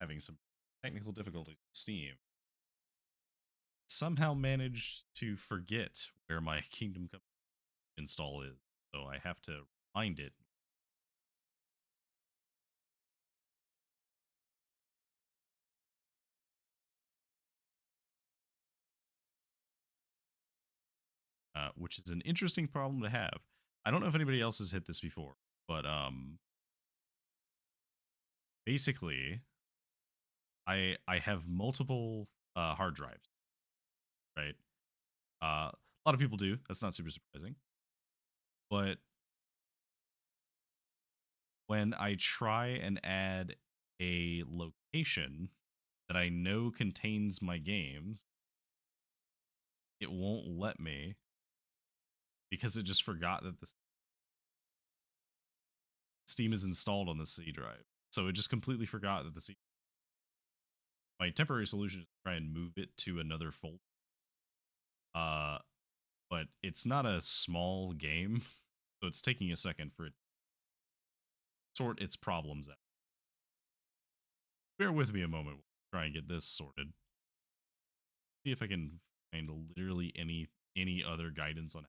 having some technical difficulties with Steam, somehow managed to forget where my Kingdom Come install is. So I have to find it. Which is an interesting problem to have. I don't know if anybody else has hit this before, but basically, I have multiple hard drives, right? A lot of people do. That's not super surprising. But when I try and add a location that I know contains my games, it won't let me because it just forgot that the Steam is installed on the C drive. So it just completely forgot that the C. My temporary solution is to try and move it to another folder. But it's not a small game, so it's taking a second for it to sort its problems out. Bear with me a moment. We'll try and get this sorted. See if I can find literally any other guidance on it.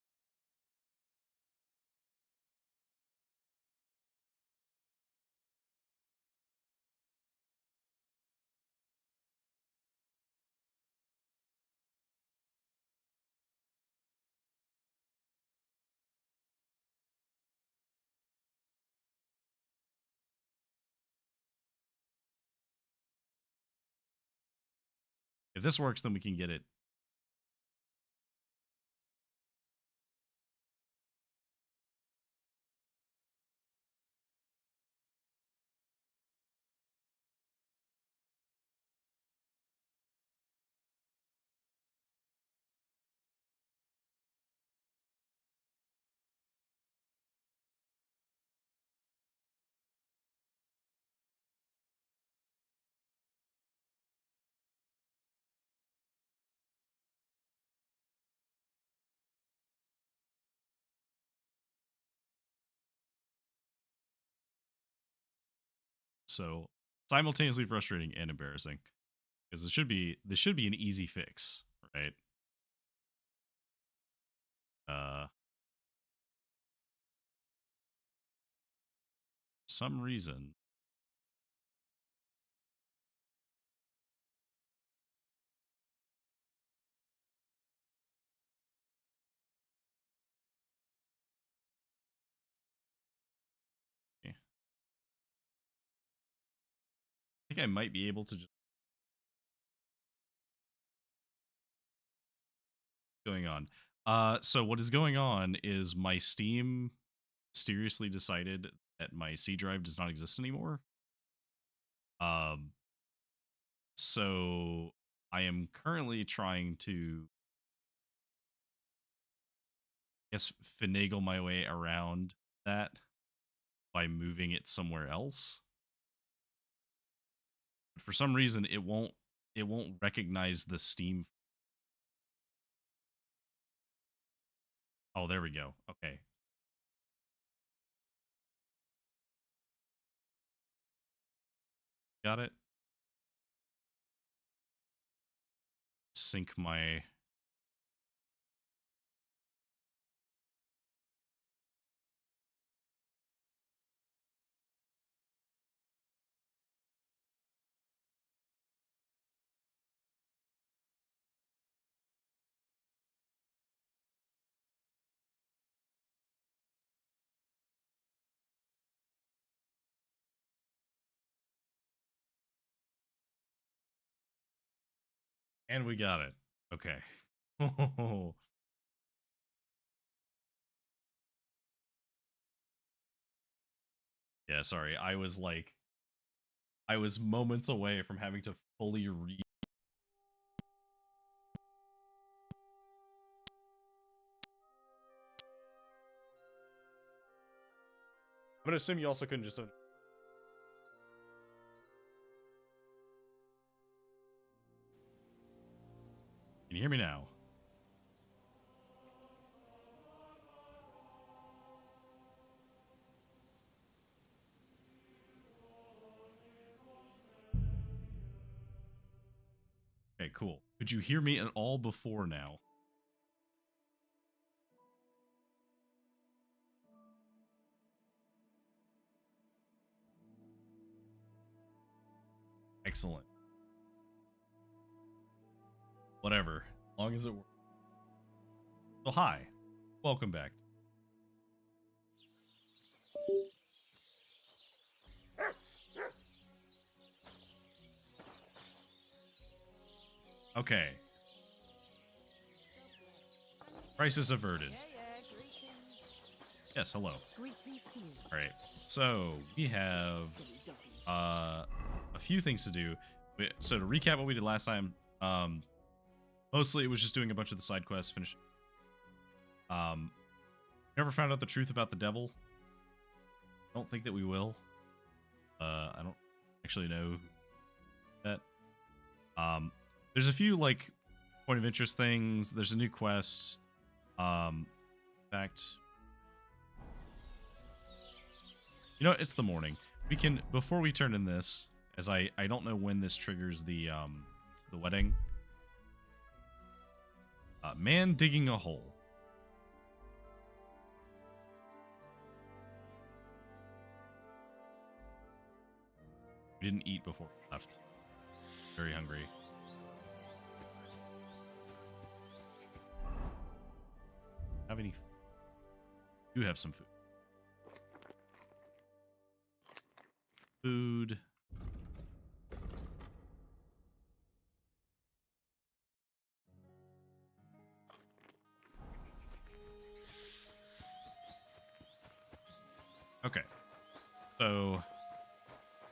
If this works, then we can get it. So simultaneously frustrating and embarrassing because this should be an easy fix, right? For some reason, I think I might be able to just going on. So what is going on is my Steam mysteriously decided that my C drive does not exist anymore. Um, so I am currently trying to, I guess, finagle my way around that by moving it somewhere else. But for some reason, it won't recognize the Steam. Oh, there we go. Okay, got it. Sync my. And we got it. Okay. Yeah, sorry. I was moments away from having to fully read. I'm gonna assume you also couldn't just. Can you hear me now? cool. Could you hear me at all before now? Excellent. Whatever. As long as it works. So hi. Welcome back. Okay. Crisis averted. Yes, hello. Alright. So, we have a few things to do. So, to recap what we did last time, mostly it was just doing a bunch of the side quests, finishing. Never found out the truth about the devil. I don't think that we will. I don't actually know that. There's a few, like, point of interest things. There's a new quest. In fact, you know, it's the morning. We can, before we turn in this, as I don't know when this triggers the wedding. Man digging a hole. We didn't eat before we left. Very hungry. Have any? You have some food. Food. Okay. So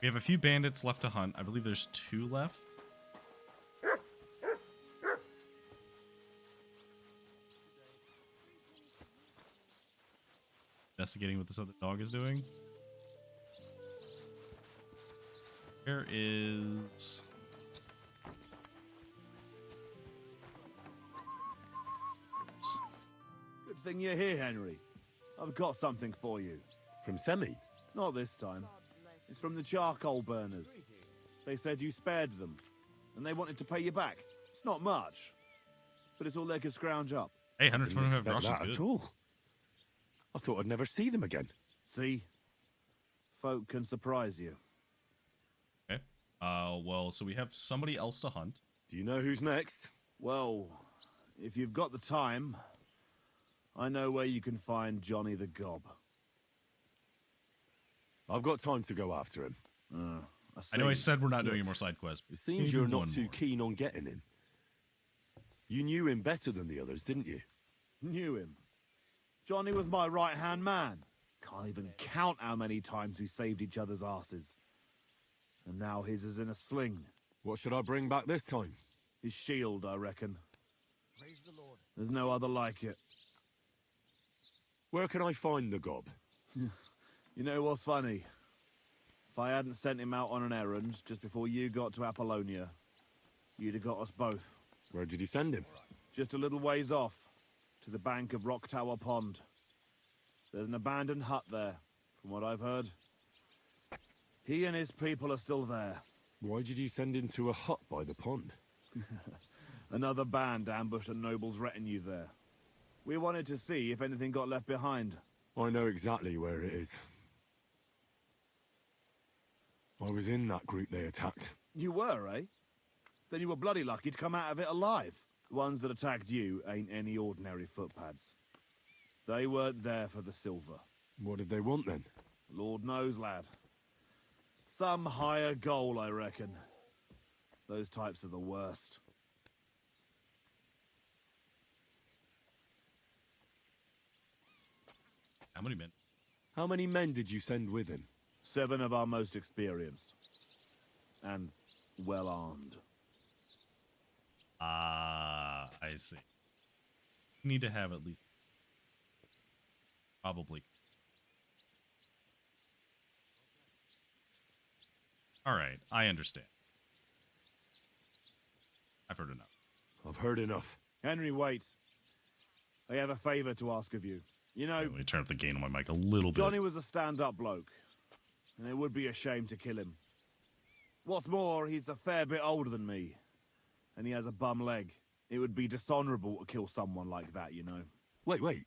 we have a few bandits left to hunt. I believe there's 2 left. Investigating what this other dog is doing. There is... Good thing you're here, Henry. I've got something for you. From Semi? Not this time. It's from the charcoal burners. They said you spared them, and they wanted to pay you back. It's not much, but it's all they could scrounge up. Hey, Didn't 125 expect Russians that good. at all. I thought I'd never see them again. See? Folk can surprise you. Okay. Well, so we have somebody else to hunt. Do you know who's next? Well, if you've got the time, I know where you can find Johnny the Gob. I've got time to go after him. I know I said we're not doing any more side quests. It seems you're not too keen on getting him. You knew him better than the others, didn't you? Knew him. Johnny was my right-hand man. Can't even count how many times we saved each other's asses. And now his is in a sling. What should I bring back this time? His shield, I reckon. Praise the Lord. There's no other like it. Where can I find the gob? You know what's funny? If I hadn't sent him out on an errand just before you got to Apollonia, you'd have got us both. Where did you send him? Just a little ways off, to the bank of Rock Tower Pond. There's an abandoned hut there, from what I've heard. He and his people are still there. Why did you send him to a hut by the pond? Another band ambushed a noble's retinue there. We wanted to see if anything got left behind. I know exactly where it is. I was in that group they attacked. You were, eh? Then you were bloody lucky to come out of it alive. The ones that attacked you ain't any ordinary footpads. They weren't there for the silver. What did they want then? Lord knows, lad. Some higher goal, I reckon. Those types are the worst. How many men? How many men did you send with him? 7 of our most experienced. And well-armed. I see. We need to have at least... Probably. Alright, I understand. I've heard enough. I've heard enough. Henry, wait. I have a favor to ask of you. You know, Let me turn up the gain on my mic a little bit. Johnny was a stand-up bloke, and it would be a shame to kill him. What's more, he's a fair bit older than me, and he has a bum leg. It would be dishonorable to kill someone like that, you know. Wait.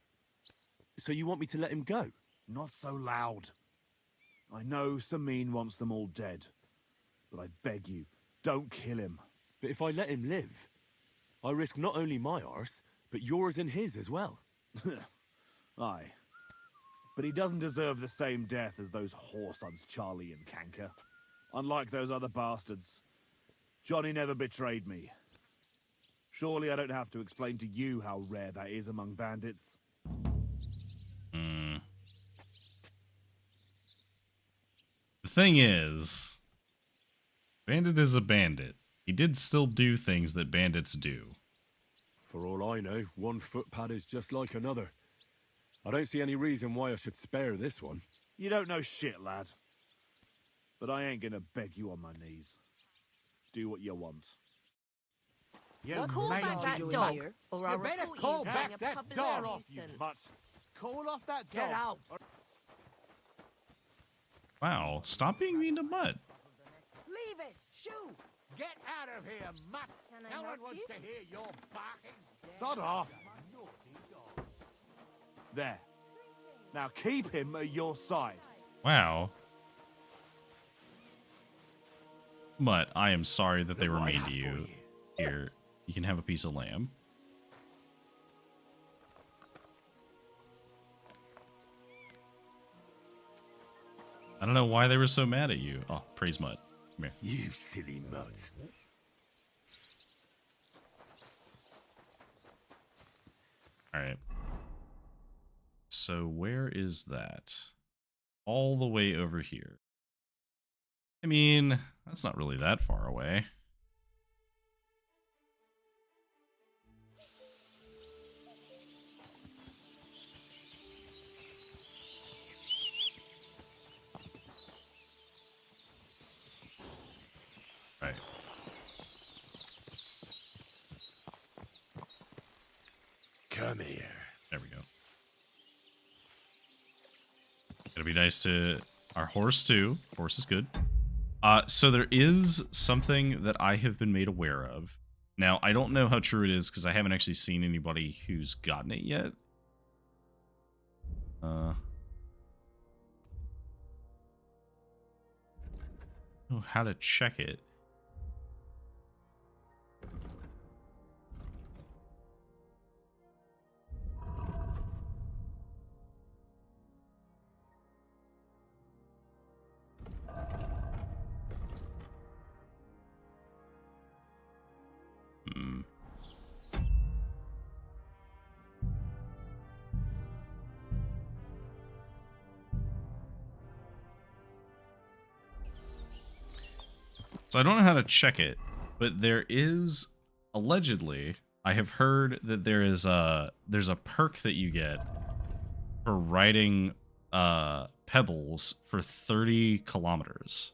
So you want me to let him go? Not so loud. I know Samin wants them all dead, but I beg you, don't kill him. But if I let him live, I risk not only my arse, but yours and his as well. Aye. But he doesn't deserve the same death as those whoresons Charlie and Kanker. Unlike those other bastards, Johnny never betrayed me. Surely I don't have to explain to you how rare that is among bandits. The thing is, Bandit is a bandit. He did still do things that bandits do. For all I know, one footpad is just like another. I don't see any reason why I should spare this one. You don't know shit, lad. But I ain't gonna beg you on my knees. Do what you want. Call back that dog, or I'll better report call you back being a that public dog off, you nuisance. Mutt, call off that dog. Get out! Wow, stop being mean to Mutt. Leave it! Shoo! Get out of here, mutt! Can I No one help wants you? to hear your barking. Sod off. There. Now keep him at your side. Wow. Mutt, I am sorry that they Look were what I mean to have you. for Here, you can have a piece of lamb. I don't know why they were so mad at you. Oh, praise Mutt. Come here. You silly mutt. Alright. So where is that? All the way over here. I mean, that's not really that far away. Right. Come here. There we go. It'll be nice to our horse too. Horse is good. So there is something that I have been made aware of. Now, I don't know how true it is because I haven't actually seen anybody who's gotten it yet. Oh, how to check it. So I don't know how to check it, but there is allegedly, I have heard that there's a perk that you get for riding pebbles for 30 kilometers.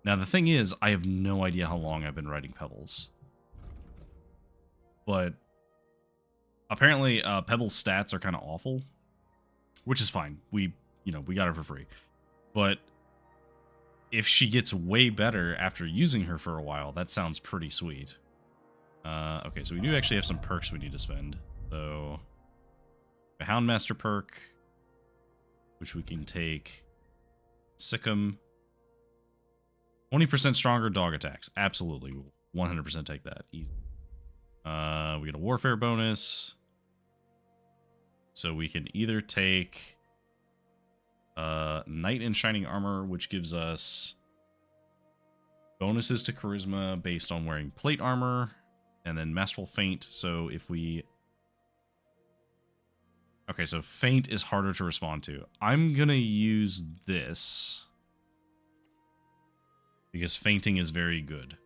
Now the thing is, I have no idea how long I've been riding pebbles. But apparently Pebble's stats are kind of awful, which is fine. We got her for free. But if she gets way better after using her for a while, that sounds pretty sweet. Okay, so we do actually have some perks we need to spend. So, the Houndmaster perk, which we can take. Sick'em. 20% stronger dog attacks. Absolutely. 100% take that. Easy. We get a Warfare bonus. So we can either take Knight in Shining Armor, which gives us bonuses to Charisma based on wearing plate armor, and then Masterful Feint. So if we... Okay, so Feint is harder to respond to. I'm going to use this because Feinting is very good.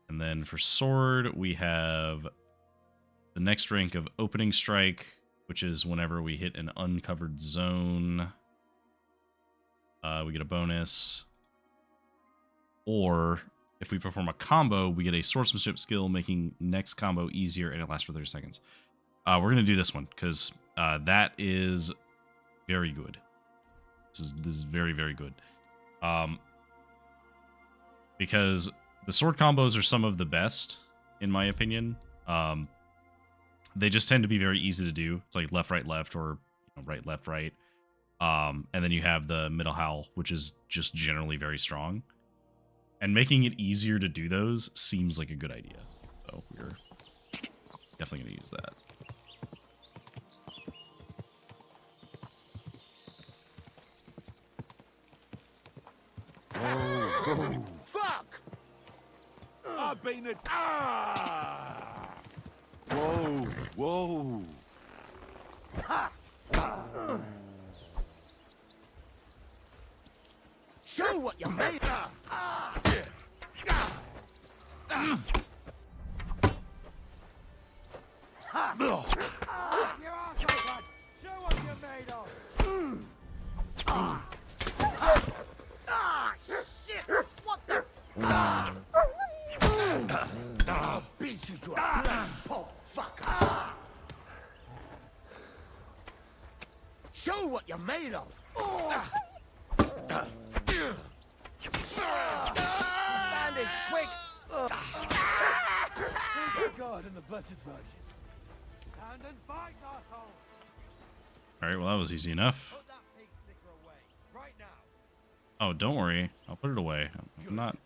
And then for Sword, we have the next rank of Opening Strike, which is whenever we hit an uncovered zone, we get a bonus. Or if we perform a combo, we get a swordsmanship skill, making next combo easier, and it lasts for 30 seconds. We're going to do this one, because that is very good. This is very, very good. Because The sword combos are some of the best, in my opinion. They just tend to be very easy to do. It's like left, right, or right, left, right. And then you have the middle howl, which is just generally very strong. And making it easier to do those seems like a good idea. So we're definitely going to use that. Oh, fuck! I've been a... Ah! Whoa, whoa. Show what you made of. Your arsehole, bud. Show what you're made of. Shit! What the? I'll beat you to a bloody pulp, fucker. Show what you're made of. Bandage, quick! Thank God and the Blessed Virgin. Stand and fight, asshole! Alright, well that was easy enough. Put that pig sticker away, right now. Oh, don't worry. I'll put it away. I'm not...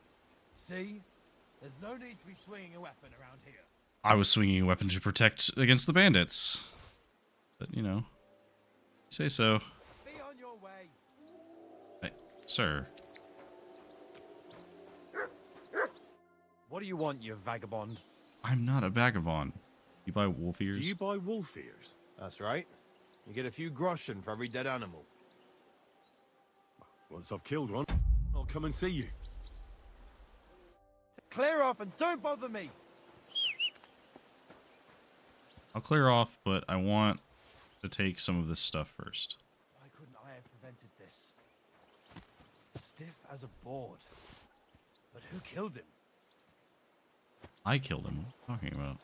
See? There's no need to be swinging a weapon around here. I was swinging a weapon to protect against the bandits. But, say so. Be on your way. Hey, sir. What do you want, you vagabond? I'm not a vagabond. You buy wolf ears? Do you buy wolf ears? That's right. You get a few groschen for every dead animal. Once I've killed one, I'll come and see you. Clear off and don't bother me. I'll clear off, but I want to take some of this stuff first. Why couldn't I have prevented this? Stiff as a board. But who killed him? I killed him. What are you talking about?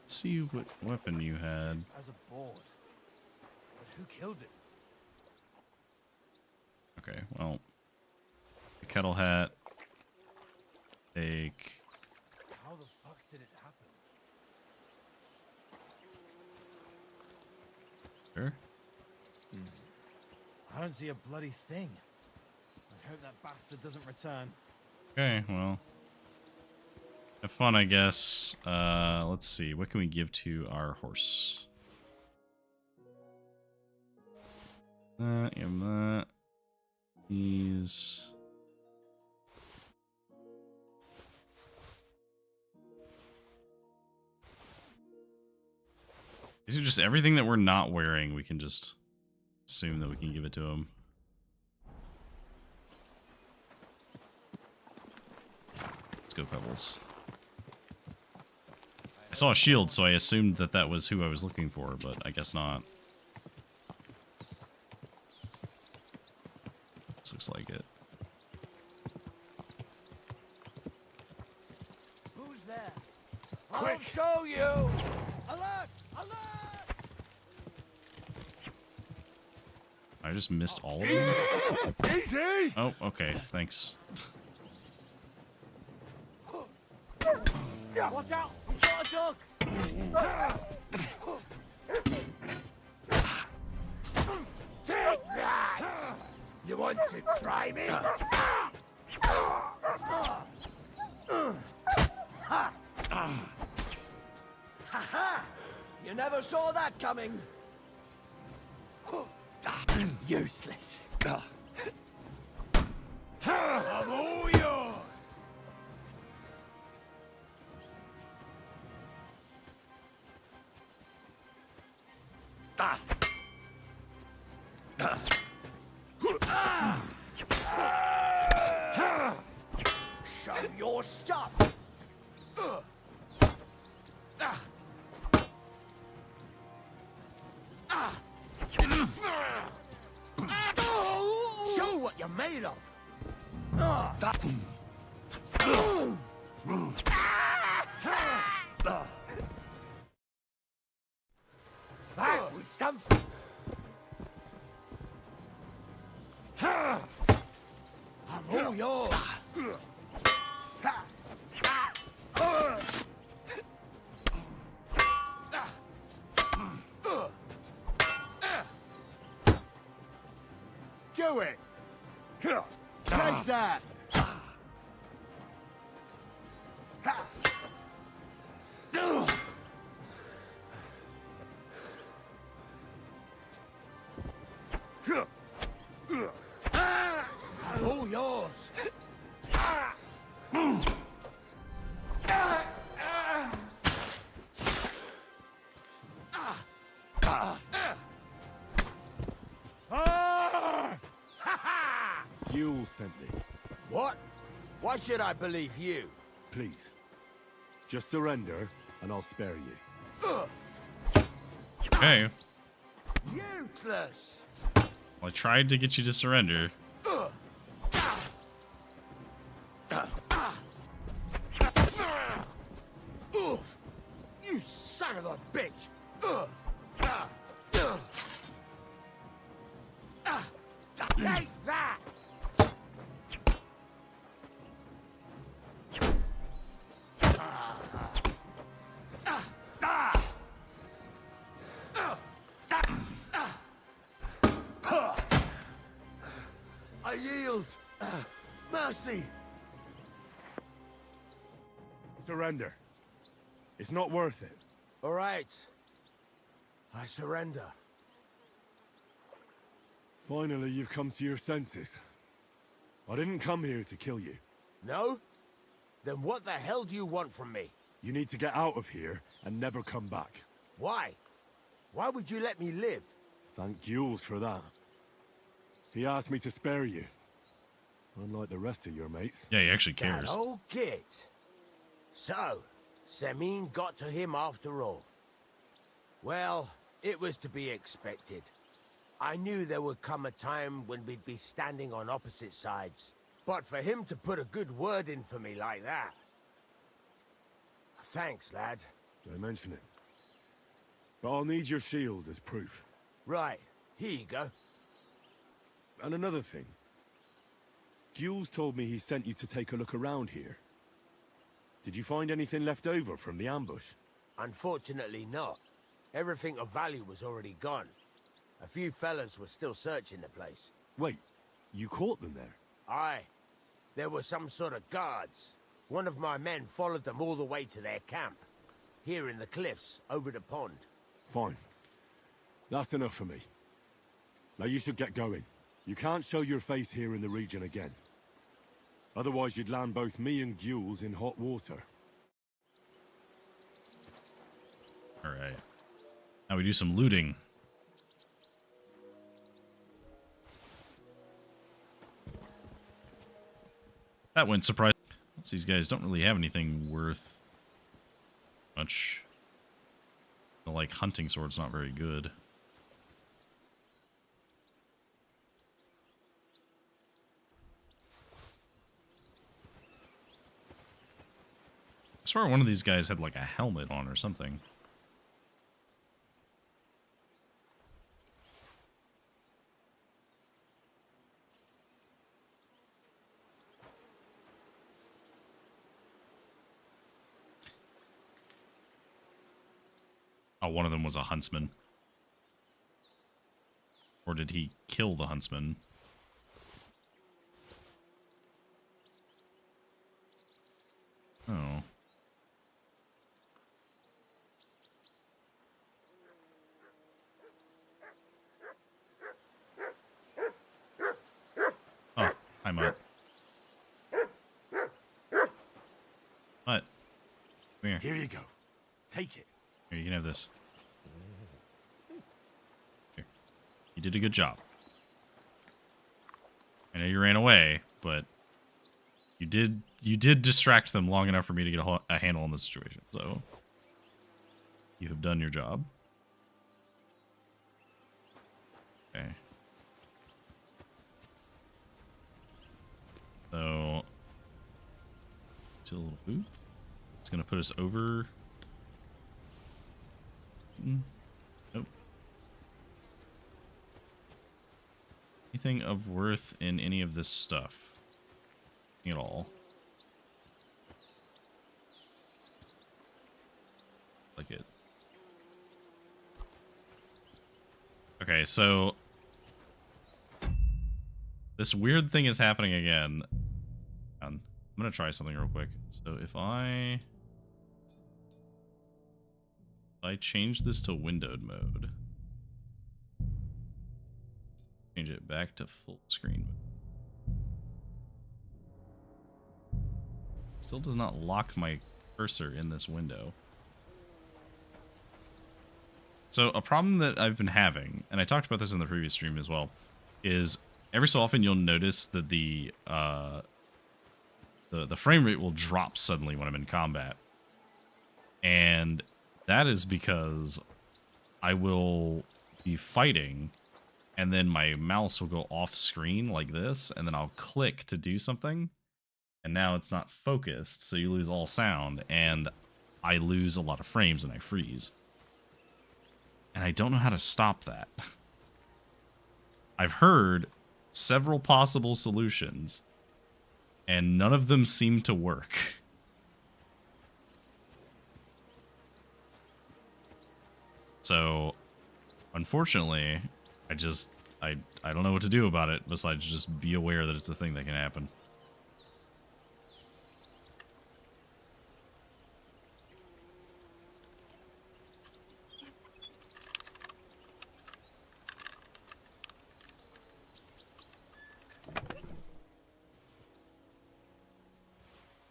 See what weapon you had. As a board. But who killed him? Okay, well, the kettle hat. Take. How the fuck did it happen? Sure. I don't see a bloody thing. I hope that bastard doesn't return. Okay, well. Have fun, I guess. Let's see. What can we give to our horse? Give him that. These. These are just everything that we're not wearing. We can just assume that we can give it to him. Let's go, Pebbles. I saw a shield, so I assumed that that was who I was looking for, but I guess not. This looks like it. Who's there? I'll show you! Alert! Alert! I just missed all of them? Easy! Oh, okay, thanks. Watch out! He's got a duck! Take that! You want to try me? Ha! You never saw that coming! Useless. I'm all yours! Show your stuff! That was some... I'm all yours. Do it! Take that! All yours. Yule sent me. What? Why should I believe you? Please. Just surrender, and I'll spare you. Okay. Useless. Well, I tried to get you to surrender. You son of a bitch! Take that! I yield. Mercy. Surrender. It's not worth it. All right. I surrender. Finally, you've come to your senses. I didn't come here to kill you. No? Then what the hell do you want from me? You need to get out of here and never come back. Why? Why would you let me live? Thank Jules for that. He asked me to spare you. Unlike the rest of your mates. Yeah, he actually That cares. old git. So, Semin got to him after all. Well, it was to be expected. I knew there would come a time when we'd be standing on opposite sides. But for him to put a good word in for me like that... Thanks, lad. Don't mention it. But I'll need your shield as proof. Right, here you go. And another thing. Jules told me he sent you to take a look around here. Did you find anything left over from the ambush? Unfortunately not. Everything of value was already gone. A few fellas were still searching the place. Wait, you caught them there? Aye. There were some sort of guards. One of my men followed them all the way to their camp. Here in the cliffs, over the pond. Fine. That's enough for me. Now you should get going. You can't show your face here in the region again. Otherwise you'd land both me and Jules in hot water. Alright. Now we do some looting. That went surprising. These guys don't really have anything worth much. The, like, hunting sword's not very good. I swear one of these guys had like a helmet on or something. Oh, one of them was a huntsman. Or did he kill the huntsman? Oh. Oh, hi, Mutt. Mutt. Come here. Here you go. Take it. Here, you can have this. Here. You did a good job. I know you ran away, but you did distract them long enough for me to get a handle on the situation. So you have done your job. Okay. So to a little boot. It's going to put us over. Nope. Anything of worth in any of this stuff? At all. Like it. Okay, so this weird thing is happening again. I'm gonna try something real quick. So if I change this to windowed mode, change it back to full screen mode. Still does not lock my cursor in this window. So a problem that I've been having, and I talked about this in the previous stream as well, is every so often you'll notice that the frame rate will drop suddenly when I'm in combat. And that is because I will be fighting and then my mouse will go off screen like this, and then I'll click to do something, and now it's not focused, so you lose all sound, and I lose a lot of frames and I freeze. And I don't know how to stop that. I've heard several possible solutions, and none of them seem to work. So, unfortunately, I don't know what to do about it besides just be aware that it's a thing that can happen.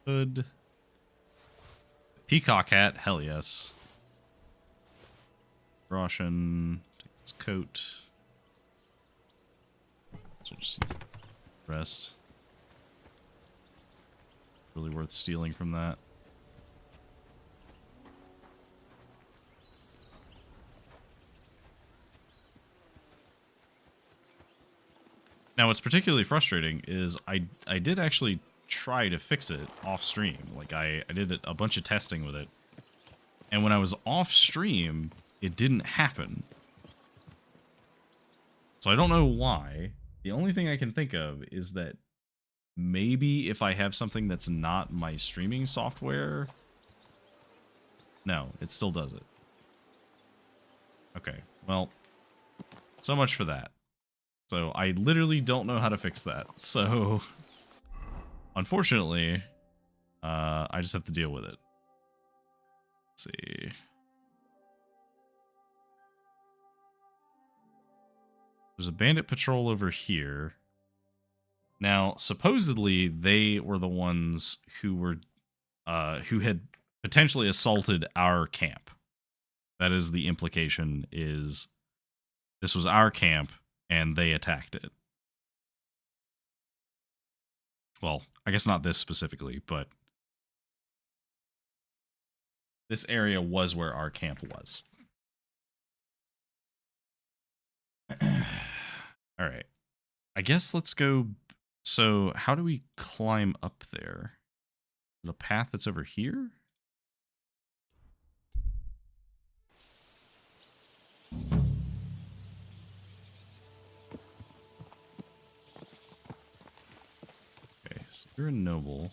Hood. Peacock hat, hell yes. Roshan, take his coat. So just rest. Really worth stealing from that. Now, what's particularly frustrating is I did actually try to fix it off stream. Like I did a bunch of testing with it, and when I was off stream, it didn't happen. So I don't know why. The only thing I can think of is that maybe if I have something that's not my streaming software. No, it still does it. Okay, well, so much for that. So I literally don't know how to fix that. So unfortunately, I just have to deal with it. Let's see. There's a bandit patrol over here. Now, supposedly, they were the ones who were, who had potentially assaulted our camp. That is the implication, is this was our camp, and they attacked it. Well, I guess not this specifically, but this area was where our camp was. All right. I guess let's go. So how do we climb up there? The path that's over here? Okay, so you're a noble.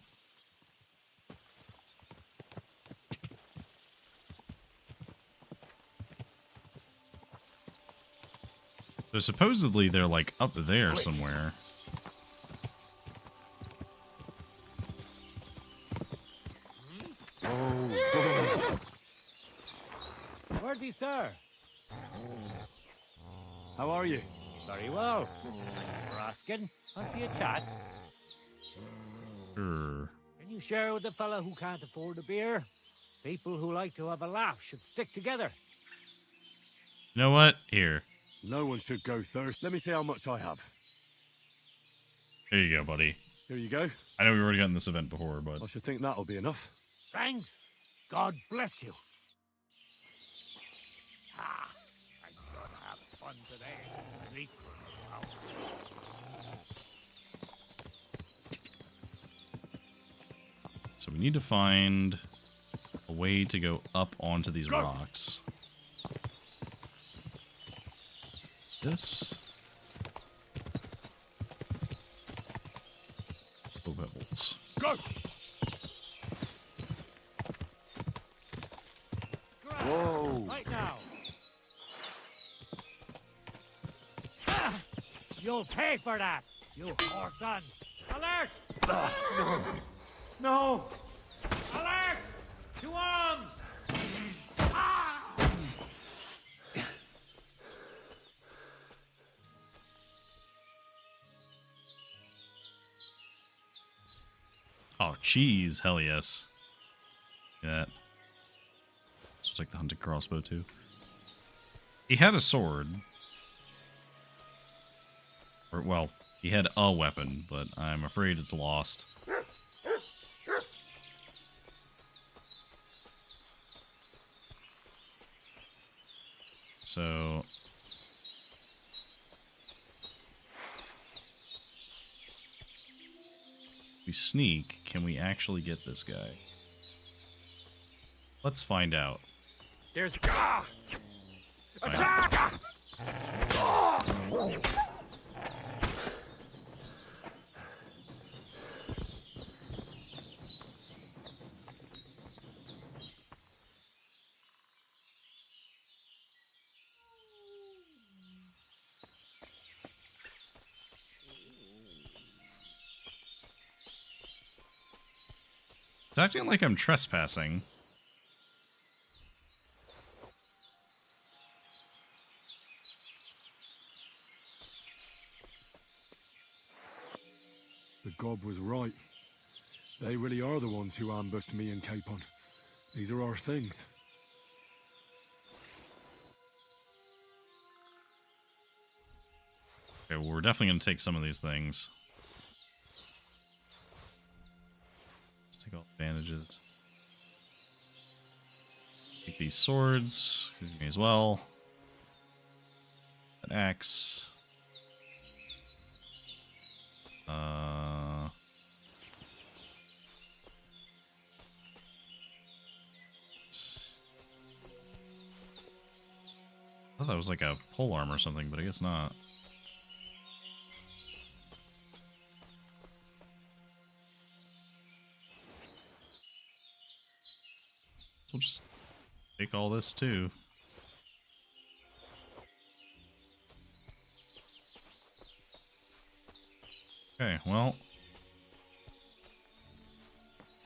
So supposedly they're like up there somewhere. Worthy sir. How are you? Very well. Thanks for asking. Fancy a chat? Sure. Can you share with the fella who can't afford a beer? People who like to have a laugh should stick together. You know what? Here. No one should go thirsty. Let me see how much I have. Here you go, buddy. Here you go. I know we've already gotten this event before, but I should think that'll be enough. Thanks. God bless you. Ah, I'm gonna have fun today. At least for now. So we need to find a way to go up onto these rocks. This. Oh, pebbles. Go! Whoa! Right now. Ah! You'll pay for that, you whoreson. Alert! No! Alert! To arms! Oh, cheese. Hell yes. Yeah. This was like the hunting crossbow, too. He had a sword. Or, well, he had a weapon, but I'm afraid it's lost. So... we sneak, can we actually get this guy? Let's find out. There's... Attack! It's acting like I'm trespassing. The gob was right. They really are the ones who ambushed me and Capon. These are our things. Okay, well, we're definitely going to take some of these things. Let's take all the bandages. Take these swords. Me as well. An axe. I thought that was like a pole arm or something, but I guess not. We'll just take all this too. Okay, well,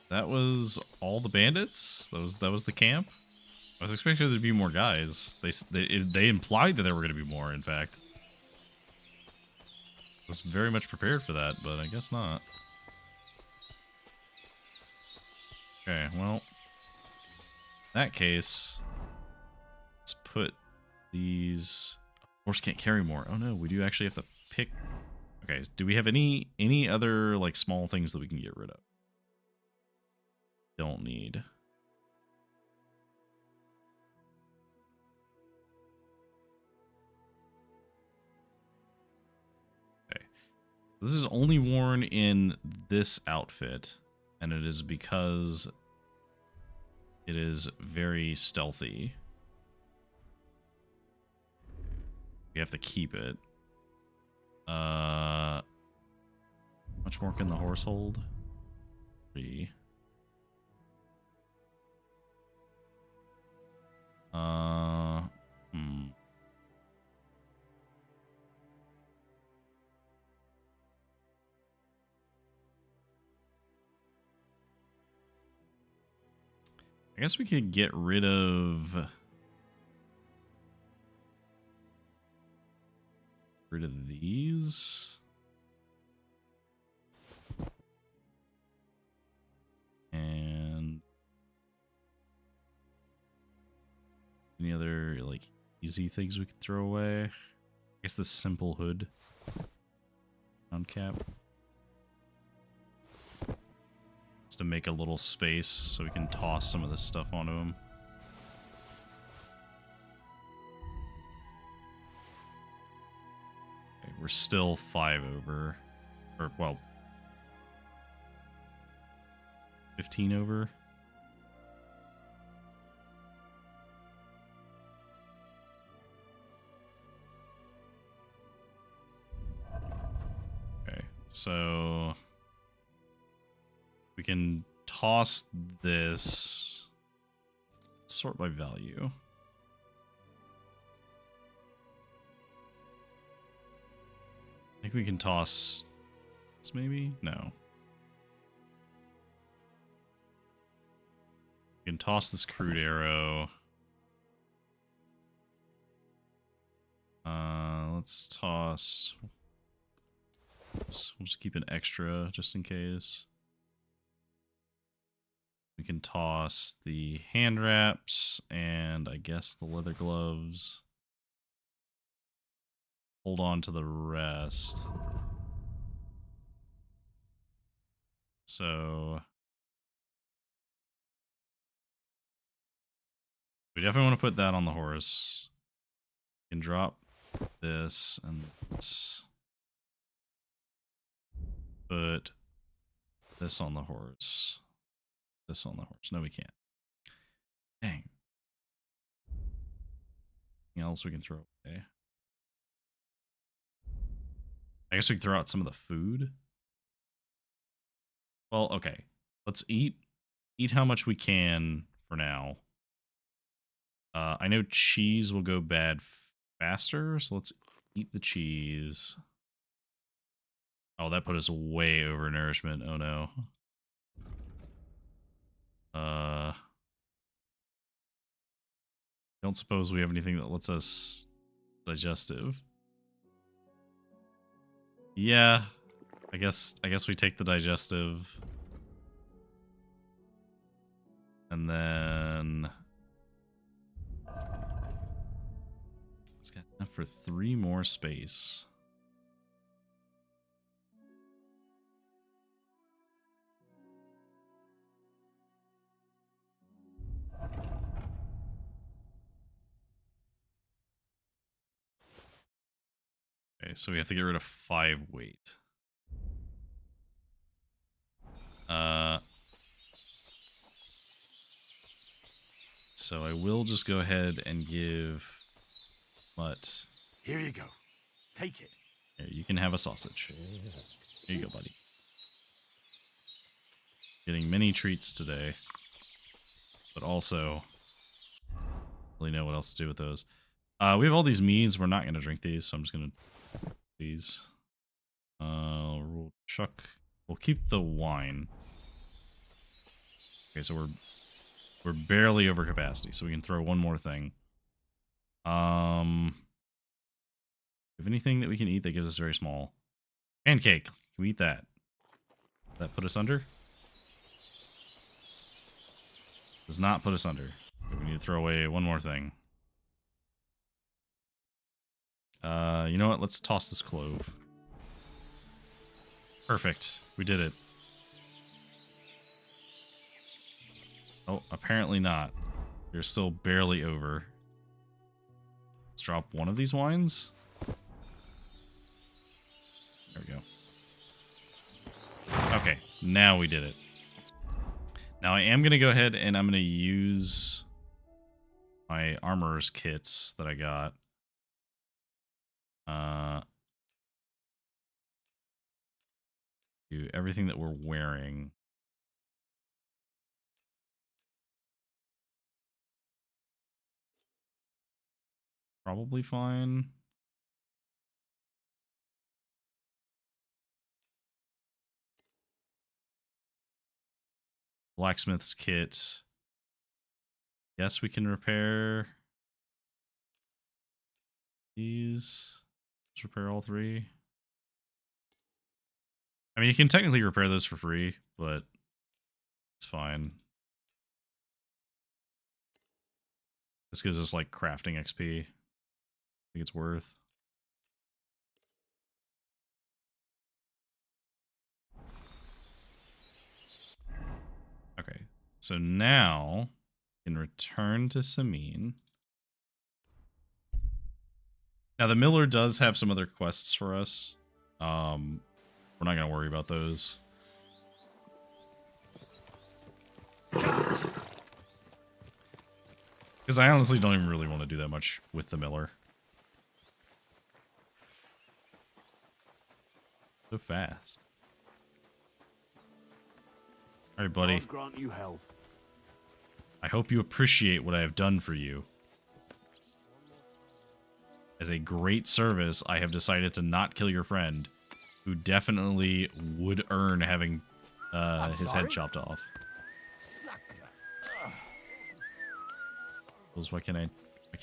that was all the bandits. That was the camp. I was expecting there to be more guys. They implied that there were going to be more. In fact, I was very much prepared for that, but I guess not. Okay, well, in that case, let's put these. Horse can't carry more. Oh no, we do actually have to pick. Okay, do we have any other like small things that we can get rid of? Don't need. Okay. This is only worn in this outfit, and it is because it is very stealthy. We have to keep it. Much more can the horse hold? 3. I guess we could get rid of these. And any other like easy things we could throw away? I guess the simple hood on cap. Just to make a little space so we can toss some of this stuff onto him. Okay, we're still 5 over. Or, well, 15 over. Okay, so we can toss this. Sort by value. I think we can toss this maybe? No. We can toss this crude arrow. Let's toss. We'll just keep an extra just in case. We can toss the hand wraps and I guess the leather gloves. Hold on to the rest. So we definitely want to put that on the horse. We can drop this and this. Put this on the horse. This on the horse. No, we can't. Dang. Anything else we can throw away? I guess we can throw out some of the food. Well, okay. Let's eat how much we can for now. I know cheese will go bad faster, so let's eat the cheese. Oh, that put us way over nourishment. Oh no. Don't suppose we have anything that lets us digestive. Yeah, I guess we take the digestive. And then it's got enough for 3 more space. Okay, so we have to get rid of 5 weight. So I will just go ahead and give Mutt. Here you go. Take it. Here, you can have a sausage. Here you go, buddy. Getting many treats today, but also really know what else to do with those. We have all these meads. We're not going to drink these, so I'm just going to these. We'll keep the wine. Okay, so we're barely over capacity, so we can throw one more thing. Have anything that we can eat that gives us very small? Pancake. Can we eat that? Does that put us under? Does not put us under. So we need to throw away one more thing. You know what? Let's toss this clove. Perfect. We did it. Oh, apparently not. You're still barely over. Let's drop one of these wines. There we go. Okay, now we did it. Now I am going to go ahead and I'm going to use my armorer's kits that I got. Do everything that we're wearing. Probably fine. Blacksmith's kit. Yes, we can repair these. Let's repair all 3. I mean, you can technically repair those for free, but it's fine. This gives us, like, crafting XP. I think it's worth. Okay, so now we can return to Samin. Now, the Miller does have some other quests for us. We're not going to worry about those. Because I honestly don't even really want to do that much with the miller. So fast. Alright, buddy. God grant you health. I hope you appreciate what I have done for you. As a great service, I have decided to not kill your friend, who definitely would earn having his head chopped off. Why can't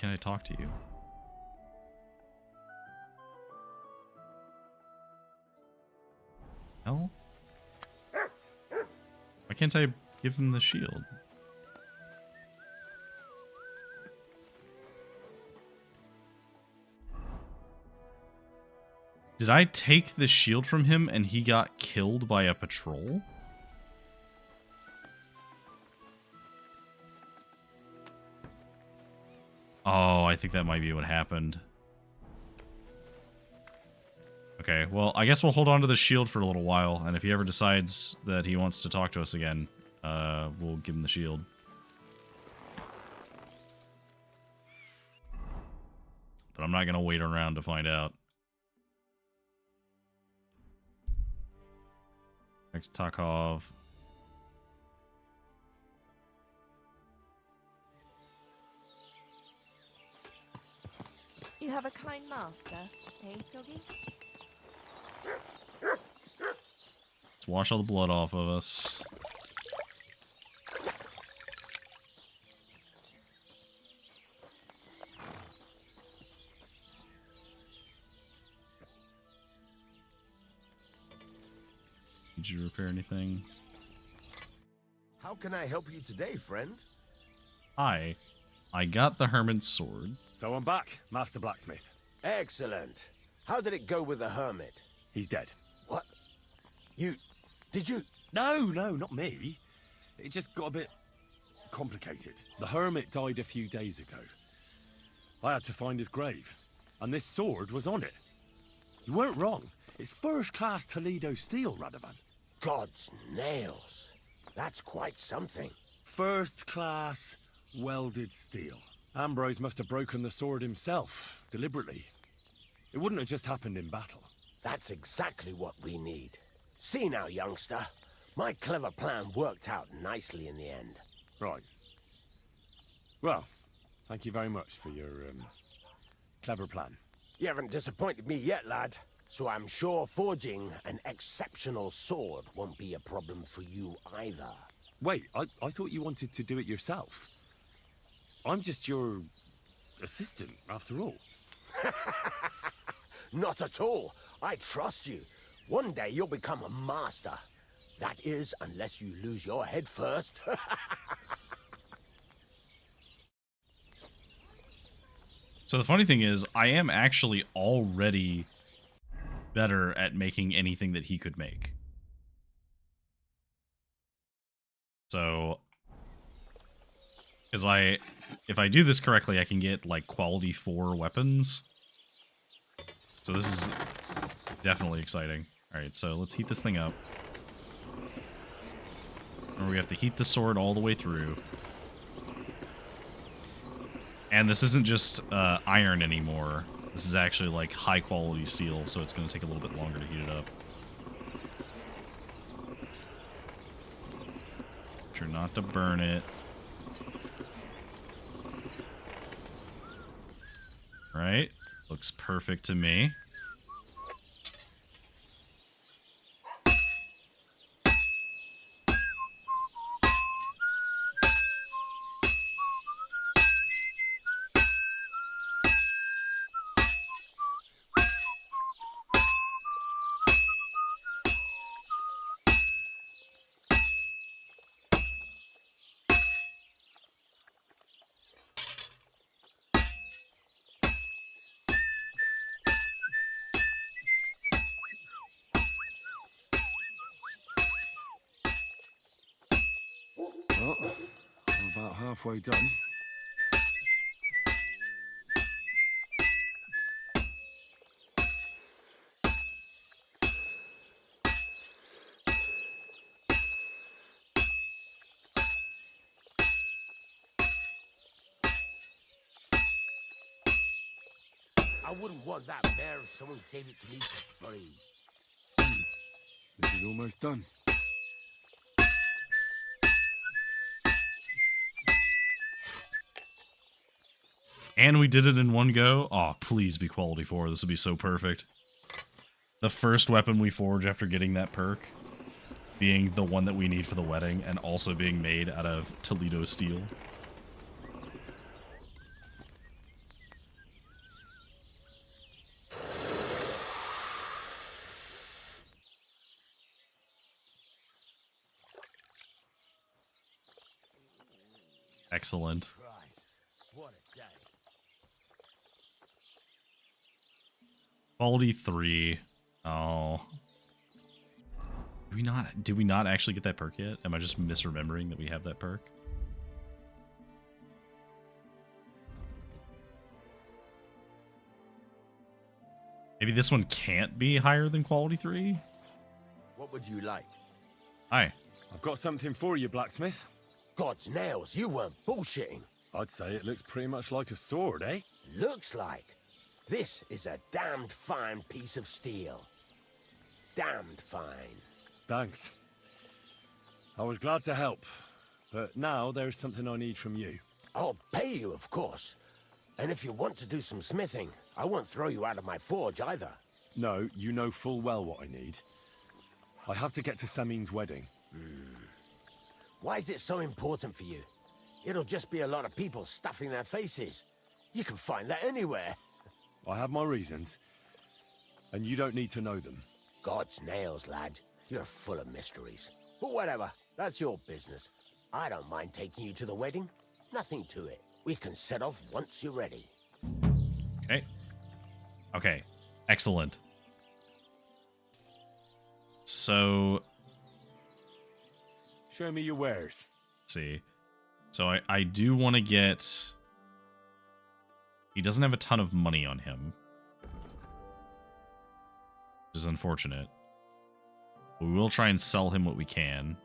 I talk to you? Hell? Why can't I give him the shield? Did I take the shield from him and he got killed by a patrol? Oh, I think that might be what happened. Okay, well, I guess we'll hold on to the shield for a little while, and if he ever decides that he wants to talk to us again, we'll give him the shield. But I'm not going to wait around to find out. Next, Takov. You have a kind master, eh, doggy? Let's wash all the blood off of us. Did you repair anything? How can I help you today, friend? Hi. I got the Hermit's sword. So I'm back, Master Blacksmith. Excellent. How did it go with the hermit? He's dead. What? Did you? No, not me. It just got a bit complicated. The hermit died a few days ago. I had to find his grave, and this sword was on it. You weren't wrong. It's first-class Toledo steel, Radovan. God's nails. That's quite something. First-class welded steel. Ambrose must have broken the sword himself, deliberately. It wouldn't have just happened in battle. That's exactly what we need. See now, youngster. My clever plan worked out nicely in the end. Right. Well, thank you very much for your, clever plan. You haven't disappointed me yet, lad. So I'm sure forging an exceptional sword won't be a problem for you either. Wait, I thought you wanted to do it yourself. I'm just your assistant, after all. Not at all. I trust you. One day you'll become a master. That is, unless you lose your head first. So the funny thing is, I am actually already better at making anything that he could make. So, because if I do this correctly, I can get like quality 4 weapons. So this is definitely exciting. All right, so let's heat this thing up. And we have to heat the sword all the way through. And this isn't just iron anymore. This is actually like high quality steel, so it's going to take a little bit longer to heat it up. Try not to burn it. Right? Looks perfect to me. Well, I'm about halfway done. I wouldn't want that mare if someone gave it to me for free. This is almost done. And we did it in one go. Oh, please be quality 4. This would be so perfect. The first weapon we forge after getting that perk being the one that we need for the wedding and also being made out of Toledo steel. Excellent. Christ, what a day. Quality 3. Oh. Did we not actually get that perk yet? Am I just misremembering that we have that perk? Maybe this one can't be higher than quality 3? What would you like? Hi. I've got something for you, blacksmith. God's nails, you weren't bullshitting. I'd say it looks pretty much like a sword, eh? Looks like. This is a damned fine piece of steel. Damned fine. Thanks. I was glad to help, but now there's something I need from you. I'll pay you, of course. And if you want to do some smithing, I won't throw you out of my forge either. No, you know full well what I need. I have to get to Samin's wedding. Why is it so important for you? It'll just be a lot of people stuffing their faces. You can find that anywhere. I have my reasons, and you don't need to know them. God's nails, lad. You're full of mysteries. But whatever, that's your business. I don't mind taking you to the wedding. Nothing to it. We can set off once you're ready. Okay. Okay. Excellent. So, Show me your wares. see. So I do want to get... He doesn't have a ton of money on him, which is unfortunate. But we will try and sell him what we can.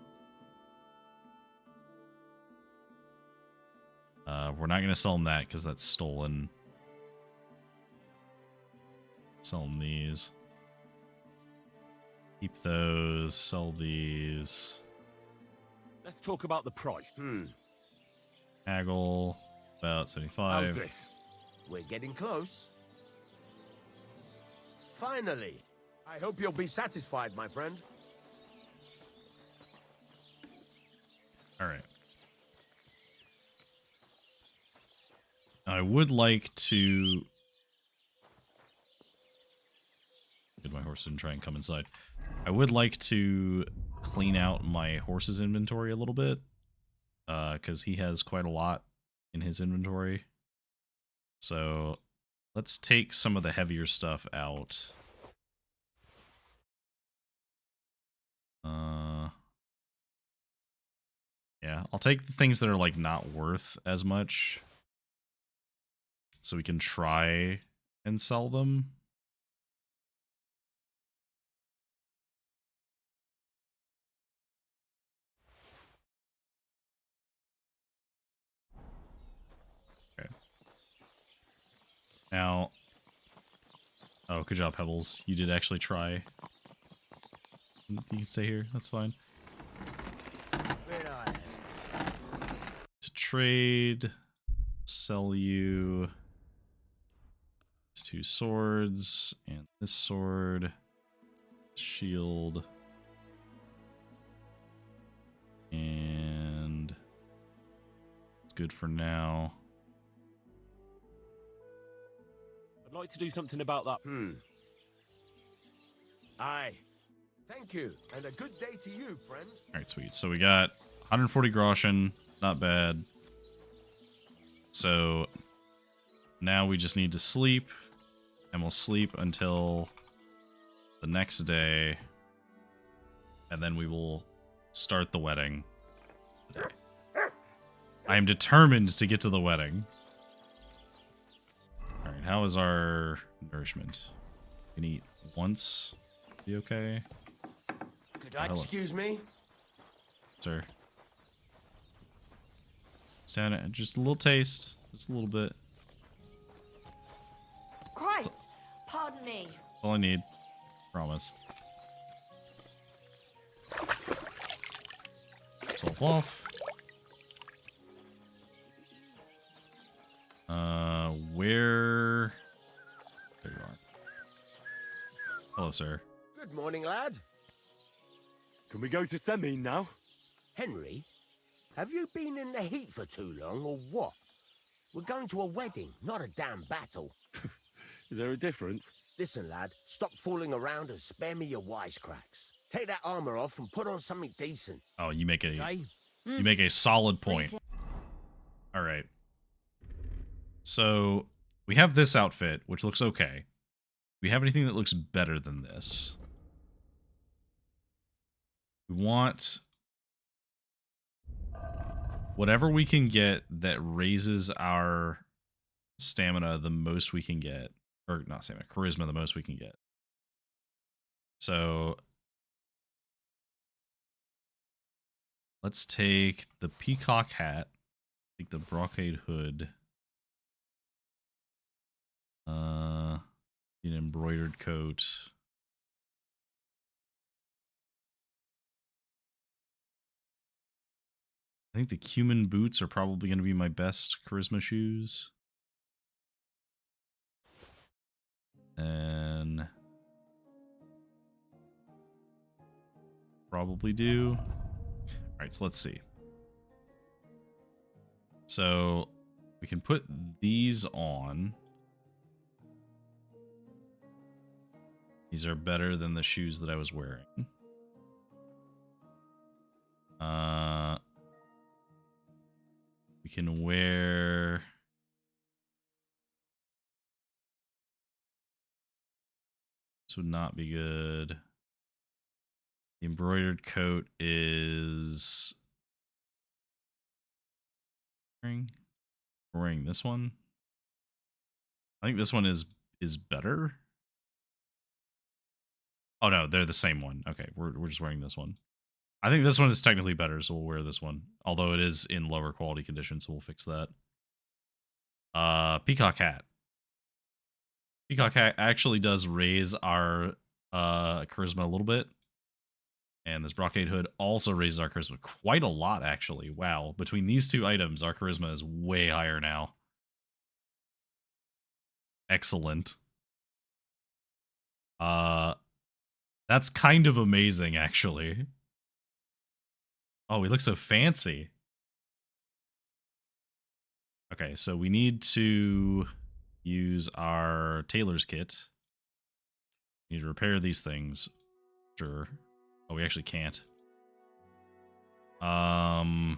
We're not going to sell him that because that's stolen. Sell him these. Keep those. Sell these. Let's talk about the price. Haggle. About 75. How's this? We're getting close. Finally. I hope you'll be satisfied, my friend. All right. I would like to... Good, my horse didn't try and come inside. I would like to clean out my horse's inventory a little bit, because he has quite a lot in his inventory. So let's take some of the heavier stuff out. Yeah, I'll take the things that are like not worth as much, so we can try and sell them. Okay. Now, oh, good job, Pebbles. You did actually try. You can stay here. That's fine. To trade, sell you these 2 swords and this sword, shield, and it's good for now. I'd like to do something about that. Aye. Thank you, and a good day to you, friend. All right, sweet. So we got 140 groschen, not bad. So now we just need to sleep, and we'll sleep until the next day, and then we will start the wedding today. I am determined to get to the wedding. All right, how is our nourishment? We can eat once. Be okay? Could I Hello. excuse me? Sir. Just a little taste. Just a little bit. Christ! Pardon me. That's all I need. Promise. Self off. Where? There you are. Hello, sir. Good morning, lad. Can we go to Semin now? Henry, have you been in the heat for too long, or what? We're going to a wedding, not a damn battle. Is there a difference? Listen, lad, stop fooling around and spare me your wisecracks. Take that armor off and put on something decent. Oh, you make a Okay? you make a solid point. All right. So we have this outfit, which looks okay. Do we have anything that looks better than this? We want whatever we can get that raises our stamina the most we can get. Or not stamina, charisma the most we can get. So let's take the peacock hat, take the brocade hood, an embroidered coat. I think the cumin boots are probably going to be my best charisma shoes. And probably do. All right, so let's see. So we can put these on. These are better than the shoes that I was wearing. We can wear... This would not be good. The embroidered coat is... Wearing this one. I think this one is better. Oh no, they're the same one. Okay, we're just wearing this one. I think this one is technically better, so we'll wear this one. Although it is in lower quality condition, so we'll fix that. Peacock hat. Peacock hat actually does raise our charisma a little bit. And this brocade hood also raises our charisma quite a lot, actually. Wow. Between these two items, our charisma is way higher now. Excellent. That's kind of amazing, actually. Oh, we look so fancy. Okay, so we need to use our tailor's kit. We need to repair these things. Sure. Oh, we actually can't. I'm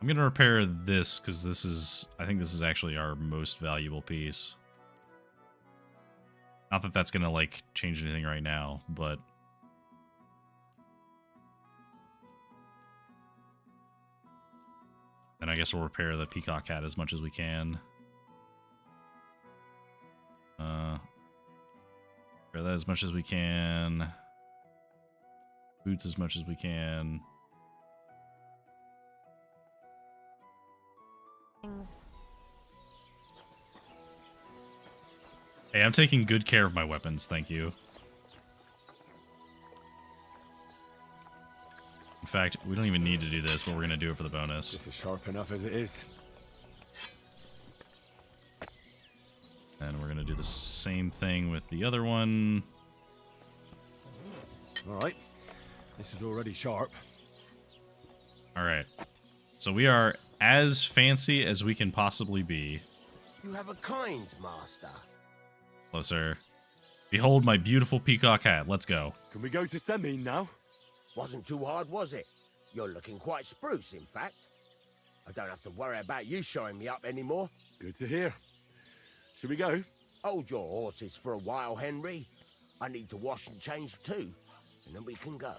gonna repair this because this is, I think this is actually our most valuable piece. Not that that's gonna like change anything right now, but then I guess we'll repair the peacock hat as much as we can. Repair that as much as we can. Boots as much as we can. Hey, I'm taking good care of my weapons, thank you. In fact, we don't even need to do this, but we're going to do it for the bonus. This is sharp enough as it is. And we're going to do the same thing with the other one. Alright. This is already sharp. Alright. So we are as fancy as we can possibly be. You have a kind master. Hello, sir. Behold my beautiful peacock hat. Let's go. Can we go to Semin now? Wasn't too hard, was it? You're looking quite spruce, in fact. I don't have to worry about you showing me up anymore. Good to hear. Should we go? Hold your horses for a while, Henry. I need to wash and change too, and then we can go.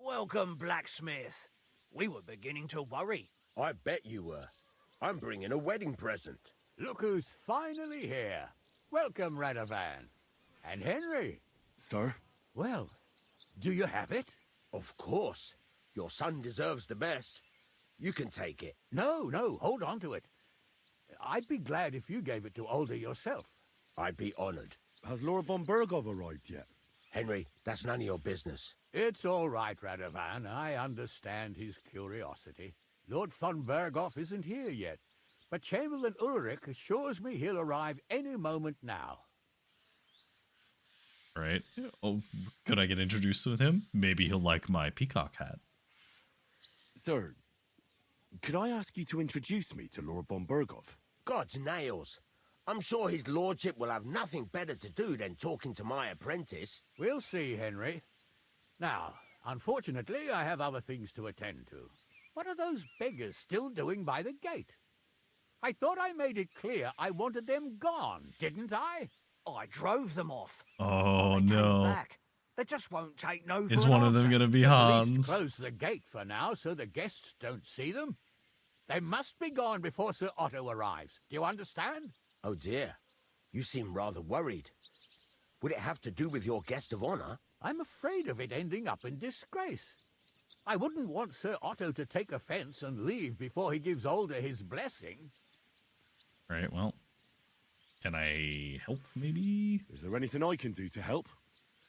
Welcome, blacksmith. We were beginning to worry. I bet you were. I'm bringing a wedding present. Look who's finally here. Welcome, Radovan. And Henry. Sir? Well, do you have it? Of course. Your son deserves the best. You can take it. No, hold on to it. I'd be glad if you gave it to Older yourself. I'd be honored. Has Lord von Bergov arrived yet? Henry, that's none of your business. It's all right, Radovan. I understand his curiosity. Lord von Bergov isn't here yet, but Chamberlain Ulrich assures me he'll arrive any moment now. Right. Oh, could I get introduced to him? Maybe he'll like my peacock hat. Sir, could I ask you to introduce me to Lord von Bergov? God's nails. I'm sure his lordship will have nothing better to do than talking to my apprentice. We'll see, Henry. Now, unfortunately, I have other things to attend to. What are those beggars still doing by the gate? I thought I made it clear I wanted them gone, didn't I? I drove them off. Oh, They came no. back. They just won't take no for Is an one of them answer. going to be At least Hans? close the gate for now so the guests don't see them. They must be gone before Sir Otto arrives. Do you understand? Oh dear, you seem rather worried. Would it have to do with your guest of honor? I'm afraid of it ending up in disgrace. I wouldn't want Sir Otto to take offense and leave before he gives Older his blessing. Right, well. Can I help, maybe? Is there anything I can do to help?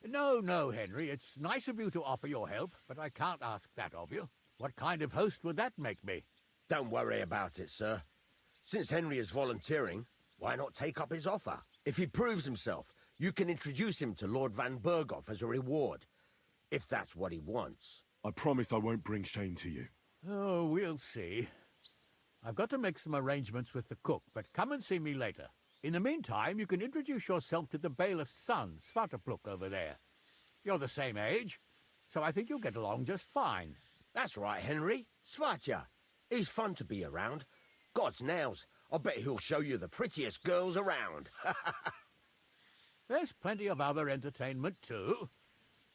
No, Henry. It's nice of you to offer your help, but I can't ask that of you. What kind of host would that make me? Don't worry about it, sir. Since Henry is volunteering, why not take up his offer? If he proves himself, you can introduce him to Lord Van Bergov as a reward, if that's what he wants. I promise I won't bring shame to you. Oh, we'll see. I've got to make some arrangements with the cook, but come and see me later. In the meantime, you can introduce yourself to the bailiff's son, Svatopluk, over there. You're the same age, so I think you'll get along just fine. That's right, Henry. Svatja. He's fun to be around. God's nails. I bet he'll show you the prettiest girls around. There's plenty of other entertainment, too.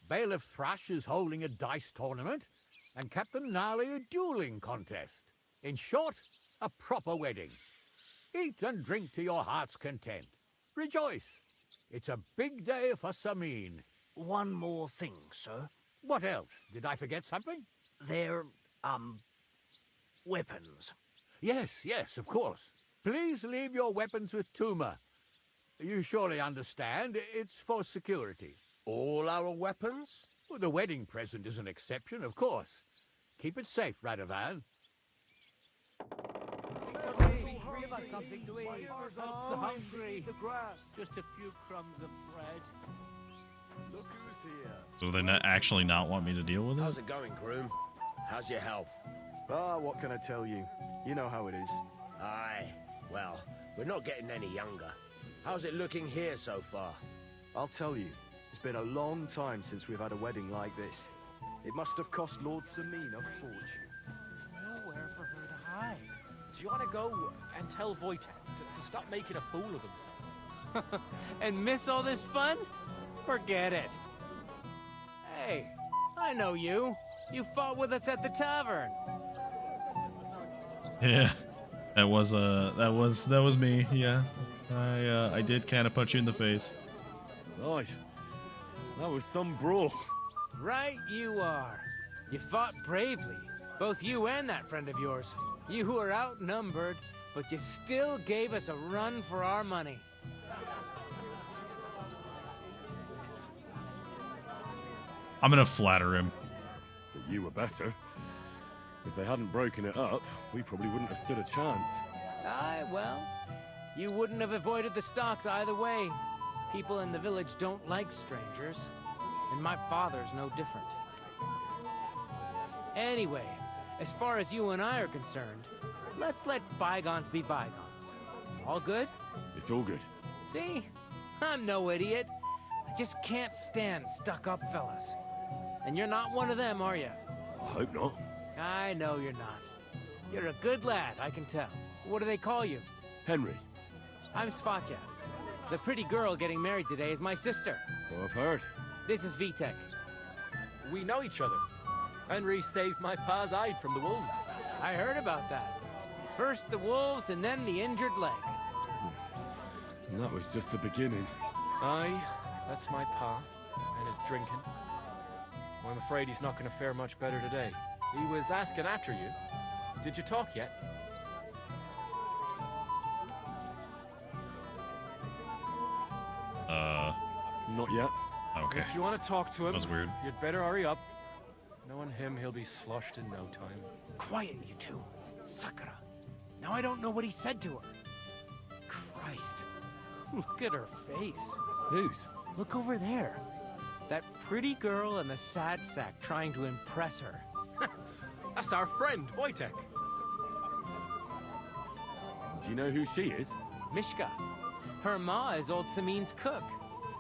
Bailiff Thrush is holding a dice tournament, and Captain Gnarly a dueling contest. In short, a proper wedding. Eat and drink to your heart's content. Rejoice. It's a big day for Samin. One more thing, sir. What else? Did I forget something? They're, weapons. Yes, of course. Please leave your weapons with Tuma. You surely understand, it's for security. All our weapons? Well, the wedding present is an exception, of course. Keep it safe, Radovan. Give us something to eat. We're so hungry. Just a few crumbs of bread. Look who's here. So they actually not want me to deal with How's it? it going, groom? How's your health? Ah, what can I tell you? You know how it is. Aye, well, we're not getting any younger. How's it looking here so far? I'll tell you, it's been a long time since we've had a wedding like this. It must have cost Lord Samin a fortune. Nowhere for her to hide. Do you want to go and tell Wojtek to stop making a fool of himself? And miss all this fun? Forget it. Hey, I know you. You fought with us at the tavern. Yeah. That was me. Yeah. I did kind of punch you in the face. Aye. That was some brawl. Right you are. You fought bravely. Both you and that friend of yours. You were outnumbered, but you still gave us a run for our money. I'm gonna flatter him. But you were better. If they hadn't broken it up, we probably wouldn't have stood a chance. Aye, well, you wouldn't have avoided the stocks either way. People in the village don't like strangers, and my father's no different. Anyway, as far as you and I are concerned, let's let bygones be bygones. All good? It's all good. See? I'm no idiot. I just can't stand stuck-up fellas. And you're not one of them, are you? I hope not. I know you're not. You're a good lad, I can tell. What do they call you? Henry. I'm Svatja. The pretty girl getting married today is my sister. So I've heard. This is Vitek. We know each other. Henry saved my pa's hide from the wolves. I heard about that. First the wolves and then the injured leg. And that was just the beginning. Aye, that's my pa, and his drinking. Well, I'm afraid he's not going to fare much better today. He was asking after you. Did you talk yet? Not yet. Okay. If you want to talk to him, That was weird. you'd better hurry up. Knowing him, he'll be sloshed in no time. Quiet, you two. Sakura. Now I don't know what he said to her. Christ. Look at her face. Whose? Look over there. That pretty girl in the sad sack trying to impress her. That's our friend, Wojtek. Do you know who she is? Mishka. Her ma is old Samin's cook.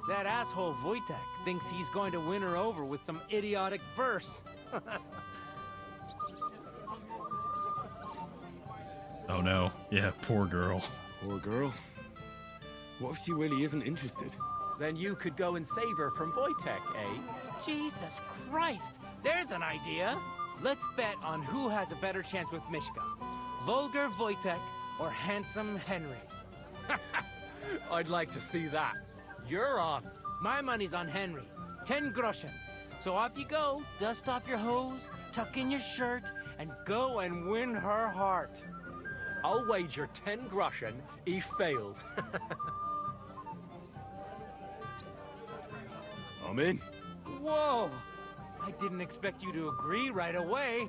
That asshole Wojtek thinks he's going to win her over with some idiotic verse. Oh no. Yeah, poor girl. Poor girl. What if she really isn't interested? Then you could go and save her from Wojtek, eh? Jesus Christ! There's an idea! Let's bet on who has a better chance with Mishka. Vulgar Wojtek or handsome Henry. I'd like to see that. You're on. My money's on Henry. 10 groschen. So off you go, dust off your hose, tuck in your shirt, and go and win her heart. I'll wager 10 groschen he fails. I'm in. Whoa! I didn't expect you to agree right away.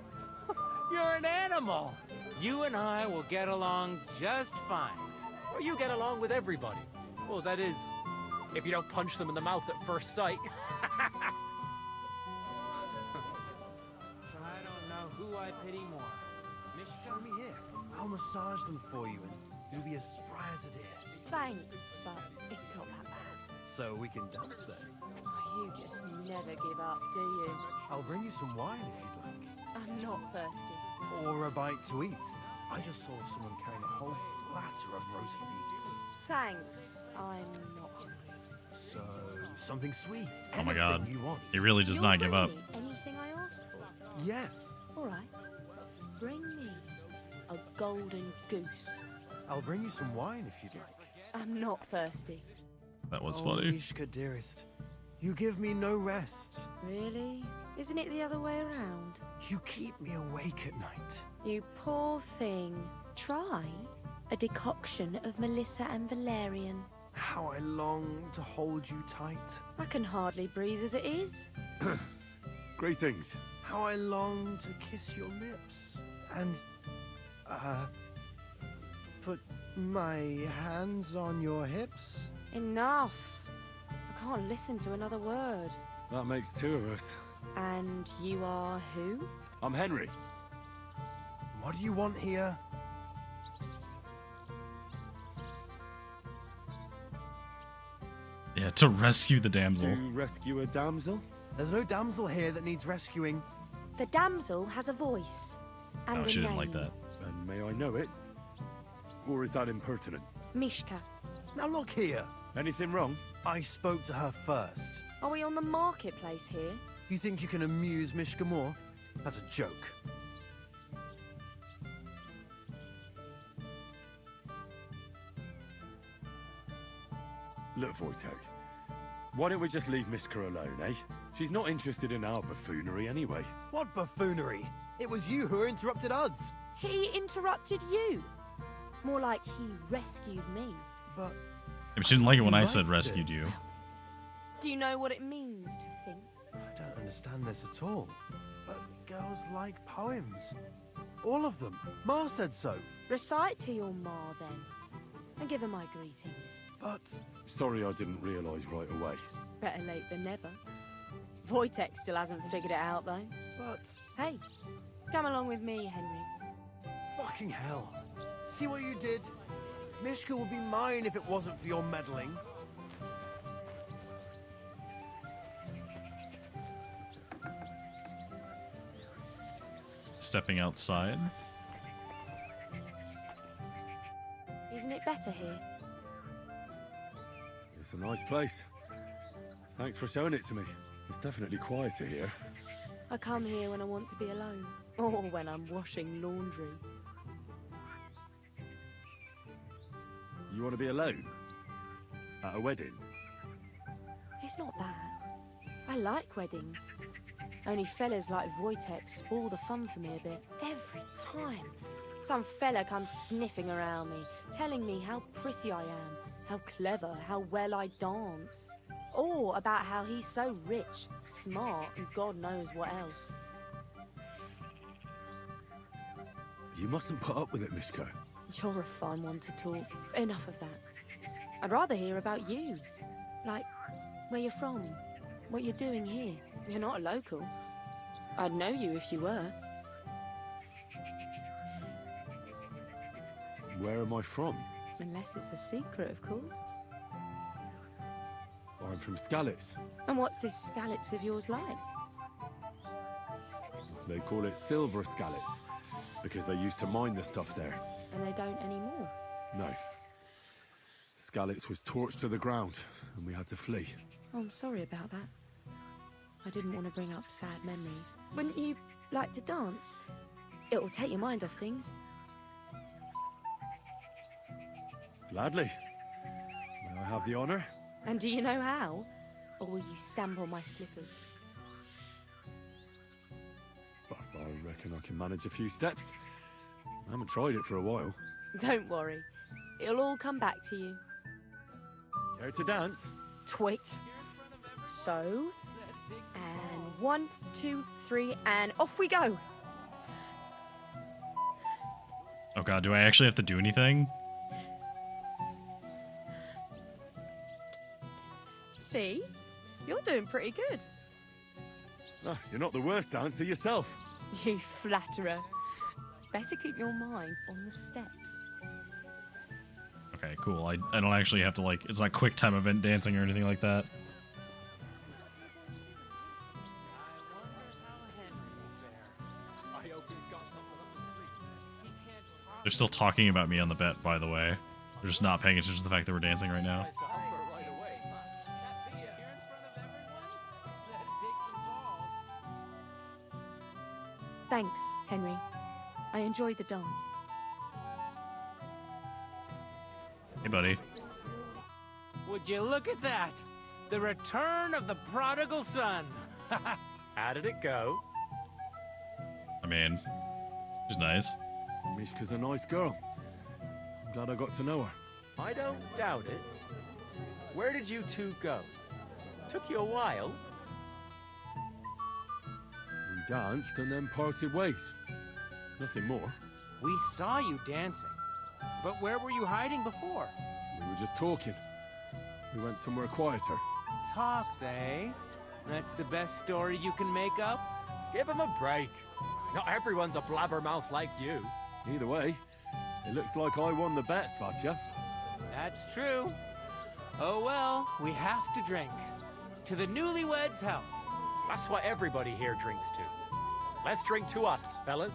You're an animal. You and I will get along just fine. Or you get along with everybody. Well, that is, if you don't punch them in the mouth at first sight. I don't know who I pity more. Show Mishka? me here. I'll massage them for you, and you'll be as spry as a deer. Thanks, but it's not that bad. So we can dance then. You just never give up, do you? I'll bring you some wine if you'd like. I'm not thirsty. Or a bite to eat. I just saw someone carrying a whole platter of roast meats. Thanks, I'm not hungry. So, something sweet. Oh my god. Anything you want. He really does You'll not give bring up. me anything I asked for? Yes. All right. Bring me a golden goose. I'll bring you some wine if you'd like. I'm not thirsty. That was Oh, funny. Mishka, dearest. You give me no rest. Really? Isn't it the other way around? You keep me awake at night. You poor thing. Try a decoction of Melissa and Valerian. How I long to hold you tight. I can hardly breathe as it is. Great things. How I long to kiss your lips. And, put my hands on your hips. Enough. I can't listen to another word. That makes two of us. And you are who? I'm Henry. What do you want here? Yeah, to rescue the damsel. To rescue a damsel? There's no damsel here that needs rescuing. The damsel has a voice. And Oh, a she didn't like name. that. And may I know it? Or is that impertinent? Mishka. Now look here. Anything wrong? I spoke to her first. Are we on the marketplace here? You think you can amuse Mishka more? That's a joke. Look, Wojtek. Why don't we just leave Mishka alone, eh? She's not interested in our buffoonery anyway. What buffoonery? It was you who interrupted us. He interrupted you. More like he rescued me. But Maybe she didn't like it when I You said liked it. rescued you. Do you know what it means to think? I don't understand this at all. But girls like poems. All of them. Ma said so. Recite to your ma then. And give her my greetings. But Sorry I didn't realise right away. Better late than never. Wojtek still hasn't figured it out though. But Hey, come along with me, Henry. fucking hell. See what you did? Mishka would be mine if it wasn't for your meddling. Stepping outside. Isn't it better here? It's a nice place. Thanks for showing it to me. It's definitely quieter here. I come here when I want to be alone. Or when I'm washing laundry. You want to be alone? At a wedding? It's not that. I like weddings. Only fellas like Wojtek spoil the fun for me a bit. Every time. Some fella comes sniffing around me, telling me how pretty I am, how clever, how well I dance. Or about how he's so rich, smart, and God knows what else. You mustn't put up with it, Mishko. You're a fine one to talk. Enough of that. I'd rather hear about you. Like, where you're from, what you're doing here. You're not a local. I'd know you if you were. Where am I from? Unless it's a secret, of course. I'm from Skalitz. And what's this Skalitz of yours like? They call it Silver Skalitz, because they used to mine the stuff there. And they don't anymore? No. Skalitz was torched to the ground, and we had to flee. Oh, I'm sorry about that. I didn't want to bring up sad memories. Wouldn't you like to dance? It'll take your mind off things. Gladly. May I have the honor? And do you know how? Or will you stamp on my slippers? Well, I reckon I can manage a few steps. I haven't tried it for a while. Don't worry. It'll all come back to you. Care to dance? Twit. So, and 1, 2, 3, and off we go. Oh god, do I actually have to do anything? See? You're doing pretty good. Ah, you're not the worst dancer yourself. You flatterer. Better keep your mind on the steps. Okay, cool. I don't actually have to, like, it's not quick time event dancing or anything like that. They're still talking about me on the bet, by the way. They're just not paying attention to the fact that we're dancing right now. Thanks, Henry. I enjoyed the dance. Hey, buddy. Would you look at that? The return of the prodigal son. How did it go? I mean, she's nice. Mishka's a nice girl. I'm glad I got to know her. I don't doubt it. Where did you two go? Took you a while. We danced and then parted ways. Nothing more. We saw you dancing. But where were you hiding before? We were just talking. We went somewhere quieter. Talked, eh? That's the best story you can make up? Give him a break. Not everyone's a blabbermouth like you. Either way, it looks like I won the bet, Svatya. That's true. Oh well, we have to drink. To the newlyweds' health. That's what everybody here drinks to. Let's drink to us, fellas.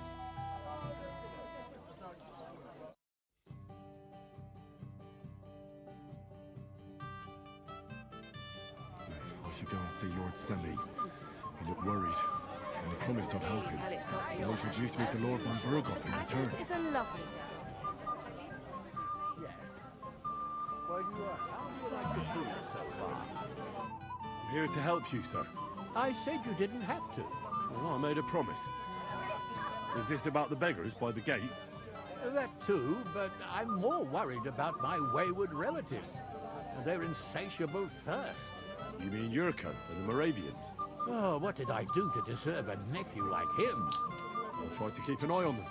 I should go and see Lord Semi. He looked worried, and I promised I'd help him. He'll introduce me to Lord von Burghoff in return. This is a lovely Yes. Why do you ask? How do you like the food so far? I'm here to help you, sir. I said you didn't have to. Well, I made a promise. Is this about the beggars by the gate? That too, but I'm more worried about my wayward relatives and their insatiable thirst. You mean Yurka and the Moravians? Oh, what did I do to deserve a nephew like him? I'll try to keep an eye on them.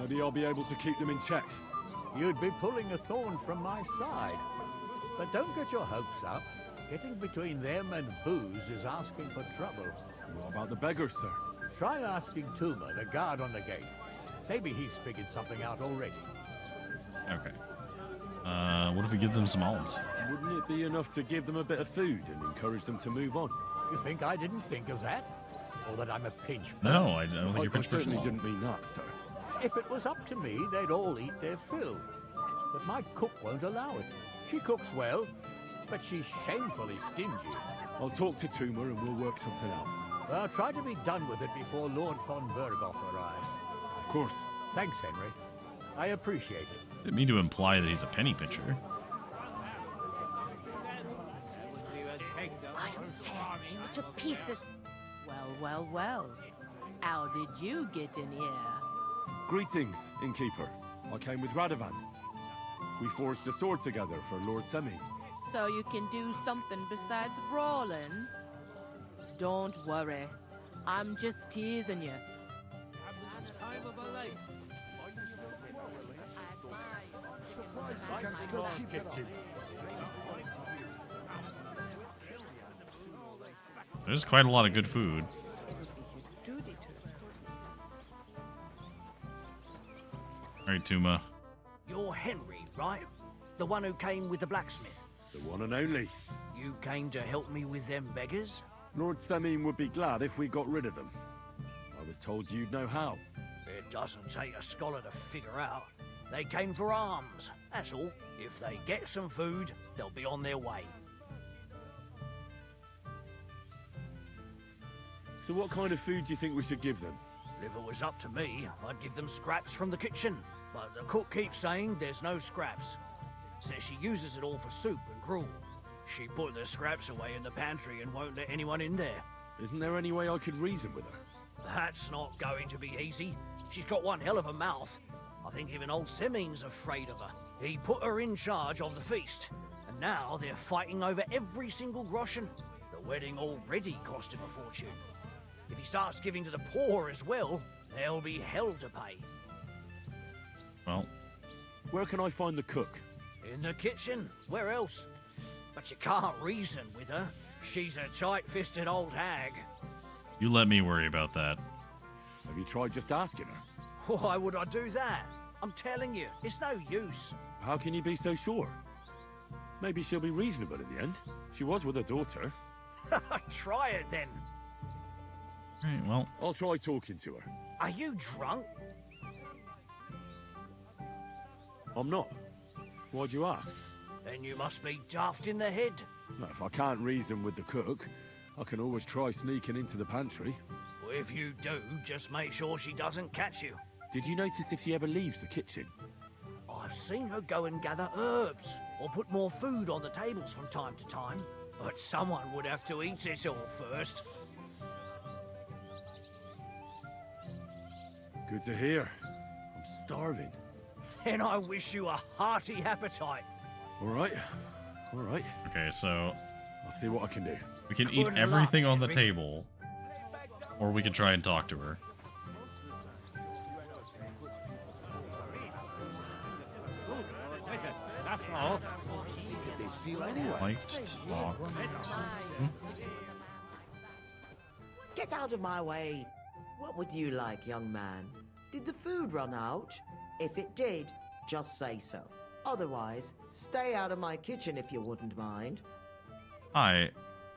Maybe I'll be able to keep them in check. You'd be pulling a thorn from my side. But don't get your hopes up. Getting between them and booze is asking for trouble. What about the beggars, sir? Try asking Tuma, the guard on the gate. Maybe he's figured something out already. Okay. What if we give them some alms? Wouldn't it be enough to give them a bit of food and encourage them to move on? You think I didn't think of that? Or that I'm a pinch purse? No, I don't think you're pinch I certainly person. didn't mean that, sir. If it was up to me, they'd all eat their fill. But my cook won't allow it. She cooks well, but she's shamefully stingy. I'll talk to Tuma and we'll work something out. Well, try to be done with it before Lord von Burghoff arrives. Of course. Thanks, Henry. I appreciate it. Didn't mean to imply that he's a penny pincher. I'll tear him to pieces. Well. How did you get in here? Greetings, innkeeper. I came with Radovan. We forged a sword together for Lord Semi. So you can do something besides brawling? Don't worry. I'm just teasing you. Time of a life. There's quite a lot of good food. Alright, Tuma. You're Henry, right? The one who came with the blacksmith. The one and only. You came to help me with them beggars? Lord Semin would be glad if we got rid of them. I was told you'd know how. It doesn't take a scholar to figure out. They came for alms, that's all. If they get some food, they'll be on their way. So what kind of food do you think we should give them? If it was up to me, I'd give them scraps from the kitchen. But the cook keeps saying there's no scraps. Says she uses it all for soup and gruel. She put the scraps away in the pantry and won't let anyone in there. Isn't there any way I could reason with her? That's not going to be easy. She's got one hell of a mouth. I think even old Semin's afraid of her. He put her in charge of the feast, and now they're fighting over every single groschen. The wedding already cost him a fortune. If he starts giving to the poor as well, there'll be hell to pay. Well, where can I find the cook? In the kitchen. Where else? But you can't reason with her. She's a tight-fisted old hag. you let me worry about that. Have you tried just asking her? Why would I do that? I'm telling you, it's no use. How can you be so sure? Maybe she'll be reasonable in the end. She was with her daughter. Try it then. Right, well, I'll try talking to her. Are you drunk? I'm not. Why'd you ask? Then you must be daft in the head. Well, if I can't reason with the cook, I can always try sneaking into the pantry. Well, if you do, just make sure she doesn't catch you. Did you notice if she ever leaves the kitchen? I've seen her go and gather herbs, or put more food on the tables from time to time. But someone would have to eat it all first. Good to hear. I'm starving. Then I wish you a hearty appetite. All right. All right. okay, so I'll see what I can do. we can eat Good everything luck, on the Henry. table, or we can try and talk to her. That's all. They steal anyway. Like to talk. Get out of my way. What would you like, young man? Did the food run out? If it did, just say so. Otherwise, stay out of my kitchen if you wouldn't mind. Hi.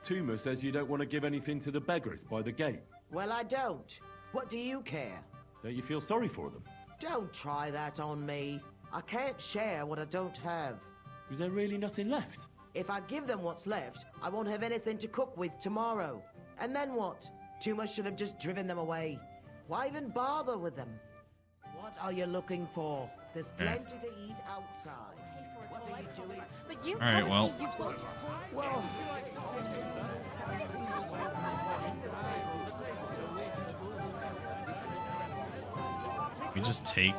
Tuma says you don't want to give anything to the beggars by the gate. Well, I don't. What do you care? Don't you feel sorry for them? Don't try that on me. I can't share what I don't have. Is there really nothing left? If I give them what's left, I won't have anything to cook with tomorrow. And then what? Tuma should have just driven them away. Why even bother with them? What are you looking for? There's plenty to eat outside. What are you doing? But you All right, well. promised me you'd go- Well, We just take.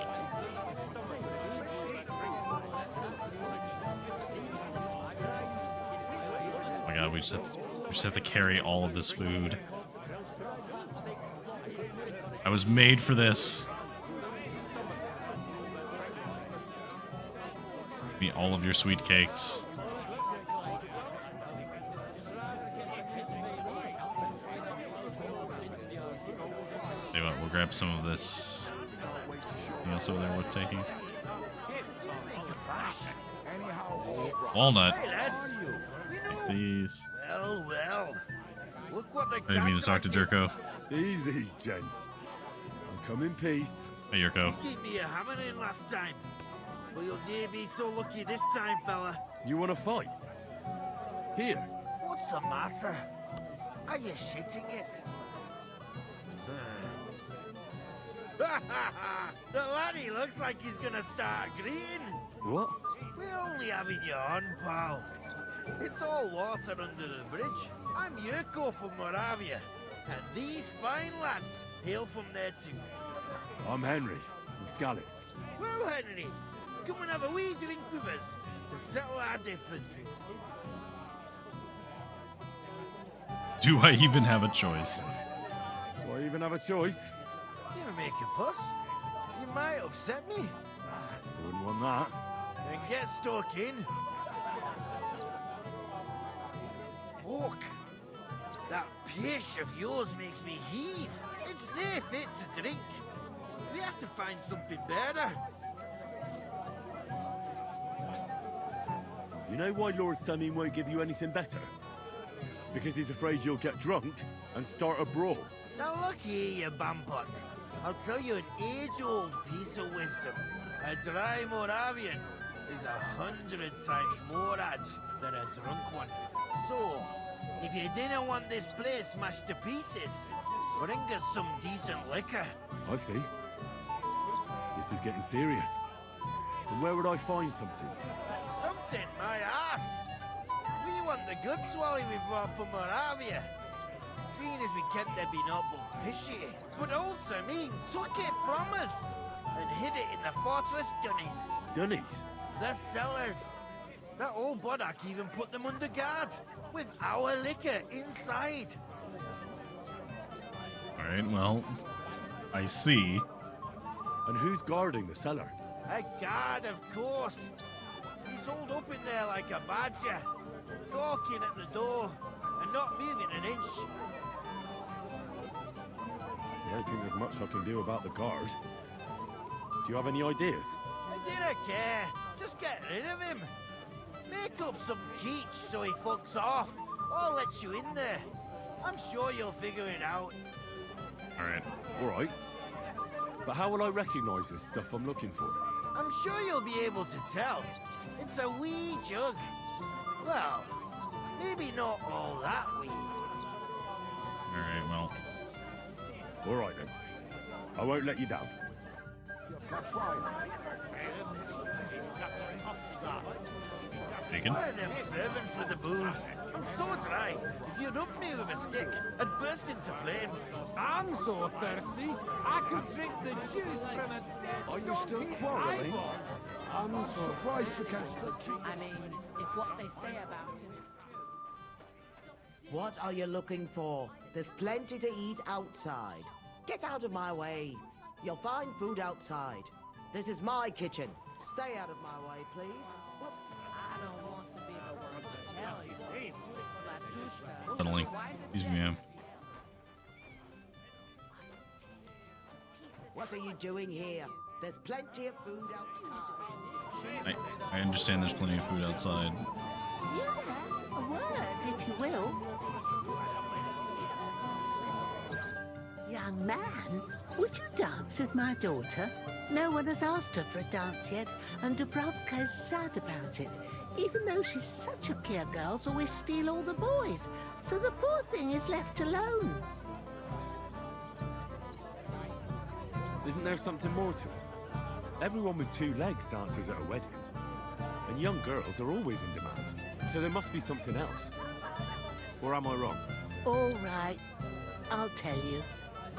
Oh my god, we just have to carry all of this food. I was made for this. Give me all of your sweet cakes. Tell you what, we'll grab some of this. Anything else over there worth taking? Walnut. Hey, lads. Take these. Well. Look what they I didn't mean to talk to Jerko. Easy, gents. I'll come in peace. Hey, Jerko. Gave me a hammer in last time. Well, you'll near be so lucky this time, fella. You want to fight? Here. What's the matter? Are you shitting it? The laddie looks like he's gonna start agreeing. What? We're only having you on, pal. It's all water under the bridge. I'm Yurko from Moravia. And these fine lads hail from there too. I'm Henry, from Scallis. Well, Henry, come and have a wee drink with us to settle our differences. Do I even have a choice? Do I even have a choice? You make a fuss. You might upset me. Wouldn't want that. Then get stuck in. Fuck. That pish of yours makes me heave. It's nae fit to drink. We have to find something better. You know why Lord Samin won't give you anything better? Because he's afraid you'll get drunk and start a brawl. Now look here, you bampot. I'll tell you an age-old piece of wisdom. A dry Moravian is 100 times more edge than a drunk one. So, if you didn't want this place smashed to pieces, bring us some decent liquor. I see. This is getting serious. And where would I find something? Something, my ass. We want the good swally we brought from Moravia. Seeing as we can't there be not but pishy. But old Samin took it from us and hid it in the fortress dunnies. Dunnies? The cellars. That old boddock even put them under guard with our liquor inside. Alright, well, I see. And who's guarding the cellar? A guard, of course. He's holed up in there like a badger, gawking at the door and not moving an inch. I don't think there's much I can do about the guard. Do you have any ideas? I didn't care. Just get rid of him. Make up some keech so he fucks off. I'll let you in there. I'm sure you'll figure it out. Alright. Alright. But how will I recognize this stuff I'm looking for? I'm sure you'll be able to tell. It's a wee jug. Well, maybe not all that wee. Alright, well. Alright then. I won't let you down. Taken. Why are them servants with the booze? I'm so dry. If you rub me with a stick, I'd burst into flames. I'm so thirsty, I could drink the juice from a dead Are you still donkey's quarrelling? eyeball. I'm surprised to catch the king. I mean, if what they say about him... What are you looking for? There's plenty to eat outside. Get out of my way. You'll find food outside. This is my kitchen. Stay out of my way, please. What's... I don't want to be the one to tell you. Latushka. Settling. Excuse me, ma'am. What are you doing here? There's plenty of food outside. I understand there's plenty of food outside. Yeah, a word, if you will. Young man, would you dance with my daughter? No one has asked her for a dance yet, and Dubrovka is sad about it. Even though she's such a pure girls always steal all the boys, so the poor thing is left alone. Isn't there something more to it? Everyone with two legs dances at a wedding. And young girls are always in demand. So there must be something else. Or am I wrong? All right, I'll tell you.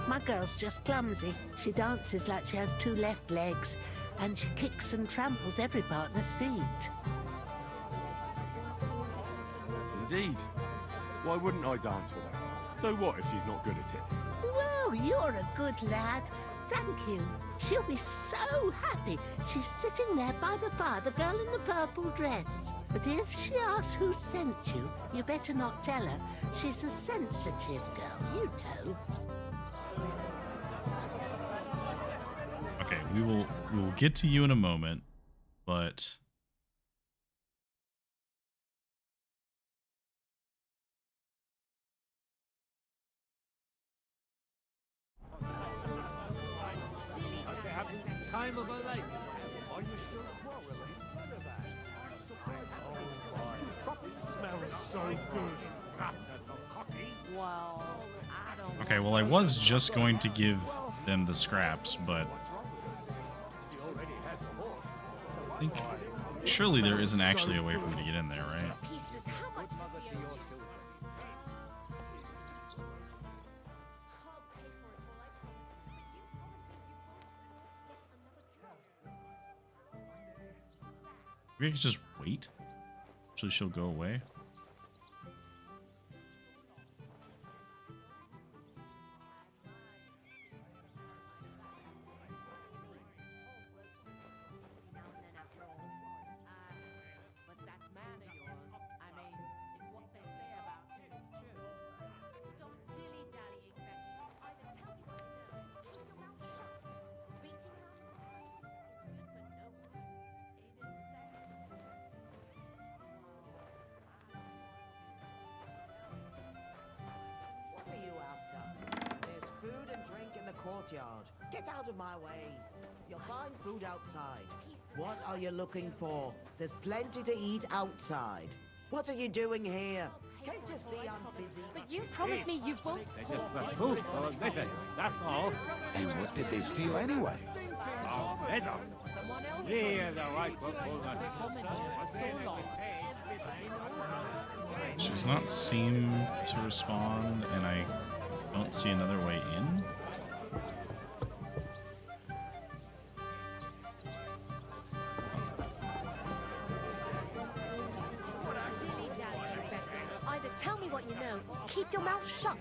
My girl's just clumsy. She dances like she has two left legs, and she kicks and tramples every partner's feet. Indeed. Why wouldn't I dance with her? So what if she's not good at it? Well, you're a good lad. Thank you. She'll be so happy. She's sitting there by the fire, the girl in the purple dress. But if she asks who sent you, you better not tell her. She's a sensitive girl, you know. Okay, we will get to you in a moment, but Time of a lake. Are you still quarreling? It smells so good. Well, I don't okay, well I was just going to give them the scraps, but I think surely there isn't actually a way for me to get in there, right? Maybe I could just wait. Actually, she'll go away. What are you after? There's food and drink in the courtyard. Get out of my way. You'll find food outside. What are you looking for? There's plenty to eat outside. What are you doing here? Can't you see I'm busy? But you promised me you'd both... They just got food for a living, that's all. And what did they steal anyway? Oh, better. Yeah, the right book hold on. She does not seem to respond, and I don't see another way in. Either tell me what you know, or keep your mouth shut.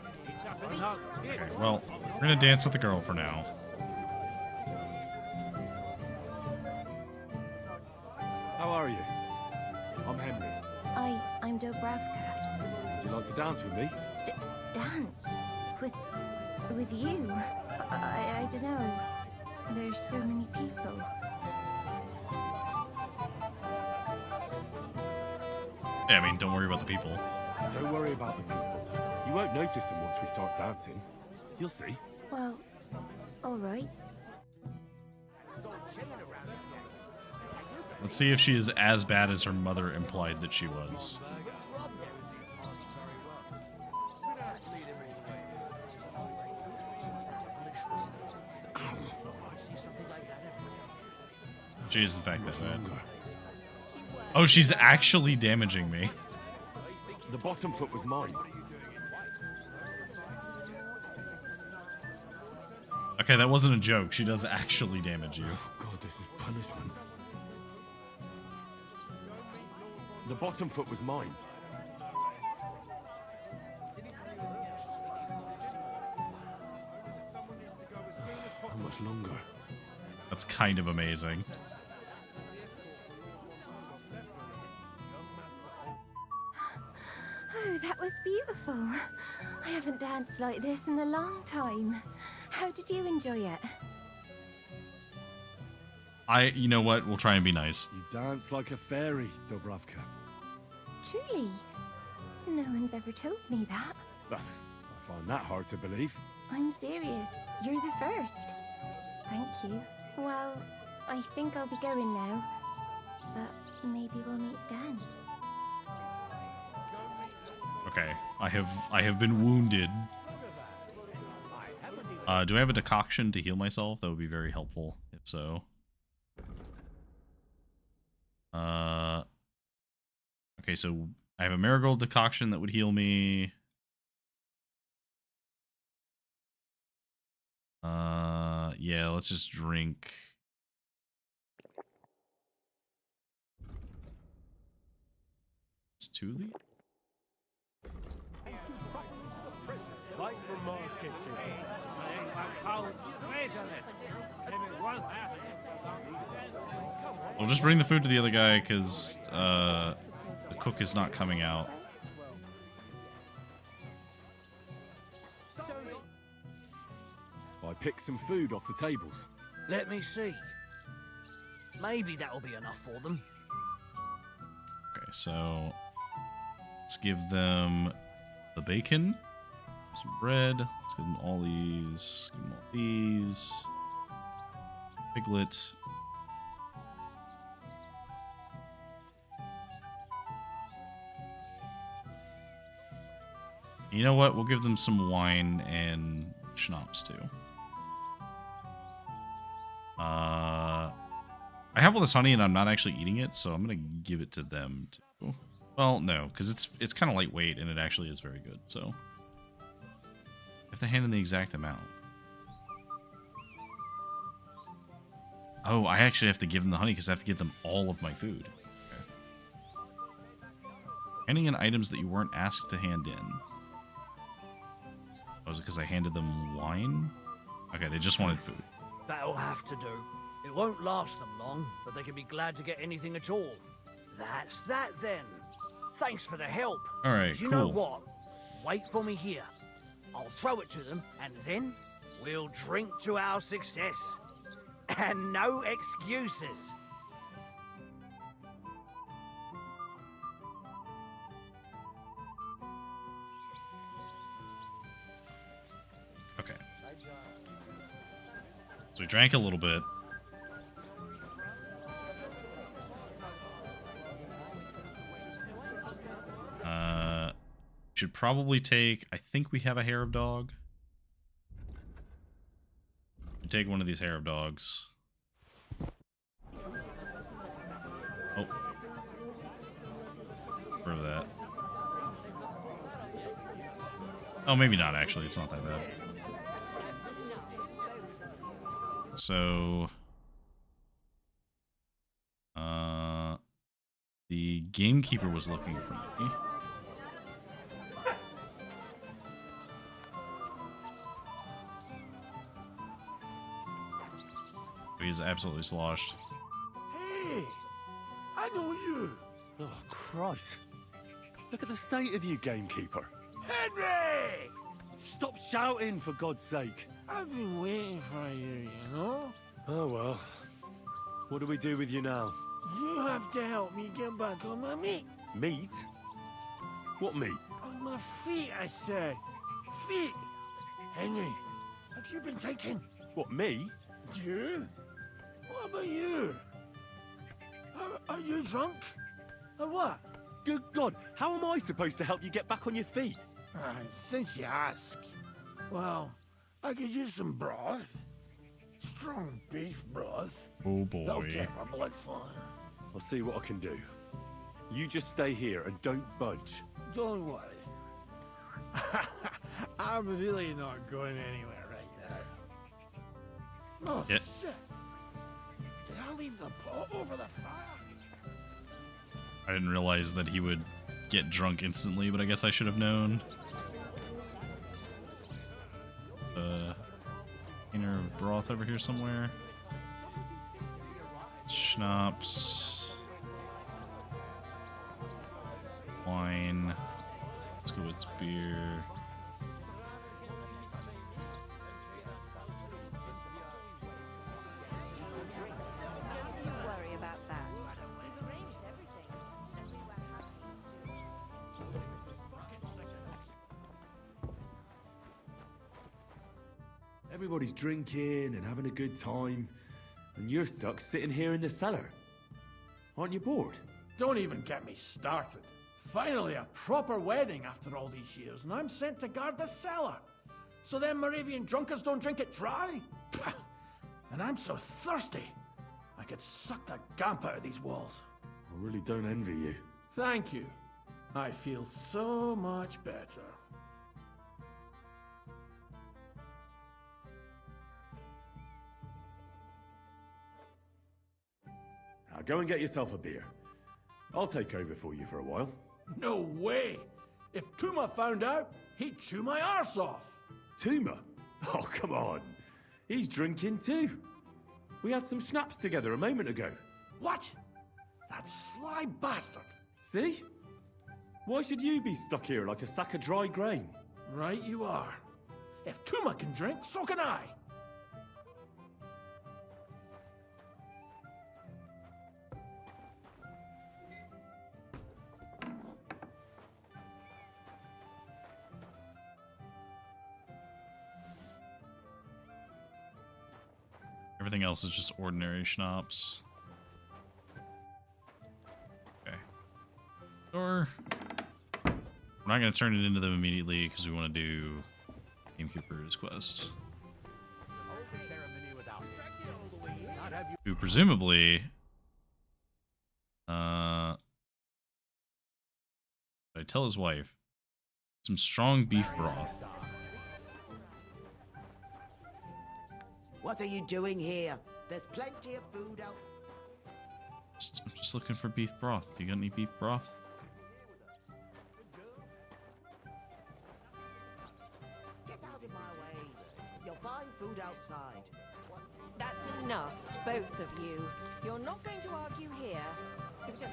Okay, well, we're gonna dance with the girl for now. How are you? I'm Henry. I'm Dobravka. Would you like to dance with me? Dance? With you? I don't know. There's so many people. Yeah, I mean, don't worry about the people. Don't worry about the people. You won't notice them once we start dancing. You'll see. Well, alright. Let's see if she is as bad as her mother implied that she was. She is in fact that bad. Oh, she's actually damaging me. The bottom foot was mine. Okay, that wasn't a joke. She does actually damage you. Oh God, this is punishment. The bottom foot was mine. How much longer? That's kind of amazing. Oh, that was beautiful. I haven't danced like this in a long time. How did you enjoy it? You know what? We'll try and be nice. You dance like a fairy, Dobravka. Truly? No one's ever told me that. I find that hard to believe. I'm serious. You're the first. Thank you. Well, I think I'll be going now. But maybe we'll meet again. Okay, I have been wounded. Do I have a decoction to heal myself? That would be very helpful, if so. Okay, so I have a marigold decoction that would heal me. Yeah, let's just drink. It's Thule? Right from Mars Kitchen. I ain't like how straight on it. If it was happening. I'll just bring the food to the other guy, because the cook is not coming out. I picked some food off the tables. Let me see. Maybe that'll be enough for them. Okay, so let's give them the bacon, some bread. Let's give them all these. Give them all these. Piglet. You know what? We'll give them some wine and schnapps too. I have all this honey and I'm not actually eating it, so I'm gonna give it to them too. Well, no, because it's kind of lightweight and it actually is very good. So, I have to hand in the exact amount. Oh, I actually have to give them the honey because I have to give them all of my food. Handing in items that you weren't asked to hand in. Was it because I handed them wine? Okay, they just wanted food. That'll have to do. It won't last them long, but they can be glad to get anything at all. That's that then. Thanks for the help. All right, Do you know what? Wait for me here. I'll throw it to them, and then we'll drink to our success. And no excuses. Okay. So we drank a little bit. Should probably take... I think we have a hair of dog. Take one of these hair of dogs. Oh. For that. Oh, maybe not, actually. It's not that bad. So... the gamekeeper was looking for me. He's absolutely sloshed. Hey! I know you! Oh, Christ. Look at the state of you, gamekeeper. Henry! Stop shouting, for God's sake. I've been waiting for you, you know? Oh, well. What do we do with you now? You have to help me get back on my meat. Meat? What meat? On my feet, I say. Feet! Henry, have you been drinking? What, me? You? What about you? Are you drunk? Or what? Good God, how am I supposed to help you get back on your feet? Since you ask. Well, I could use some broth. Strong beef broth. Oh boy. That'll get my blood flowing. I'll see what I can do. You just stay here and don't budge. Don't worry. I'm really not going anywhere right now. Oh, yeah. shit. Did I leave the pot over the fire? I didn't realize that he would get drunk instantly, but I guess I should have known. Inner broth over here somewhere. Schnapps. Wine. Let's go with beer. Everybody's drinking and having a good time, and you're stuck sitting here in the cellar. Aren't you bored? Don't even get me started. Finally, a proper wedding after all these years, and I'm sent to guard the cellar. So them Moravian drunkards don't drink it dry? And I'm so thirsty, I could suck the gamp out of these walls. I really don't envy you. Thank you. I feel so much better. Now go and get yourself a beer. I'll take over for you for a while. No way! If Tuma found out, he'd chew my arse off. Tuma? Oh, come on. He's drinking too. We had some schnapps together a moment ago. What? That sly bastard. See? Why should you be stuck here like a sack of dry grain? Right you are. If Tuma can drink, so can I. Everything else is just ordinary schnapps. Okay. Or we're not going to turn it into them immediately because we want to do Gamekeeper's quest. Who presumably I tell his wife some strong beef broth. What are you doing here? There's plenty of food out. I'm just looking for beef broth. Do you got any beef broth? of my way. You'll find food outside. That's enough, both of you. You're not going to argue here. It was just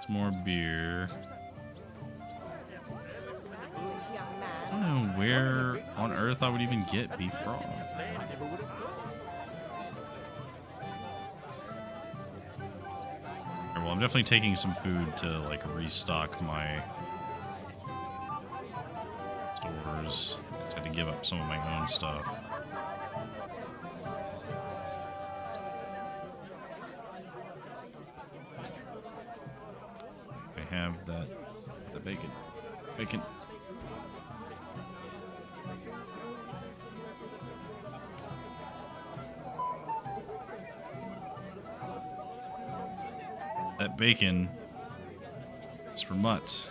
Some more beer. young man. I don't know where on earth I would even get beef broth. Well, I'm definitely taking some food to like restock my stores. I just had to give up some of my own stuff. I have the bacon. Bacon. That bacon is for Mutt.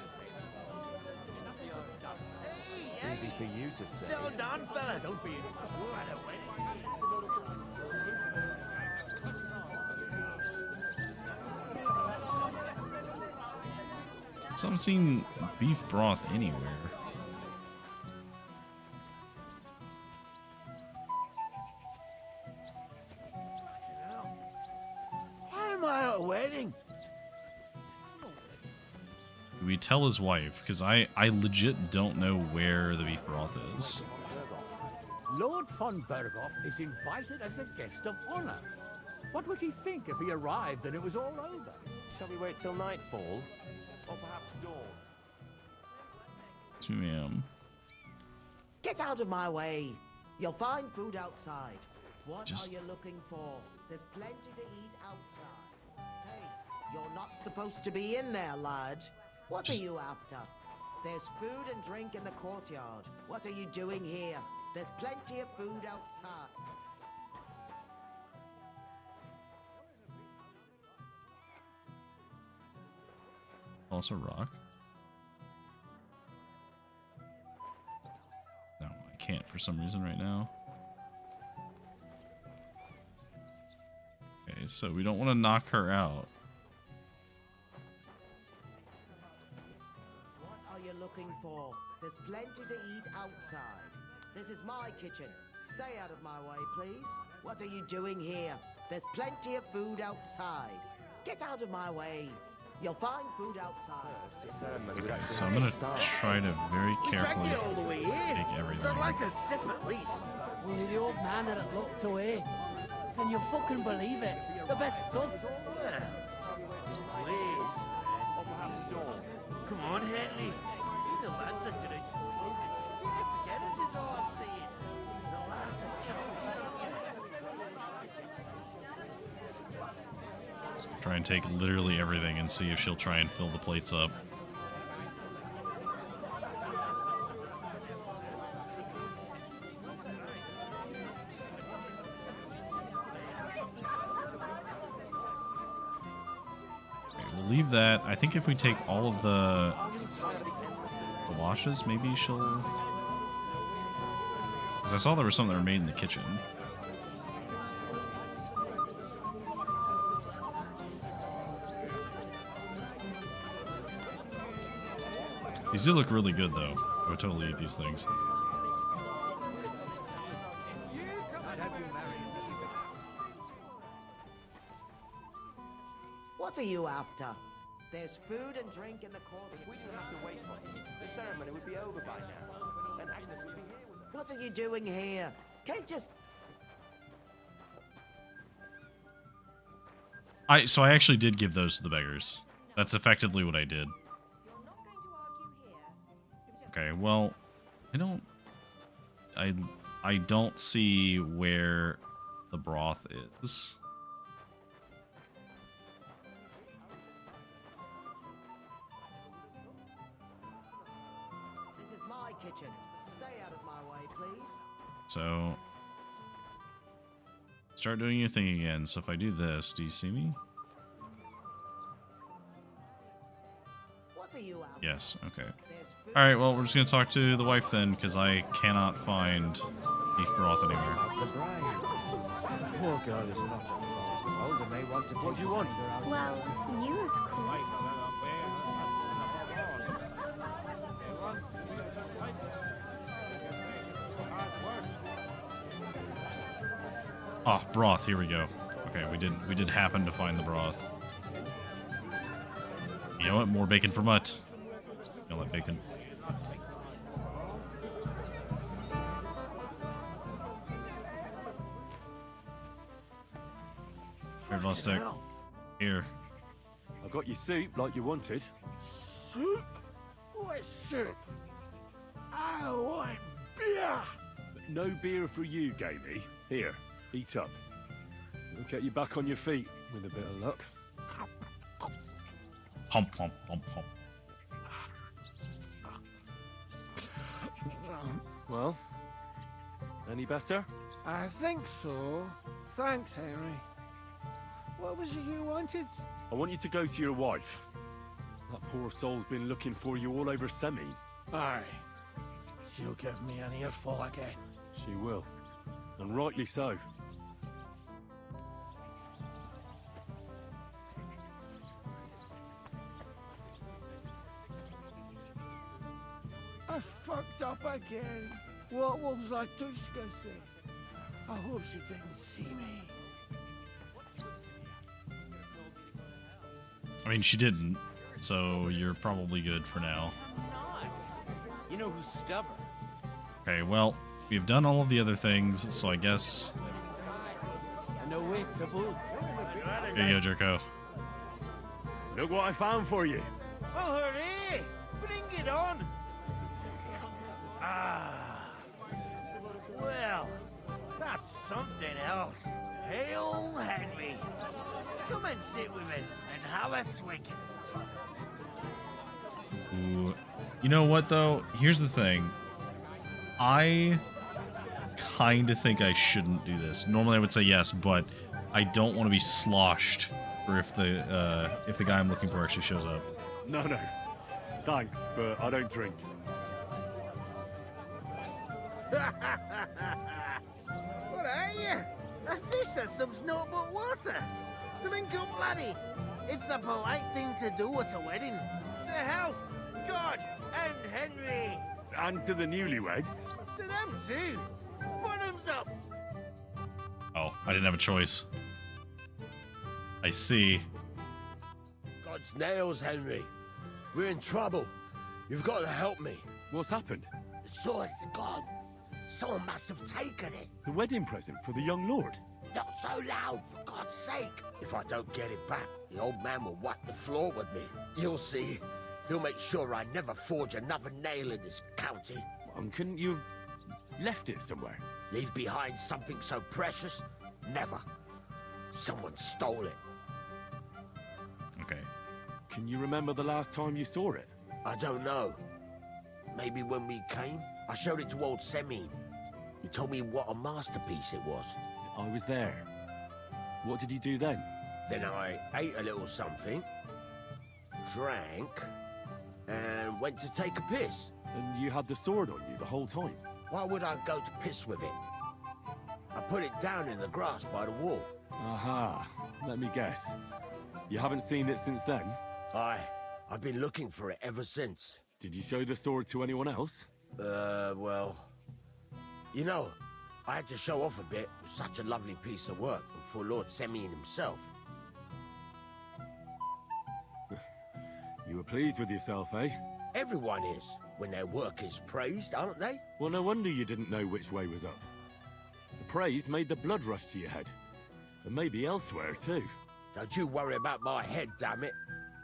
Easy for you to say. Settle down, fellas. Don't be So I haven't seen beef broth anywhere. Why am I at a wedding? Do we tell his wife? Because I legit don't know where the beef broth is. Lord von Berghoff is invited as a guest of honor. What would he think if he arrived and it was all over? Shall we wait till nightfall? Or perhaps dawn? 2 a.m. Get out of my way. You'll find food outside. What Just- are you looking for? There's plenty to eat outside. Hey, you're not supposed to be in there, lad. What Just- are you after? There's food and drink in the courtyard. What are you doing here? There's plenty of food outside. Also rock. No, I can't for some reason right now. Okay, so we don't want to knock her out. What are you looking for? There's plenty to eat outside. This is my kitchen. Stay out of my way, please. What are you doing here? There's plenty of food outside. Get out of my way. You'll find food outside. Okay, so I'm gonna try to very We dragged carefully you all the way here. take everything. So I'd like a sip at least. Only the old man that it looked away. Can you fucking believe it? The best stuff. Please. Or perhaps dawn. Come on, Henley. You the lads are doing just fun. Did you forget us is all I'm saying? The lads are counting on you. Try and take literally everything and see if she'll try and fill the plates up. Okay, we'll leave that. I think if we take all of the washes, maybe she'll... Because I saw there was some that were made in the kitchen. These do look really good, though. I would totally eat these things. What are you after? There's food and drink in the courtyard. If we didn't have to wait for him, the ceremony would be over by now. And Agnes would be here with us. What are you doing here? Can't just... So I actually did give those to the beggars. That's effectively what I did. Okay, well, I don't see where the broth is. This is my kitchen. Stay out of my way, please. So start doing your thing again. So if I do this, do you see me? What are you after? Yes, okay. Alright, well, we're just going to talk to the wife then, because I cannot find beef broth anywhere. Poor girl is not at fault. Older may want to. What do you want? Well, you of course. Ah, broth. Here we go. Okay, we did happen to find the broth. You know what? More bacon for Mutt. You know that bacon. Here, Vostok. Here. I got your soup like you wanted. Soup? What soup? I want beer! No beer for you, Gamey. Here, eat up. We'll get you back on your feet with a bit of luck. Hump, hump, hump, hump. Well, any better? I think so. Thanks, Henry. What was it you wanted? I want you to go to your wife. That poor soul's been looking for you all over Semi. Aye. She'll give me an earful again. She will. And rightly so. I fucked up again. What will Zatushka say? I hope she didn't see me. I mean, she didn't, so you're probably good for now. I'm not. You know who's stubborn? Okay, well, we've done all of the other things, so I guess... No way to boot. Here you go, Jerko. Look what I found for you. Oh, hooray! Bring it on! Ah. Well, that's something else. Hail Henry. Come and sit with us and have a swig. Ooh. You know what, though? Here's the thing. I kind of think I shouldn't do this. Normally I would say yes, but I don't want to be sloshed for if the guy I'm looking for actually shows up. No. Thanks, but I don't drink. What are you? A fish that swims not but water. Drink up, laddie. It's a polite thing to do at a wedding. To health, God, and Henry. And to the newlyweds. To them too. Bottoms up. Oh, I didn't have a choice. I see. God's nails, Henry. We're in trouble. You've got to help me. What's happened? The sword's gone. Someone must have taken it. The wedding present for the young lord. Not so loud, for God's sake. If I don't get it back, the old man will wipe the floor with me. You'll see. He'll make sure I never forge another nail in this county. Couldn't you have left it somewhere? Leave behind something so precious? Never. Someone stole it. Okay. Can you remember the last time you saw it? I don't know. Maybe when we came? I showed it to old Semine. He told me what a masterpiece it was. I was there. What did you do then? Then I ate a little something, drank, and went to take a piss. And you had the sword on you the whole time? Why would I go to piss with it? I put it down in the grass by the wall. Aha. Let me guess. You haven't seen it since then? Aye. I've been looking for it ever since. Did you show the sword to anyone else? Well... You know, I had to show off a bit. It was such a lovely piece of work for Lord Semine himself. You were pleased with yourself, eh? Everyone is, when their work is praised, aren't they? Well, no wonder you didn't know which way was up. The praise made the blood rush to your head. And maybe elsewhere, too. Don't you worry about my head, damn it.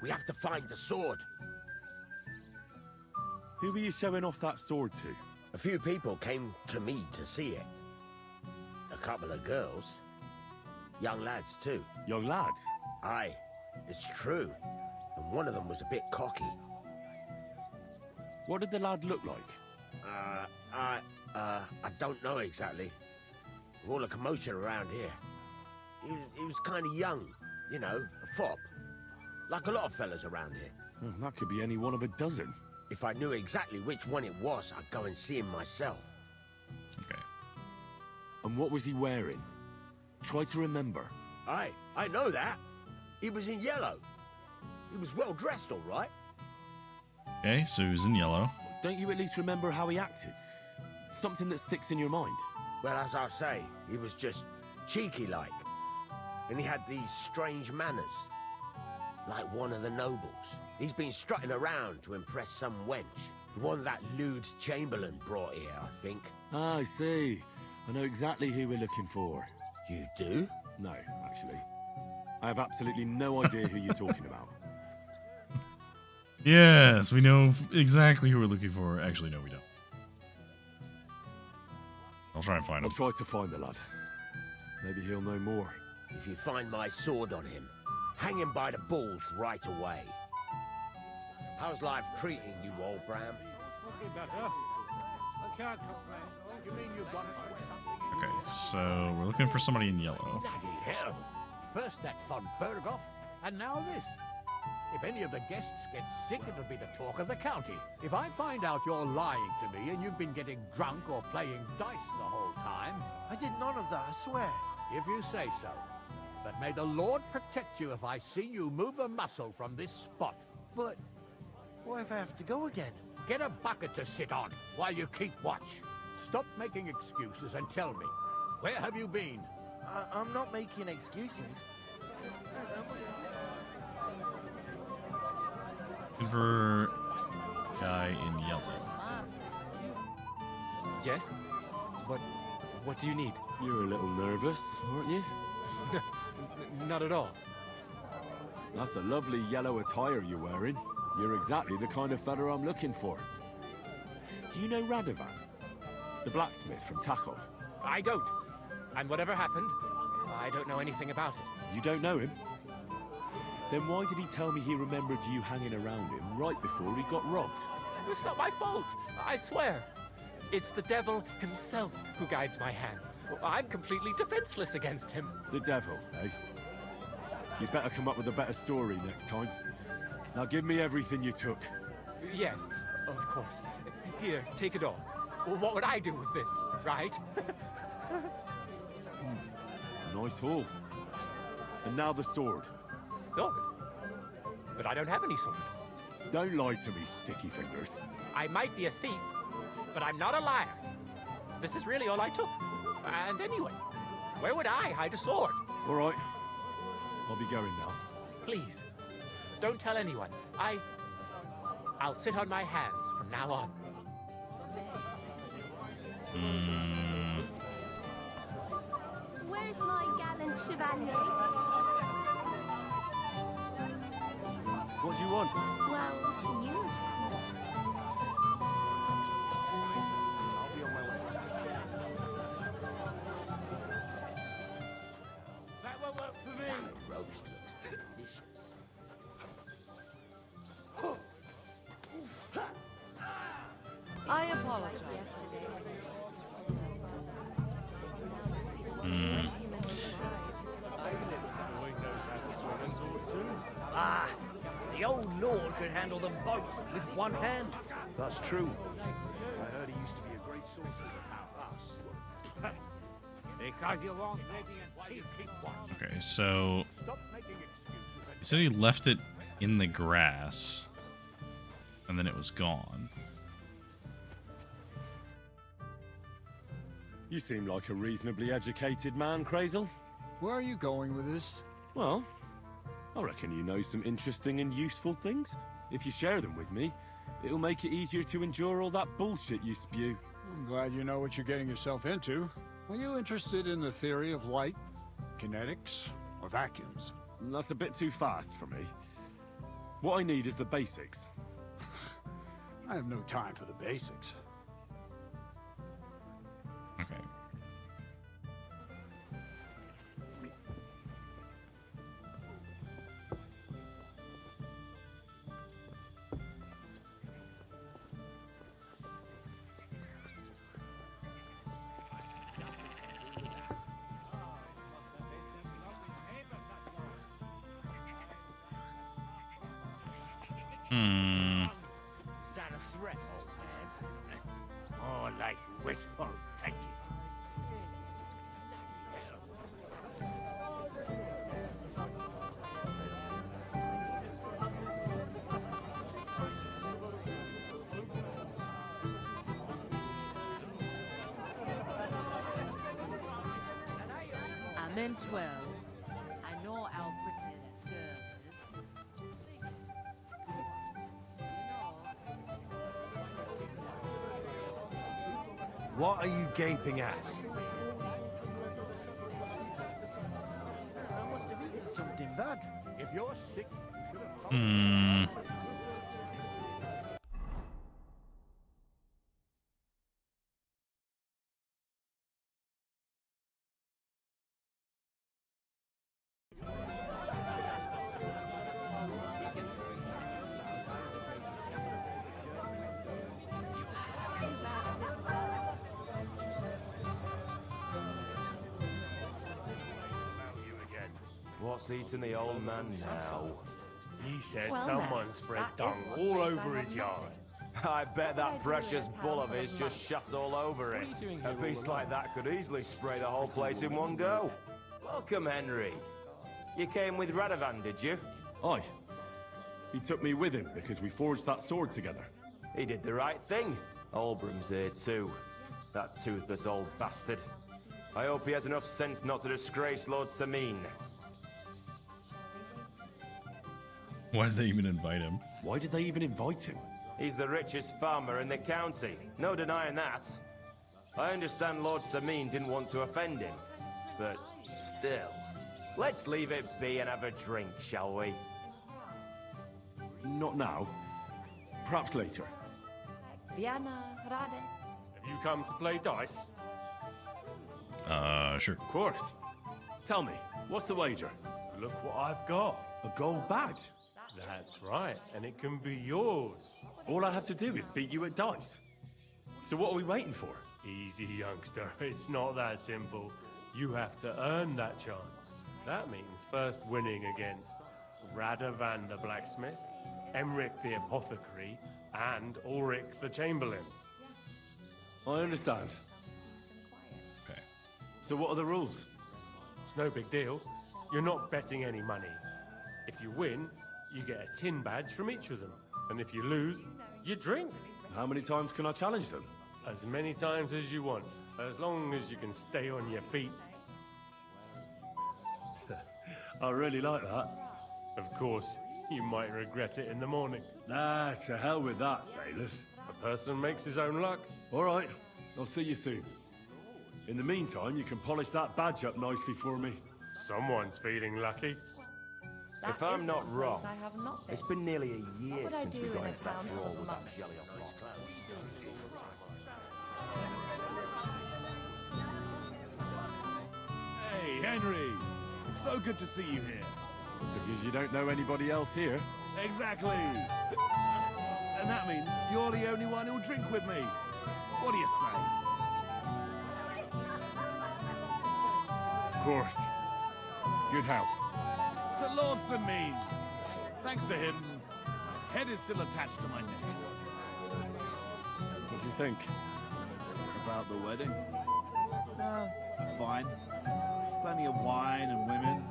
We have to find the sword. Who were you showing off that sword to? A few people came to me to see it. A couple of girls. Young lads, too. Young lads? Aye, it's true. And one of them was a bit cocky. What did the lad look like? I don't know exactly. With all the commotion around here. He was kind of young, you know, a fop. Like a lot of fellas around here. That could be any one of a dozen. If I knew exactly which one it was, I'd go and see him myself. Okay. And what was he wearing? Try to remember. Aye, I know that. He was in yellow. He was well dressed, all right. Okay, so he was in yellow. Don't you at least remember how he acted? Something that sticks in your mind. Well, as I say, he was just cheeky like. And he had these strange manners. Like one of the nobles. He's been strutting around to impress some wench. The one that lewd Chamberlain brought here, I think. Ah, I see. I know exactly who we're looking for. You do? No, actually. I have absolutely no idea who you're talking about. Yes, we know exactly who we're looking for. Actually, no, we don't. I'll try and find him. I'll try to find the lad. Maybe he'll know more. If you find my sword on him, hang him by the balls right away. How's life treating you, old Bram? I can't complain. You mean you got something? Okay, so we're looking for somebody in yellow. Bloody hell! First that fun Berghoff, and now this. If any of the guests get sick, it'll be the talk of the county. If I find out you're lying to me and you've been getting drunk or playing dice the whole time... I did none of that, I swear. If you say so. But may the Lord protect you if I see you move a muscle from this spot. But what if I have to go again? Get a bucket to sit on while you keep watch. Stop making excuses and tell me, where have you been? I'm not making excuses. Looking for guy in yellow. Yes? What do you need? You're a little nervous, aren't you? Not at all. That's a lovely yellow attire you're wearing. You're exactly the kind of fella I'm looking for. Do you know Radovan? The blacksmith from Takov? I don't. And whatever happened, I don't know anything about it. You don't know him? Then why did he tell me he remembered you hanging around him right before he got robbed? It's not my fault, I swear. It's the devil himself who guides my hand. I'm completely defenseless against him. The devil, eh? You better come up with a better story next time. Now give me everything you took. Yes, of course. Here, take it all. What would I do with this, right? Nice haul. And now the sword. Sword? But I don't have any sword. Don't lie to me, sticky fingers. I might be a thief, but I'm not a liar. This is really all I took. And anyway, where would I hide a sword? All right. I'll be going now. Please, don't tell anyone. I'll sit on my hands from now on. Where's my gallant chevalier? What do you want? Well, you. I'll be on my way. That won't work for me. That roast looks delicious. I apologize. Ah, the old lord could handle them both with one hand. That's true. I heard he used to be a great sorcerer. Because you won't let me and you keep watch. Okay, so Stop making excuses. he said he left it in the grass, and then it was gone. You seem like a reasonably educated man, Crazel. Where are you going with this? Well, I reckon you know some interesting and useful things. If you share them with me, it'll make it easier to endure all that bullshit you spew. I'm glad you know what you're getting yourself into. Are you interested in the theory of light, kinetics, or vacuums? That's a bit too fast for me. What I need is the basics. I have no time for the basics. Okay. Is that a threat, old man? More like wishful thinking. Meant well. I know how pretty that girl is. What are you gaping at? I must have eaten something bad. If you're sick, you should have told Hmm. What's eating the old man now? He said Well, someone now, spread that dung is one all place I over have his not yard. I bet that What precious I do in a bull town of full his of just money? shut all over What it. are you doing A here beast all like alone? that could easily spray the whole place in one go. Welcome, Henry. You came with Radovan, did you? Aye. He took me with him because we forged that sword together. He did the right thing. Olbram's here too. That toothless old bastard. I hope he has enough sense not to disgrace Lord Samin. Why did they even invite him? Why did they even invite him? He's the richest farmer in the county. No denying that. I understand Lord Samin didn't want to offend him. But still, let's leave it be and have a drink, shall we? Not now. Perhaps later. Viana, Rade. Have you come to play dice? Sure. Of course. Tell me, what's the wager? Look what I've got. A gold badge. That's right, and it can be yours. All I have to do is beat you at dice. So what are we waiting for? Easy, youngster. It's not that simple. You have to earn that chance. That means first winning against Radovan the blacksmith, Emric the apothecary, and Ulrich the chamberlain. I understand. Okay. So what are the rules? It's no big deal. You're not betting any money. If you win, you get a tin badge from each of them. And if you lose, you drink. How many times can I challenge them? As many times as you want, as long as you can stay on your feet. I really like that. Of course, you might regret it in the morning. Nah, to hell with that, bailiff. A person makes his own luck. All right, I'll see you soon. In the meantime, you can polish that badge up nicely for me. Someone's feeling lucky. If I'm not wrong, I have not been. it's been nearly a year would I since do we in got a into that town brawl full of with that money? jelly off lot. Hey, Henry! So good to see you here. Because you don't know anybody else here. Exactly! And that means you're the only one who'll drink with me. What do you say? Of course. Good health. To Lord Samin. Thanks to him, head is still attached to my neck. What do you think? About the wedding? Fine. Plenty of wine and women.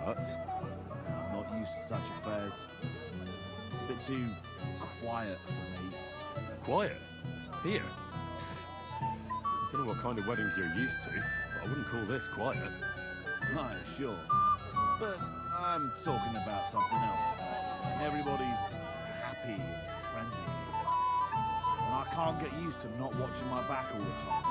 But I'm not used to such affairs. It's a bit too quiet for me. quiet. Here. I don't know what kind of weddings you're used to, but I wouldn't call this quiet. No, sure. But I'm talking about something else. Everybody's happy and friendly. And I can't get used to not watching my back all the time,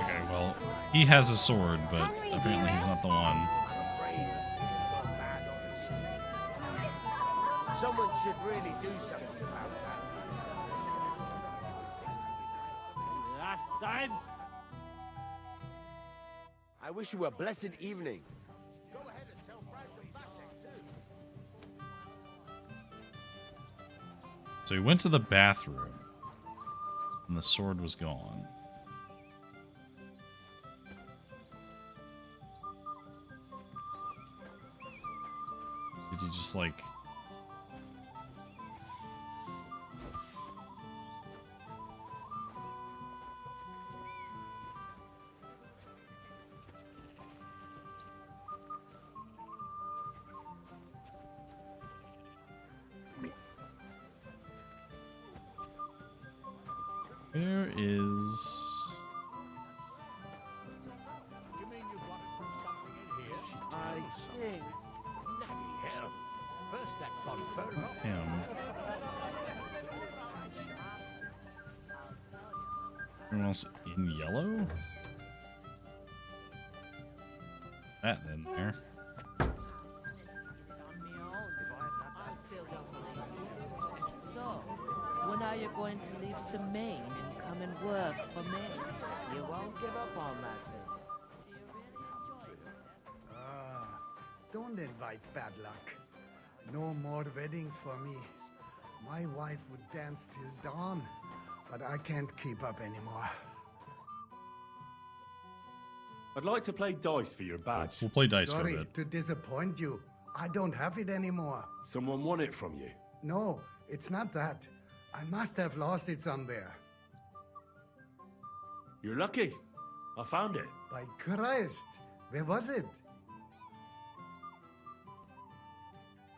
Okay, well, he has a sword, but apparently he's not the one. Someone should really do something about that. Last time. I wish you a blessed evening. So he went to the bathroom, and the sword was gone. Did he just, like... Where is... Everyone else in yellow? That then there. So, when are you going to leave Semaine and come and work for me? You won't give up on that bit. Don't invite bad luck. No more weddings for me. My wife would dance till dawn, but I can't keep up anymore. I'd like to play dice for your badge. We'll play dice for a Sorry bit. to disappoint you. I don't have it anymore. Someone won it from you. No, it's not that. I must have lost it somewhere. You're lucky. I found it. By Christ, where was it?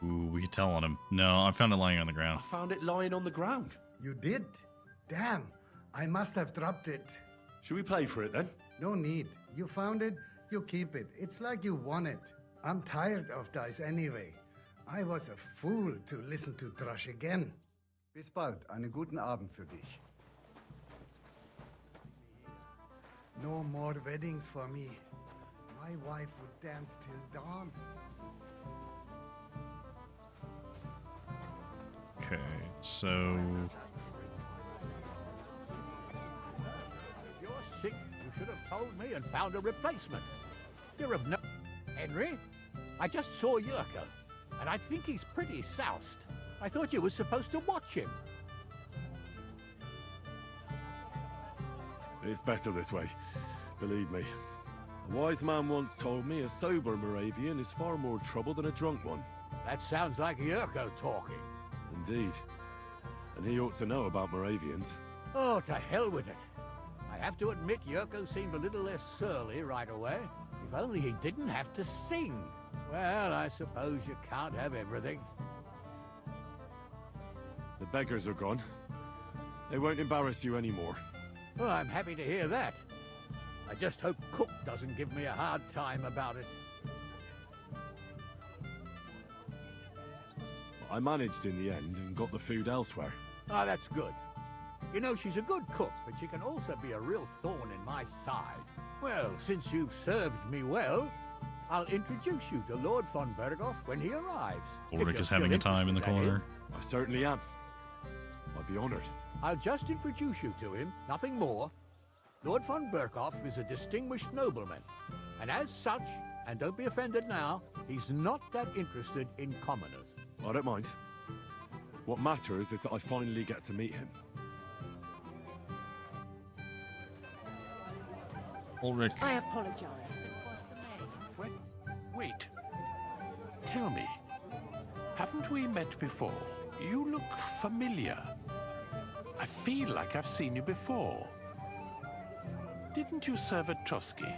Ooh, we could tell on him. No, I found it lying on the ground. I found it lying on the ground. You did? Damn, I must have dropped it. Should we play for it then? No need. You found it, you keep it. It's like you won it. I'm tired of dice anyway. I was a fool to listen to Thrush again. Bis bald. Einen guten Abend für dich. No more weddings for me. My wife would dance till dawn. Okay, so If you're sick, you should have told me and found a replacement. You're of no... Henry, I just saw Yurko, and I think he's pretty soused. I thought you were supposed to watch him. It's better this way. Believe me. A wise man once told me a sober Moravian is far more trouble than a drunk one. That sounds like Yurko talking. Indeed. And he ought to know about Moravians. Oh, to hell with it. I have to admit Yurko seemed a little less surly right away. If only he didn't have to sing. Well, I suppose you can't have everything. The beggars are gone. They won't embarrass you anymore. Well, I'm happy to hear that. I just hope Cook doesn't give me a hard time about it. I managed in the end and got the food elsewhere. Ah, that's good. You know, she's a good cook, but she can also be a real thorn in my side. Well, since you've served me well, I'll introduce you to Lord von Berghoff when he arrives. Ulrich is having a time in the corner. I certainly am. I'd be honored. I'll just introduce you to him, nothing more. Lord von Berghoff is a distinguished nobleman, and as such, and don't be offended now, he's not that interested in commoners. I don't mind. What matters is that I finally get to meet him. Ulrich. I apologize. Wait. Tell me, haven't we met before? You look familiar. I feel like I've seen you before. Didn't you serve at Trotsky?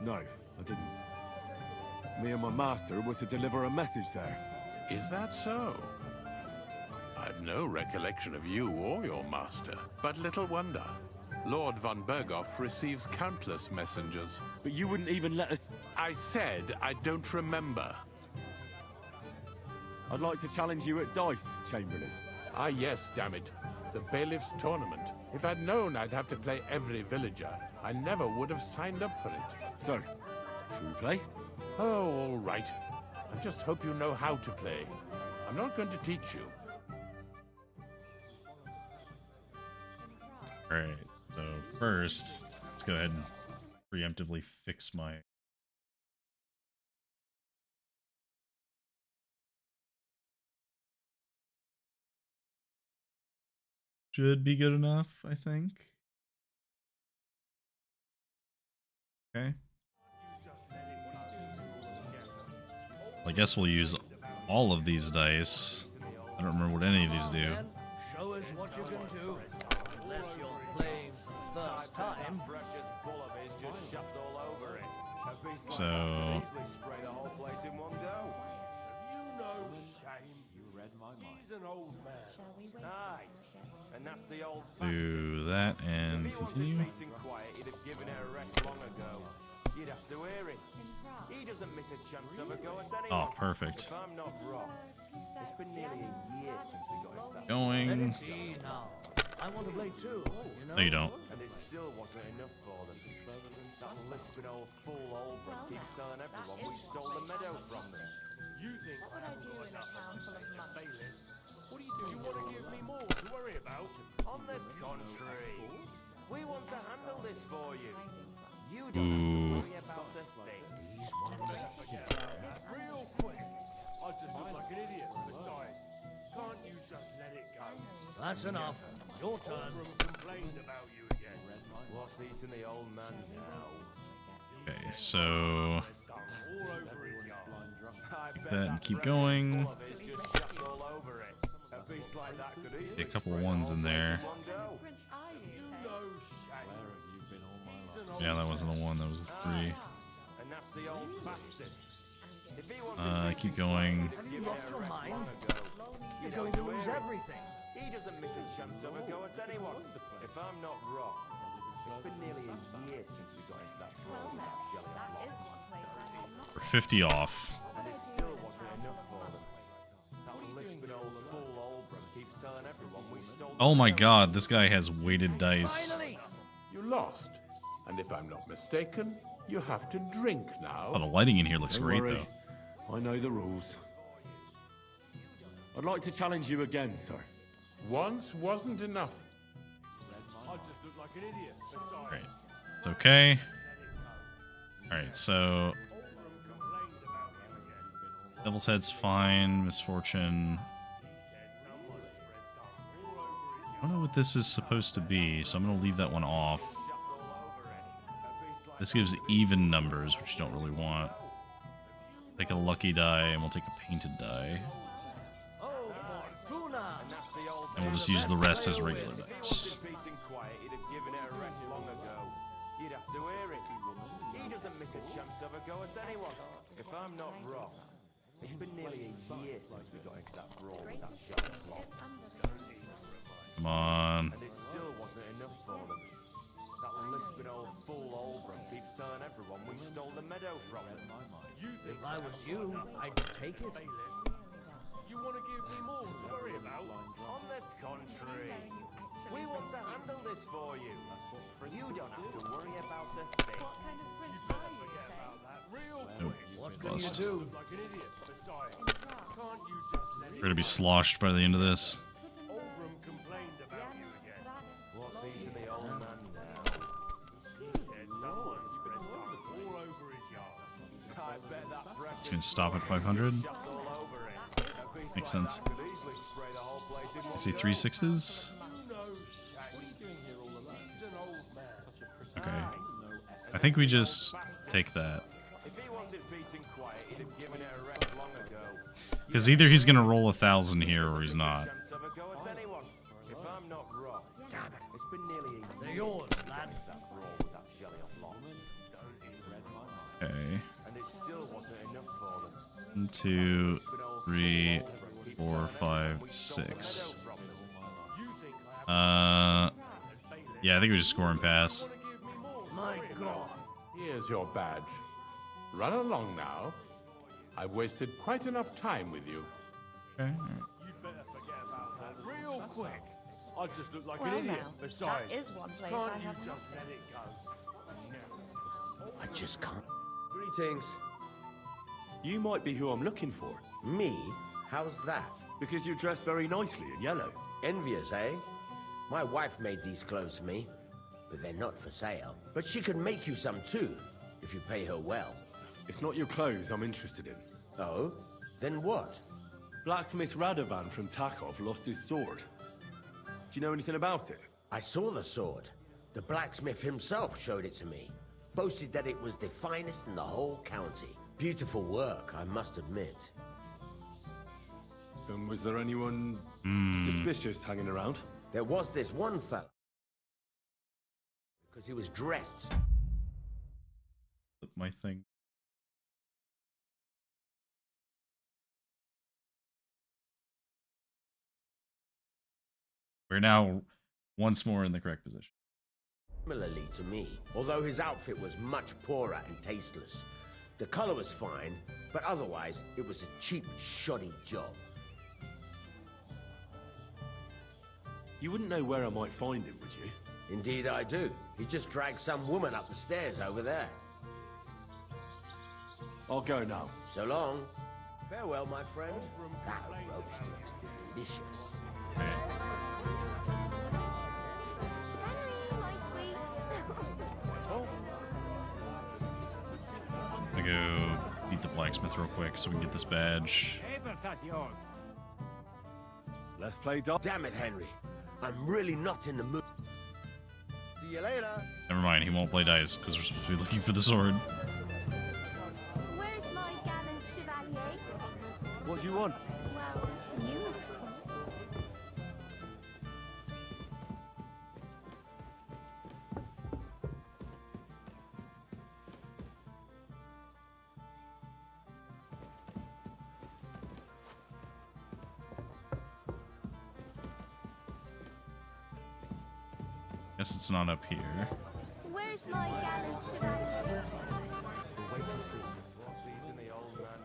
No, I didn't. Me and my master were to deliver a message there. Is that so? I've no recollection of you or your master, but little wonder. Lord von Berghoff receives countless messengers. But you wouldn't even let us... I said I don't remember. I'd like to challenge you at dice, Chamberlain. Ah yes, damn it. The bailiff's tournament. If I'd known I'd have to play every villager, I never would have signed up for it. So, should we play? Oh, all right. I just hope you know how to play. I'm not going to teach you. Alright, so first, let's go ahead and preemptively fix my... Should be good enough, I think. Okay. I guess we'll use all of these dice. I don't remember what any of these do. Show us what you can do. Unless you're playing for the first time. So... spray the whole place in one go. You know, shame. You read my mind. He's an old man. Aye. And that's the old do that and if he continue. wanted peace and quiet, he'd have given her a rest long ago. You'd have to hear him. He doesn't miss a chance to have a go at anyone. Oh, perfect. If I'm not wrong, it's been nearly a year since we got into that. Going. Let it be now. I want to play too, you know? No, you don't. And it still wasn't enough for them. That lisping old fool Olbrin keeps telling everyone we stole the meadow from them. You think What would I do in a town full of monks? What do you do? You want to give me more to worry about? On the contrary, we want to handle this for you. You don't have to worry about a thing. These ones. Real quick. I just look like an idiot. Besides, can't you just let it go? That's enough. Your turn. Olbrin complained about you again. What's eating the old man now? Okay, so All over his yard. take that and keep going. Get a couple of ones in there. Yeah, that wasn't a 1, that was a 3. And that's the old bastard. Keep going. Have you lost your mind? You're going to lose everything. He doesn't miss a chance to have a go at anyone. If I'm not wrong, it's been nearly a year since we got into that brawl with that jelly flock. We're 50 off. And it still wasn't enough for them. That lisping old fool Olbrin keeps telling everyone we stole. Oh my god, this guy has weighted dice. You lost. And if I'm not mistaken, you have to drink now. Oh, the lighting in here looks Don't great, worry. though. I know the rules. I'd like to challenge you again, sir. Once wasn't enough. I just look like an idiot. Besides, Great. It's okay. Alright, so Devil's Head's fine. Misfortune. I don't know what this is supposed to be, so I'm going to leave that one off. This gives even numbers, which you don't really want. Take a lucky die, and we'll take a painted die. And we'll just use the rest as regular dice. Peace and quiet, he'd have given it a rest long ago. You'd have to hear it. He doesn't miss a chance to have a go at anyone. If I'm not wrong, it's been nearly a year since we got into that brawl with that jelly flock. Come on. And it still wasn't enough for them. That lisping old fool Olbrin keeps telling everyone we stole the meadow from him. If I was you, I'd take it. you want to give me more to worry about? On the contrary, we want to handle this for you. You don't have to worry about a thing. Nope. What can you Bust. do? Like an idiot. Besides, can't you just let We're gonna be sloshed by the end of this. Olbrin complained about you again. What's eating the old man now? He said someone spread dung all over his yard. I bet that Just gonna stop at 500. all over it. A beast Makes like sense. that could easily spray the whole place in I one see go. 3 6s. Okay. I think we just take that. If he wanted peace and quiet, he'd have given it a rest long ago. Because either he's gonna roll 1,000 here or he's not. Chance to have a go at anyone. If I'm not wrong, damn it, it's been nearly a They're year yours, since we lad. finished that brawl with that jelly off long. Okay. And it still wasn't enough for them. 1, 2, 3, 4, 5, 6. Yeah, I think we just score and pass. My God. Here's your badge. Run along now. I've wasted quite enough time with you. Okay. You'd better forget about that real quick. I just look like Well, an idiot. now, Besides, that is one place can't I you have just not let it go? I just can't. Greetings. You might be who I'm looking for. Me? How's that? Because you dress very nicely in yellow. Envious, eh? My wife made these clothes for me, but they're not for sale. But she can make you some too, if you pay her well. It's not your clothes I'm interested in. Oh? Then what? Blacksmith Radovan from Takov lost his sword. Do you know anything about it? I saw the sword. The blacksmith himself showed it to me. Boasted that it was the finest in the whole county. Beautiful work, I must admit. Then was there anyone suspicious hanging around? There was this one fella. Because he was dressed. Flip my thing. We're now once more in the correct position. Similarly to me, although his outfit was much poorer and tasteless. The color was fine, but otherwise it was a cheap, shoddy job. You wouldn't know where I might find him, would you? Indeed I do. He just dragged some woman up the stairs over there. I'll go now. So long. Farewell, my friend. That roast looks delicious. I'm gonna go beat the blacksmith real quick so we can get this badge. Let's play dog. Damn it, Henry. I'm really not in the mood. See you later. Never mind, he won't play dice because we're supposed to be looking for the sword. Where's my gallant chevalier? What do you want? Well, you, of course. Guess it's not up here. Where's my gallant chevalier? Wait and see. He's in the old man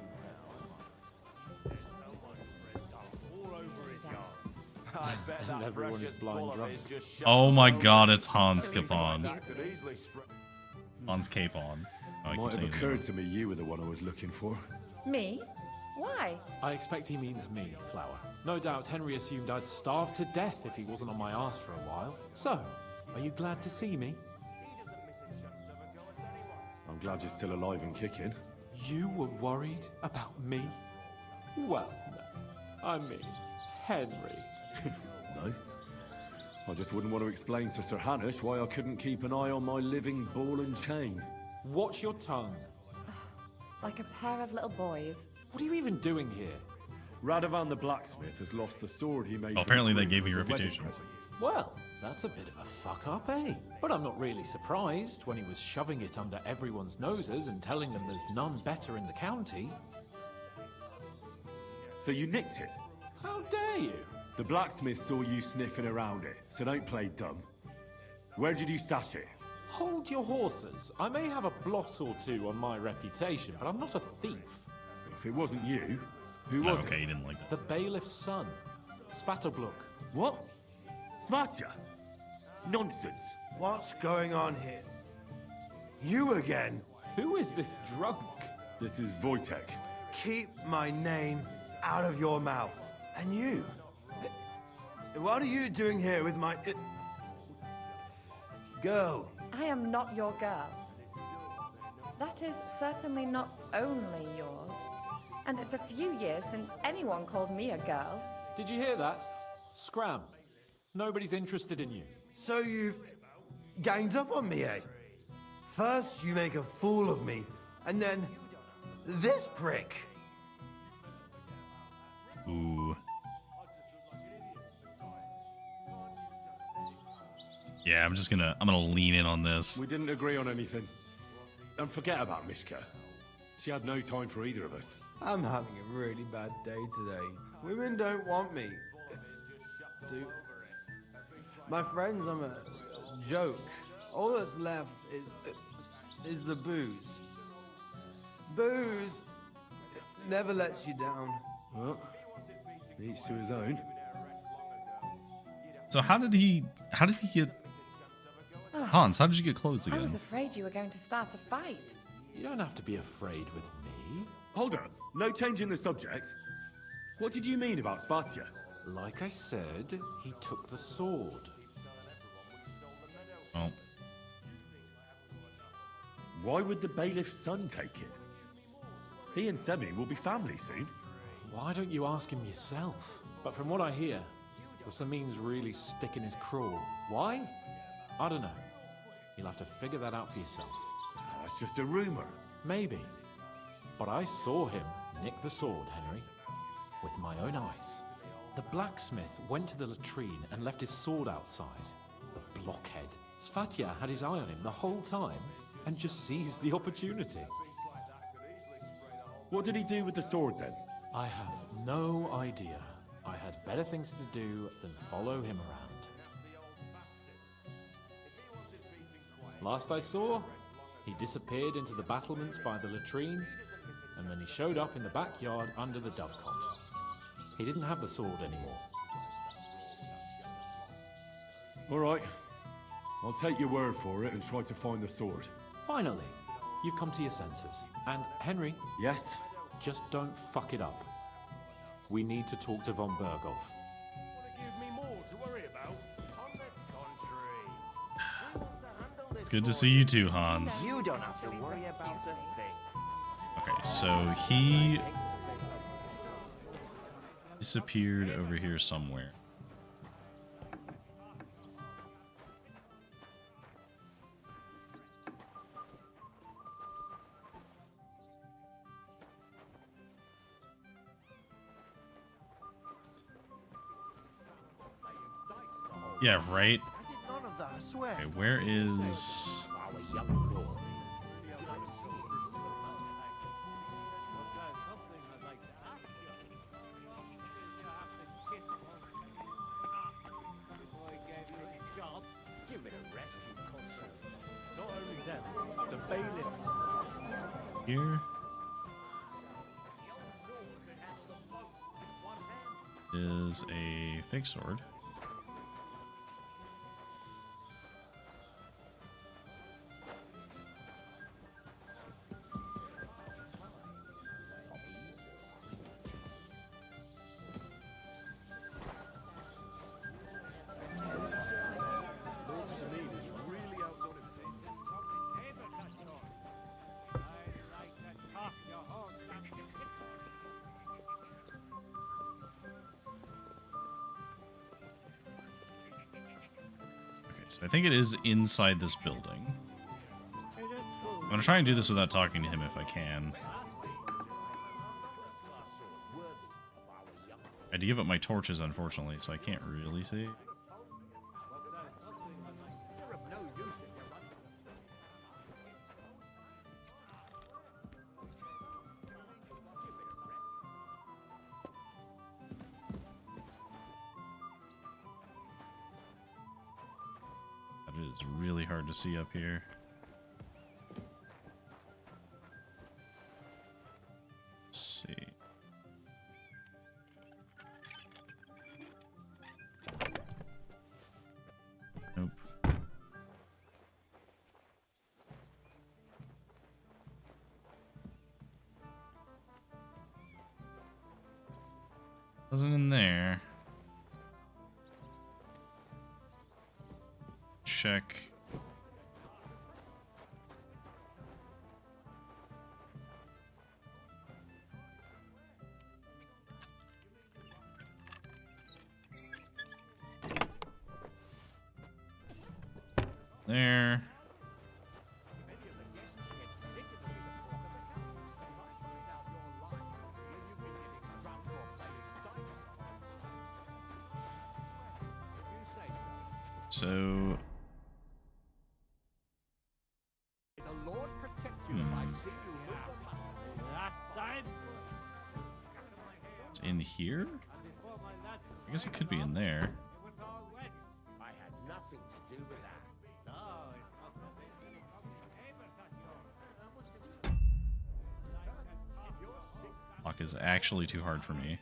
all over his yard. I bet that Everyone is precious blind bull of drunk. his just shut Oh my all god, over. it's Hans Capon. That could easily spread. Hans Capon. Oh, I keep Might have saying his occurred name. to me you were the one I was looking for. Me? Why? I expect he means me, Flower. No doubt Henry assumed I'd starve to death if he wasn't on my ass for a while. So, are you glad to see me? I'm glad you're still alive and kicking. You were worried about me? Well, no. I mean, Henry. No. I just wouldn't want to explain to Sir Hanush why I couldn't keep an eye on my living ball and chain. Watch your tongue. Like a pair of little boys. What are you even doing here? Radovan the blacksmith has lost the sword he made. Oh, from apparently they Green gave me as a wedding reputation. present. Well, that's a bit of a fuck up, eh? But I'm not really surprised when he was shoving it under everyone's noses and telling them there's none better in the county. So you nicked it? How dare you? The blacksmith saw you sniffing around it, so don't play dumb. Where did you stash it? Hold your horses. I may have a blot or two on my reputation, but I'm not a thief. If it wasn't you, who Oh, was okay, it? he didn't like that. The bailiff's son, Svatobluk. What? Svatya? Nonsense. What's going on here? You again? Who is this drunk? This is Wojtek. Keep my name out of your mouth. And you? What are you doing here with my... girl? I am not your girl. That is certainly not only yours. And it's a few years since anyone called me a girl. Did you hear that? Scram. Nobody's interested in you. So you've ganged up on me, eh? First you make a fool of me, and then this prick. Ooh. Yeah, I'm gonna lean in on this. We didn't agree on anything. Don't forget about Mishka. She had no time for either of us. I'm having a really bad day today. Women don't want me. My friends, I'm a joke. All that's left is the booze. Booze never lets you down. Well, each to his own. So how did he get Hans? How did you get clothes I again? was afraid you were going to start a fight. You don't have to be afraid with me. Hold on. No change in the subject. What did you mean about Svatya? Like I said, he took the sword. Well, why would the bailiff's son take it? He and Semi will be family soon. Why don't you ask him yourself? But from what I hear, the Samin's really sticking his craw. Why? I don't know. You'll have to figure that out for yourself. That's just a rumor. Maybe. But I saw him nick the sword, Henry. With my own eyes. The blacksmith went to the latrine and left his sword outside. The blockhead. Svatya had his eye on him the whole time and just seized the opportunity. What did he do with the sword then? I have no idea. I had better things to do than follow him around. Last I saw, he disappeared into the battlements by the latrine, and then he showed up in the backyard under the dovecot. He didn't have the sword anymore. All right. I'll take your word for it and try to find the sword. Finally, you've come to your senses. And Henry? Yes? Just don't fuck it up. We need to talk to von Berghoff. Give me more to worry about. On the contrary, we want to handle this. It's good to see you too, Hans. You don't have to worry about a thing. Okay, so he disappeared over here somewhere. Yeah, right. None of that, I swear. Okay, where is... Our young lord. Give it a rest, you consort. Not only them, the bailiffs. Here is a fake sword. So I think it is inside this building. I'm gonna try and do this without talking to him if I can. I had to give up my torches, unfortunately, so I can't really see. It is really hard to see up here. Let's see. Nope. Wasn't in there. Check. There. So it's in here? I guess it could be in there. I had nothing to do with that. Lock is actually too hard for me.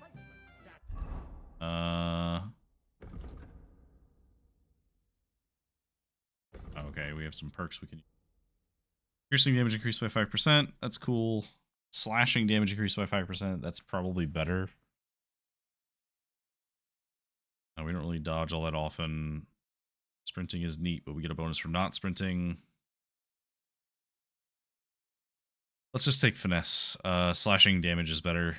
Okay, we have some perks we can use. Piercing damage increased by 5%. That's cool. Slashing damage increased by 5%. That's probably better. We don't really dodge all that often. Sprinting is neat, but we get a bonus for not sprinting. Let's just take finesse. Slashing damage is better.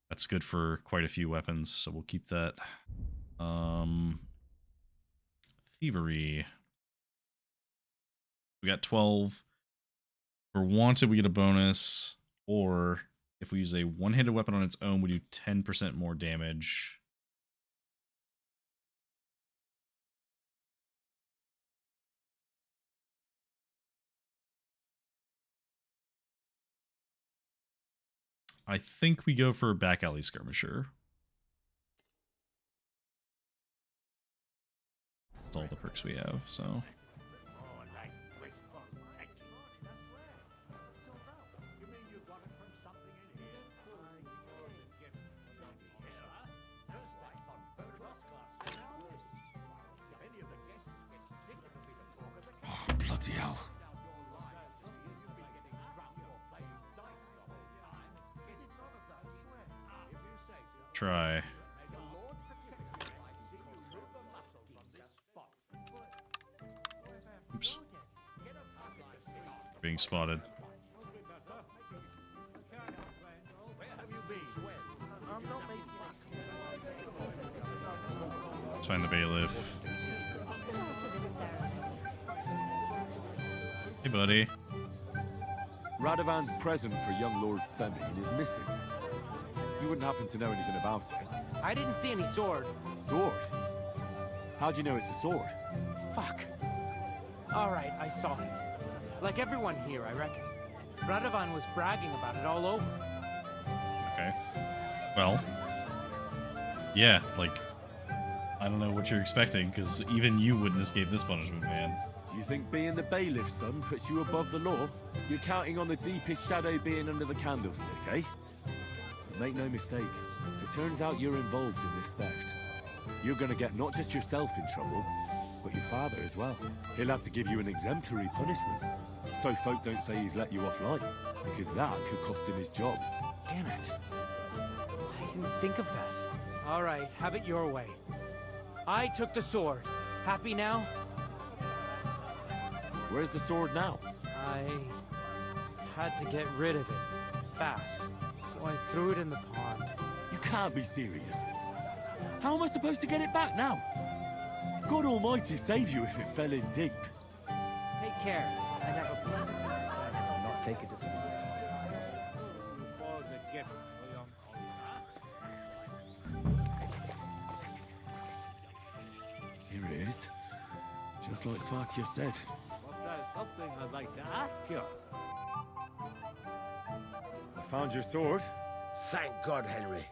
That's good for quite a few weapons, so we'll keep that. Thievery. We got 12. For wanted, we get a bonus. Or if we use a one-handed weapon on its own, we do 10% more damage. I think we go for back alley skirmisher. That's all the perks we have, so. try. Oops. Being spotted. Let's find the bailiff. Hey, buddy. Radovan's present for young Lord Semine is missing. You wouldn't happen to know anything about it? I didn't see any sword. Sword? How'd you know it's a sword? Fuck. Alright, I saw it. Like everyone here, I reckon. Radovan was bragging about it all over. Okay. Well. Yeah, like, I don't know what you're expecting, because even you wouldn't escape this punishment, man. Do you think being the bailiff's son puts you above the law? You're counting on the deepest shadow being under the candlestick, eh? But make no mistake, if it turns out you're involved in this theft, you're gonna get not just yourself in trouble, but your father as well. He'll have to give you an exemplary punishment, so folk don't say he's let you off light, because that could cost him his job. Damn it. I didn't think of that. Alright, have it your way. I took the sword. Happy now? Where's the sword now? I had to get rid of it. Fast. So I threw it in the pond. You can't be serious. How am I supposed to get it back now? God Almighty save you if it fell in deep. Take care, and have a pleasant time. I'll not take it as Here it is. Just like Svatia said. Something I'd like to ask you. I found your sword. Thank God, Henry.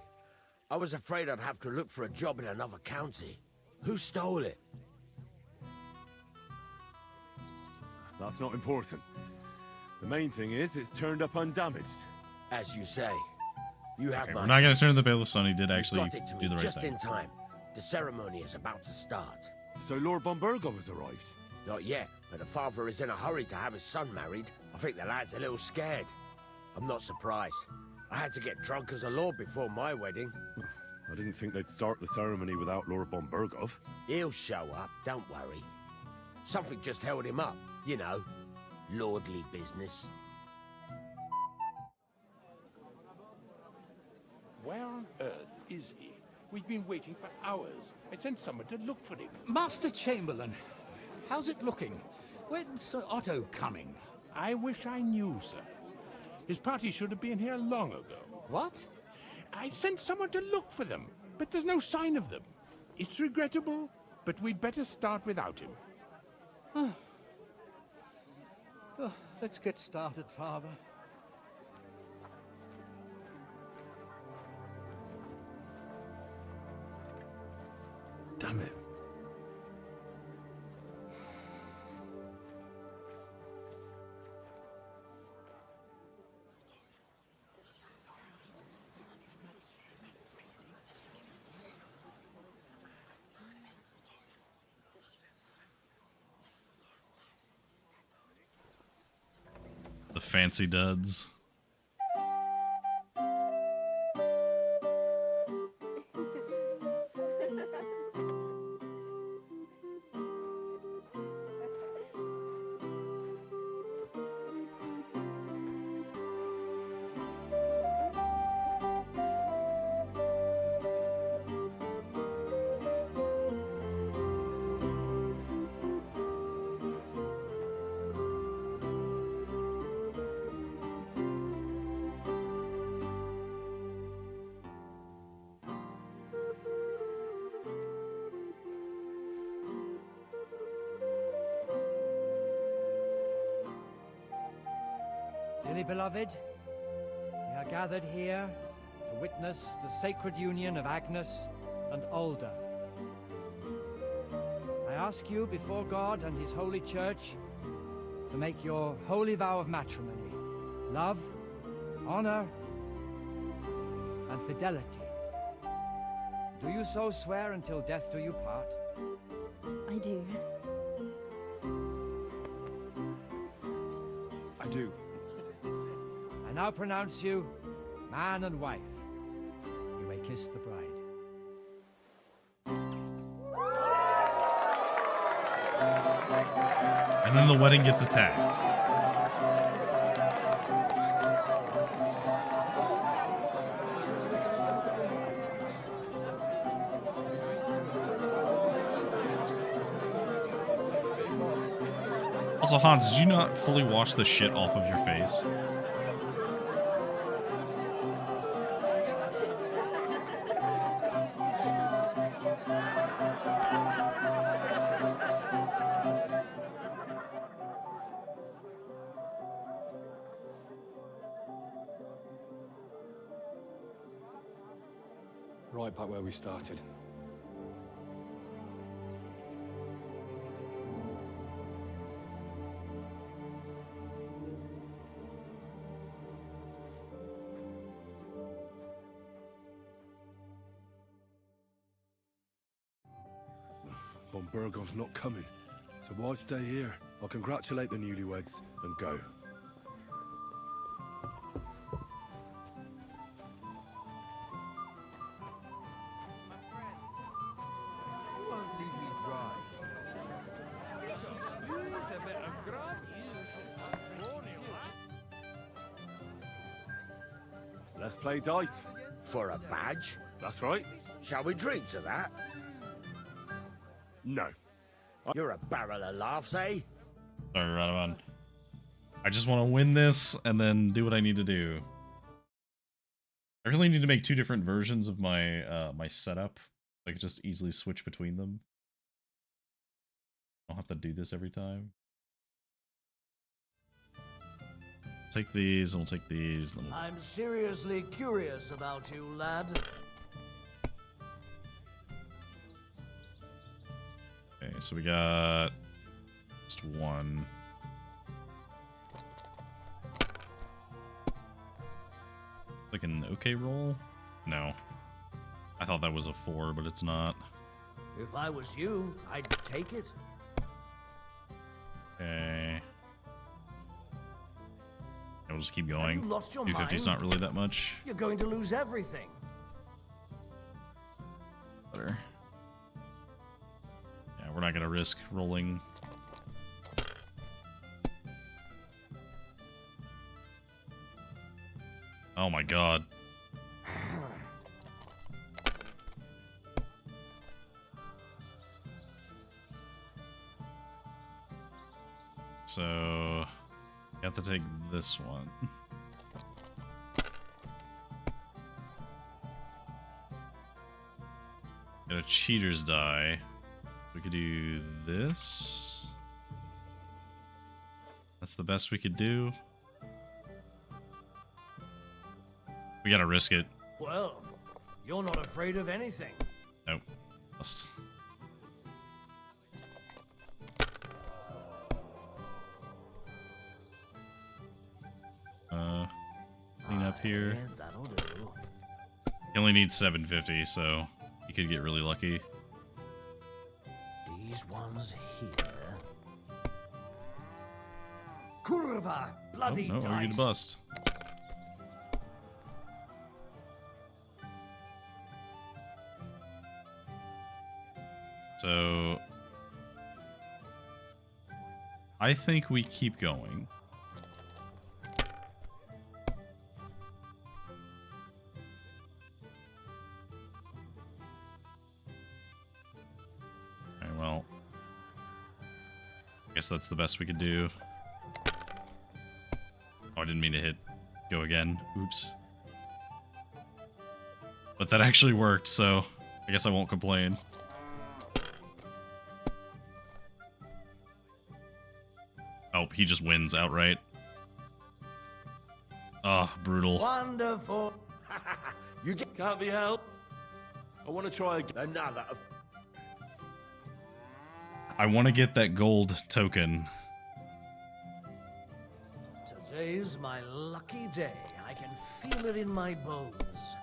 I was afraid I'd have to look for a job in another county. Who stole it? That's not important. The main thing is it's turned up undamaged. As you say. You have Okay, my we're not going to turn to the bailiff's son. He did You actually got it to do me the right just thing. in time. The ceremony is about to start. So Lord von Burgov has arrived? Not yet, but the father is in a hurry to have his son married. I think the lad's a little scared. I'm not surprised. I had to get drunk as a lord before my wedding. I didn't think they'd start the ceremony without Lord von Burgov. He'll show up, don't worry. Something just held him up, you know. Lordly business. Where on earth is he? We've been waiting for hours. I sent someone to look for him. Master Chamberlain, how's it looking? When's Sir Otto coming? I wish I knew, sir. His party should have been here long ago. What? I've sent someone to look for them, but there's no sign of them. It's regrettable, but we'd better start without him. Oh, let's get started, Father. Damn it. The fancy duds. Dearly beloved, we are gathered here to witness the sacred union of Agnes and Alda. I ask you before God and His holy church to make your holy vow of matrimony, love, honor, and fidelity. Do you so swear until death do you part? I do. I do. I now pronounce you man and wife. You may kiss the bride. And then the wedding gets attacked. Also, Hans, did you not fully wash the shit off of your face? Right back where we started. Von Burgov's not coming, so why stay here? I'll congratulate the newlyweds and go. Let's play dice. For a badge? That's right. Shall we drink to that? No. You're a barrel of laughs, eh? Sorry, Radovan. I just want to win this and then do what I need to do. I really need to make 2 different versions of my my setup. I could just easily switch between them. I don't have to do this every time. Take these, and we'll take these. And then I'm seriously curious about you, lad. Okay, so we got just 1. Like an okay roll? No. I thought that was a 4, but it's not. If I was you, I'd take it. Okay. I'll just keep going. You lost your 250's mind? not really that much. You're going to lose everything. Better. Yeah, we're not gonna risk rolling. Oh my god. So, you have to take this one. Got a cheater's die. We could do this. That's the best we could do. We gotta risk it. Well, you're not afraid of anything. Nope. Must. Clean up here. Yes, that'll do. He only needs 750, so he could get really lucky. These ones here. Kurva, bloody oh, no, dice. we're gonna bust. So I think we keep going. Okay, well, I guess that's the best we could do. Oh, I didn't mean to hit go again. Oops. But that actually worked, so I guess I won't complain. Oh, he just wins outright. Ah, brutal. Wonderful. You can't be helped. I want to try again. Another. I want to get that gold token. Today's my lucky day. I can feel it in my bones.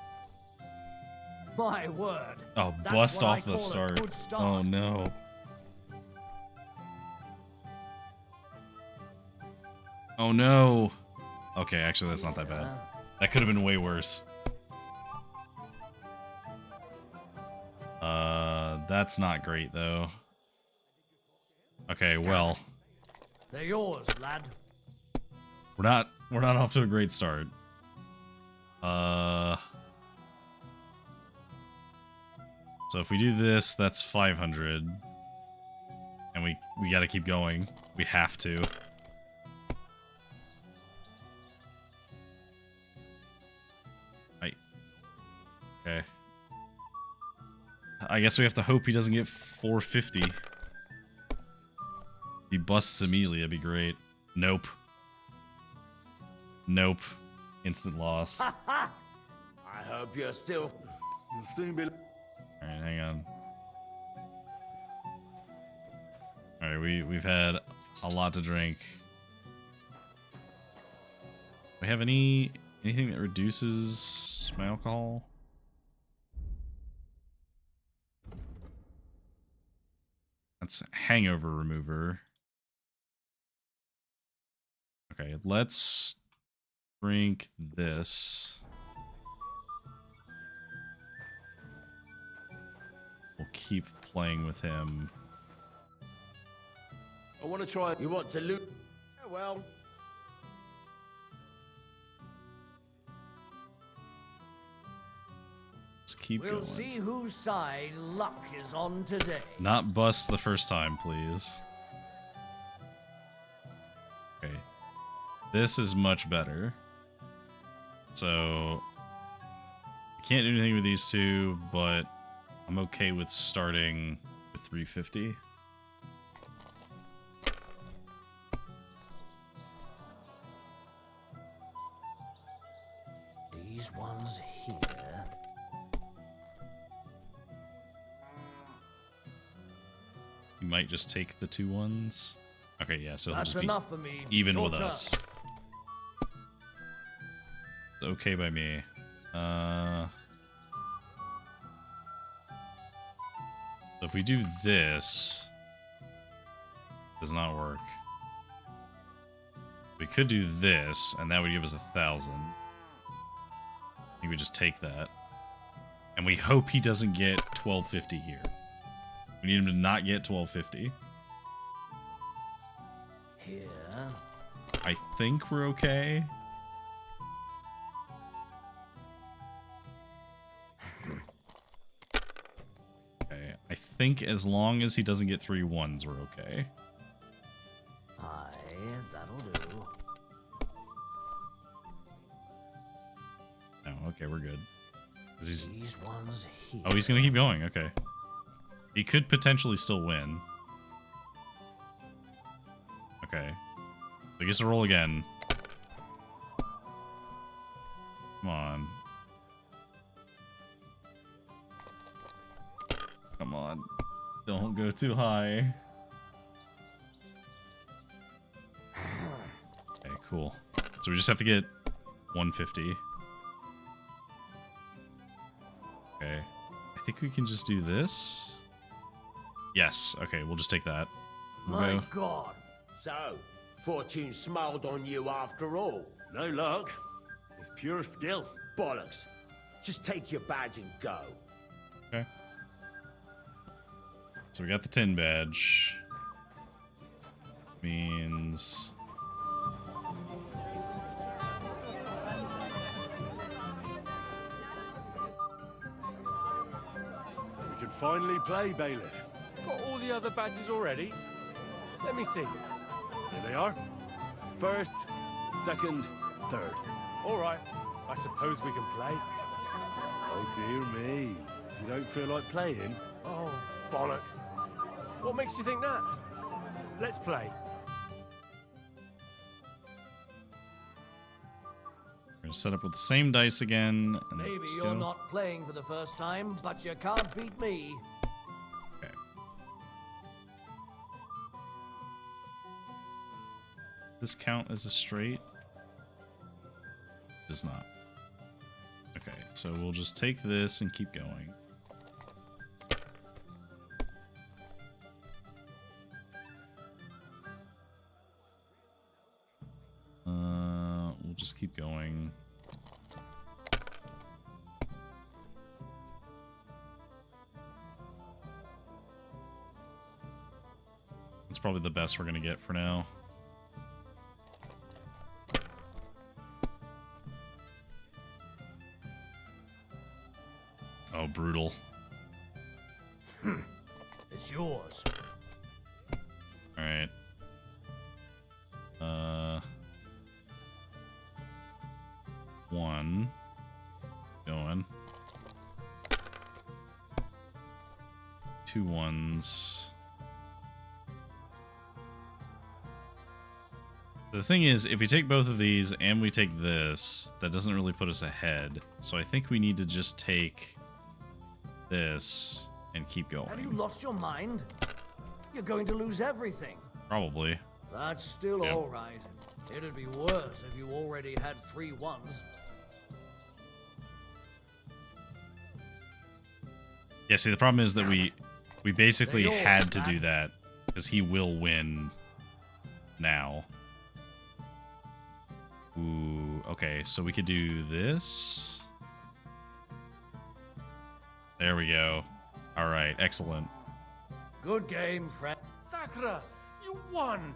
My word. Oh, That's bust what I off the call a start. good start. Oh no. Oh no. Okay, actually that's not that bad. That could have been way worse. That's not great though. Okay, well. They're yours, lad. We're not off to a great start. So if we do this, that's 500. And we got to keep going. We have to. Okay. I guess we have to hope he doesn't get 450. If he busts immediately, that'd be great. Nope. Nope. Instant loss. I hope you're still... You'll soon be... Alright, hang on. Alright, we've had a lot to drink. We have anything that reduces my alcohol? That's hangover remover. Okay, let's drink this. We'll keep playing with him. I want to try... You want to loot? Yeah, well... Let's keep We'll going. see whose side luck is on today. Not bust the first time, please. Okay. This is much better. So... I can't do anything with these two, but I'm okay with starting with 350. These ones here. You might just take the 2 ones. Okay, yeah, so he'll That's just be enough for me. even Your with turn. us. It's okay by me. So if we do this, does not work. We could do this, and that would give us 1,000. I think we just take that. And we hope he doesn't get 1250 here. We need him to not get 1250. Here. I think we're okay. Okay, I think as long as he doesn't get 3 1s, we're okay. Aye, that'll do. No, okay, we're good. 'Cause he's... These ones here. Oh, he's gonna keep going, okay. He could potentially still win. Okay. So he gets to roll again. Come on. Come on. Don't go too high. Okay, cool. So we just have to get 150. Okay. I think we can just do this. Yes. Okay, we'll just take that. We'll My go. God. So, fortune smiled on you after all. No luck. It's pure skill. Bollocks. Just take your badge and go. Okay. So we got the 10 badge. Means... We can finally play, Bailiff. Got all the other badges already? Let me see. Here they are. First, second, third. All right. I suppose we can play. Oh, dear me. You don't feel like playing? Oh, bollocks. What makes you think that? Let's play. We're gonna set up with the same dice again. And Maybe just you're go. not playing for the first time, but you can't beat me. Okay. This count as a straight? Does not. Okay, so we'll just take this and keep going. We'll just keep going. That's probably the best we're gonna get for now. brutal. It's yours. All right. One. Going. 2 1s. The thing is, if we take both of these and we take this, that doesn't really put us ahead. So I think we need to just take this and keep going. Have you lost your mind? You're going to lose everything. Probably. That's still Yep. all right. It'd be worse if you already had 3 1s. Yeah, see, the problem is that we basically They all had to back. do that because he will win now. Ooh, okay, so we could do this. There we go. All right, excellent. Good game, friend. Sakura, you won!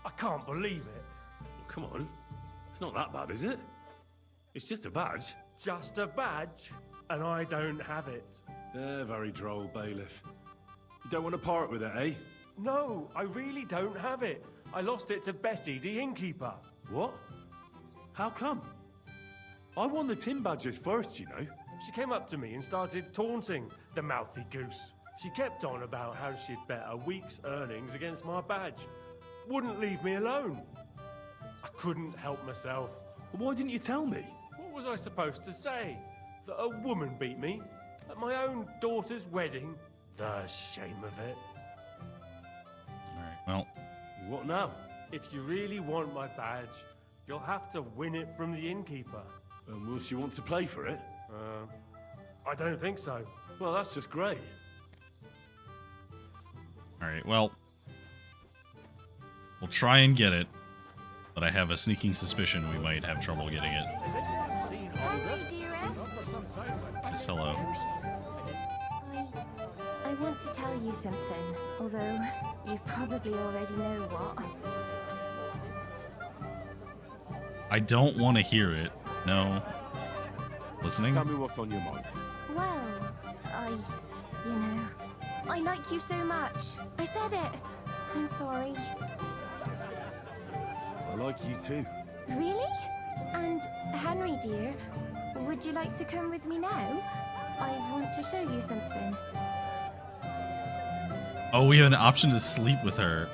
I can't believe it. Come on. It's not that bad, is it? It's just a badge. Just a badge, and I don't have it. Very droll, Bailiff. You don't want to part with it, eh? No, I really don't have it. I lost it to Betty, the innkeeper. What? How come? I won the tin badges first, you know. She came up to me and started taunting, the mouthy goose. She kept on about how she'd bet a week's earnings against my badge. Wouldn't leave me alone. I couldn't help myself. Why didn't you tell me? What was I supposed to say? That a woman beat me? At my own daughter's wedding? The shame of it. Alright, well. What now? If you really want my badge, you'll have to win it from the innkeeper. Will she want to play for it? I don't think so. Well, that's just great. Alright, well. We'll try and get it, but I have a sneaking suspicion we might have trouble getting it. Henry, dearest. Yes, hello. I want to tell you something, although you probably already know what. I don't want to hear it. No. Listening? Tell me what's on your mind. Well, I like you so much. I said it. I'm sorry. I like you too. Really? And Henry, dear, would you like to come with me now? I want to show you something. Oh, we have an option to sleep with her.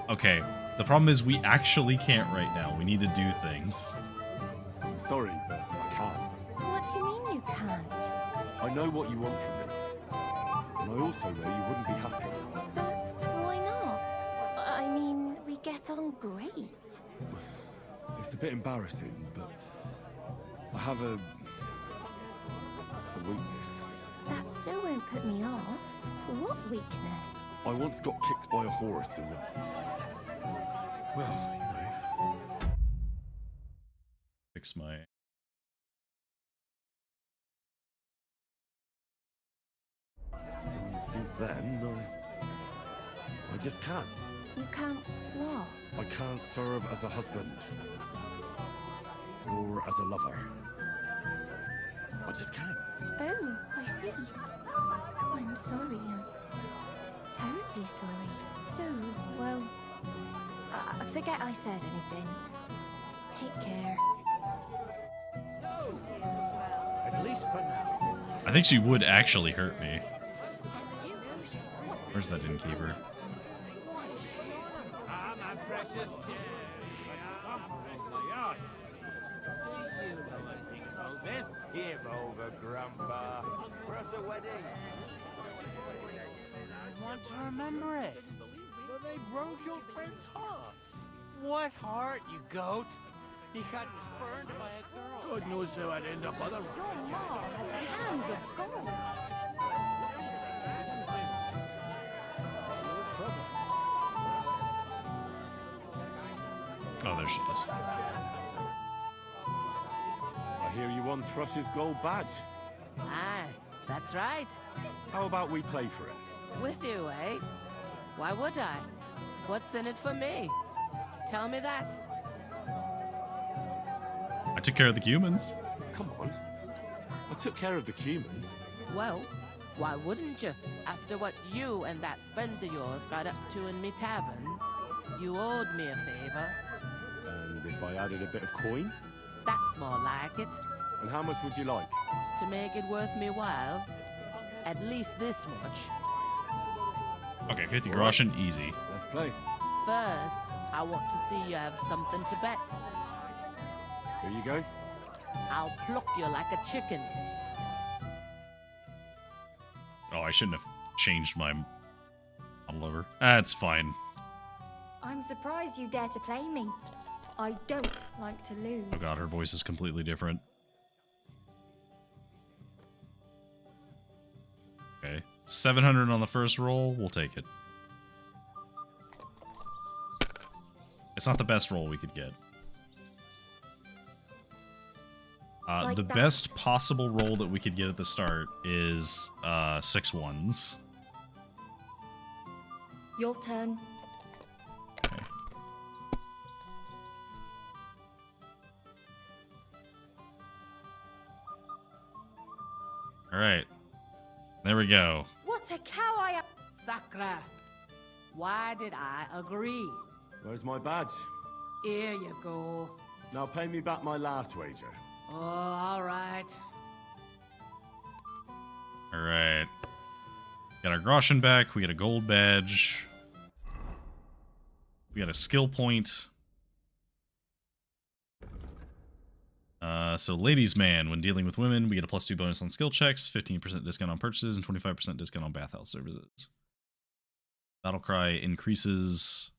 Okay. The problem is we actually can't right now. We need to do things. I'm sorry, but I can't. What do you mean you can't? I know what you want from me. And I also know you wouldn't be happy. Why not? I mean, we get on great. It's a bit embarrassing, but I have a weakness. That still won't put me off. What weakness? I once got kicked by a horse and well, you know. Fix my... And since then, I just can't. You can't what? I can't serve as a husband. Or as a lover. I just can't. Oh, I see. I'm sorry. I'm terribly sorry. So, well, forget I said anything. Take care. At least for now. I think she would actually hurt me. Where's that innkeeper? Give over, Grandpa. Where's the wedding? I want to remember it. But they broke your friend's hearts. What heart, you goat? He got spurned by a girl. God knows how I'd end up otherwise. Your mom has hands of gold. Oh, there she is. I hear you won Thrush's gold badge. Aye, that's right. How about we play for it? With you, eh? Why would I? What's in it for me? Tell me that. I took care of the humans. Come on. I took care of the humans. Well, why wouldn't you? After what you and that friend of yours got up to in me tavern, you owed me a favor. And if I added a bit of coin? That's more like it. And how much would you like? To make it worth me while, at least this much. Okay, 50 groschen, easy. Let's play. First, I want to see you have something to bet. Here you go. I'll pluck you like a chicken. Oh, I shouldn't have changed my model over. That's fine. I'm surprised you dare to play me. I don't like to lose. Oh god, her voice is completely different. Okay. 700 on the first roll, we'll take it. It's not the best roll we could get. Like the that. best possible roll that we could get at the start is 6 ones. Your turn. Alright. There we go. What a cow I am! Sakra, why did I agree? Where's my badge? Here you go. Now pay me back my last wager. Oh, all right. Alright. Got our groschen back, we got a gold badge. We got a skill point. So ladies man, when dealing with women, we get a +2 bonus on skill checks, 15% discount on purchases, and 25% discount on bathhouse services. Battlecry increases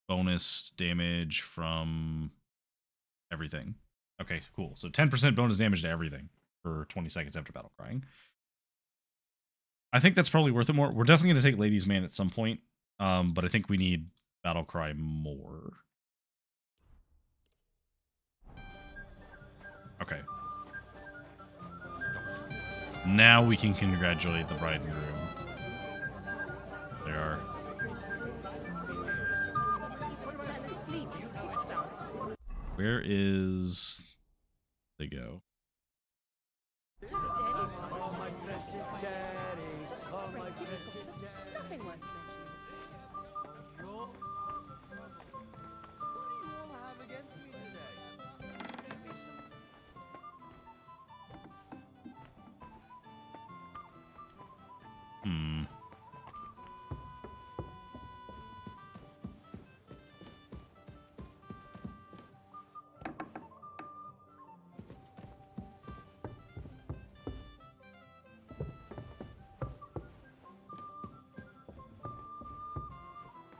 bonus damage from everything. Okay, cool. So 10% bonus damage to everything for 20 seconds after battle crying. I think that's probably worth it more. We're definitely going to take ladies man at some point, but I think we need battle cry more. Okay. Now we can congratulate the bride and groom. They are. Where is they go?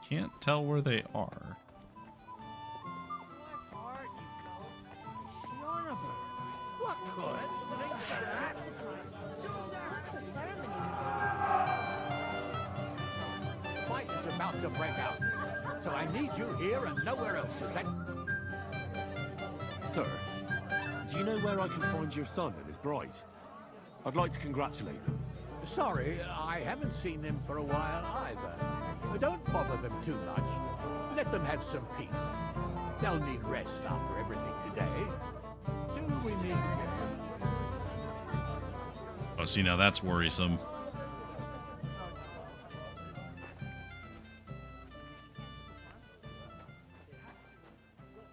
Can't tell where they are. What good? Fight is about to break out, so I need you here and nowhere else, is that? Sir, do you know where I can find your son and his bride? I'd like to congratulate them. Sorry, I haven't seen them for a while either. Don't bother them too much. Let them have some peace. They'll need rest after everything today. Till we meet again. Oh, see, now that's worrisome. What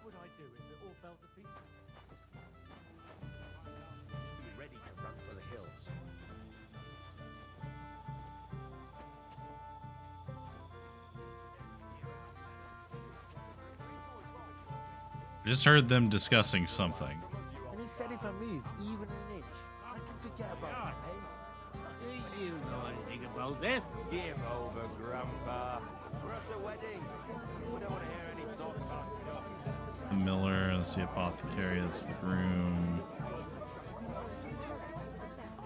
would I do if it all fell to pieces? Be ready to run for the hills. I just heard them discussing something. And he said if I move even an inch, I can forget about my pain. Do you know anything about that? Give over, Grandpa. We're at a wedding. We don't want to hear any talk about stuff. The miller, that's the apothecary, that's the groom.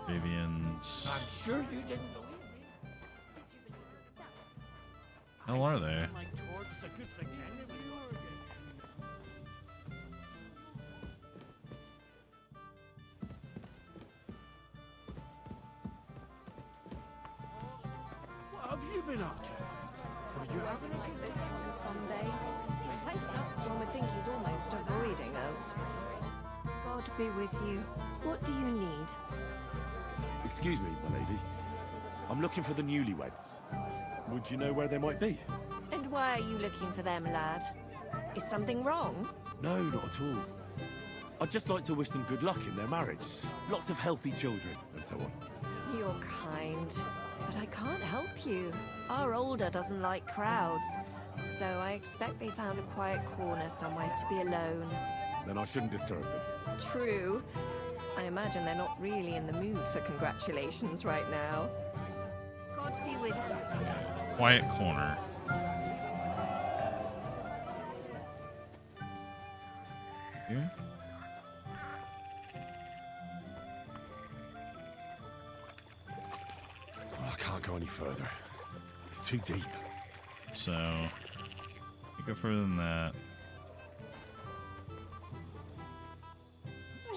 Fabians. I'm sure you didn't believe me. How are they? My torch is a good thing. What have you been up to? Would you have Like this one someday. I hope not. One would think he's almost avoiding us. God be with you. What do you need? Excuse me, my lady. I'm looking for the newlyweds. Would you know where they might be? And why are you looking for them, lad? Is something wrong? No, not at all. I'd just like to wish them good luck in their marriage. Lots of healthy children, and so on. You're kind, but I can't help you. Our older doesn't like crowds, so I expect they found a quiet corner somewhere to be alone. Then I shouldn't disturb them. True. I imagine they're not really in the mood for congratulations right now. God be with you. Quiet corner. Here? I can't go any further. It's too deep. So, you go further than that.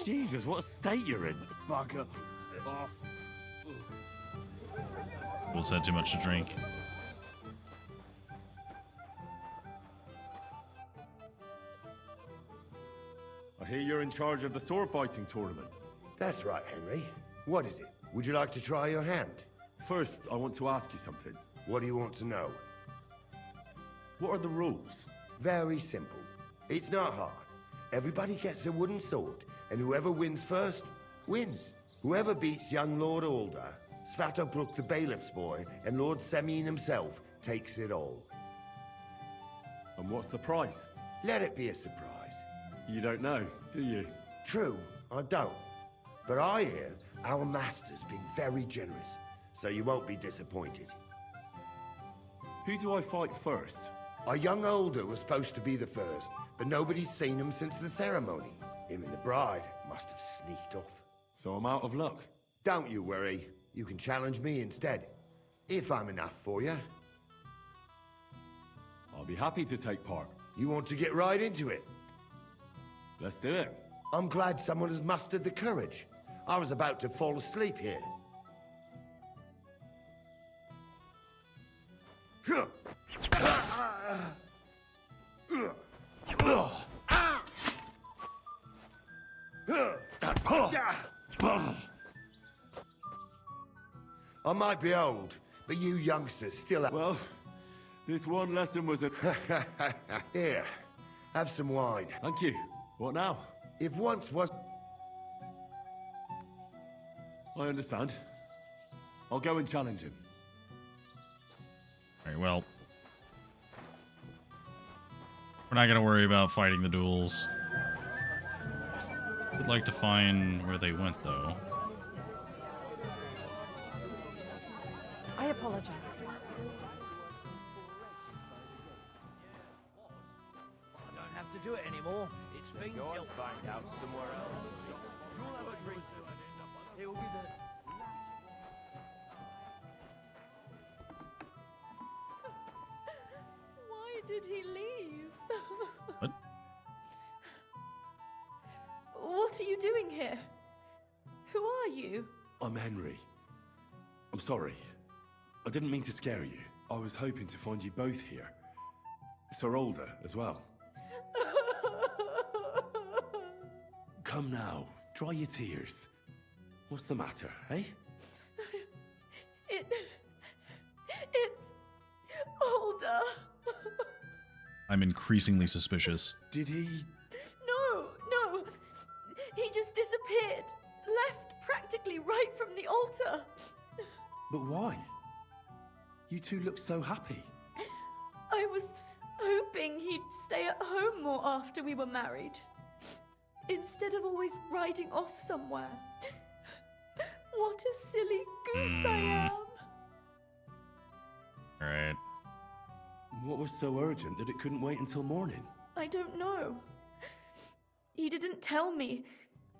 Jesus, what a state you're in. Bugger off. Will's had too much to drink. I hear you're in charge of the sword fighting tournament. That's right, Henry. What is it? Would you like to try your hand? First, I want to ask you something. What do you want to know? What are the rules? Very simple. It's not hard. Everybody gets a wooden sword, and whoever wins first, wins. Whoever beats young Lord Alder, Svatobrook the bailiff's boy, and Lord Semine himself takes it all. And what's the price? Let it be a surprise. You don't know, do you? True, I don't. But I hear our master's been very generous, so you won't be disappointed. Who do I fight first? Our young Alder was supposed to be the first, but nobody's seen him since the ceremony. Him and the bride must have sneaked off. So I'm out of luck. Don't you worry. You can challenge me instead. If I'm enough for you. I'll be happy to take part. You want to get right into it? Let's do it. I'm glad someone has mustered the courage. I was about to fall asleep here. I might be old, but you youngsters still have... Well, this one lesson was a... Here, have some wine. Thank you. What now? If once was... I understand. I'll go and challenge him. Very well. We're not gonna worry about fighting the duels. I'd like to find where they went, though. I apologize. I don't have to do it anymore. It's been Go and dealt. find out somewhere else. You'll have a drink. He'll be there. Why did he leave? What? What are you doing here? Who are you? I'm Henry. I'm sorry. I didn't mean to scare you. I was hoping to find you both here. Sir Alder as well. Come now, dry your tears. What's the matter, eh? It's Alder. I'm increasingly suspicious. Did he... No. He just disappeared. Left practically right from the altar. But why? You two look so happy. I was hoping he'd stay at home more after we were married. Instead of always riding off somewhere. What a silly goose I am. Alright. What was so urgent that it couldn't wait until morning? I don't know. He didn't tell me,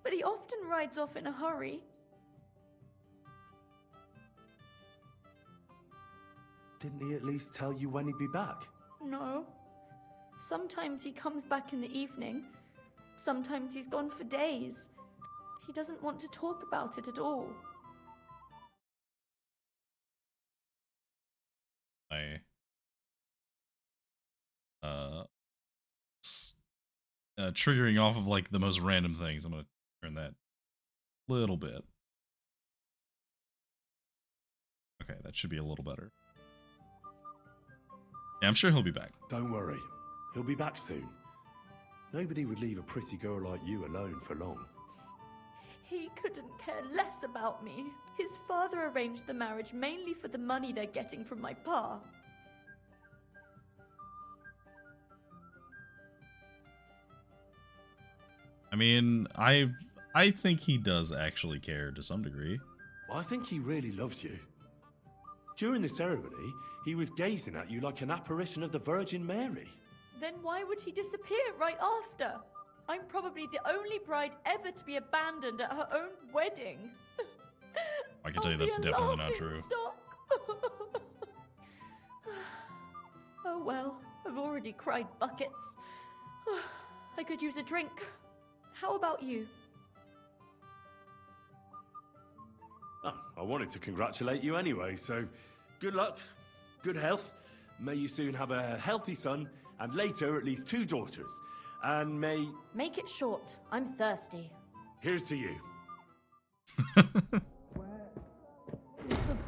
but he often rides off in a hurry. Didn't he at least tell you when he'd be back? No. Sometimes he comes back in the evening. Sometimes he's gone for days. He doesn't want to talk about it at all. Triggering off of like the most random things. I'm gonna turn that a little bit. That should be a little better. Yeah, I'm sure he'll be back. Don't worry. He'll be back soon. Nobody would leave a pretty girl like you alone for long. He couldn't care less about me. His father arranged the marriage mainly for the money they're getting from my pa. I mean, I think he does actually care to some degree. Well, I think he really loves you. During the ceremony, he was gazing at you like an apparition of the Virgin Mary. Then why would he disappear right after? I'm probably the only bride ever to be abandoned at her own wedding. I can tell you that's definitely not true. Oh well, I've already cried buckets. I could use a drink. How about you? Oh, I wanted to congratulate you anyway, so good luck, good health. May you soon have a healthy son, and later at least 2 daughters. And may... Make it short. I'm thirsty. Here's to you.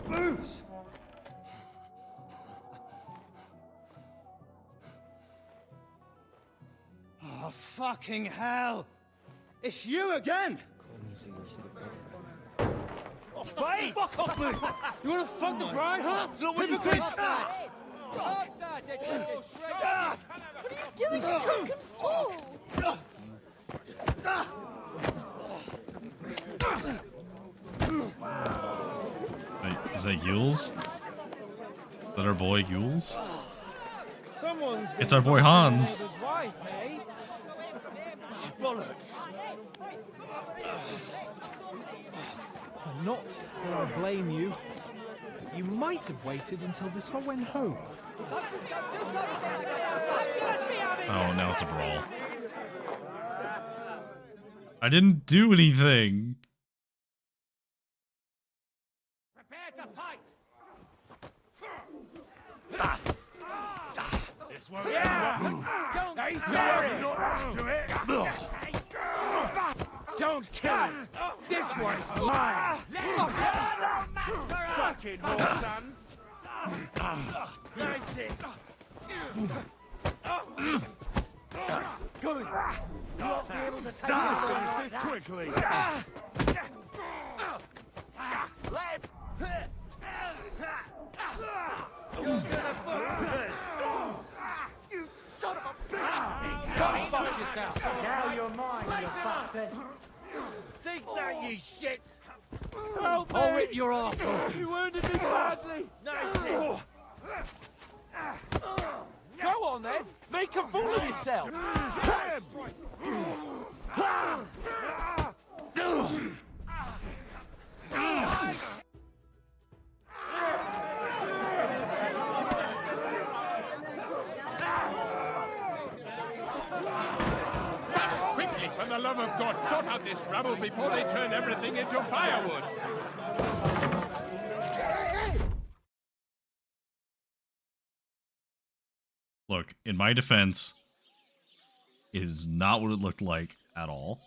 Booze! Oh, fucking hell! It's you again! Oh, wait! Fuck off, me! You wanna fuck the bride, huh? Hypocrite! What are you doing, you drunken fool? Wait, is that Yules? Is that our boy Yules? It's our boy Hans. Wife, eh? Bollocks! Not that I blame you. You might have waited until this all went home. Oh, now it's a brawl. I didn't do anything. Prepare to fight! This won't Don't kill him! This one's mine! Fucking whore sons! Nice it! Good! You won't be able to take Finish this quickly! You're gonna fuck us! You son of a bitch! Go fuck yourself! Now you're mine, you bastard! Take that, you shit! Help me! I'll rip your arse off. You wounded me badly! Nice it! Go on then! Make a fool of yourself! Quickly, for the love of God, sort out this rabble before they turn everything into firewood! Look, in my defense, it is not what it looked like at all.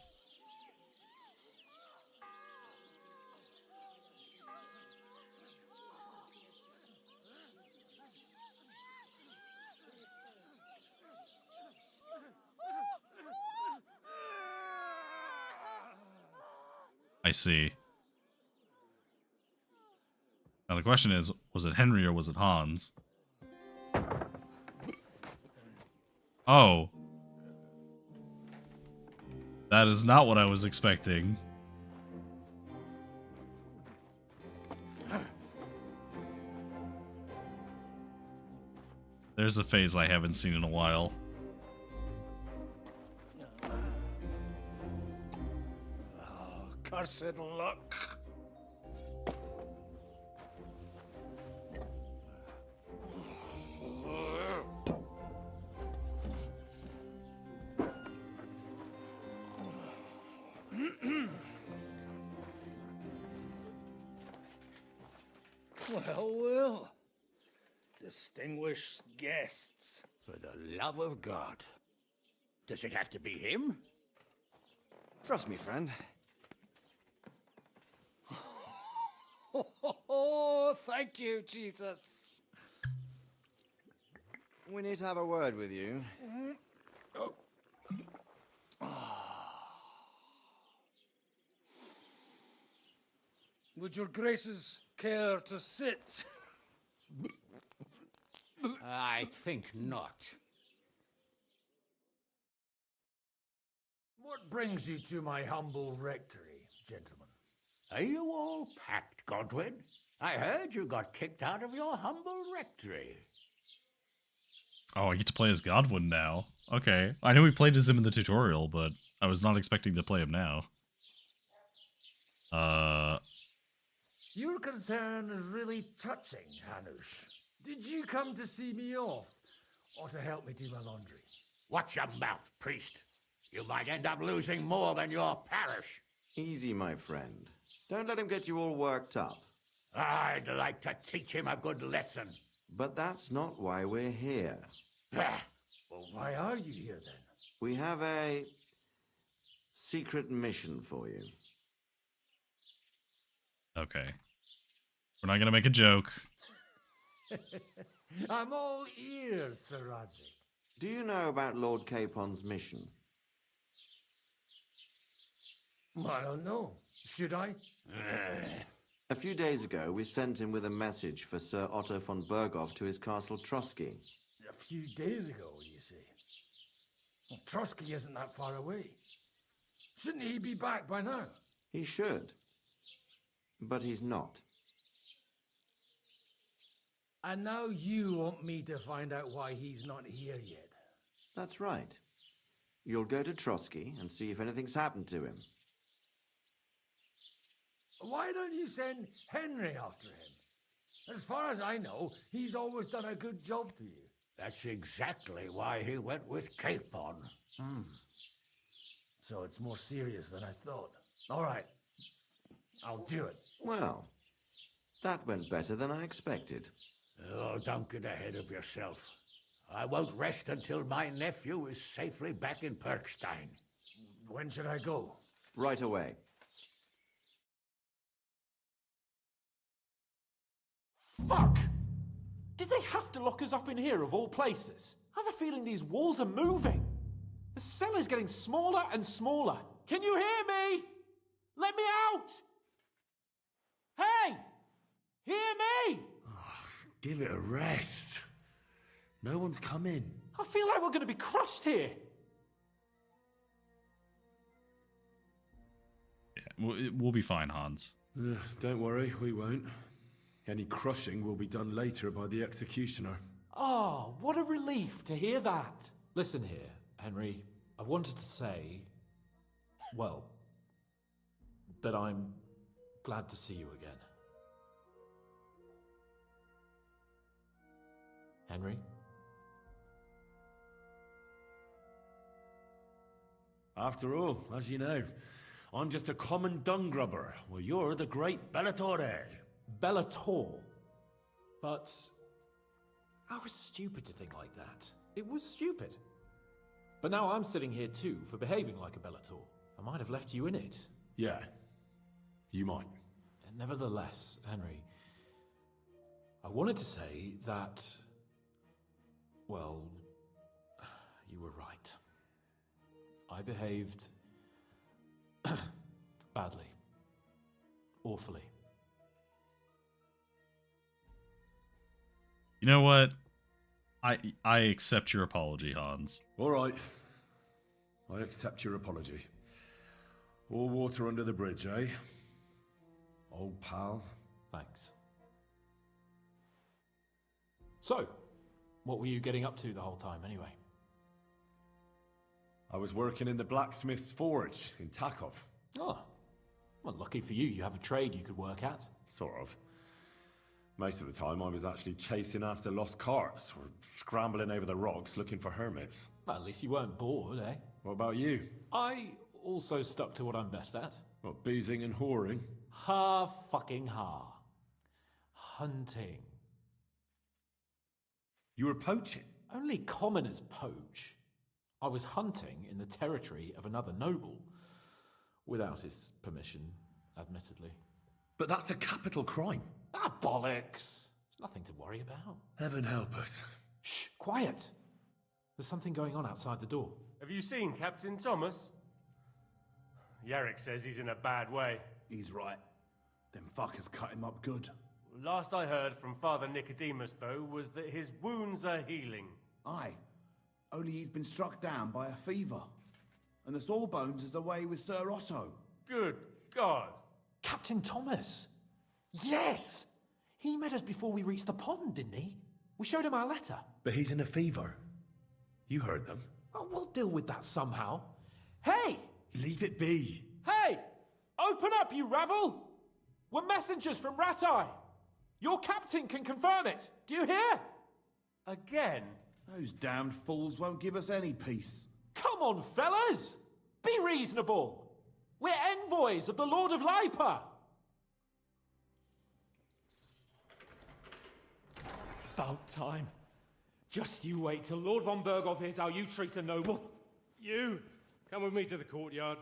I see. Now the question is, was it Henry or was it Hans? Oh. That is not what I was expecting. There's a phase I haven't seen in a while. Cursed luck. Well. Distinguished guests. For the love of God. Does it have to be him? Trust me, friend. Oh, thank you, Jesus. We need to have a word with you. Would your graces care to sit? I think not. What brings you to my humble rectory, gentlemen? Are you all packed, Godwin? I heard you got kicked out of your humble rectory. Oh, I get to play as Godwin now. Okay. I know we played as him in the tutorial, but I was not expecting to play him now. Your concern is really touching, Hanush. Did you come to see me off, or to help me do my laundry? Watch your mouth, priest. You might end up losing more than your parish. Easy, my friend. Don't let him get you all worked up. I'd like to teach him a good lesson. But that's not why we're here. Well, why are you here, then? We have a secret mission for you. Okay. We're not gonna make a joke. I'm all ears, Sir Radzik. Do you know about Lord Capon's mission? I don't know. Should I? A few days ago, we sent him with a message for Sir Otto von Berghoff to his castle Trotsky. A few days ago, you see. Well, Trotsky isn't that far away. Shouldn't he be back by now? He should. But he's not. And now you want me to find out why he's not here yet. That's right. You'll go to Trotsky and see if anything's happened to him. Why don't you send Henry after him? As far as I know, he's always done a good job for you. That's exactly why he went with Capon. So it's more serious than I thought. All right. I'll do it. Well, that went better than I expected. Oh, don't get ahead of yourself. I won't rest until my nephew is safely back in Perkstein. When should I go? Right away. Fuck! Did they have to lock us up in here of all places? I have a feeling these walls are moving. The cell is getting smaller and smaller. Can you hear me? Let me out! Hey! Hear me! Give it a rest. No one's come in. I feel like we're going to be crushed here. Yeah, we'll be fine, Hans. Don't worry, we won't. Any crushing will be done later by the executioner. Oh, what a relief to hear that. Listen here, Henry. I wanted to say, well, that I'm glad to see you again. Henry? After all, as you know, I'm just a common dung grubber, while you're the great Bellatore. Bellator? But I was stupid to think like that. It was stupid. But now I'm sitting here too for behaving like a Bellator. I might have left you in it. Yeah, you might. Nevertheless, Henry, I wanted to say that, well, you were right. I behaved badly. Awfully. You know what? I accept your apology, Hans. All right. I accept your apology. All water under the bridge, eh? Old pal. Thanks. So, what were you getting up to the whole time, anyway? I was working in the blacksmith's forge in Takov. Oh, well, lucky for you, you have a trade you could work at. Sort of. Most of the time I was actually chasing after lost carts or scrambling over the rocks looking for hermits. Well, at least you weren't bored, eh? What about you? I also stuck to what I'm best at. What, boozing and whoring? Ha-fucking-ha. Hunting. You were poaching? Only commoners poach. I was hunting in the territory of another noble. Without his permission, admittedly. But that's a capital crime. Ah, bollocks. Nothing to worry about. Heaven help us. Shh, quiet. There's something going on outside the door. Have you seen Captain Thomas? Yarrick says he's in a bad way. He's right. Them fuckers cut him up good. Last I heard from Father Nicodemus, though, was that his wounds are healing. Aye. Only he's been struck down by a fever. And the Sawbones is away with Sir Otto. Good God. Captain Thomas! Yes! He met us before we reached the pond, didn't he? We showed him our letter. But he's in a fever. You heard them. Oh, we'll deal with that somehow. Hey! Leave it be. Hey! Open up, you rabble! We're messengers from Ratai. Your captain can confirm it. Do you hear? Again? Those damned fools won't give us any peace. Come on, fellas! Be reasonable! We're envoys of the Lord of Lipa! About time. Just you wait till Lord von Berghoff hears how you treat a noble. You, come with me to the courtyard.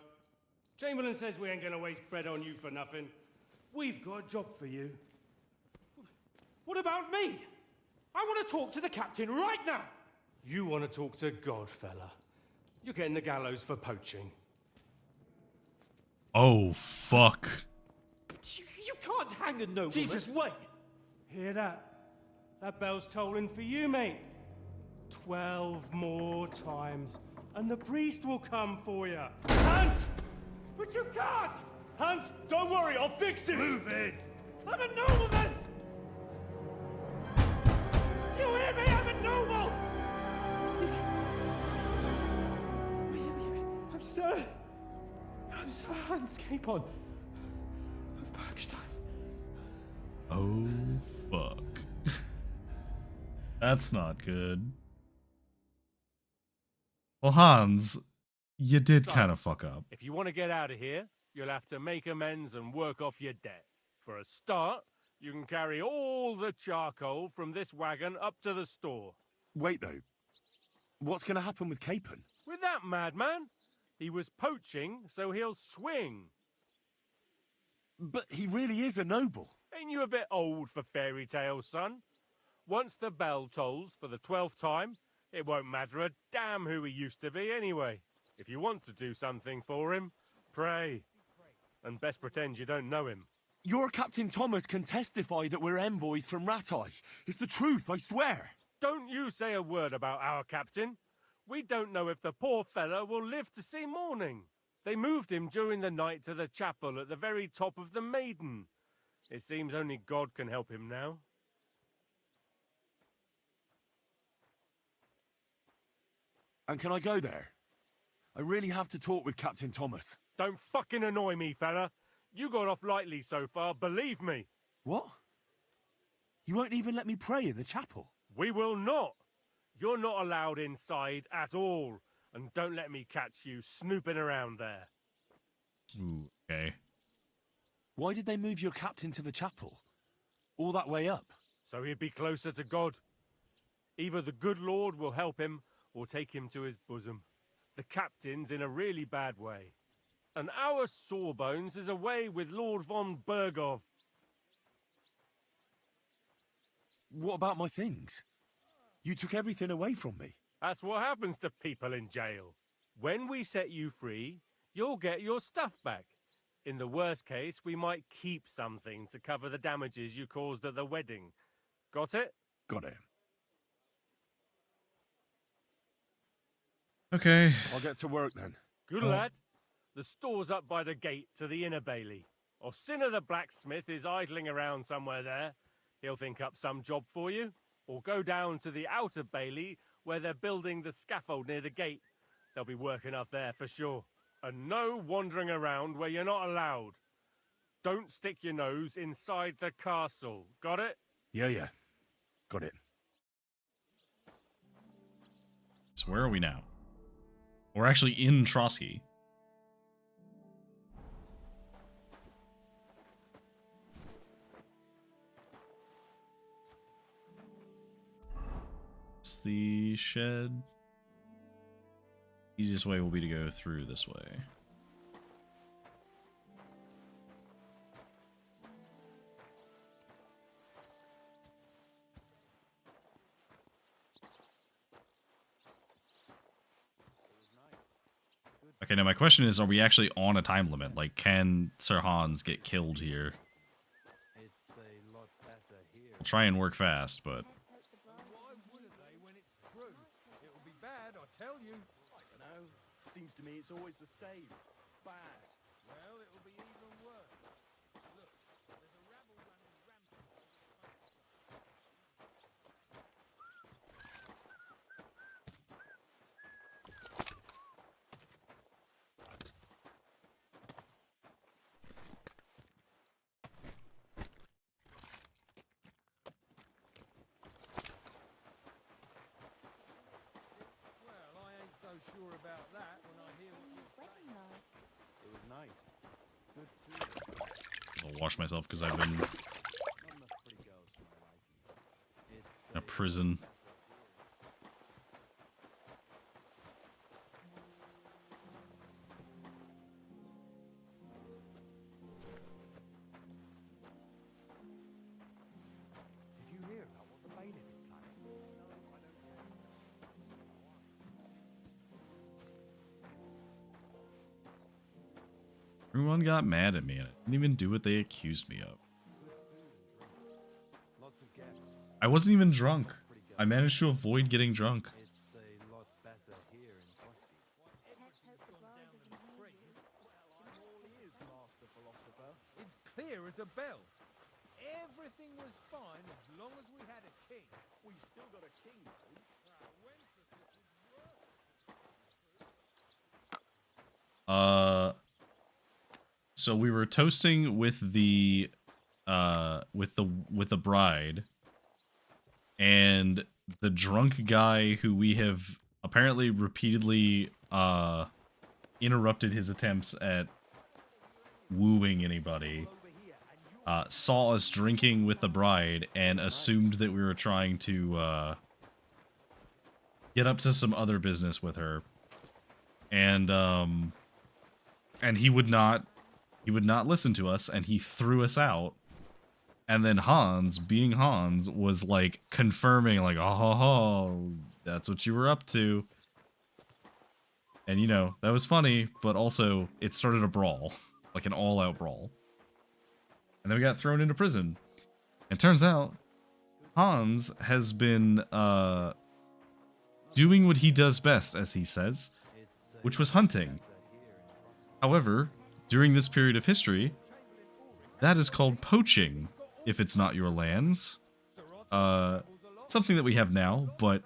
Chamberlain says we ain't gonna waste bread on you for nothing. We've got a job for you. What about me? I want to talk to the captain right now. You want to talk to God, fella. You're getting the gallows for poaching. Oh, fuck. You can't hang a nobleman. Jesus, wait! Hear that? That bell's tolling for you, mate. 12 more times, and the priest will come for you. Hans! But you can't! Hans, don't worry, I'll fix it! Move it! I'm a nobleman! Do you hear me? I'm a noble! I'm Sir Hans Capon of Bergstein. Oh, fuck. That's not good. Well, Hans, you did kind of fuck up. If you want to get out of here, you'll have to make amends and work off your debt. For a start, you can carry all the charcoal from this wagon up to the store. Wait, though. What's going to happen with Capon? With that madman? He was poaching, so he'll swing. But he really is a noble. Ain't you a bit old for fairy tales, son? Once the bell tolls for the 12th time, it won't matter a damn who he used to be anyway. If you want to do something for him, pray. And best pretend you don't know him. Your Captain Thomas can testify that we're envoys from Ratai. It's the truth, I swear. Don't you say a word about our captain. We don't know if the poor fella will live to see morning. They moved him during the night to the chapel at the very top of the Maiden. It seems only God can help him now. And can I go there? I really have to talk with Captain Thomas. Don't fucking annoy me, fella. You got off lightly so far, believe me. What? You won't even let me pray in the chapel? We will not. You're not allowed inside at all. And don't let me catch you snooping around there. Ooh, okay. Why did they move your captain to the chapel? All that way up? So he'd be closer to God. Either the good Lord will help him, or take him to his bosom. The captain's in a really bad way. And our Sawbones is away with Lord von Berghoff. What about my things? You took everything away from me. That's what happens to people in jail. When we set you free, you'll get your stuff back. In the worst case, we might keep something to cover the damages you caused at the wedding. Got it? Got it. Okay. I'll get to work then. Good lad. The store's up by the gate to the inner bailey. Orsina the blacksmith is idling around somewhere there. He'll think up some job for you. Or go down to the outer bailey where they're building the scaffold near the gate. They'll be working up there for sure. And no wandering around where you're not allowed. Don't stick your nose inside the castle. Got it? Yeah. Got it. So where are we now? We're actually in Trotsky. It's the shed. Easiest way will be to go through this way. Okay, now my question is, are we actually on a time limit? Like, can Sir Hans get killed here? I'll try and work fast, but... Seems to me it's always the same. Bad. Well, it'll be even worse. Look, there's a rabble running rampant. Well, I ain't so sure about that when I hear what you're saying. It was nice. Good food. I'll wash myself because I've been in a prison. Did you hear about what the bailiff is planning? No, I don't care. Everyone got mad at me, and I didn't even do what they accused me of. I wasn't even drunk. I managed to avoid getting drunk. It's clear as a bell. Everything was fine as long as we had a king. We still got a king, though. So we were toasting with the bride, and the drunk guy who we have apparently repeatedly interrupted his attempts at wooing anybody saw us drinking with the bride and assumed that we were trying to get up to some other business with her, and he would not listen to us, and he threw us out. And then Hans, being Hans, was like confirming, like, oh, that's what you were up to. And you know, that was funny, but also it started a brawl, like an all-out brawl. And then we got thrown into prison. And turns out Hans has been doing what he does best, as he says, which was hunting. However, during this period of history, that is called poaching, if it's not your lands. Something that we have now, but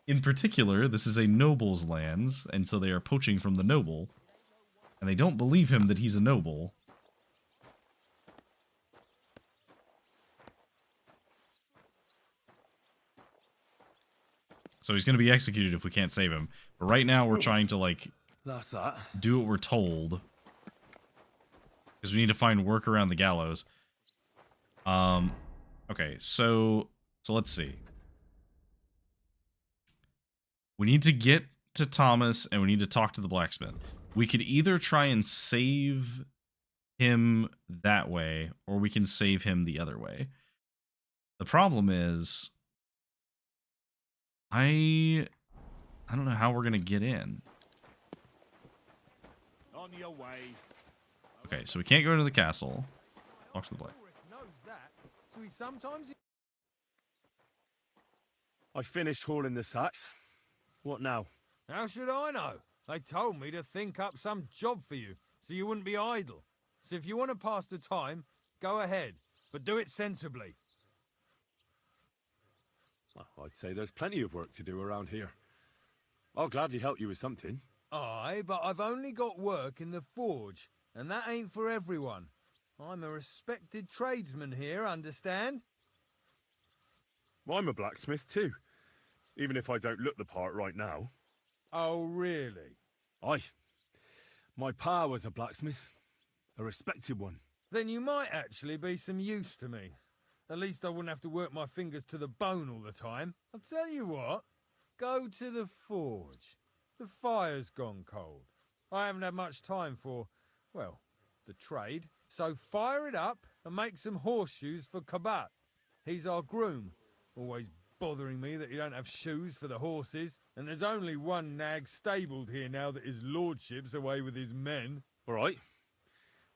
in particular, this is a noble's lands, and so they are poaching from the noble, and they don't believe him that he's a noble. So he's going to be executed if we can't save him. But right now, we're trying to, like, That's that. do what we're told. Because we need to find work around the gallows. Okay, so let's see. We need to get to Thomas, and we need to talk to the blacksmith. We could either try and save him that way, or we can save him the other way. The problem is, I don't know how we're gonna get in. On your way. Okay, so we can't go into the castle. Talk to the black. So he sometimes... I finished hauling the sacks. What now? How should I know? They told me to think up some job for you, so you wouldn't be idle. So if you want to pass the time, go ahead, but do it sensibly. Well, I'd say there's plenty of work to do around here. I'll gladly help you with something. Aye, but I've only got work in the forge, and that ain't for everyone. I'm a respected tradesman here, understand? Well, I'm a blacksmith too, even if I don't look the part right now. Oh, really? Aye. My pa was a blacksmith, a respected one. Then you might actually be some use to me. At least I wouldn't have to work my fingers to the bone all the time. I'll tell you what, go to the forge. The fire's gone cold. I haven't had much time for, well, the trade. So fire it up and make some horseshoes for Kabat. He's our groom. Always bothering me that you don't have shoes for the horses, and there's only one nag stabled here now that his lordship's away with his men. All right.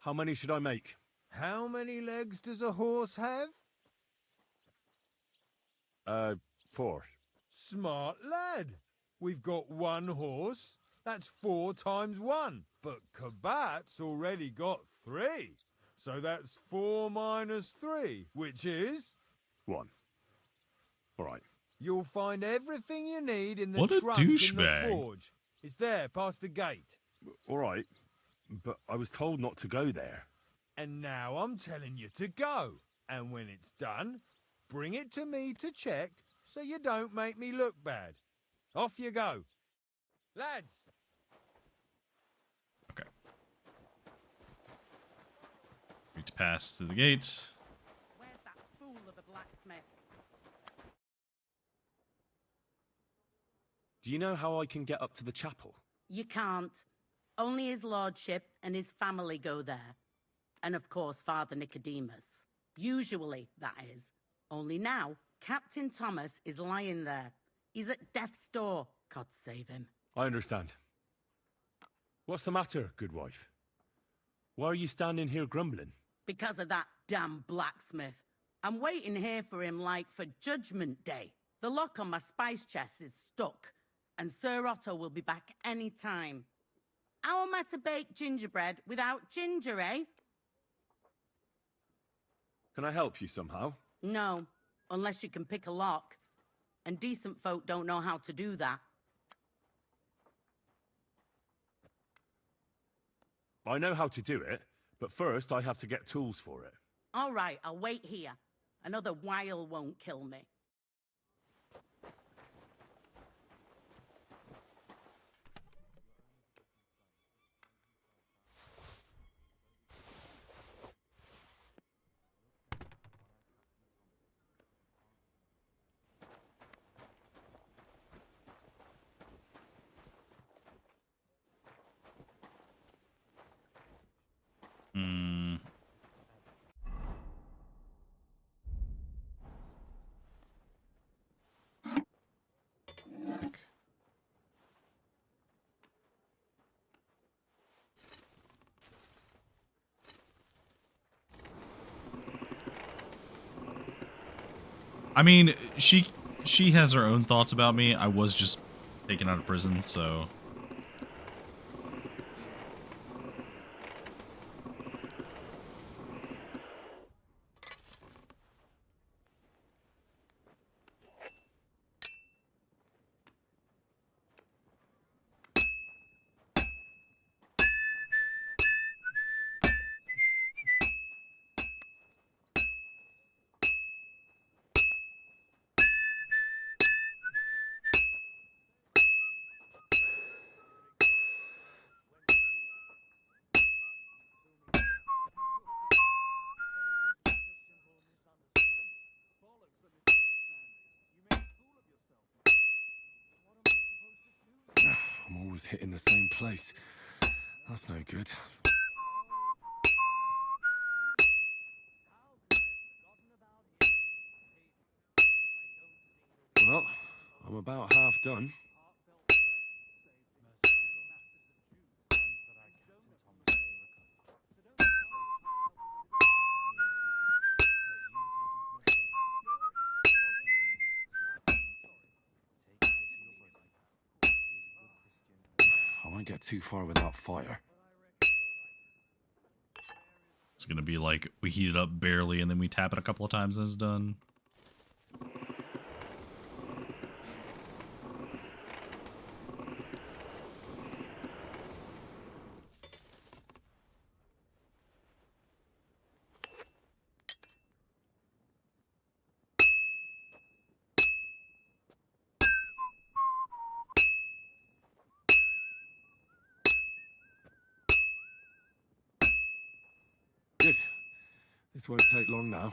How many should I make? How many legs does a horse have? 4. Smart lad. We've got one horse. That's 4 times 1. But Kabat's already got 3. So that's 4 minus 3, which is... 1. All right. You'll find everything you need in the What a trunk in the douchebag. forge. It's there, past the gate. All right. But I was told not to go there. And now I'm telling you to go. And when it's done, bring it to me to check so you don't make me look bad. Off you go. Lads! Okay. Need to pass through the gate. Where's that fool of a blacksmith? Do you know how I can get up to the chapel? You can't. Only his lordship and his family go there. And of course, Father Nicodemus. Usually, that is. Only now, Captain Thomas is lying there. He's at death's door. God save him. I understand. What's the matter, good wife? Why are you standing here grumbling? Because of that damn blacksmith. I'm waiting here for him like for Judgment Day. The lock on my spice chest is stuck, and Sir Otto will be back any time. How am I to bake gingerbread without ginger, eh? Can I help you somehow? No, unless you can pick a lock. And decent folk don't know how to do that. I know how to do it, but first I have to get tools for it. All right, I'll wait here. Another while won't kill me. I mean, she has her own thoughts about me. I was just taken out of prison, so... I'm always hitting the same place. That's no good. Well, I'm about half done. I won't get too far without fire. It's gonna be like, we heat it up barely and then we tap it a couple of times and it's done. Good. This won't take long now.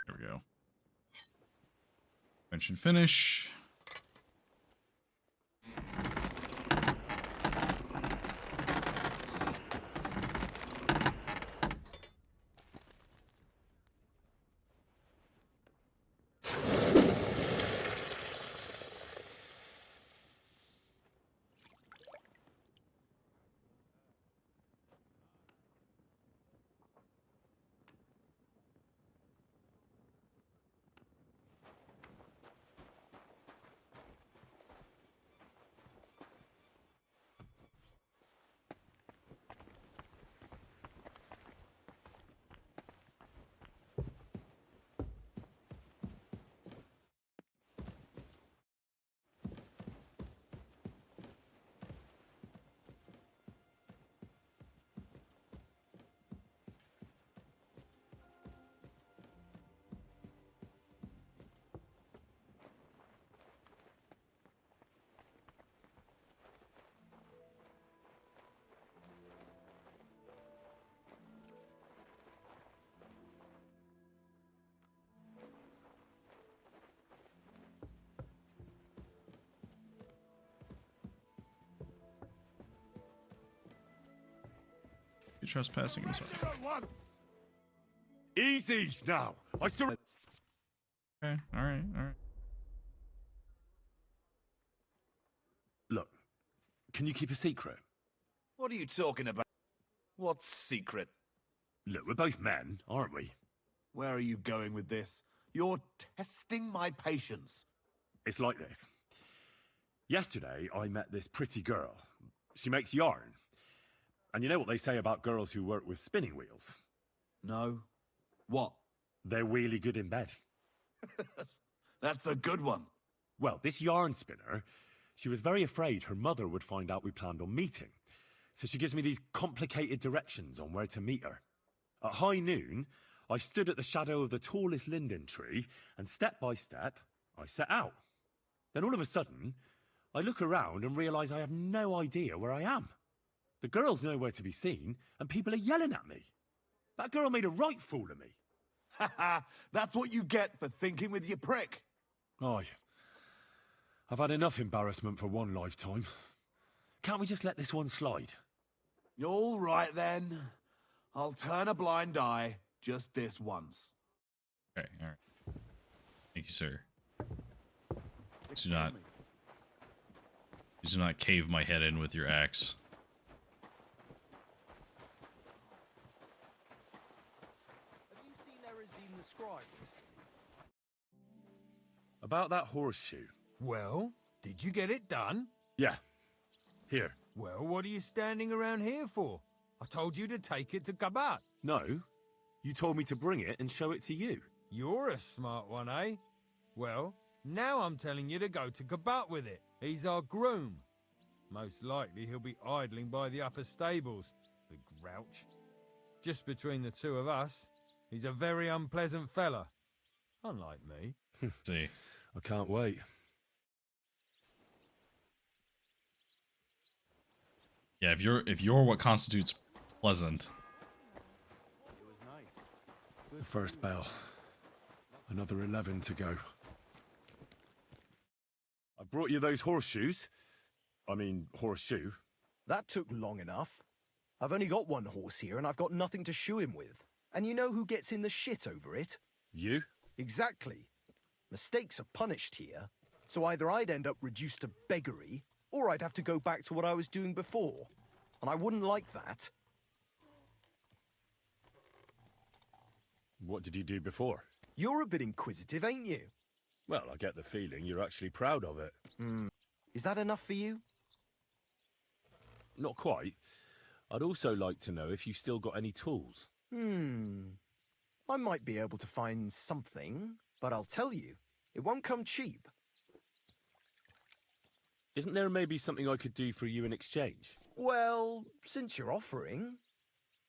There we go. Mention finish. You trespassing him. Easy now. I still. Okay. All right. Look, can you keep a secret? What are you talking about? What's secret? Look, we're both men, aren't we? Where are you going with this? You're testing my patience. It's like this. Yesterday, I met this pretty girl. She makes yarn. And you know what they say about girls who work with spinning wheels? No. What? They're really good in bed. That's a good one. Well, this yarn spinner, she was very afraid her mother would find out we planned on meeting. So she gives me these complicated directions on where to meet her. At high noon, I stood at the shadow of the tallest linden tree, and step by step, I set out. Then all of a sudden, I look around and realise I have no idea where I am. The girl's nowhere to be seen, and people are yelling at me. That girl made a right fool of me. Ha ha! That's what you get for thinking with your prick. Aye. I've had enough embarrassment for one lifetime. Can't we just let this one slide? All right, then. I'll turn a blind eye just this once. Okay, all right. Thank you, sir. Do not cave my head in with your axe. Have you seen Erazim the Scribe? About that horseshoe. Well, did you get it done? Yeah. Here. Well, what are you standing around here for? I told you to take it to Kabat. No. You told me to bring it and show it to you. You're a smart one, eh? Well, now I'm telling you to go to Kabat with it. He's our groom. Most likely he'll be idling by the upper stables, the grouch. Just between the two of us, he's a very unpleasant fella. Unlike me. See. I can't wait. Yeah, if you're what constitutes pleasant. The first bell. Another 11 to go. I brought you those horseshoes. I mean, horseshoe. That took long enough. I've only got one horse here and I've got nothing to shoe him with. And you know who gets in the shit over it? You? Exactly. Mistakes are punished here. So either I'd end up reduced to beggary, or I'd have to go back to what I was doing before. And I wouldn't like that. What did you do before? You're a bit inquisitive, ain't you? Well, I get the feeling you're actually proud of it. Is that enough for you? Not quite. I'd also like to know if you still got any tools. I might be able to find something, but I'll tell you, it won't come cheap. Isn't there maybe something I could do for you in exchange? Well, since you're offering,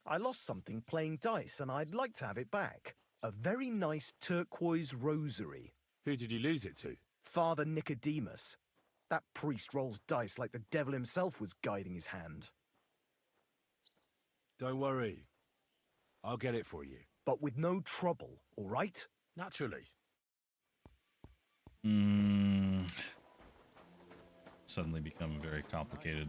I lost something playing dice and I'd like to have it back. A very nice turquoise rosary. Who did you lose it to? Father Nicodemus. That priest rolls dice like the devil himself was guiding his hand. Don't worry. I'll get it for you. But with no trouble, all right? Naturally. Suddenly become very complicated.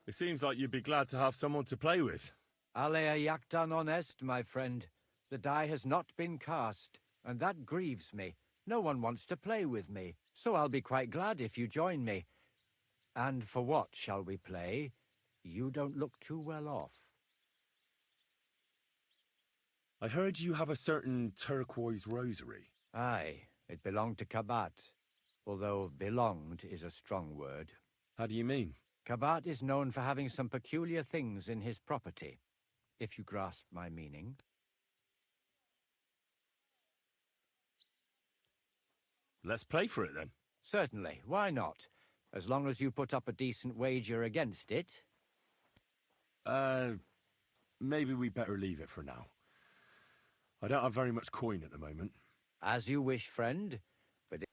It seems like you'd be glad to have someone to play with. Alea jactan honest, my friend. The die has not been cast, and that grieves me. No one wants to play with me, so I'll be quite glad if you join me. And for what shall we play? You don't look too well off. I heard you have a certain turquoise rosary. Aye, it belonged to Kabat, although belonged is a strong word. How do you mean? Kabat is known for having some peculiar things in his property, if you grasp my meaning. Let's play for it then. Certainly, why not? As long as you put up a decent wager against it. Maybe we better leave it for now. I don't have very much coin at the moment. As you wish, friend. But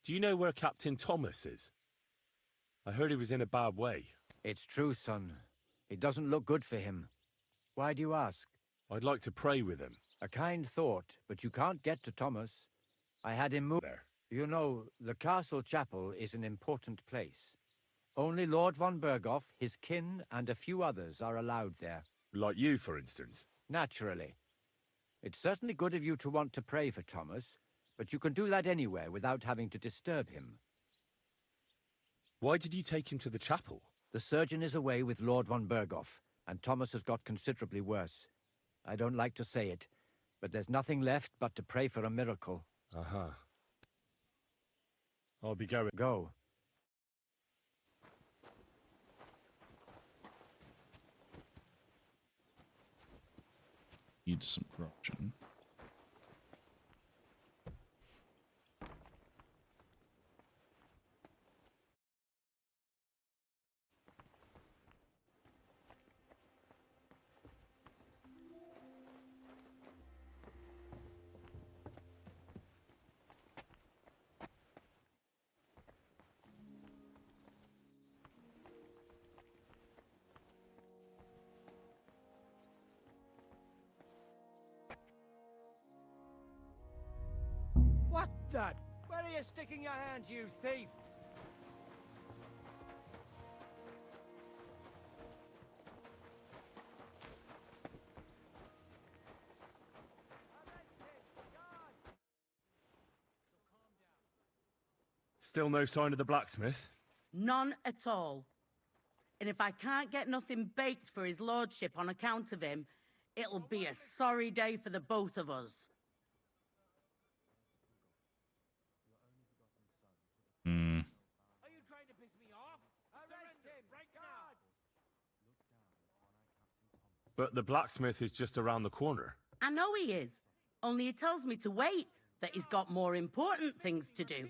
Do you know where Captain Thomas is? I heard he was in a bad way. It's true, son. It doesn't look good for him. Why do you ask? I'd like to pray with him. A kind thought, but you can't get to Thomas. I had him moved there. You know, the castle chapel is an important place. Only Lord von Berghoff, his kin, and a few others are allowed there. Like you, for instance? Naturally. It's certainly good of you to want to pray for Thomas, but you can do that anywhere without having to disturb him. Why did you take him to the chapel? The surgeon is away with Lord von Berghoff, and Thomas has got considerably worse. I don't like to say it, but there's nothing left but to pray for a miracle. Uh-huh. I'll be going. Go. Need some corruption. What the? Where are you sticking your hand, you thief? Still no sign of the blacksmith? None at all. And if I can't get nothing baked for his lordship on account of him, it'll be a sorry day for the both of us. Hmm. Are you trying to piss me off? Arrest him right now! But the blacksmith is just around the corner. I know he is. Only he tells me to wait, that he's got more important things to do.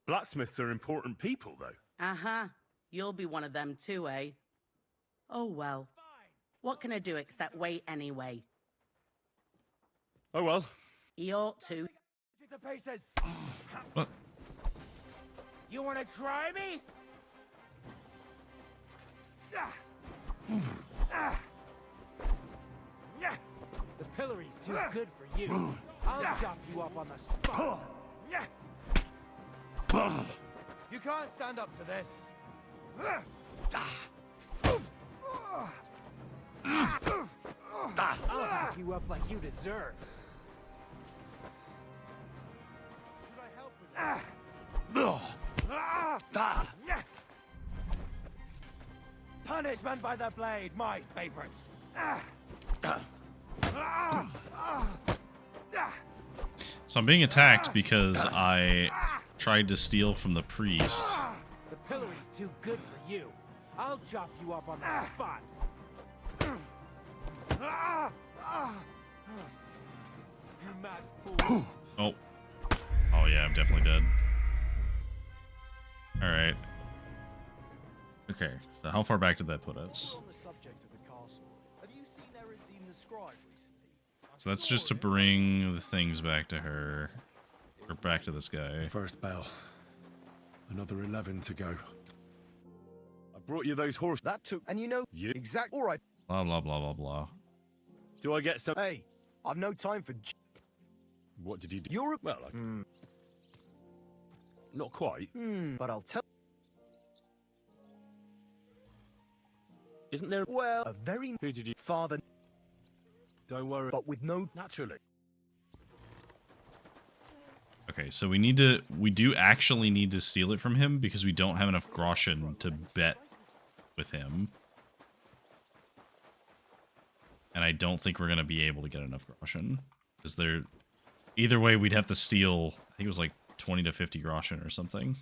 Blacksmiths are important people, though. Uh-huh. You'll be one of them too, eh? Oh, well. What can I do except wait anyway? Oh, well. He ought to. To pieces. What? You want to try me? The pillory's too good for you. I'll chop you up on the spot. You can't stand up to this. I'll fuck you up like you deserve. Should I help with Punishment by the blade, my favorite. So I'm being attacked because I tried to steal from the priest. The pillory's too good for you. I'll chop you up on the spot. You mad fool. Oh. Oh yeah, I'm definitely dead. Alright. Okay, so how far back did that put us? On the subject of the castle, have you seen Erazine the scribe recently? So that's just to bring the things back to her. Or back to this guy. First bell. Another 11 to go. I brought you those horses. That took... And you know... You... Exact... All right. Blah, blah, blah, blah, blah. Do I get some... Hey, I've no time for... What did you do? You're... Well, not quite. But I'll tell... Isn't there... Well, a very... Who did you... Father... Don't worry. But with no... Naturally. Okay, so we do actually need to steal it from him because we don't have enough groschen to bet with him. And I don't think we're going to be able to get enough groschen. Because either way, we'd have to steal, I think it was like 20 to 50 groschen or something.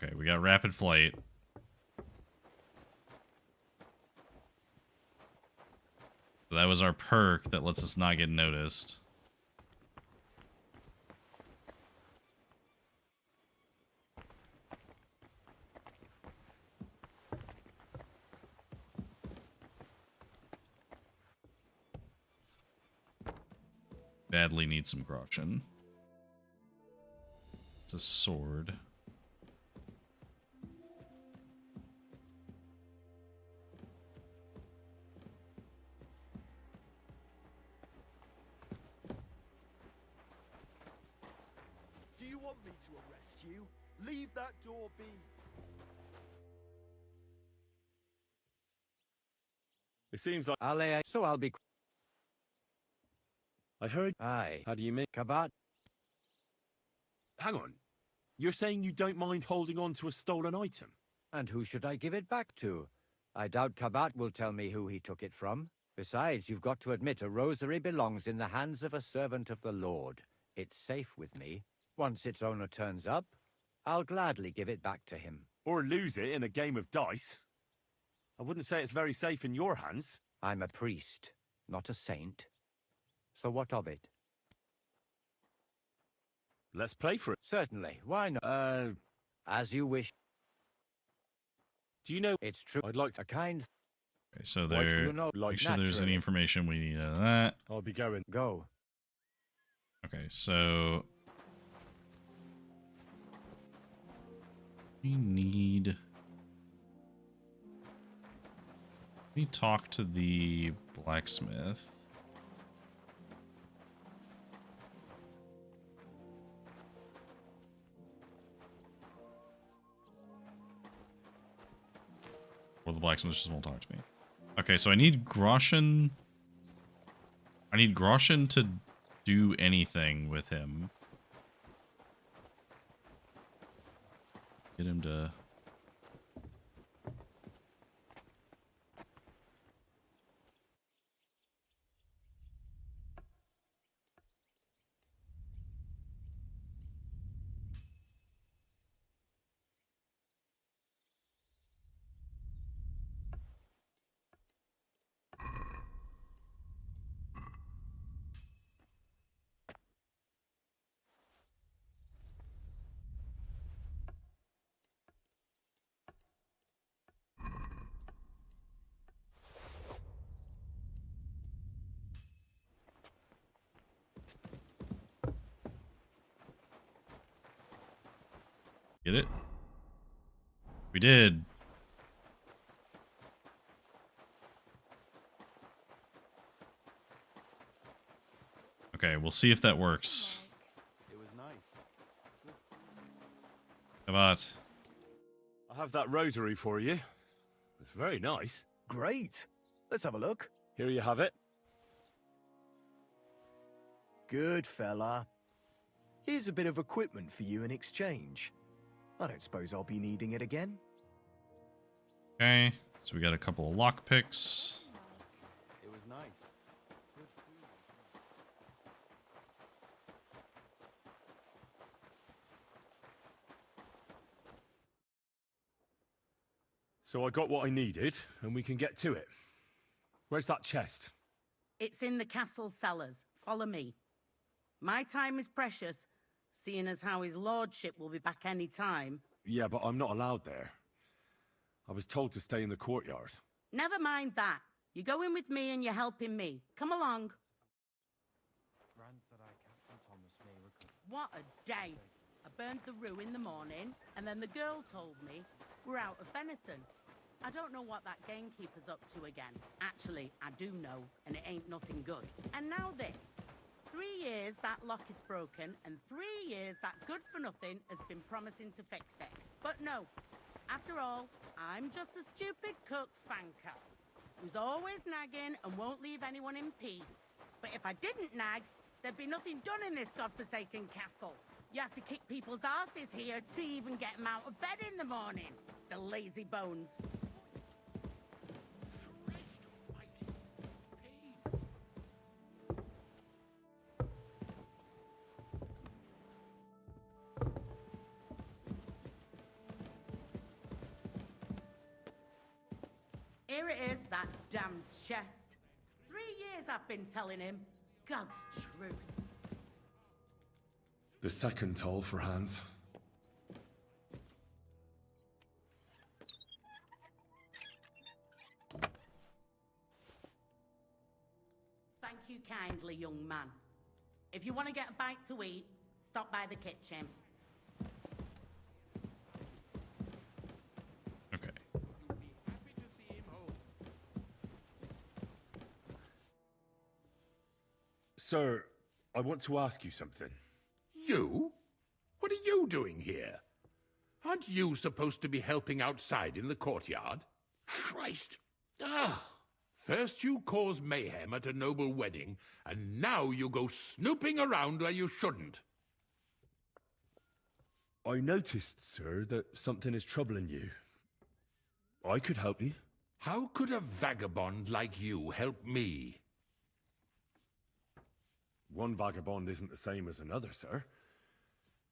Okay, we got rapid flight. that was our perk that lets us not get noticed. Badly need some groschen. It's a sword. Do you want me to arrest you? Leave that door be. It seems like... I'll be... I heard... Aye. How do you mean? Kabat? Hang on. You're saying you don't mind holding on to a stolen item? And who should I give it back to? I doubt Kabat will tell me who he took it from. Besides, you've got to admit a rosary belongs in the hands of a servant of the Lord. It's safe with me. Once its owner turns up, I'll gladly give it back to him. Or lose it in a game of dice? I wouldn't say it's very safe in your hands. I'm a priest, not a saint. So what of it? Let's play for it. Certainly. Why not? As you wish. Do you know... It's true. I'd like to... A kind... Okay, so there... You know, make sure there's any information we need out of that. I'll be going. Go. Okay, so... We need... We talk to the blacksmith. Or the blacksmith just won't talk to me. Okay, so I need groschen. I need groschen to do anything with him. Get him to... Get it? We did. Okay, we'll see if that works. It was nice. Come on. I have that rosary for you. It's very nice. Great. Let's have a look. Here you have it. Good fella. Here's a bit of equipment for you in exchange. I don't suppose I'll be needing it again. Okay, so we got a couple of lockpicks. It was nice. So I got what I needed, and we can get to it. Where's that chest? It's in the castle cellars. Follow me. My time is precious, seeing as how his lordship will be back any time. Yeah, but I'm not allowed there. I was told to stay in the courtyard. Never mind that. You're going with me and you're helping me. Come along. What a day. I burned the rue in the morning, and then the girl told me we're out of venison. I don't know what that gamekeeper's up to again. Actually, I do know, and it ain't nothing good. And now this. 3 years that lock is broken, and 3 years that good-for-nothing has been promising to fix it. But no. After all, I'm just a stupid cook fanker who's always nagging and won't leave anyone in peace. But if I didn't nag, there'd be nothing done in this godforsaken castle. You have to kick people's asses here to even get them out of bed in the morning. The lazy bones. Here it is, that damn chest. 3 I've been telling him. God's truth. The second toll for Hans. Thank you kindly, young man. If you want to get a bite to eat, stop by the kitchen. Okay. Sir, I want to ask you something. You? What are you doing here? Aren't you supposed to be helping outside in the courtyard? Christ! Ah! First you cause mayhem at a noble wedding, and now you go snooping around where you shouldn't. I noticed, sir, that something is troubling you. I could help you. How could a vagabond like you help me? One vagabond isn't the same as another, sir.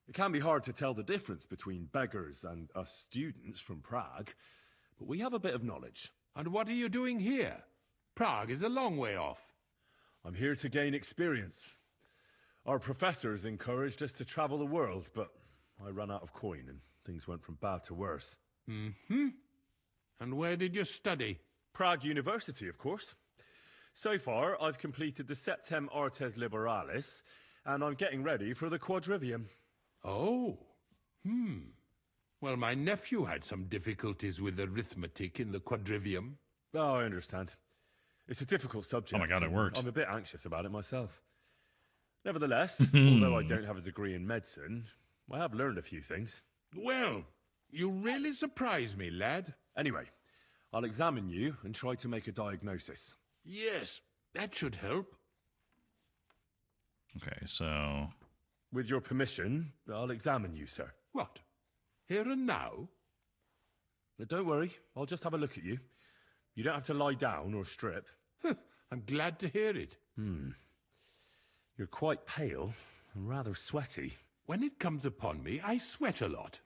It can be hard to tell the difference between beggars and us students from Prague, but we have a bit of knowledge. And what are you doing here? Prague is a long way off. I'm here to gain experience. Our professors encouraged us to travel the world, but I ran out of coin and things went from bad to worse. Mm-hmm. And where did you study? Prague University, of course. So far, I've completed the Septem Artes Liberalis, and I'm getting ready for the Quadrivium. Oh. Well, my nephew had some difficulties with arithmetic in the Quadrivium. Oh, I understand. It's a difficult subject. Oh my god, it worked. I'm a bit anxious about it myself. Nevertheless, although I don't have a degree in medicine, I have learned a few things. Well, you really surprise me, lad. Anyway, I'll examine you and try to make a diagnosis. Yes, that should help. Okay, so... With your permission, I'll examine you, sir. What? Here and now? Don't worry, I'll just have a look at you. You don't have to lie down or strip. I'm glad to hear it. You're quite pale and rather sweaty. When it comes upon me, I sweat a lot.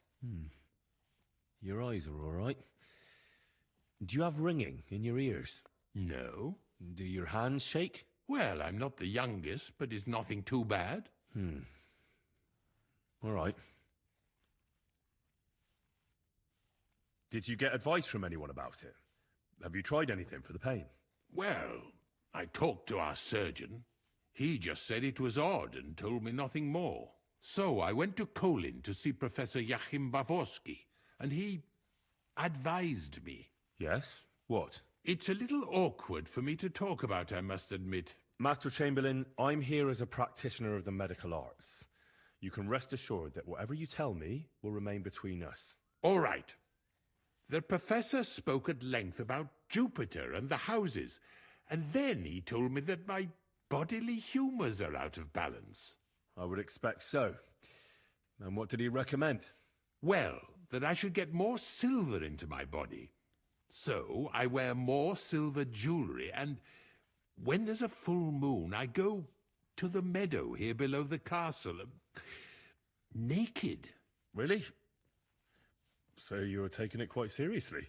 Your eyes are all right. Do you have ringing in your ears? No. Do your hands shake? Well, I'm not the youngest, but it's nothing too bad. All right. Did you get advice from anyone about it? Have you tried anything for the pain? Well, I talked to our surgeon. He just said it was odd and told me nothing more. So I went to Kolin to see Professor Joachim Bavorsky, and he advised me. Yes? What? It's a little awkward for me to talk about, I must admit. Master Chamberlain, I'm here as a practitioner of the medical arts. You can rest assured that whatever you tell me will remain between us. All right. The professor spoke at length about Jupiter and the houses, and then he told me that my bodily humours are out of balance. I would expect so. And what did he recommend? Well, that I should get more silver into my body. So I wear more silver jewellery, and when there's a full moon, I go to the meadow here below the castle, naked. Really? So you're taking it quite seriously.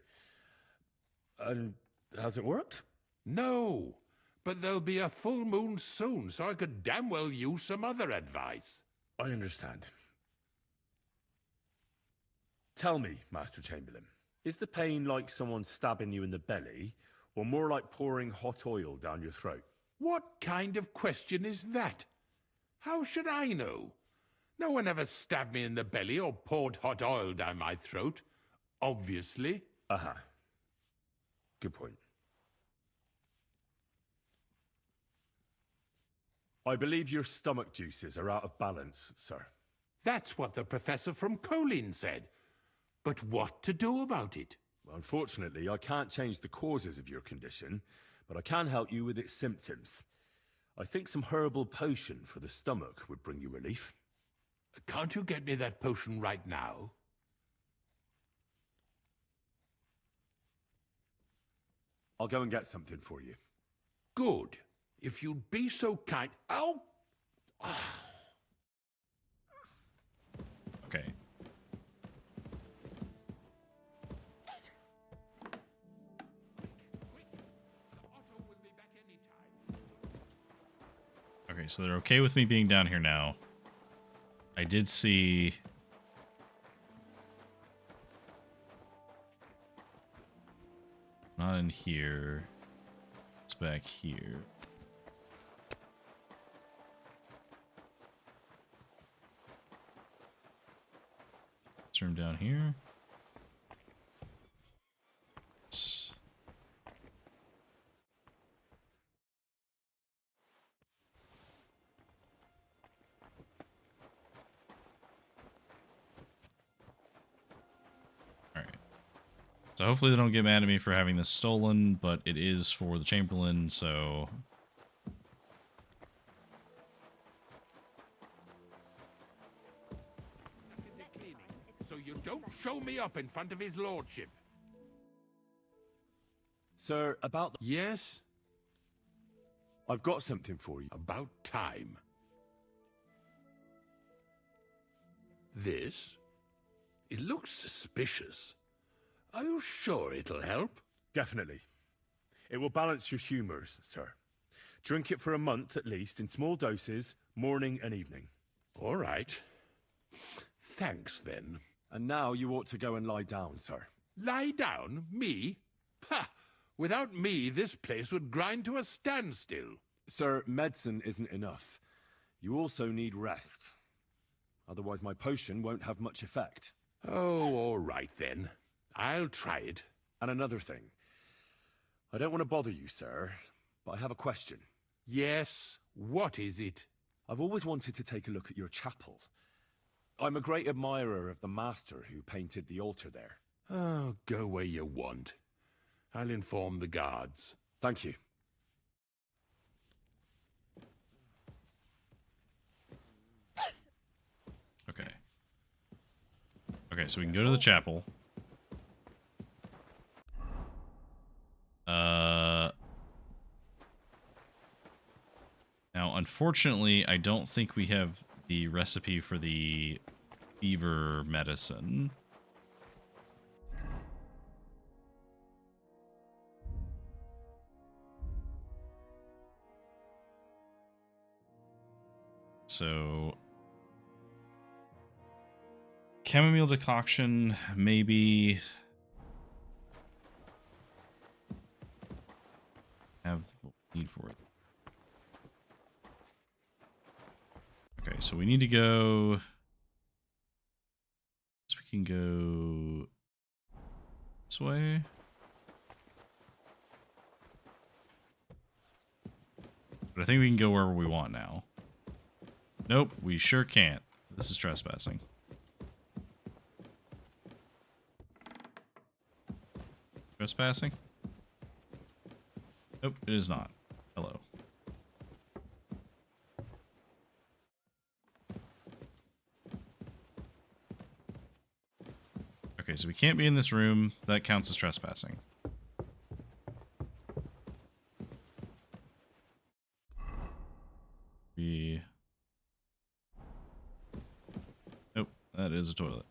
And has it worked? No, but there'll be a full moon soon, so I could damn well use some other advice. I understand. Tell me, Master Chamberlain, is the pain like someone stabbing you in the belly, or more like pouring hot oil down your throat? What kind of question is that? How should I know? No one ever stabbed me in the belly or poured hot oil down my throat. Obviously. Aha. Good point. I believe your stomach juices are out of balance, sir. That's what the professor from Kolin said. But what to do about it? Unfortunately, I can't change the causes of your condition, but I can help you with its symptoms. I think some herbal potion for the stomach would bring you relief. Can't you get me that potion right now? I'll go and get something for you. Good. If you'd be so kind... Ow! Okay. so they're okay with me being down here now. I did see... Not in here. It's back here. This room down here. So hopefully they don't get mad at me for having this stolen, but it is for the Chamberlain, so... So you don't show me up in front of his lordship. Sir, about... Yes? I've got something for you. About time. This? It looks suspicious. Are you sure it'll help? Definitely. It will balance your humors, sir. Drink it for a month at least, in small doses, morning and evening. All right. Thanks, then. And now you ought to go and lie down, sir. Lie down? Me? Ha! Without me, this place would grind to a standstill. Sir, medicine isn't enough. You also need rest. Otherwise my potion won't have much effect. Oh, all right, then. I'll try it. And another thing. I don't want to bother you, sir, but I have a question. Yes? What is it? I've always wanted to take a look at your chapel. I'm a great admirer of the master who painted the altar there. Oh, go where you want. I'll inform the guards. Thank you. Okay. Okay, so we can go to the chapel. Now, unfortunately, I don't think we have the recipe for the fever medicine. So, chamomile decoction, maybe. Have what we need for it. Okay, so we need to go. So we can go this way. But I think we can go wherever we want now. Nope, we sure can't. This is trespassing. Trespassing? Nope, it is not. Hello. Okay, so we can't be in this room. That counts as trespassing. Nope, that is a toilet.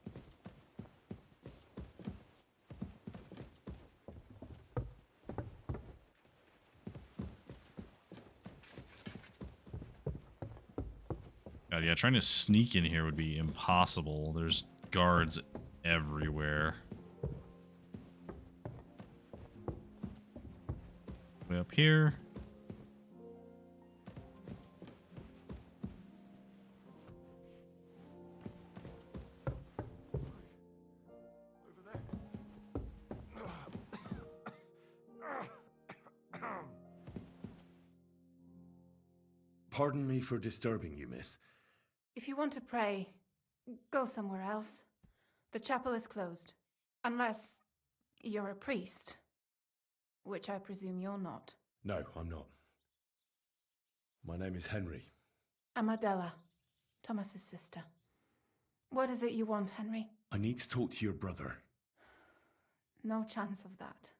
God, yeah, trying to sneak in here would be impossible. There's guards everywhere. Way up here. Pardon me for disturbing you, miss. If you want to pray, go somewhere else. The chapel is closed. Unless you're a priest. Which I presume you're not. No, I'm not. My name is Henry. I'm Adela, Thomas's sister. What is it you want, Henry? I need to talk to your brother. No chance of that.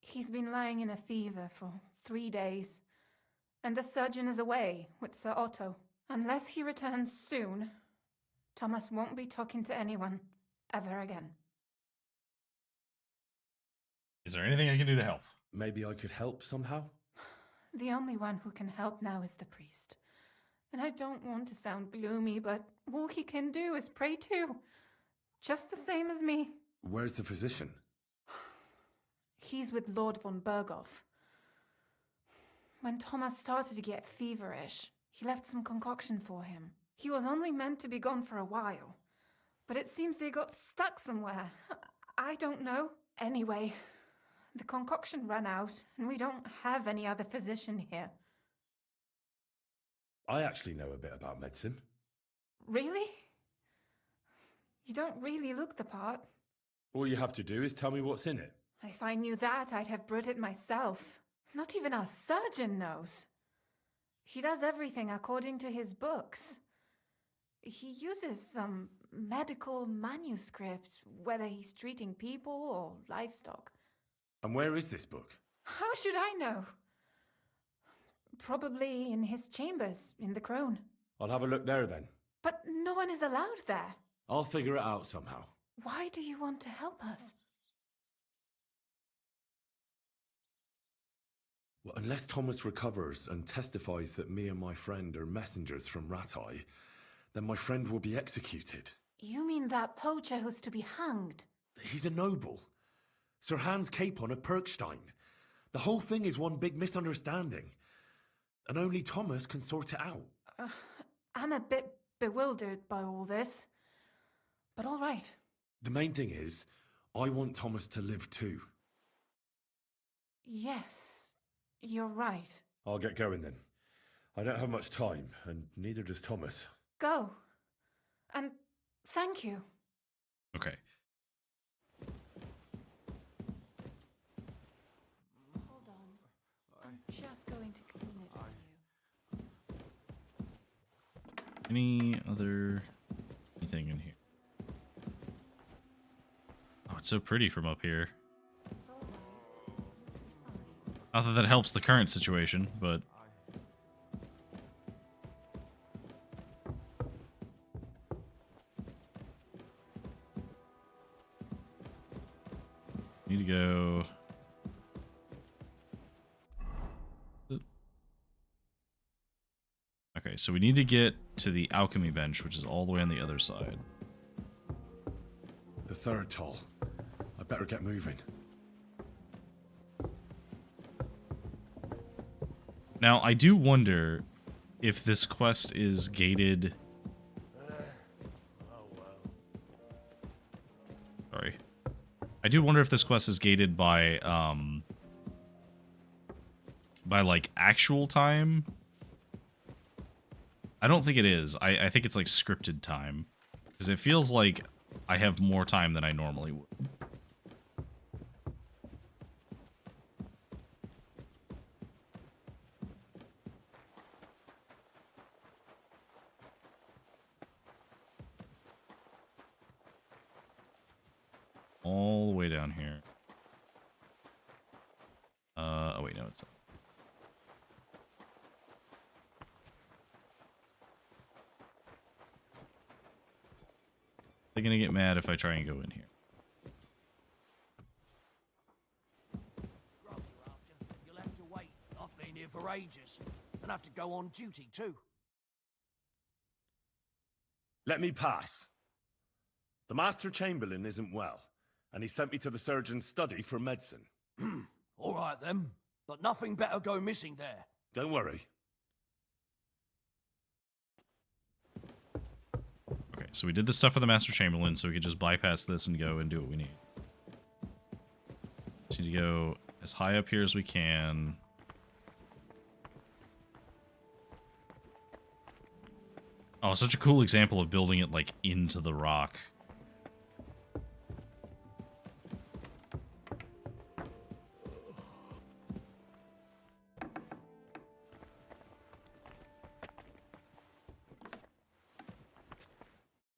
He's been lying in a fever for 3 days. And the surgeon is away with Sir Otto. Unless he returns soon, Thomas won't be talking to anyone ever again. Is there anything I can do to help? Maybe I could help somehow? The only one who can help now is the priest. And I don't want to sound gloomy, but all he can do is pray too. Just the same as me. Where's the physician? He's with Lord von Berghoff. When Thomas started to get feverish, he left some concoction for him. He was only meant to be gone for a while, but it seems they got stuck somewhere. I don't know. Anyway, the concoction ran out, and we don't have any other physician here. I actually know a bit about medicine. Really? You don't really look the part. All you have to do is tell me what's in it. If I knew that, I'd have brewed it myself. Not even our surgeon knows. He does everything according to his books. He uses some medical manuscript, whether he's treating people or livestock. And where is this book? How should I know? Probably in his chambers, in the Crone. I'll have a look there then. But no one is allowed there. I'll figure it out somehow. Why do you want to help us? Well, unless Thomas recovers and testifies that me and my friend are messengers from Ratai, then my friend will be executed. You mean that poacher who's to be hanged? He's a noble. Sir Hans Capon of Perkstein. The whole thing is one big misunderstanding. And only Thomas can sort it out. I'm a bit bewildered by all this. But all right. The main thing is, I want Thomas to live too. Yes, you're right. I'll get going then. I don't have much time, and neither does Thomas. Go. And thank you. Okay. Hold on. I'm just going to clean it for you. Any other anything in here? Oh, it's so pretty from up here. Not that that helps the current situation, but need to go. Okay, so we need to get to the alchemy bench, which is all the way on the other side. The third toll. I better get moving. Now, I do wonder if this quest is gated. Sorry. I do wonder if this quest is gated by like actual time. I don't think it is. I think it's like scripted time. Because it feels like I have more time than I normally would. All the way down here. Oh wait, no, it's not. They're gonna get mad if I try and go in here. You'll have to wait. I've been here for ages. And have to go on duty too. Let me pass. The Master Chamberlain isn't well, and he sent me to the surgeon's study for medicine. All right then, but nothing better go missing there. Don't worry. Okay, so we did the stuff for the Master Chamberlain, so we could just bypass this and go and do what we need. Just need to go as high up here as we can. Oh, such a cool example of building it, like, into the rock.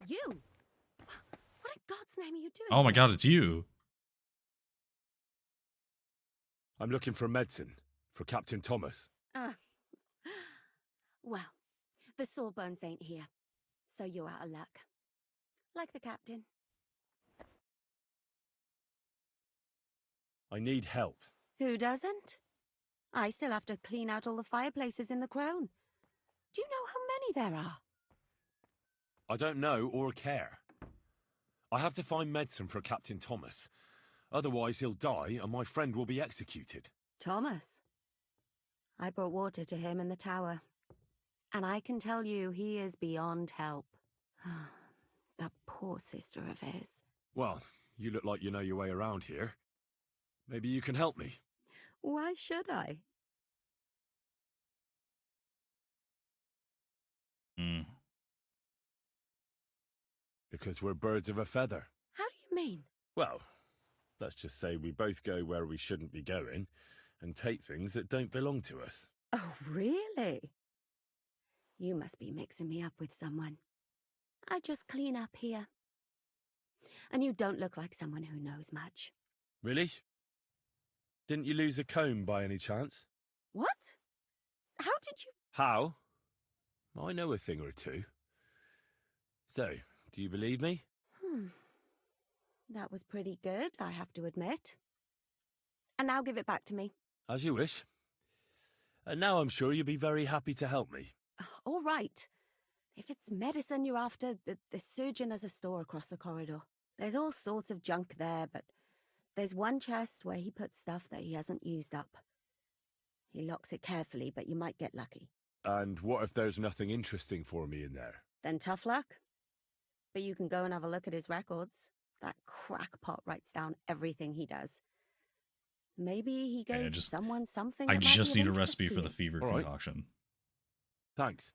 You? What in God's name are you doing? Oh my god, it's you! I'm looking for medicine, for Captain Thomas. Well, the Sawbones ain't here, so you're out of luck. Like the captain. I need help. Who doesn't? I still have to clean out all the fireplaces in the Crone. Do you know how many there are? I don't know or care. I have to find medicine for Captain Thomas. Otherwise he'll die and my friend will be executed. Thomas. I brought water to him in the tower. And I can tell you he is beyond help. That poor sister of his. Well, you look like you know your way around here. Maybe you can help me. Why should I? Because we're birds of a feather. How do you mean? Well, let's just say we both go where we shouldn't be going and take things that don't belong to us. Oh, really? You must be mixing me up with someone. I just clean up here. And you don't look like someone who knows much. Really? Didn't you lose a comb by any chance? What? How did you... How? I know a thing or two. So, do you believe me? That was pretty good, I have to admit. And now give it back to me. As you wish. And now I'm sure you'll be very happy to help me. All right. If it's medicine you're after, the surgeon has a store across the corridor. There's all sorts of junk there, but there's one chest where he puts stuff that he hasn't used up. He locks it carefully, but you might get lucky. And what if there's nothing interesting for me in there? Then tough luck. But you can go and have a look at his records. That crackpot writes down everything he does. Maybe he gave someone something. I that might just be of need a interest recipe to for you. the fever concoction. Thanks.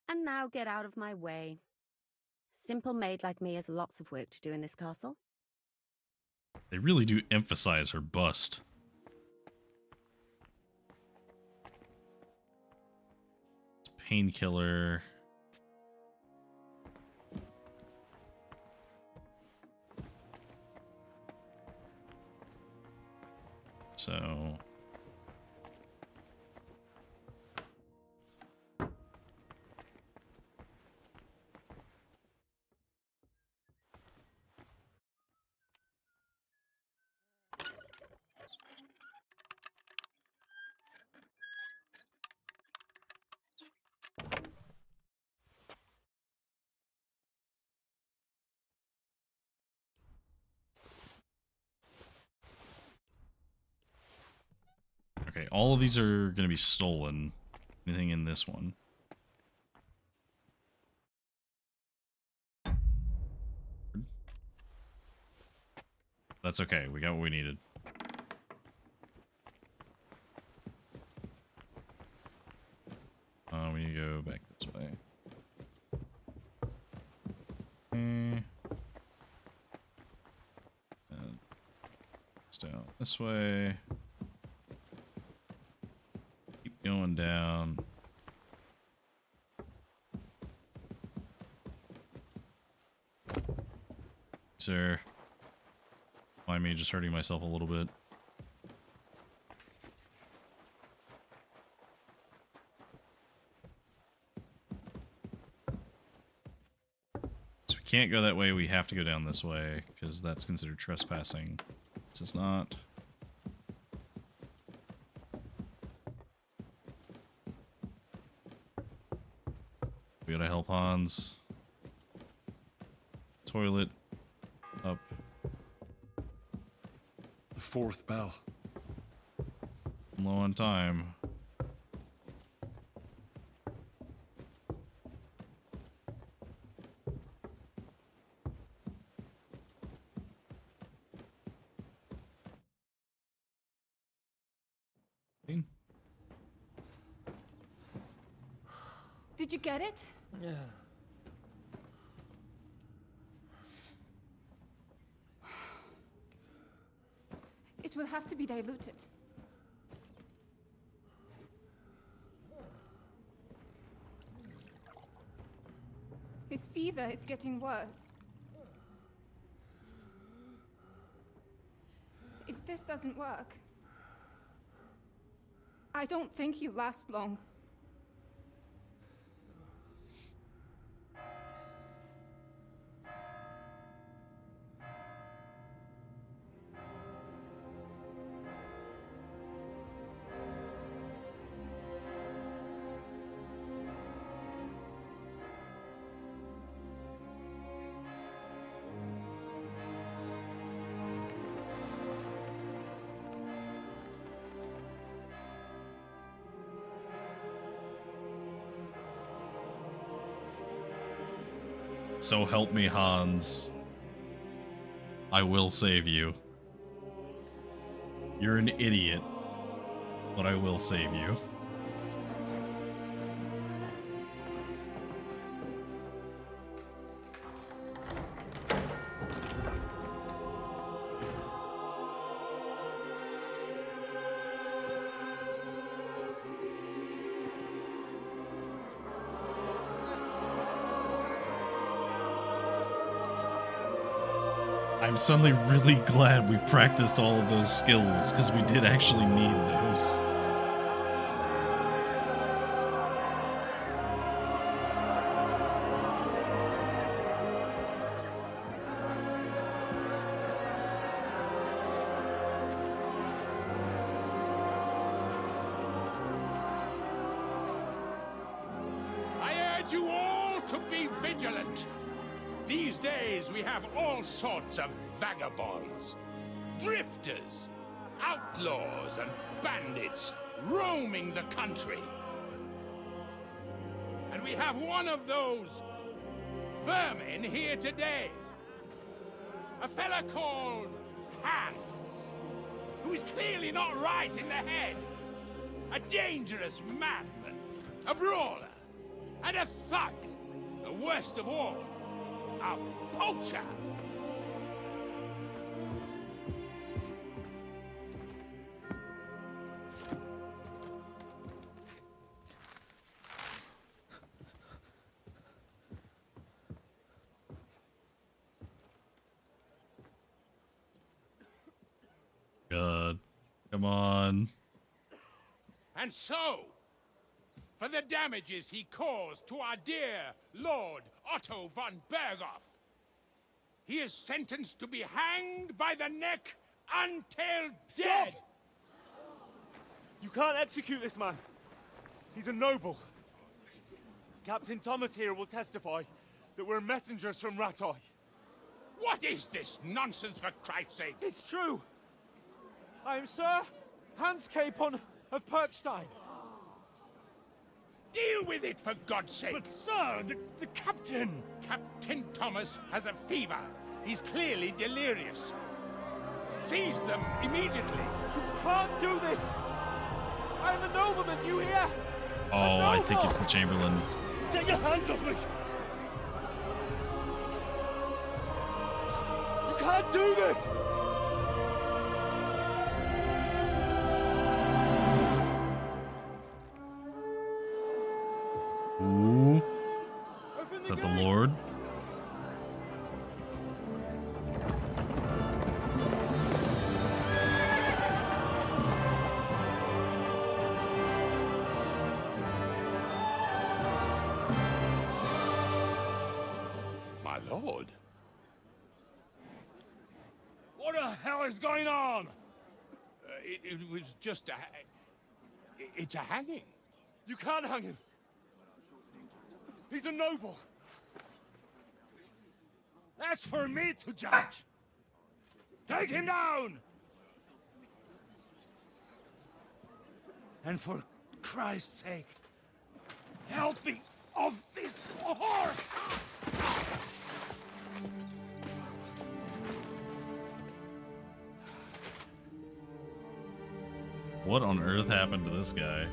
And now get out of my way. Simple maid like me has lots of work to do in this castle. They really do emphasize her bust. Painkiller. So... Okay, all of these are going to be stolen. Anything in this one? That's okay, we got what we needed. We need to go back this way. And it's down this way. Keep going down. Sir. Mind me just hurting myself a little bit. So we can't go that way, we have to go down this way, because that's considered trespassing. This is not. We gotta help Hans. Toilet. Up. The fourth bell. Low on time. Did you get it? Yeah. It will have to be diluted. His fever is getting worse. If this doesn't work, I don't think he'll last long. So help me, Hans. I will save you. You're an idiot, but I will save you. I'm suddenly really glad we practiced all of those skills, because we did actually need those. I urge you all to be vigilant. These days we have all sorts of vagabonds, drifters, outlaws and bandits roaming the country. And we have one of those vermin here today. A fella called Hans, who is clearly not right in the head. A dangerous madman, a brawler, and a thug. The worst of all, a poacher! God. Come on. And so, for the damages he caused to our dear Lord Otto von Berghoff, he is sentenced to be hanged by the neck until dead! You can't execute this man. He's a noble. Captain Thomas here will testify that we're messengers from Ratoi. What is this nonsense, for Christ's sake? It's true. I am Sir Hans Capon of Perkstein. Deal with it, for God's sake! But, sir, the captain... Captain Thomas has a fever. He's clearly delirious. Seize them immediately. You can't do this! I am a nobleman, do you hear? Oh, I think it's the Chamberlain. Get your hands off me! You can't do this! Ooh. Is that the Lord? My lord? What the hell is going on? It was just a... It's a hanging. You can't hang him. He's a noble. That's for me to judge. Take him down! And for Christ's sake, help me off this horse! What on earth happened to this guy?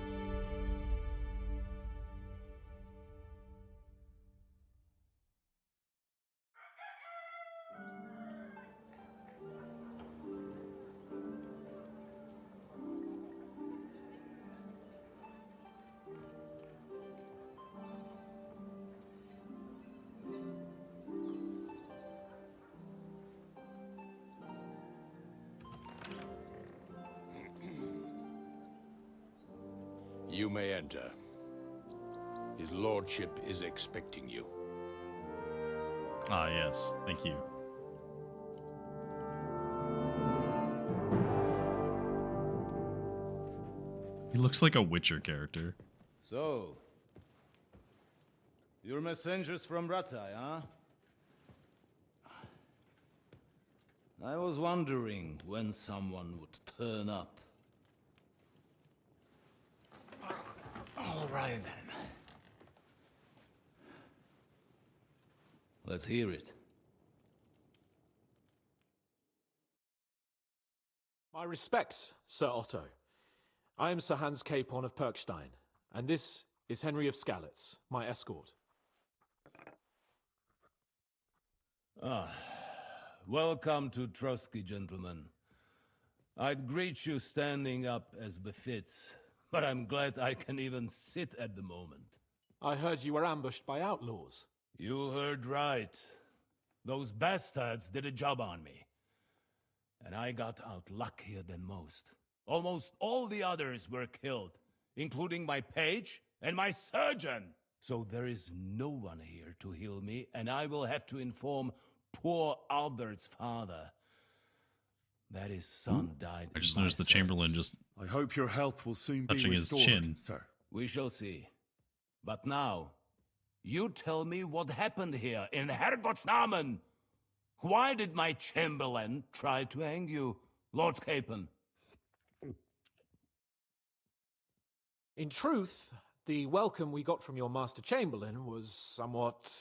You may enter. His lordship is expecting you. Ah, yes. Thank you. He looks like a Witcher character. So, you're messengers from Ratai, huh? I was wondering when someone would turn up. All right, then. Let's hear it. My respects, Sir Otto. I am Sir Hans Capon of Perkstein, and this is Henry of Skalitz, my escort. Welcome to Trotsky, gentlemen. I'd greet you standing up as befits, but I'm glad I can even sit at the moment. I heard you were ambushed by outlaws. You heard right. Those bastards did a job on me. And I got out luckier than most. Almost all the others were killed, including my page and my surgeon. So there is no one here to heal me, and I will have to inform poor Albert's father that his son died. I just noticed the Chamberlain just I hope your health will soon be touching his restored, chin. sir. We shall see. But now, you tell me what happened here in Herrgottsnamen. Why did my Chamberlain try to hang you, Lord Capon? In truth, the welcome we got from your Master Chamberlain was somewhat...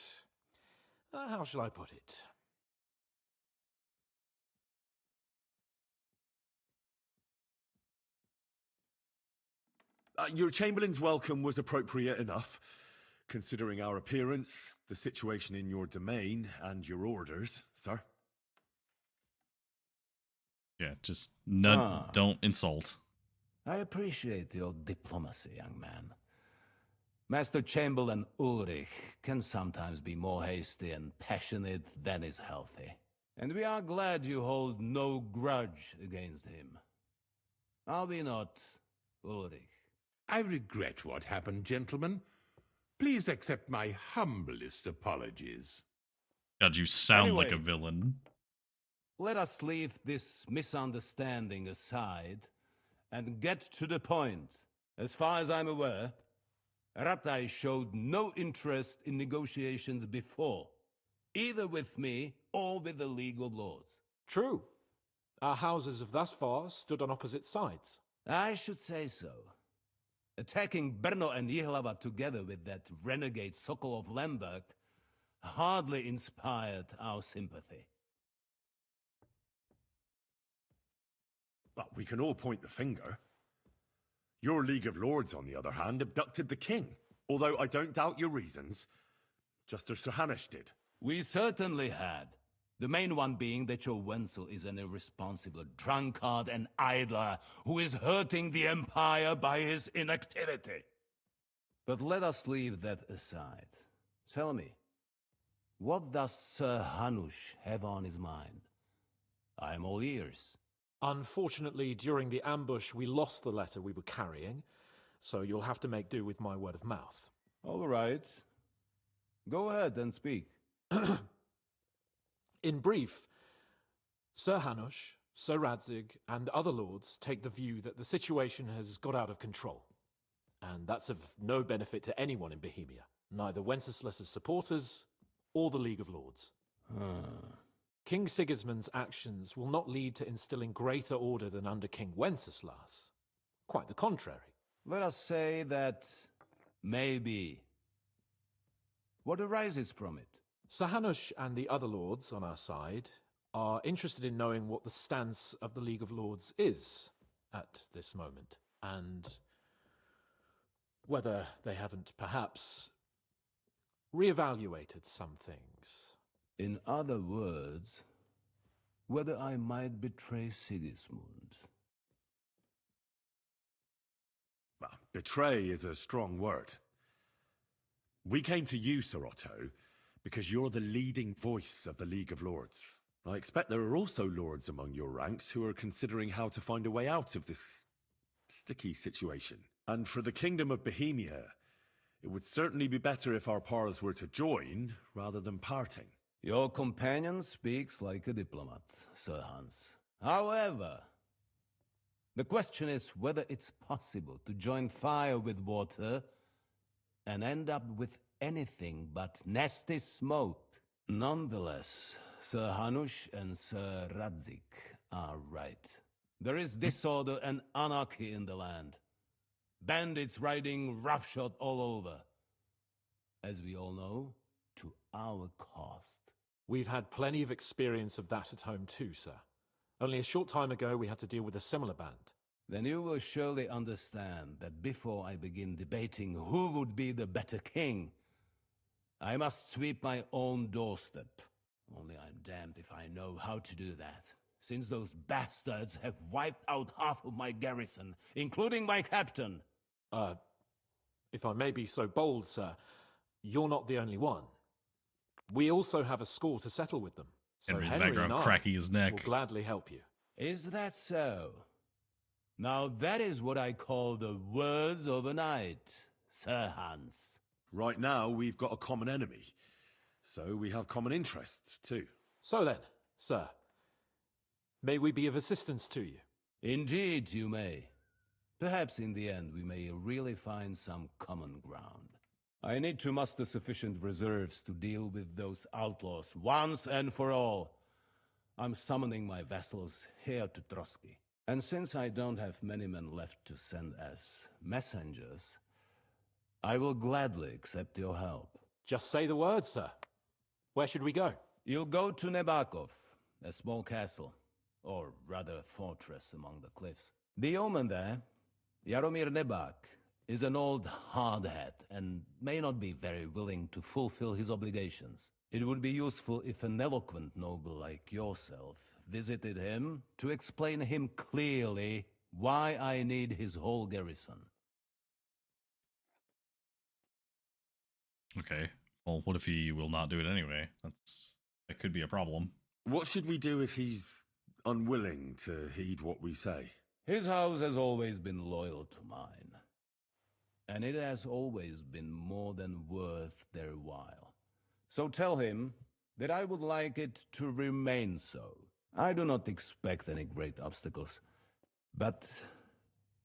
how shall I put it? Your Chamberlain's welcome was appropriate enough, considering our appearance, the situation in your domain, and your orders, sir. Yeah, just none. Don't insult. I appreciate your diplomacy, young man. Master Chamberlain Ulrich can sometimes be more hasty and passionate than is healthy. And we are glad you hold no grudge against him. Are we not, Ulrich? I regret what happened, gentlemen. Please accept my humblest apologies. God, you sound Anyway, like a villain. Let us leave this misunderstanding aside and get to the point. As far as I'm aware, Ratai showed no interest in negotiations before, either with me or with the League of Lords. True. Our houses have thus far stood on opposite sides. I should say so. Attacking Brno and Jihlava together with that renegade Sokol of Lemberg hardly inspired our sympathy. But we can all point the finger. Your League of Lords, on the other hand, abducted the king. Although I don't doubt your reasons, just as Sir Hanush did. We certainly had. The main one being that your Wenzel is an irresponsible drunkard and idler who is hurting the Empire by his inactivity. But let us leave that aside. Tell me, what does Sir Hanush have on his mind? I am all ears. Unfortunately, during the ambush, we lost the letter we were carrying, so you'll have to make do with my word of mouth. All right. Go ahead and speak. In brief, Sir Hanush, Sir Radzig, and other lords take the view that the situation has got out of control, and that's of no benefit to anyone in Bohemia, neither Wenceslas's supporters or the League of Lords. King Sigismund's actions will not lead to instilling greater order than under King Wenceslas. Quite the contrary. Let us say that maybe. What arises from it? Sir Hanush and the other lords on our side are interested in knowing what the stance of the League of Lords is at this moment, and whether they haven't perhaps reevaluated some things. In other words, whether I might betray Sigismund. Well, betray is a strong word. We came to you, Sir Otto, because you're the leading voice of the League of Lords. I expect there are also lords among your ranks who are considering how to find a way out of this sticky situation. And for the Kingdom of Bohemia, it would certainly be better if our powers were to join rather than parting. Your companion speaks like a diplomat, Sir Hans. However, the question is whether it's possible to join fire with water and end up with anything but nasty smoke. Nonetheless, Sir Hanush and Sir Radzig are right. There is disorder and anarchy in the land. Bandits riding roughshod all over. As we all know, to our cost. We've had plenty of experience of that at home too, sir. Only a short time ago we had to deal with a similar band. Then you will surely understand that before I begin debating who would be the better king, I must sweep my own doorstep. Only I'm damned if I know how to do that, since those bastards have wiped out half of my garrison, including my captain. If I may be so bold, sir, you're not the only one. We also have a score to settle with them. So Henry in the Henry background and I cracking his neck. will gladly help you. Is that so? Now that is what I call the words of a knight, Sir Hans. Right now, we've got a common enemy. So we have common interests, too. So then, sir, may we be of assistance to you? Indeed, you may. Perhaps in the end we may really find some common ground. I need to muster sufficient reserves to deal with those outlaws once and for all. I'm summoning my vassals here to Trotsky. And since I don't have many men left to send as messengers, I will gladly accept your help. Just say the word, sir. Where should we go? You'll go to Nebakov, a small castle, or rather a fortress among the cliffs. The yeoman there, Jaromir Nebak, is an old hardhat and may not be very willing to fulfill his obligations. It would be useful if an eloquent noble like yourself visited him to explain him clearly why I need his whole garrison. Okay. Well, what if he will not do it anyway? That could be a problem. What should we do if he's unwilling to heed what we say? His house has always been loyal to mine, and it has always been more than worth their while. So tell him that I would like it to remain so. I do not expect any great obstacles, but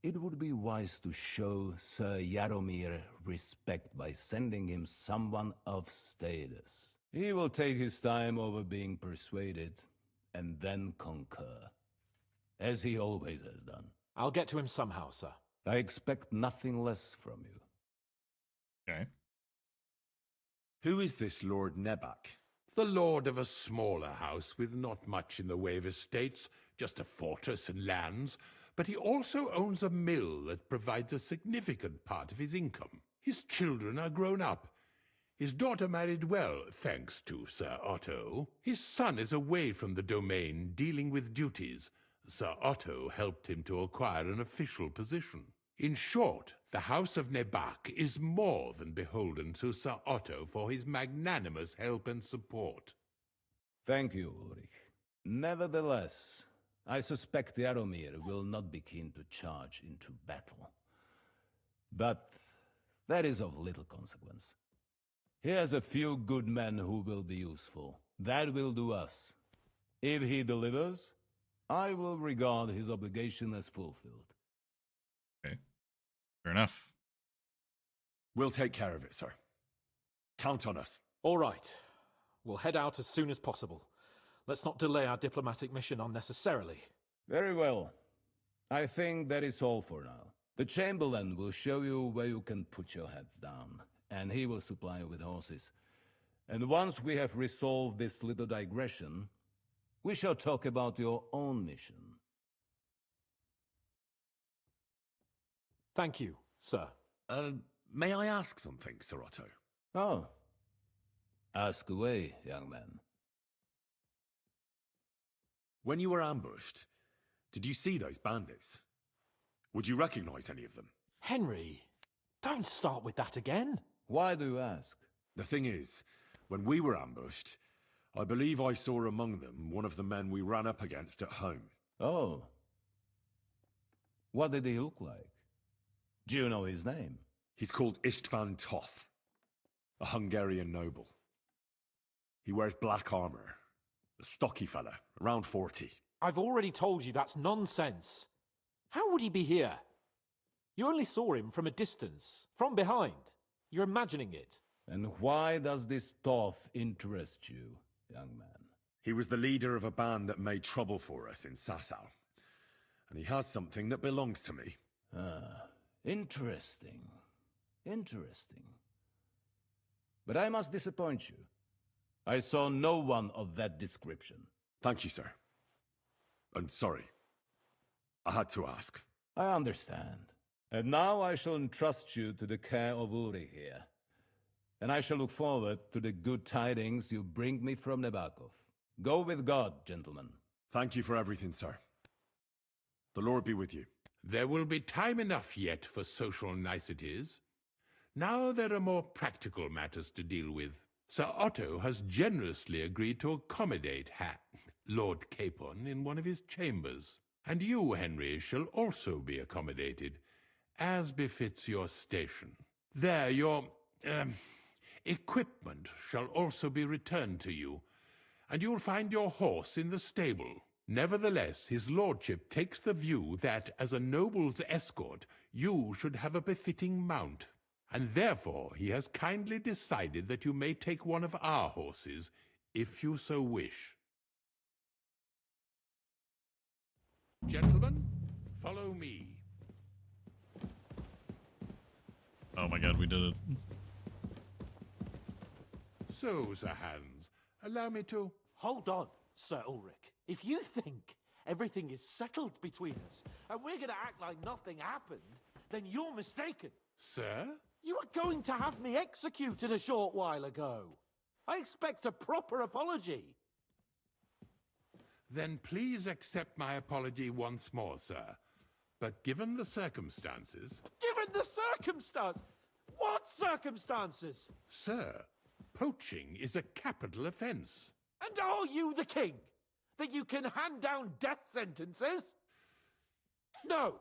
it would be wise to show Sir Jaromir respect by sending him someone of status. He will take his time over being persuaded, and then concur, as he always has done. I'll get to him somehow, sir. I expect nothing less from you. Okay. Who is this Lord Nebak? The lord of a smaller house with not much in the way of estates, just a fortress and lands, but he also owns a mill that provides a significant part of his income. His children are grown up. His daughter married well, thanks to Sir Otto. His son is away from the domain, dealing with duties. Sir Otto helped him to acquire an official position. In short, the House of Nebak is more than beholden to Sir Otto for his magnanimous help and support. Thank you, Ulrich. Nevertheless, I suspect Jaromir will not be keen to charge into battle. But that is of little consequence. He has a few good men who will be useful. That will do us. If he delivers, I will regard his obligation as fulfilled. Okay. Fair enough. We'll take care of it, sir. Count on us. All right. We'll head out as soon as possible. Let's not delay our diplomatic mission unnecessarily. Very well. I think that is all for now. The Chamberlain will show you where you can put your heads down, and he will supply you with horses. And once we have resolved this little digression, we shall talk about your own mission. Thank you, sir. May I ask something, Sir Otto? Oh. Ask away, young man. When you were ambushed, did you see those bandits? Would you recognize any of them? Henry, don't start with that again. Why do you ask? The thing is, when we were ambushed, I believe I saw among them one of the men we ran up against at home. Oh. What did he look like? Do you know his name? He's called István Toth, a Hungarian noble. He wears black armor. A stocky fella, around 40. I've already told you that's nonsense. How would he be here? You only saw him from a distance, from behind. You're imagining it. And why does this Toth interest you, young man? He was the leader of a band that made trouble for us in Sasau. And he has something that belongs to me. Ah, interesting. Interesting. But I must disappoint you. I saw no one of that description. Thank you, sir. I'm sorry. I had to ask. I understand. And now I shall entrust you to the care of Uri here. And I shall look forward to the good tidings you bring me from Nebakov. Go with God, gentlemen. Thank you for everything, sir. The Lord be with you. There will be time enough yet for social niceties. Now there are more practical matters to deal with. Sir Otto has generously agreed to accommodate Lord Capon in one of his chambers. And you, Henry, shall also be accommodated, as befits your station. There, your equipment shall also be returned to you, and you'll find your horse in the stable. Nevertheless, his lordship takes the view that, as a noble's escort, you should have a befitting mount, and therefore he has kindly decided that you may take one of our horses, if you so wish. Gentlemen, follow me. Oh my god, we did it. So, Sir Hans, allow me to... Hold on, Sir Ulrich. If you think everything is settled between us, and we're going to act like nothing happened, then you're mistaken. Sir? You were going to have me executed a short while ago. I expect a proper apology. Then please accept my apology once more, sir. But given the circumstances... Given the circumstance? What circumstances? Sir, poaching is a capital offence. And are you the king? That you can hand down death sentences? No,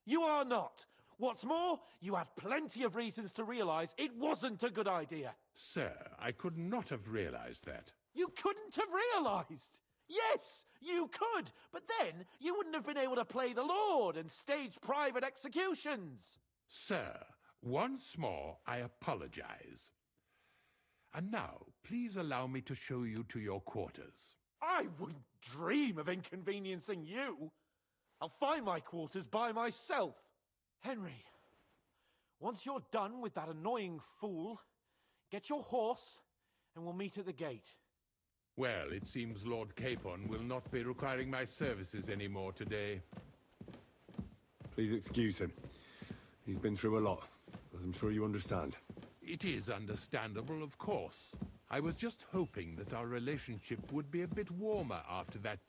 you are not. What's more, you had plenty of reasons to realise it wasn't a good idea. Sir, I could not have realised that. You couldn't have realised? Yes, you could, but then you wouldn't have been able to play the Lord and stage private executions. Sir, once more I apologise. And now, please allow me to show you to your quarters. I wouldn't dream of inconveniencing you. I'll find my quarters by myself. Henry, once you're done with that annoying fool, get your horse and we'll meet at the gate. Well, it seems Lord Capon will not be requiring my services anymore today. Please excuse him. He's been through a lot, as I'm sure you understand. It is understandable, of course. I was just hoping that our relationship would be a bit warmer after that,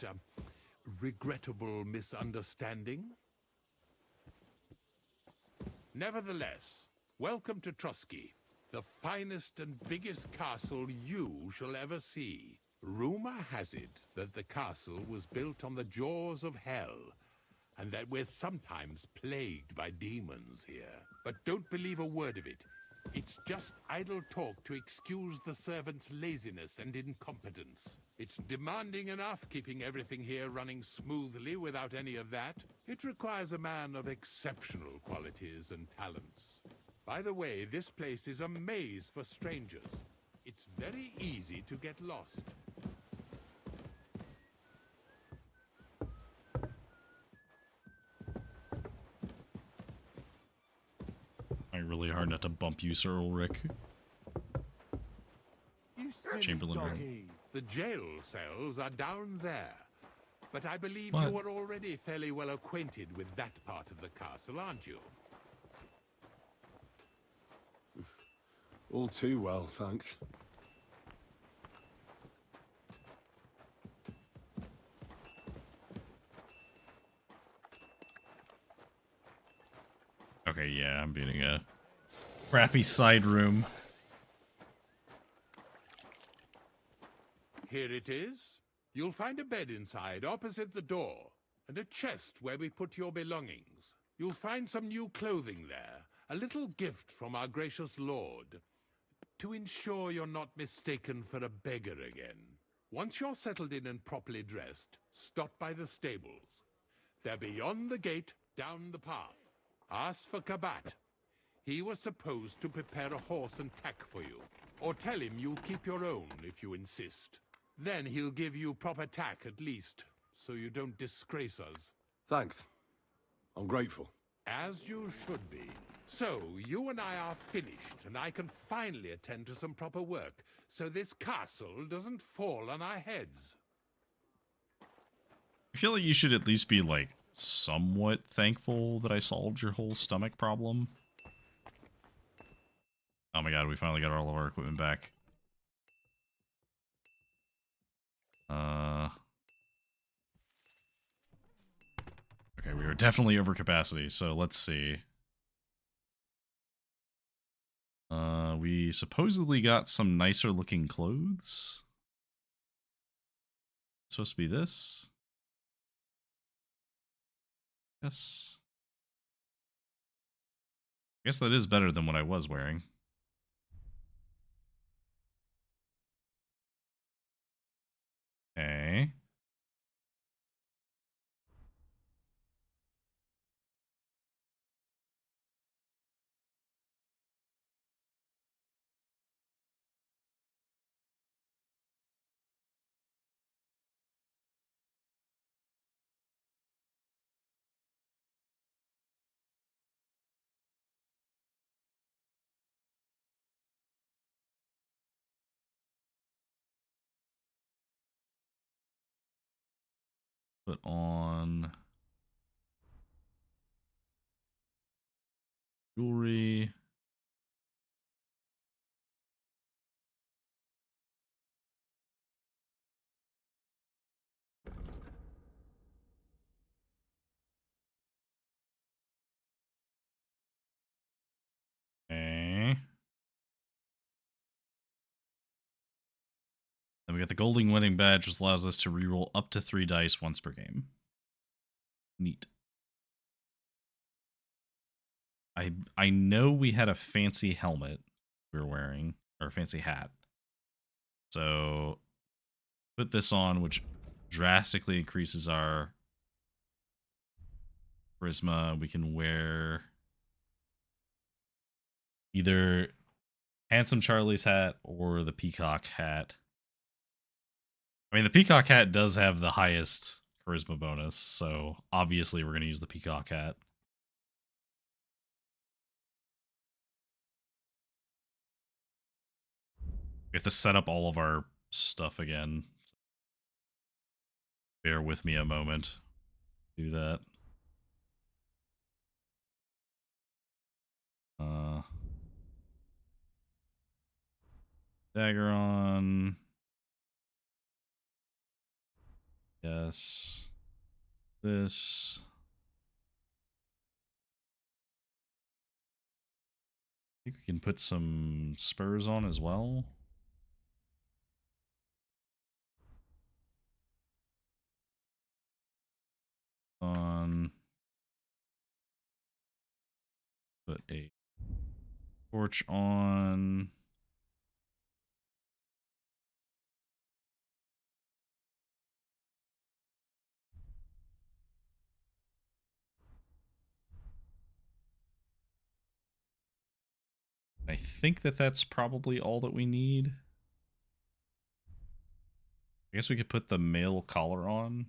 regrettable misunderstanding. Nevertheless, welcome to Trusky, the finest and biggest castle you shall ever see. Rumor has it that the castle was built on the jaws of hell, and that we're sometimes plagued by demons here. But don't believe a word of it. It's just idle talk to excuse the servants' laziness and incompetence. It's demanding enough keeping everything here running smoothly without any of that. It requires a man of exceptional qualities and talents. By the way, this place is a maze for strangers. It's very easy to get lost. Trying really hard not to bump you, Sir Ulrich. Chamberlain room. The jail cells are down there. But I believe What? you are already fairly well acquainted with that part of the castle, aren't you? All too well, thanks. Okay, yeah, I'm being a crappy side room. Here it is. You'll find a bed inside, opposite the door, and a chest where we put your belongings. You'll find some new clothing there, a little gift from our gracious lord, to ensure you're not mistaken for a beggar again. Once you're settled in and properly dressed, stop by the stables. They're beyond the gate, down the path. Ask for Kabat. He was supposed to prepare a horse and tack for you, or tell him you'll keep your own if you insist. Then he'll give you proper tack at least, so you don't disgrace us. Thanks. I'm grateful. As you should be. So, you and I are finished, and I can finally attend to some proper work, so this castle doesn't fall on our heads. I feel like you should at least be, like, somewhat thankful that I solved your whole stomach problem. Oh my god, we finally got all of our equipment back. Okay, we were definitely over capacity, so let's see. We supposedly got some nicer looking clothes. It's supposed to be this. Yes. I guess that is better than what I was wearing. Okay. Put on jewelry. Okay. Then we got the golden winning badge, which allows us to reroll up to 3 dice once per game. Neat. I know we had a fancy helmet we were wearing, or a fancy hat. So put this on, which drastically increases our charisma. We can wear either Handsome Charlie's hat or the peacock hat. I mean, the peacock hat does have the highest charisma bonus, so obviously we're going to use the peacock hat. We have to set up all of our stuff again. Bear with me a moment. Do that. Dagger on. Yes. This. I think we can put some spurs on as well. On. Put a torch on. I think that that's probably all that we need. I guess we could put the mail collar on.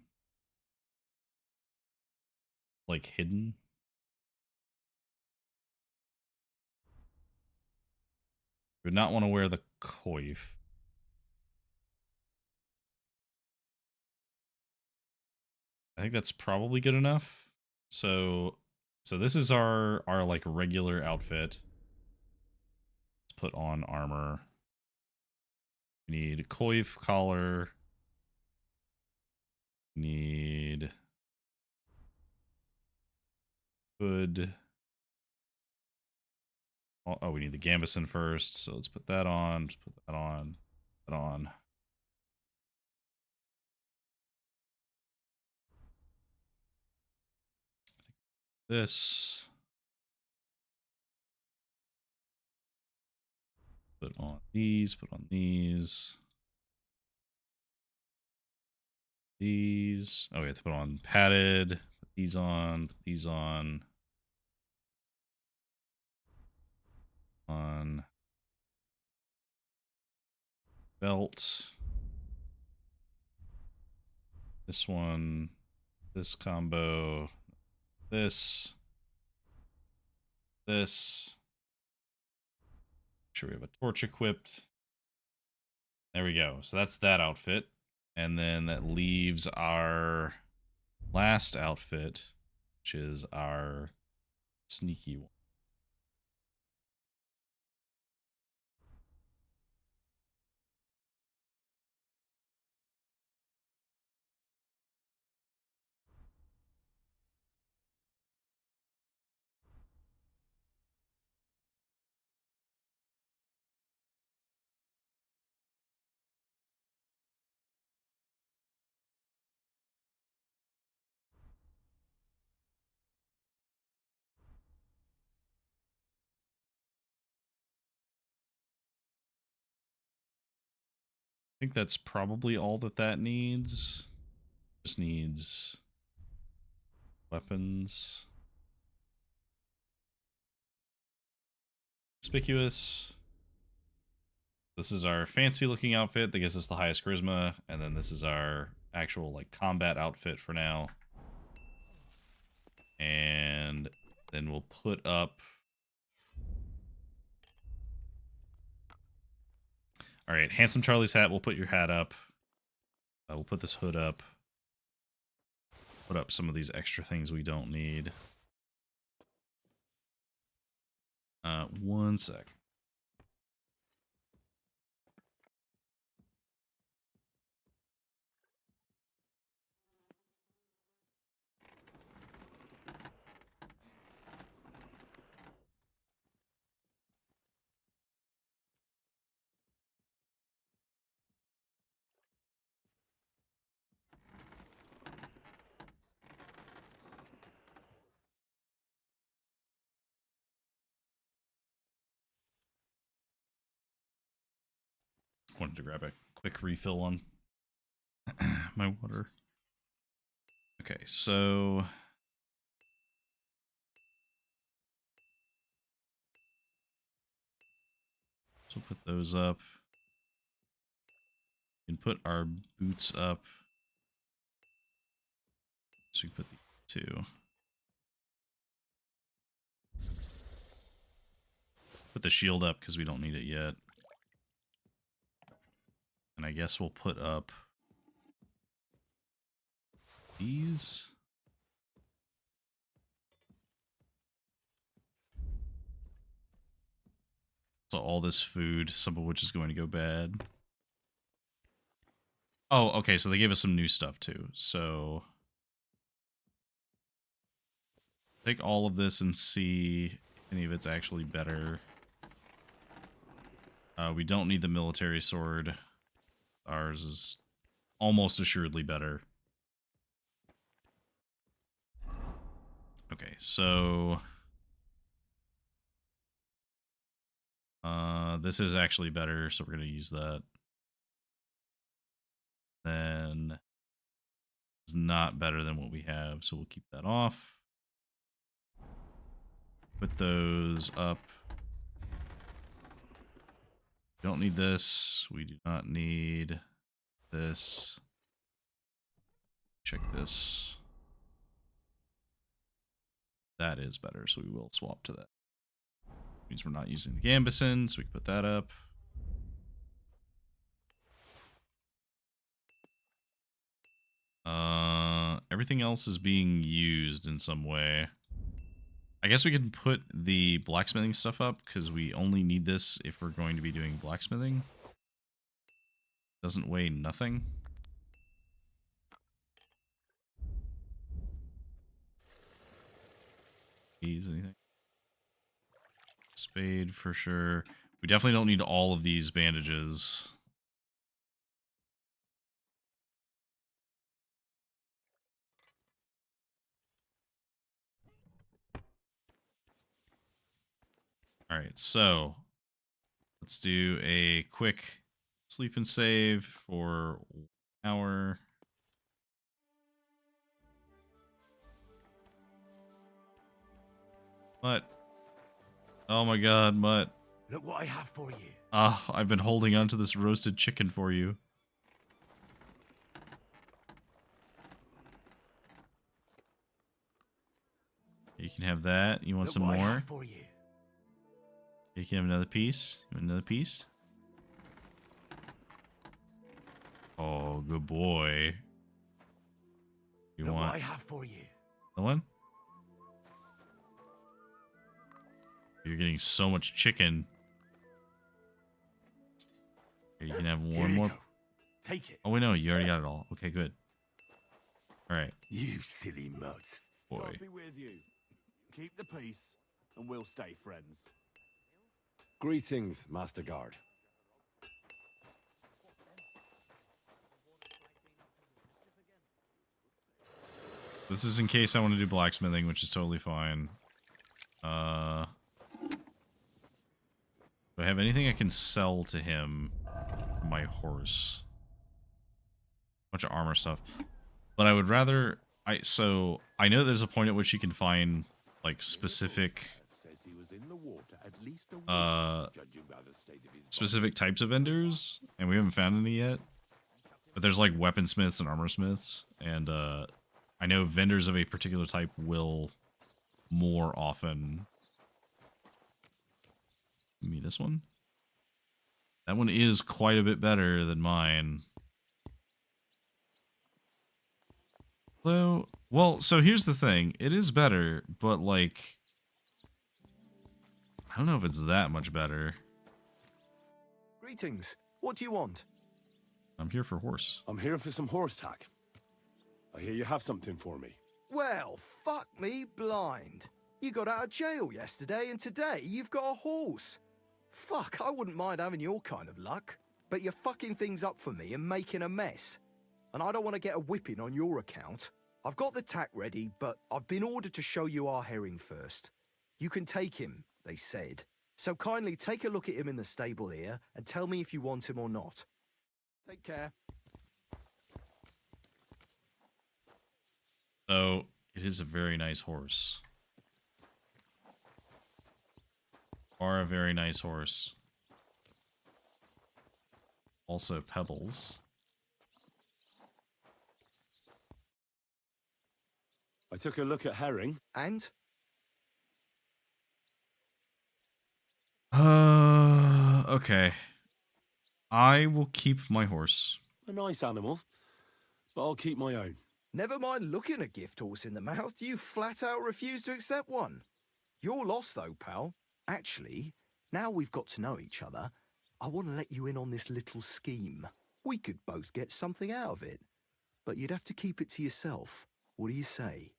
Like hidden. We would not want to wear the coif. I think that's probably good enough. So this is our like regular outfit. Let's put on armor. We need a coif collar. We need hood. Oh, we need the gambeson first. So let's put that on. Let's put that on. Put that on. This. Put on these. Put on these. These. Oh, we have to put on padded. Put these on. Put these on. On. Belt. This one. This combo. This. this. Make sure we have a torch equipped. There we go. So that's that outfit. And then that leaves our last outfit, which is our sneaky one. I think that's probably all that needs. Just needs weapons. Conspicuous. This is our fancy looking outfit that gives us the highest charisma, and then this is our actual like combat outfit for now. And then we'll put up. All right, Handsome Charlie's hat. We'll put your hat up. We'll put this hood up. Put up some of these extra things we don't need. One sec. Wanted to grab a quick refill on my water. Okay, so put those up. We can put our boots up. So we can put the two. Put the shield up because we don't need it yet. And I guess we'll put up these. So all this food, some of which is going to go bad. Oh, okay, so they gave us some new stuff too. So take all of this and see if any of it's actually better. We don't need the military sword. Ours is almost assuredly better. Okay, so this is actually better, so we're going to use that. Then it's not better than what we have, so we'll keep that off. Put those up. We don't need this. We do not need this. Check this. That is better, so we will swap to that. Means we're not using the Gambison, so we can put that up. Everything else is being used in some way. I guess we can put the blacksmithing stuff up because we only need this if we're going to be doing blacksmithing. Doesn't weigh nothing. Anything? Spade for sure. We definitely don't need all of these bandages. All right, so let's do a quick sleep and save for 1 hour. Mutt. Oh my god, Mutt. Look what I have for you. Ah, I've been holding on to this roasted chicken for you. You can have that. You want some more? For you. You can have another piece. Another piece. Oh, good boy. You Look want what I have for you. the one? You're getting so much chicken. Here, you can have Here one you more. go. Take it. Oh, wait, no, you already got it all. Okay, good. All right. You silly mutt. Boy. God be with you. Keep the peace, and we'll stay friends. Greetings, Master Guard. This is in case I want to do blacksmithing, which is totally fine. Do I have anything I can sell to him? My horse. Bunch of armor stuff. But I would rather... So, I know there's a point at which you can find, like, specific... specific types of vendors, and we haven't found any yet. But there's, like, weaponsmiths and armorsmiths, and, I know vendors of a particular type will more often... Give me this one. That one is quite a bit better than mine. Though, well, so here's the thing. It is better, but, like... I don't know if it's that much better. Greetings. What do you want? I'm here for horse. I'm here for some horse tack. I hear you have something for me. Well, fuck me blind. You got out of jail yesterday, and today you've got a horse. Fuck, I wouldn't mind having your kind of luck. But you're fucking things up for me and making a mess. And I don't want to get a whipping on your account. I've got the tack ready, but I've been ordered to show you our herring first. You can take him, they said. So kindly take a look at him in the stable here and tell me if you want him or not. Take care. So, it is a very nice horse. Or a very nice horse. Also pebbles. I took a look at herring. And? Okay. I will keep my horse. A nice animal, but I'll keep my own. Never mind looking a gift horse in the mouth, you flat out refuse to accept one. You're lost though, pal. Actually, now we've got to know each other, I want to let you in on this little scheme. We could both get something out of it. But you'd have to keep it to yourself. What do you say?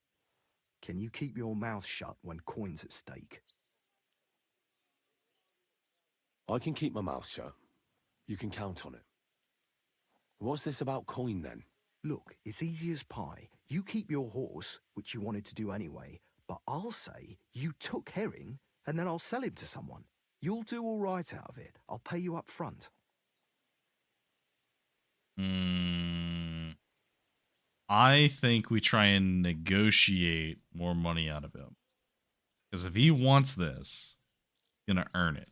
Can you keep your mouth shut when coin's at stake? I can keep my mouth shut. You can count on it. What's this about coin, then? Look, it's easy as pie. You keep your horse, which you wanted to do anyway, but I'll say you took herring, and then I'll sell him to someone. You'll do all right out of it. I'll pay you up front. I think we try and negotiate more money out of him. Because if he wants this, he's going to earn it.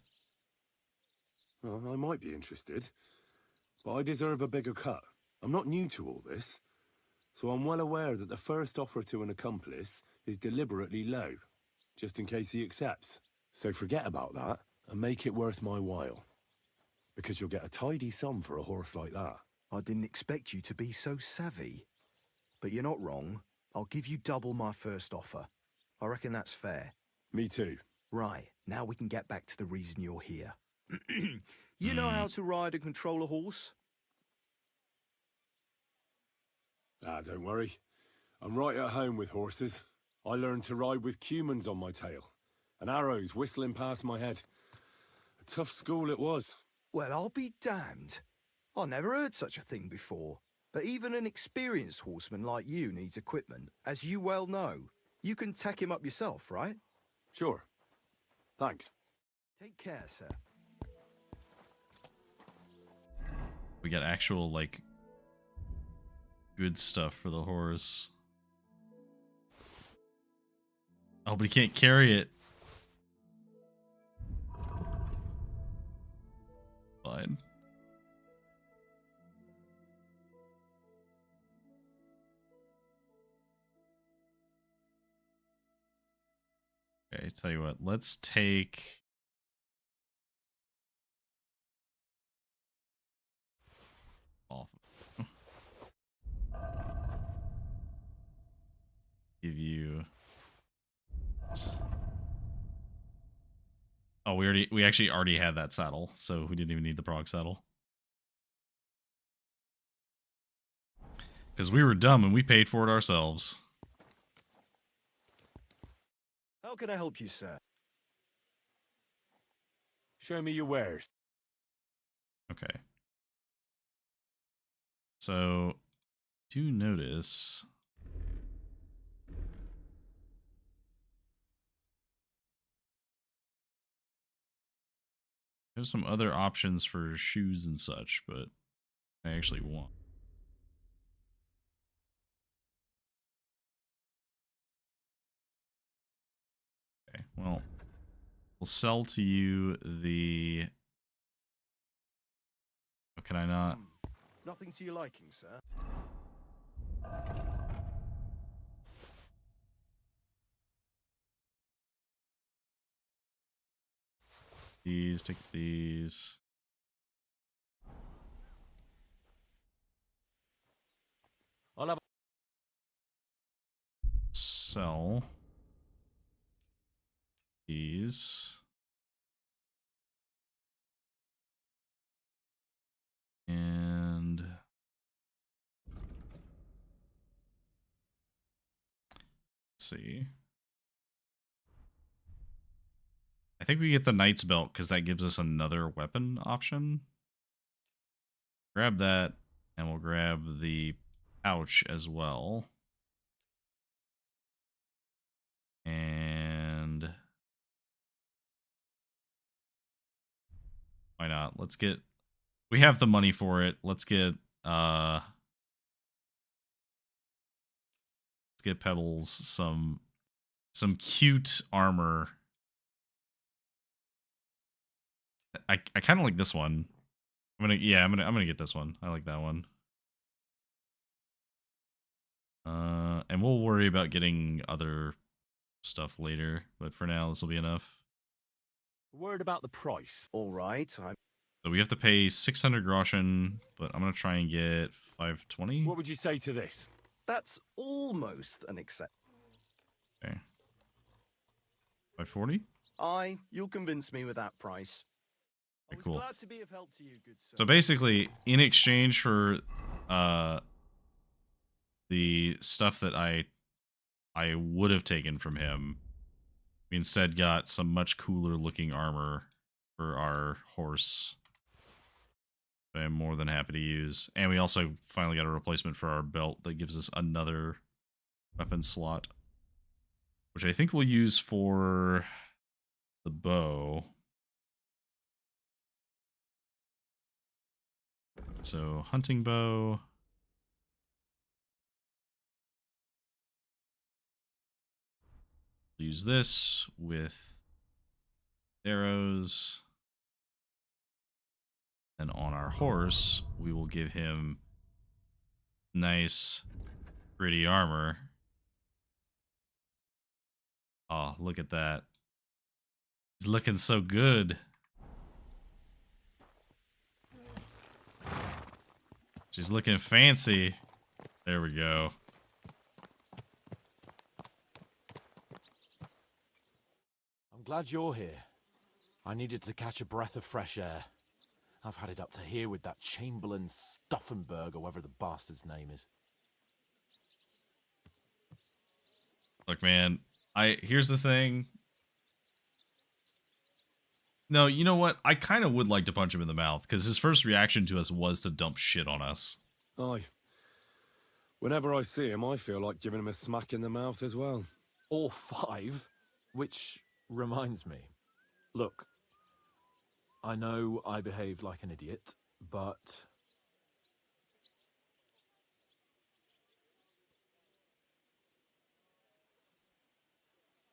Well, I might be interested, but I deserve a bigger cut. I'm not new to all this, so I'm well aware that the first offer to an accomplice is deliberately low, just in case he accepts. So forget about that and make it worth my while, because you'll get a tidy sum for a horse like that. I didn't expect you to be so savvy. But you're not wrong. I'll give you double my first offer. I reckon that's fair. Me too. Right, now we can get back to the reason you're here. You know how to ride and control a horse? Ah, don't worry. I'm right at home with horses. I learned to ride with cumans on my tail, and arrows whistling past my head. A tough school it was. Well, I'll be damned. I never heard such a thing before. But even an experienced horseman like you needs equipment, as you well know. You can tack him up yourself, right? Sure. Thanks. Take care, sir. We got actual, like, good stuff for the horse. Oh, but he can't carry it. Fine. Okay, tell you what, let's take Oh, we actually already had that saddle, so we didn't even need the prog saddle. Because we were dumb and we paid for it ourselves. How can I help you, sir? Show me your wares. Okay. So, do notice... There's some other options for shoes and such, but I actually want. Okay, well, we'll sell to you the... Oh, can I not? Nothing to your liking, sir. These, take these. I'll have Sell these. And let's see. I think we get the Knight's Belt because that gives us another weapon option. Grab that, and we'll grab the pouch as well. And why not? Let's get... We have the money for it. Let's get Pebbles some cute armor. I kind of like this one. I'm gonna get this one. I like that one. And we'll worry about getting other stuff later, but for now this will be enough. word about the price. All right. So we have to pay 600 groschen, but I'm gonna try and get 520. What would you say to this? That's almost an accept. Okay. 540. You'll convince me with that price. Okay, cool. Glad to be of help to you, good sir. So basically, in exchange for the stuff that I would have taken from him, we instead got some much cooler looking armor for our horse. I am more than happy to use. And we also finally got a replacement for our belt that gives us another weapon slot, which I think we'll use for the bow. So, hunting bow. Use this with arrows. And on our horse, we will give him nice, pretty armor. Oh, look at that. He's looking so good. She's looking fancy. There we go. I'm glad you're here. I needed to catch a breath of fresh air. I've had it up to here with that Chamberlain Stauffenberg, or whatever the bastard's name is. Look, man, here's the thing. No, you know what? I kind of would like to punch him in the mouth, because his first reaction to us was to dump shit on us. Aye. Whenever I see him, I feel like giving him a smack in the mouth as well. Or 5, which reminds me. Look, I know I behaved like an idiot, but...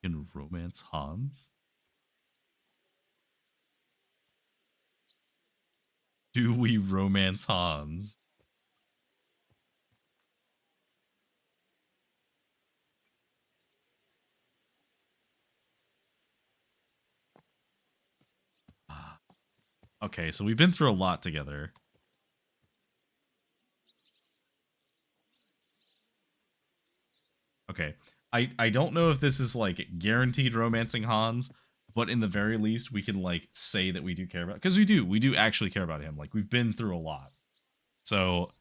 In romance Hans? Do we romance Hans? Okay, so we've been through a lot together. Okay, I don't know if this is like guaranteed romancing Hans, but in the very least, we can like say that we do care about, because we do actually care about him. Like we've been through a lot. So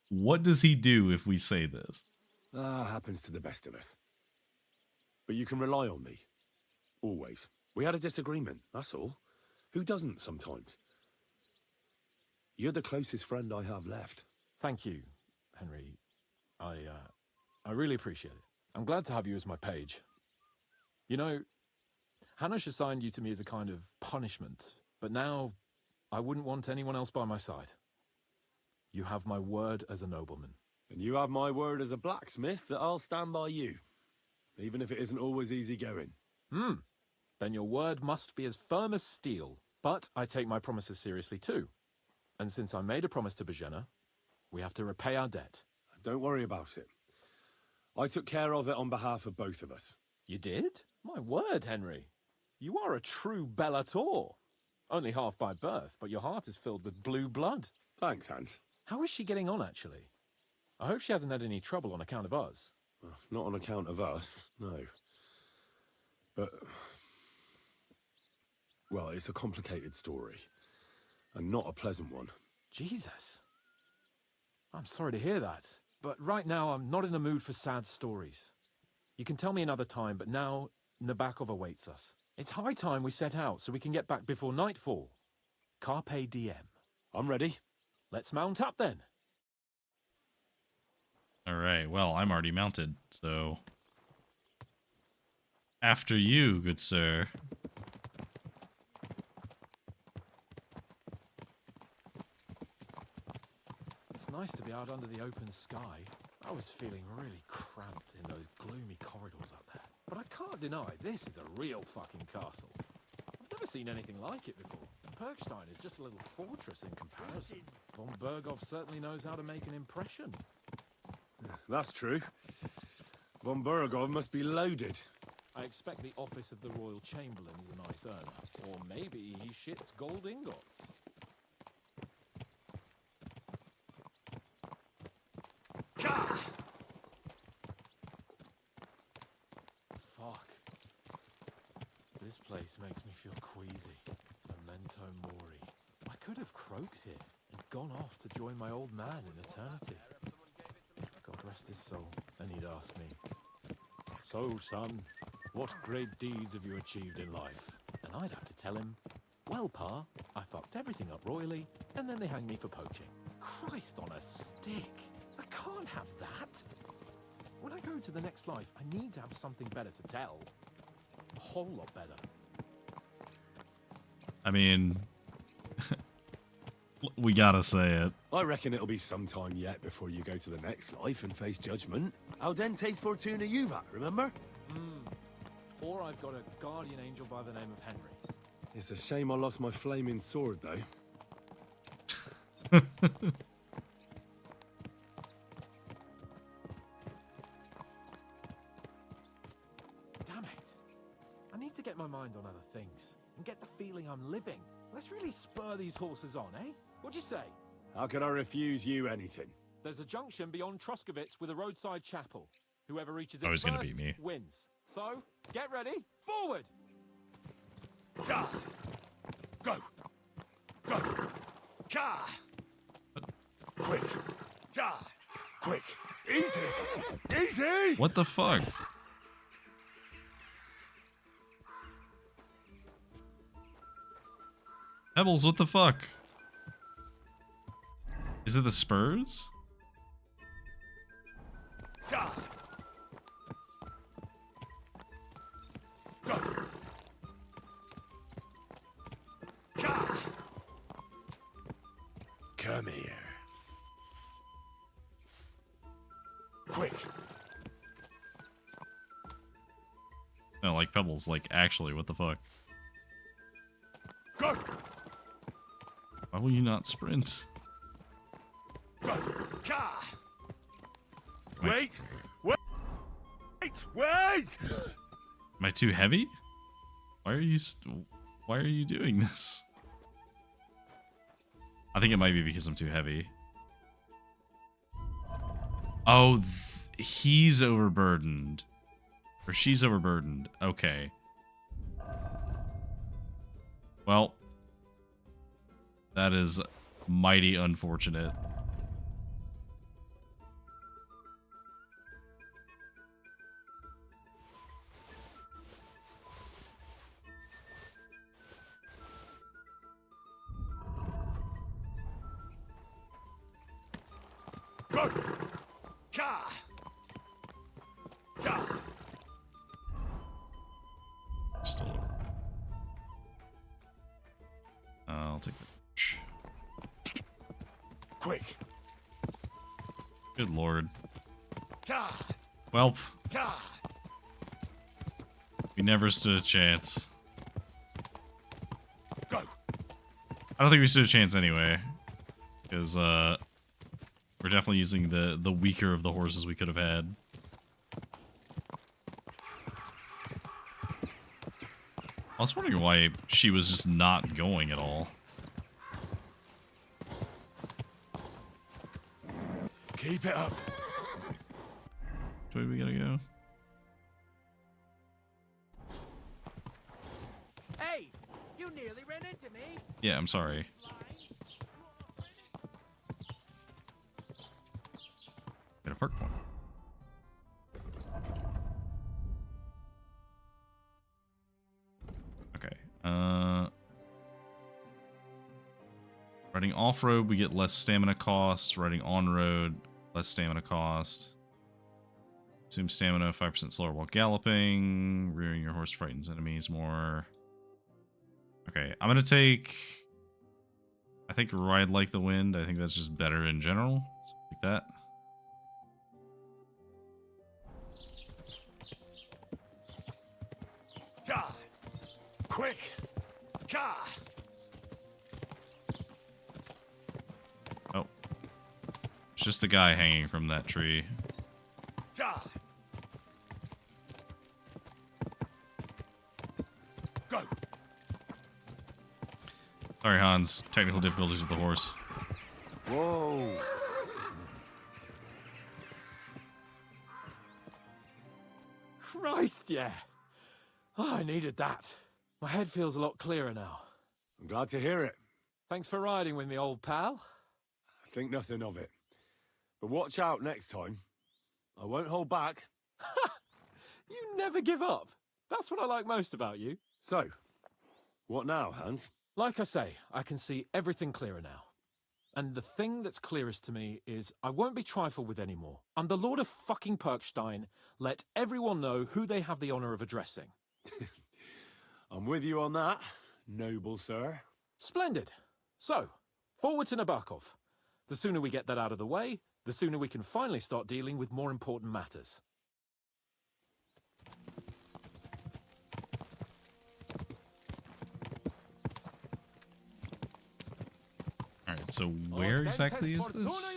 what does he do if we say this? Happens to the best of us. But you can rely on me. Always. We had a disagreement, that's all. Who doesn't sometimes? You're the closest friend I have left. Thank you, Henry. I really appreciate it. I'm glad to have you as my page. You know, Hanush assigned you to me as a kind of punishment, but now I wouldn't want anyone else by my side. You have my word as a nobleman. And you have my word as a blacksmith that I'll stand by you, even if it isn't always easy going. Then your word must be as firm as steel, but I take my promises seriously too. And since I made a promise to Bajena, we have to repay our debt. Don't worry about it. I took care of it on behalf of both of us. You did? My word, Henry. You are a true Bellator. Only half by birth, but your heart is filled with blue blood. Thanks, Hans. How is she getting on, actually? I hope she hasn't had any trouble on account of us. Not on account of us, no. But... well, it's a complicated story. And not a pleasant one. Jesus. I'm sorry to hear that. But right now, I'm not in the mood for sad stories. You can tell me another time, but now Nabokov awaits us. It's high time we set out so we can get back before nightfall. Carpe diem. I'm ready. Let's mount up then. All right. Well, I'm already mounted, so after you, good sir. It's nice to be out under the open sky. I was feeling really cramped in those gloomy corridors up there. But I can't deny, this is a real fucking castle. I've never seen anything like it before. Perkstein is just a little fortress in comparison. Von Berghoff certainly knows how to make an impression. That's true. Von Berghoff must be loaded. I expect the office of the Royal Chamberlain is a nice earner. Or maybe he shits gold ingots. Fuck. This place makes me feel queasy. Memento mori. I could have croaked here and gone off to join my old man in eternity. God rest his soul. Then he'd ask me, "So, son, what great deeds have you achieved in life?" And I'd have to tell him, "Well, Pa, I fucked everything up royally, and then they hanged me for poaching." Christ on a stick. I can't have that. When I go to the next life, I need to have something better to tell. A whole lot better. I mean, we gotta say it. I reckon it'll be some time yet before you go to the next life and face judgment. Audente's Fortuna Juvat, remember? Or I've got a guardian angel by the name of Henry. It's a shame I lost my flaming sword, though. Damn it. I need to get my mind on other things and get the feeling I'm living. Let's really spur these horses on, eh? What'd you say? How could I refuse you anything? There's a junction beyond Troskovitz with a roadside chapel. Whoever reaches it Oh, he's first gonna beat me. wins. So, get ready. Forward! Go! Go! Go! Ka! Quick! Ja! Quick! Easy! Easy! What the fuck? Pebbles, what the fuck? Is it the spurs? Ja! Go! Ka! Come here. Quick! No, like Pebbles, like actually, what the fuck? Go! Why will you not sprint? Go! Ka! Wait. Wait! Wait! Wait! Am I too heavy? Why are you doing this? I think it might be because I'm too heavy. Oh, he's overburdened. Or she's overburdened. Okay. Well, that is mighty unfortunate. Go! Ka! Ka! Still. I'll take the. Quick! Good lord. Ka! Welp. Ka! We never stood a chance. Go! I don't think we stood a chance anyway. Because, we're definitely using the weaker of the horses we could have had. I was wondering why she was just not going at all. Keep it up. Which way we gotta go? Hey, you nearly ran into me. Yeah, I'm sorry. Get a park point. Okay. Riding off-road, we get less stamina cost. Riding on-road, less stamina cost. Consume stamina 5% slower while galloping. Rearing your horse frightens enemies more. Okay, I'm gonna take... I think Ride Like the Wind. I think that's just better in general. So like that. Ka! Quick! Ka! Oh. It's just a guy hanging from that tree. Ka! Go! Sorry, Hans. Technical difficulties with the horse. Whoa. Christ, yeah. Oh, I needed that. My head feels a lot clearer now. I'm glad to hear it. Thanks for riding with me, old pal. Think nothing of it. But watch out next time. I won't hold back. You never give up. That's what I like most about you. So, what now, Hans? Like I say, I can see everything clearer now. And the thing that's clearest to me is I won't be trifled with anymore. I'm the Lord of fucking Perkstein. Let everyone know who they have the honor of addressing. I'm with you on that, noble sir. Splendid. So, forward to Nabokov. The sooner we get that out of the way, the sooner we can finally start dealing with more important matters. Alright, so where exactly is this?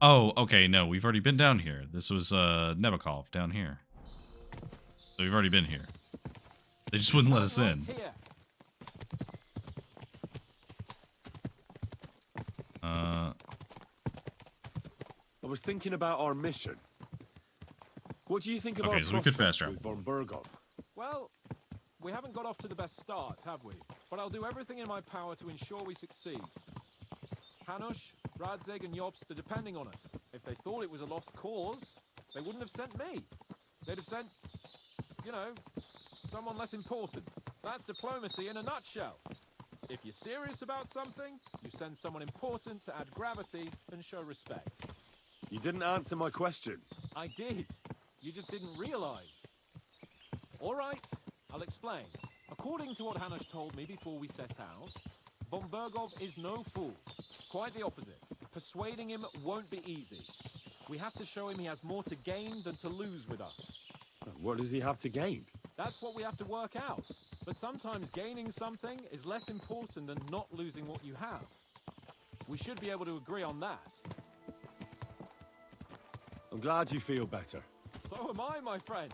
Oh, okay, no, we've already been down here. This was, Nabokov down here. So we've already been here. They just wouldn't let us in. I was thinking about our mission. What do you think of our Okay, so we could fast prospects travel. with von Bergov? Well, we haven't got off to the best start, have we? But I'll do everything in my power to ensure we succeed. Hanush, Radzig, and Jobst are depending on us. If they thought it was a lost cause, they wouldn't have sent me. They'd have sent, you know, someone less important. That's diplomacy in a nutshell. If you're serious about something, you send someone important to add gravity and show respect. You didn't answer my question. I did. You just didn't realize. All right, I'll explain. According to what Hanush told me before we set out, von Bergov is no fool. Quite the opposite. Persuading him won't be easy. We have to show him he has more to gain than to lose with us. What does he have to gain? That's what we have to work out. But sometimes gaining something is less important than not losing what you have. We should be able to agree on that. I'm glad you feel better. So am I, my friend.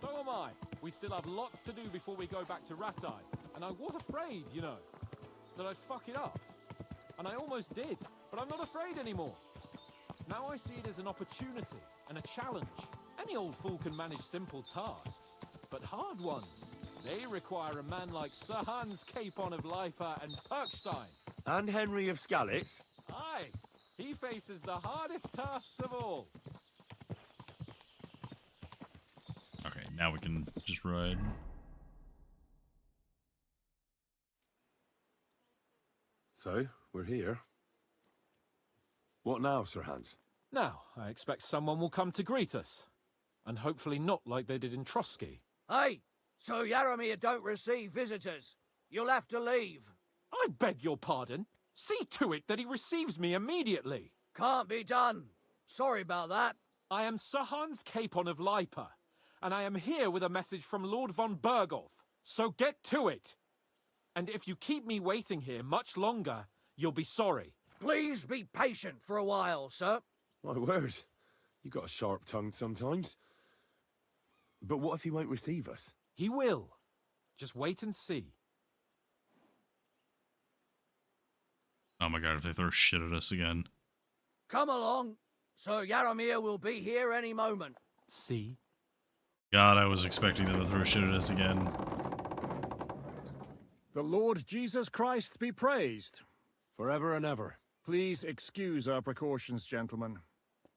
So am I. We still have lots to do before we go back to Ratai. And I was afraid, you know, that I'd fuck it up. And I almost did, but I'm not afraid anymore. Now I see it as an opportunity and a challenge. Any old fool can manage simple tasks, but hard ones, they require a man like Sir Hans Capon of Lipa and Perkstein. And Henry of Skalitz? Aye, he faces the hardest tasks of all. Okay, now we can just ride. So, we're here. What now, Sir Hans? Now, I expect someone will come to greet us. And hopefully not like they did in Trotsky. Hey, Sir Yaramir don't receive visitors. You'll have to leave. I beg your pardon. See to it that he receives me immediately. Can't be done. Sorry about that. I am Sir Hans Capon of Lipa, and I am here with a message from Lord von Berghoff. So get to it. And if you keep me waiting here much longer, you'll be sorry. Please be patient for a while, sir. My word, you got a sharp tongue sometimes. But what if he won't receive us? He will. Just wait and see. Oh my god, if they throw shit at us again. Come along. Sir Yaramir will be here any moment. See? God, I was expecting them to throw shit at us again. The Lord Jesus Christ be praised. Forever and ever. Please excuse our precautions, gentlemen.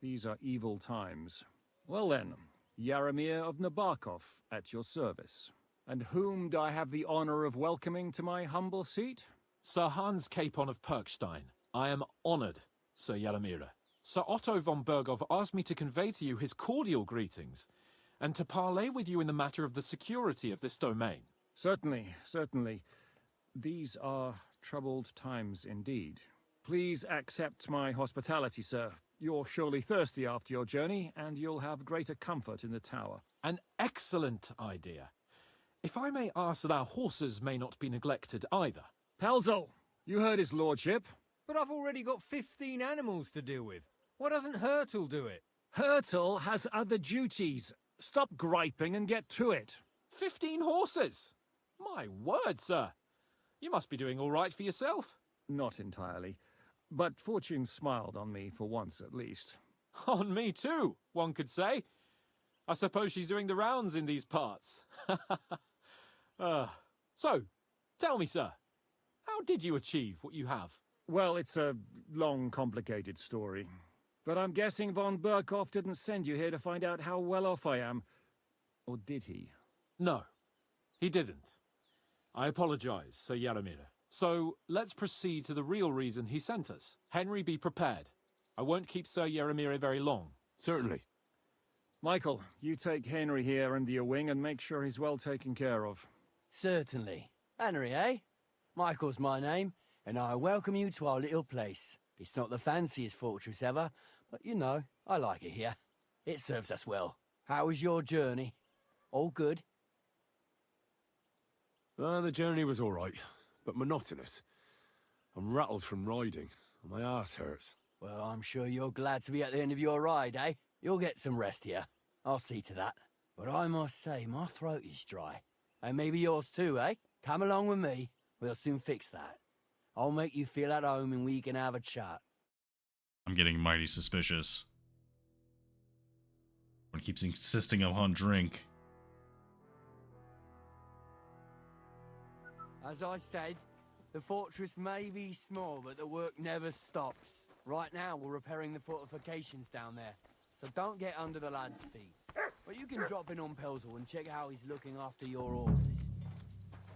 These are evil times. Well then, Yaramir of Nabokov at your service. And whom do I have the honor of welcoming to my humble seat? Sir Hans Capon of Perkstein. I am honored, Sir Yaramir. Sir Otto von Berghoff asked me to convey to you his cordial greetings, and to parley with you in the matter of the security of this domain. Certainly, certainly. These are troubled times indeed. Please accept my hospitality, sir. You're surely thirsty after your journey, and you'll have greater comfort in the tower. An excellent idea. If I may ask that our horses may not be neglected either. Pelzel, you heard his lordship. But I've already got 15 animals to deal with. Why doesn't Hurtle do it? Hurtle has other duties. Stop griping and get to it. 15 horses? My word, sir. You must be doing all right for yourself. Not entirely. But fortune smiled on me for once at least. On me too, one could say. I suppose she's doing the rounds in these parts. So, tell me, sir, how did you achieve what you have? Well, it's a long, complicated story. But I'm guessing von Berghoff didn't send you here to find out how well off I am. Or did he? No, he didn't. I apologize, Sir Yaramir. So, let's proceed to the real reason he sent us. Henry, be prepared. I won't keep Sir Yaramir very long. Certainly. Michael, you take Henry here under your wing and make sure he's well taken care of. Certainly. Henry, eh? Michael's my name, and I welcome you to our little place. It's not the fanciest fortress ever, but you know, I like it here. It serves us well. How was your journey? All good? The journey was all right, but monotonous. I'm rattled from riding, and my ass hurts. Well, I'm sure you're glad to be at the end of your ride, eh? You'll get some rest here. I'll see to that. But I must say, my throat is dry. And maybe yours too, eh? Come along with me. We'll soon fix that. I'll make you feel at home and we can have a chat. I'm getting mighty suspicious. One keeps insisting upon drink. As I said, the fortress may be small, but the work never stops. Right now, we're repairing the fortifications down there, so don't get under the lad's feet. But you can drop in on Pelzel and check how he's looking after your horses.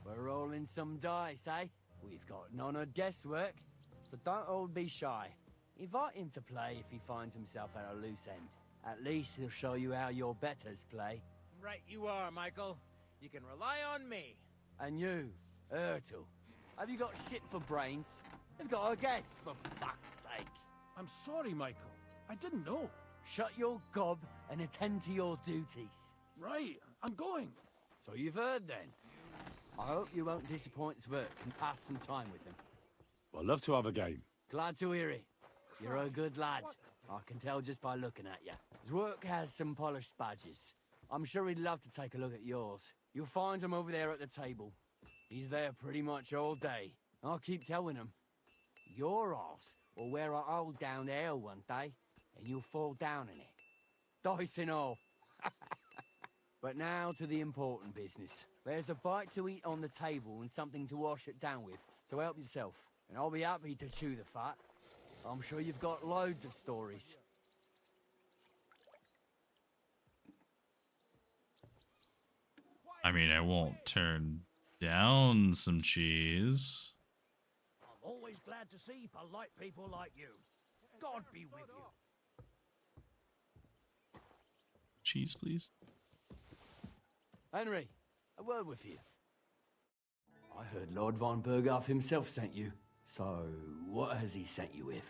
We're rolling some dice, eh? We've got none of guesswork, so don't all be shy. Invite him to play if he finds himself at a loose end. At least he'll show you how your betters play. Right you are, Michael. You can rely on me. And you, Ertul, have you got shit for brains? You've got a guess, for fuck's sake. I'm sorry, Michael. I didn't know. Shut your gob and attend to your duties. Right, I'm going. So you've heard then. I hope you won't disappoint Svert and pass some time with him. I'd love to have a game. Glad to hear it. You're a good lad. I can tell just by looking at you. Zwerk has some polished badges. I'm sure he'd love to take a look at yours. You'll find him over there at the table. He's there pretty much all day. I'll keep telling him. Your arse will wear a hole down there one day. and you'll fall down in it. Dice and all. But now to the important business. There's a bite to eat on the table and something to wash it down with, so help yourself. And I'll be happy to chew the fat. I'm sure you've got loads of stories. I mean, I won't turn down some cheese. I'm always glad to see polite people like you. God be with you. Cheese, please. Henry, a word with you. I heard Lord von Berghoff himself sent you. So, what has he sent you with?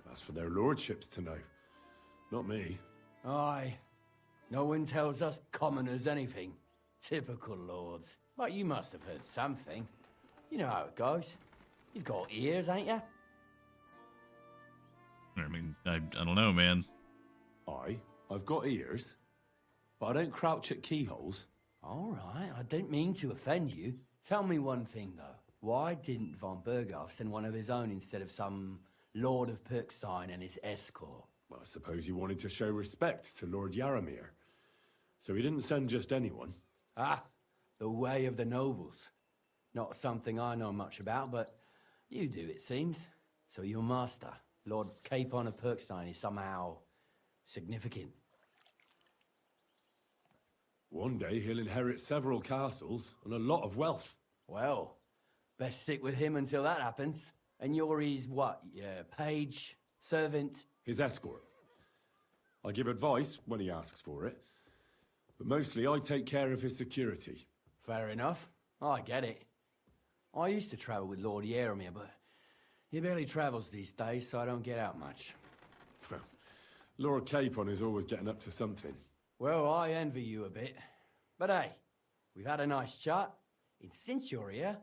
That's for their lordships to know. Not me. Aye. No one tells us commoners anything. Typical lords. But you must have heard something. You know how it goes. You've got ears, ain't you? I mean, I don't know, man. I've got ears, but I don't crouch at keyholes. All right, I didn't mean to offend you. Tell me one thing, though. Why didn't von Berghoff send one of his own instead of some Lord of Pirkstein and his escort? Well, I suppose he wanted to show respect to Lord Yaramir. So he didn't send just anyone. Ah, the way of the nobles. Not something I know much about, but you do, it seems. So your master, Lord Capon of Pirkstein, is somehow significant. One day he'll inherit several castles and a lot of wealth. Well, best stick with him until that happens. And you're his what? Page? Servant? His escort. I give advice when he asks for it, but mostly I take care of his security. Fair enough. I get it. I used to travel with Lord Yaramir, but he barely travels these days, so I don't get out much. Lord Capon is always getting up to something. Well, I envy you a bit. But hey, we've had a nice chat. And since you're here,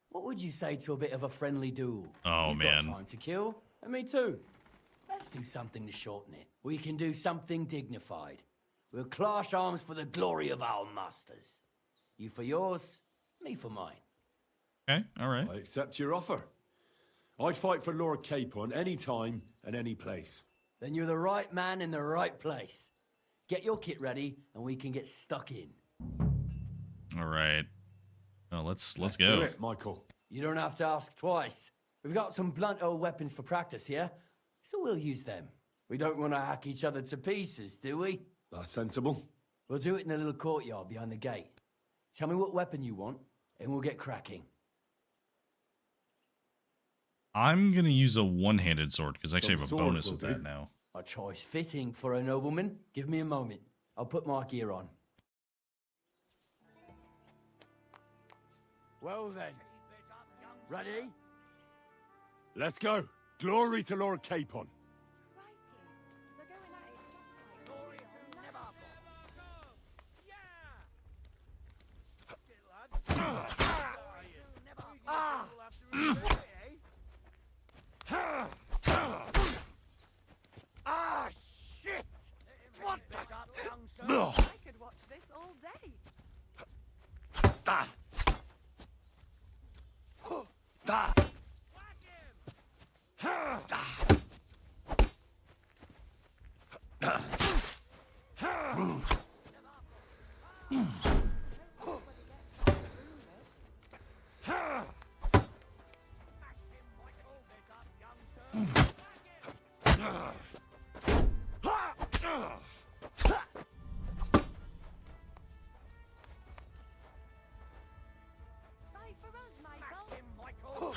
what would you say to a bit of a friendly duel? Oh, You've man. got time to kill, and me too. Let's do something to shorten it. We can do something dignified. We'll clash arms for the glory of our masters. You for yours, me for mine. Okay, all right. I accept your offer. I'd fight for Lord Capon any time and any place. Then you're the right man in the right place. Get your kit ready, and we can get stuck in. All right. Well, let's go. Do it, Michael. You don't have to ask twice. We've got some blunt old weapons for practice here, so we'll use them. We don't want to hack each other to pieces, do we? That's sensible. We'll do it in a little courtyard behind the gate. Tell me what weapon you want, and we'll get cracking. I'm gonna use a one-handed sword because I actually Some have a swords bonus will with do. that now. A choice fitting for a nobleman. Give me a moment. I'll put my gear on. Well then. Ready? Let's go. Glory to Lord Capon. Ah, shit! What the? I could watch this all day. Fight for us, Michael.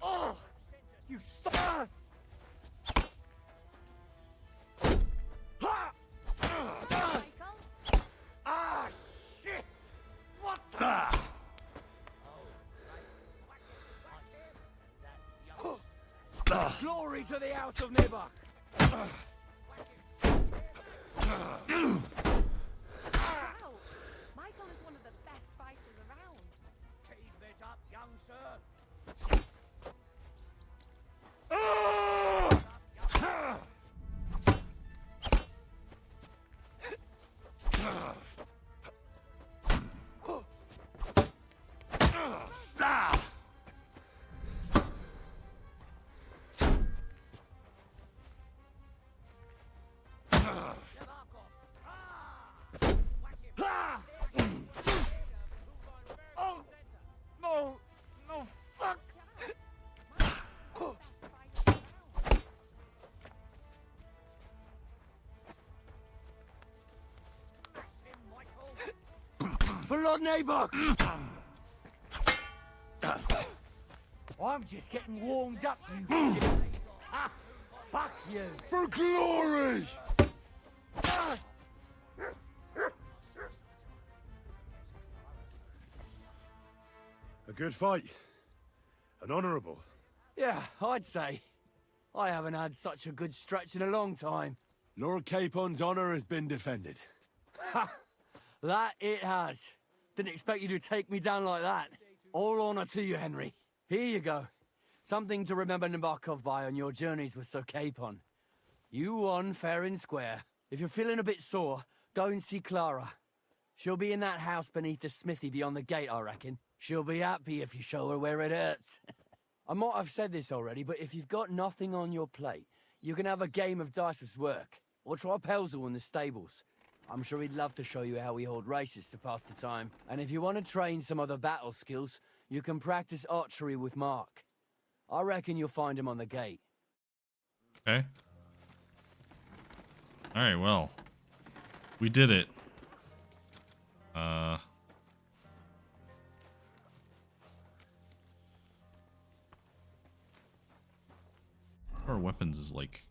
Oh, you son! Ah, shit! What the? Glory to the House of Nibok! Wow. Michael is one of the best fighters around. Keep it up, young sir. Rodney book! I'm just getting warmed up, you shit. Ha! Fuck you! For glory! A good fight. An honourable. Yeah, I'd say. I haven't had such a good stretch in a long time. Lord Capon's honour has been defended. Ha! That it has. Didn't expect you to take me down like that. All honour to you, Henry. Here you go. Something to remember Nabokov by on your journeys with Sir Capon. You won fair and square. If you're feeling a bit sore, go and see Clara. She'll be in that house beneath the smithy beyond the gate, I reckon. She'll be happy if you show her where it hurts. I might have said this already, but if you've got nothing on your plate, you can have a game of dice's work. Or try Pelzel in the stables. I'm sure he'd love to show you how we hold races to pass the time. And if you want to train some other battle skills, you can practice archery with Mark. I reckon you'll find him on the gate. Okay. Alright, well. We did it. Our weapons is like...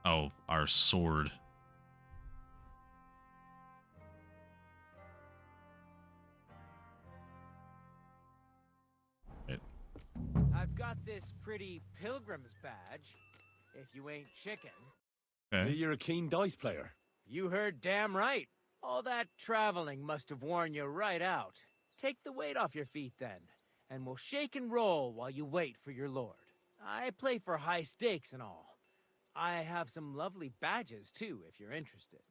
Oh, our sword. I've got this pretty pilgrim's badge, if you ain't chicken. Okay. You're a keen dice player. You heard damn right. All that traveling must have worn you right out. Take the weight off your feet then, and we'll shake and roll while you wait for your lord. I play for high stakes and all. I have some lovely badges too, if you're interested.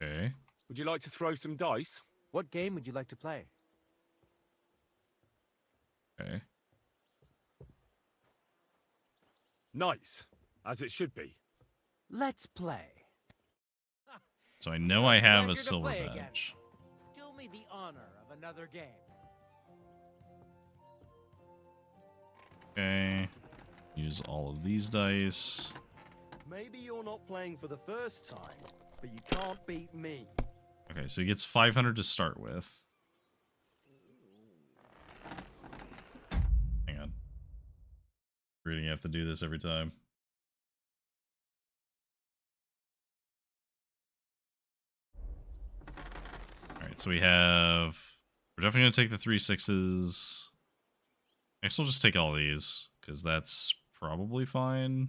Okay. Would you like to throw some dice? What game would you like to play? Okay. Nice, as it should be. Let's play. So I know I have a Pleasure to silver play again. badge. Do me the honor of another game. Okay. Use all of these dice. Maybe you're not playing for the first time, but you can't beat me. Okay, so he gets 500 to start with. Hang on. Really have to do this every time. Alright, so we have... We're definitely going to take the 3 6s. I guess we'll just take all these, because that's probably fine.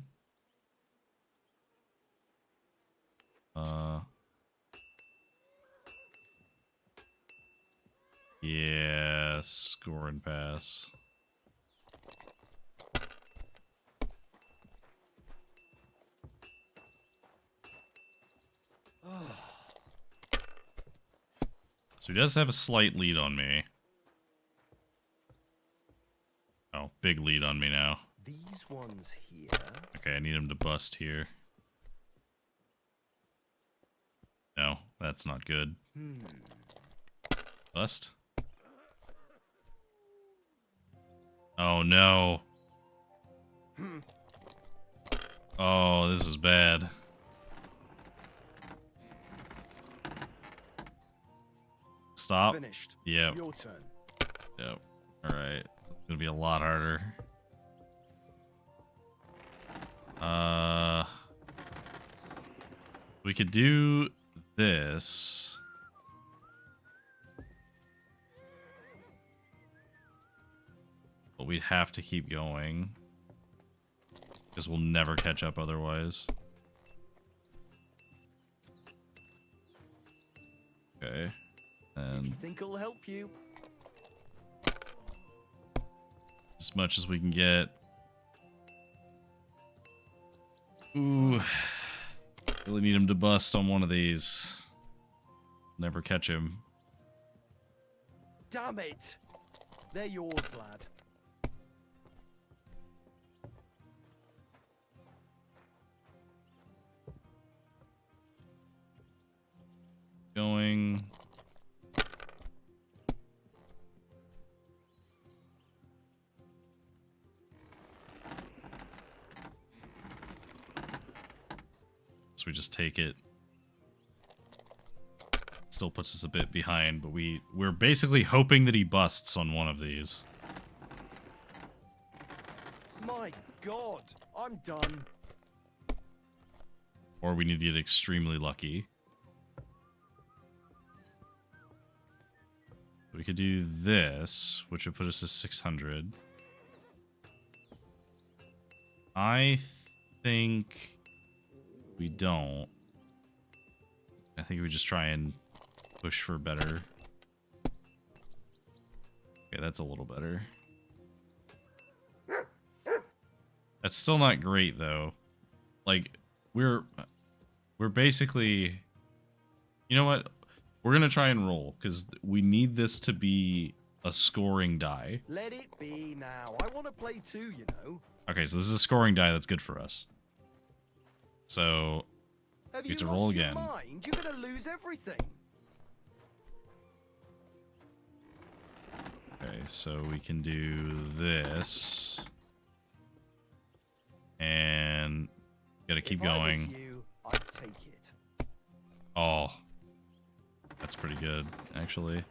Yeah, score and pass. So he does have a slight lead on me. Oh, big lead on me now. These ones here. Okay, I need him to bust here. No, that's not good. Bust? Oh no. Oh, this is bad. Stop. Finished. Yep. Your turn. Yep. Alright. It's gonna be a lot harder. We could do this. But we'd have to keep going. Because we'll never catch up otherwise. Okay. And You think it'll help you? as much as we can get. Ooh. Really need him to bust on one of these. Never catch him. Damn it! They're yours, lad. Going. So we just take it. Still still puts us a bit behind, but we're basically hoping that he busts on one of these. My God, I'm done. Or we need to get extremely lucky. We could do this, which would put us to 600. I think we don't. I think we just try and push for better. Okay, that's a little better. That's still not great though. Like we're basically, you know what? We're gonna try and roll because we need this to be a scoring die. Let it be now. I want to play too, you know. Okay, so this is a scoring die that's good for us. So Have we you get to lost roll your again. mind? You're gonna lose everything. Okay, so we can do this. And gotta keep If I was going. you, I'd take it. Oh, that's pretty good, actually.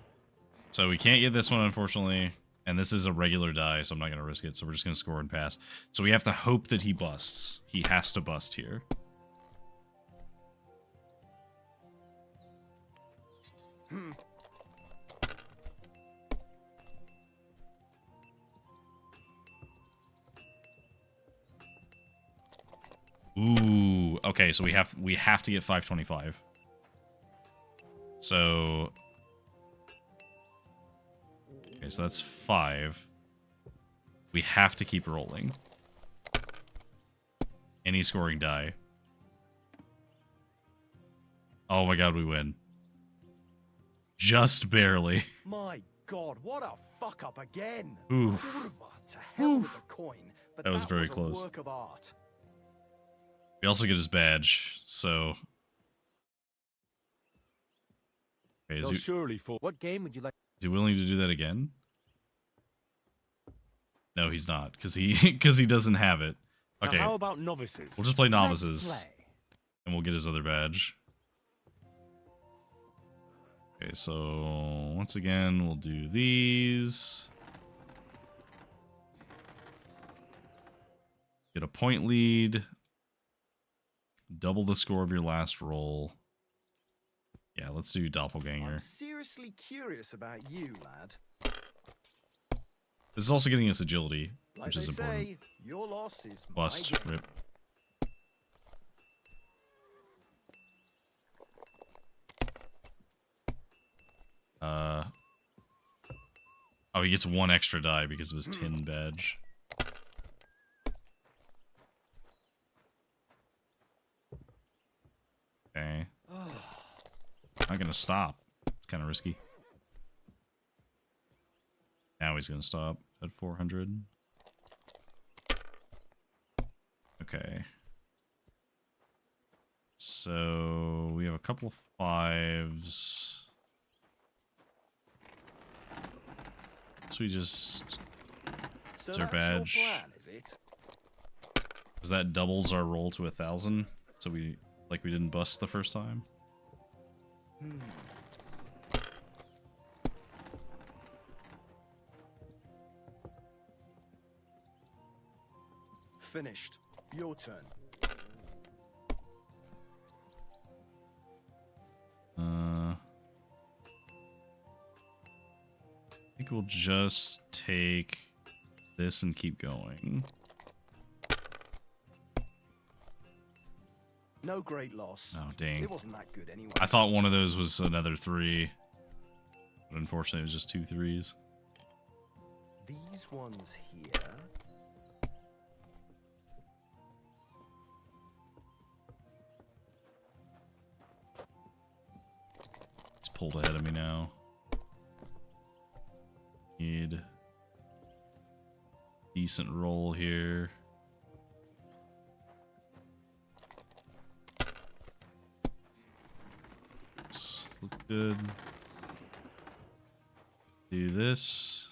So we can't get this one, unfortunately. And this is a regular die, so I'm not going to risk it. So we're just going to score and pass. So we have to hope that he busts. He has to bust here. Ooh, okay, so we have to get 525. So okay, so that's 5. We have to keep rolling. Any scoring die. Oh my god, we win. Just barely. My God, what a fuck up again. Ooh. To hell with the coin, but That was very a close. work of art. We also get his badge, so okay, is They'll he, surely fall. What game would you like? is he willing to do that again? No, he's not, because he doesn't have it. Okay, Now, how about novices? we'll just play Let's novices, play. and we'll get his other badge. Okay, so once again, we'll do these. Get a point lead. Double the score of your last roll. Yeah, let's do Doppelganger. I'm seriously curious about you, lad. This is also getting us agility, Like which is they important. say, your loss is my Bust, gain. rip. Oh, he gets 1 extra die because of his tin badge. Okay. Not gonna stop. It's kind of risky. Now he's gonna stop at 400. Okay. So we have a couple of 5s. So we just So it's our that's your badge. plan, is it? Because that doubles our roll to 1,000. So we didn't bust the first time. Finished. Your turn. I think we'll just take this and keep going. No great loss. Oh, dang. It wasn't that good anyway. I thought one of those was another 3. But unfortunately, it was just 2 3s. These ones here. He's pulled ahead of me now. Need decent roll here. Let's look good. Do this.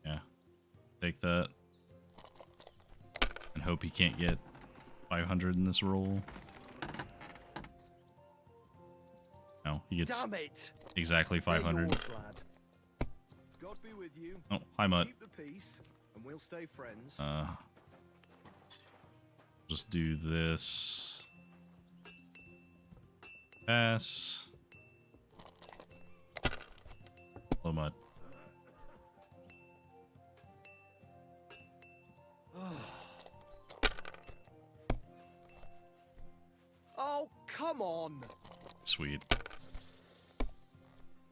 Yeah. Take that. And hope he can't get 500 in this roll. He gets Damn it! exactly 500. They're yours, lad. God be with you. Oh, hi, Mutt. Keep the peace, and we'll stay friends. Just do this. Pass. Hello, Mutt. Oh, come on! Sweet.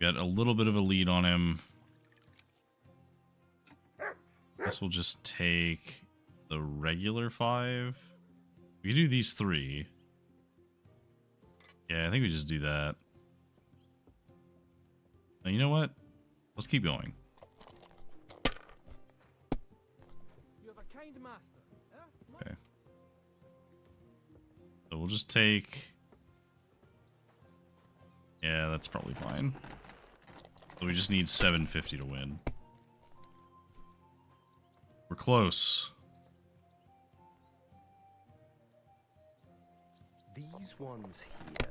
Got a little bit of a lead on him. Guess we'll just take the regular 5. We can do these 3. Yeah, I think we just do that. Now, you know what? Let's keep going. Okay. So we'll just take... Yeah, that's probably fine. So we just need 750 to win. We're close. These ones here.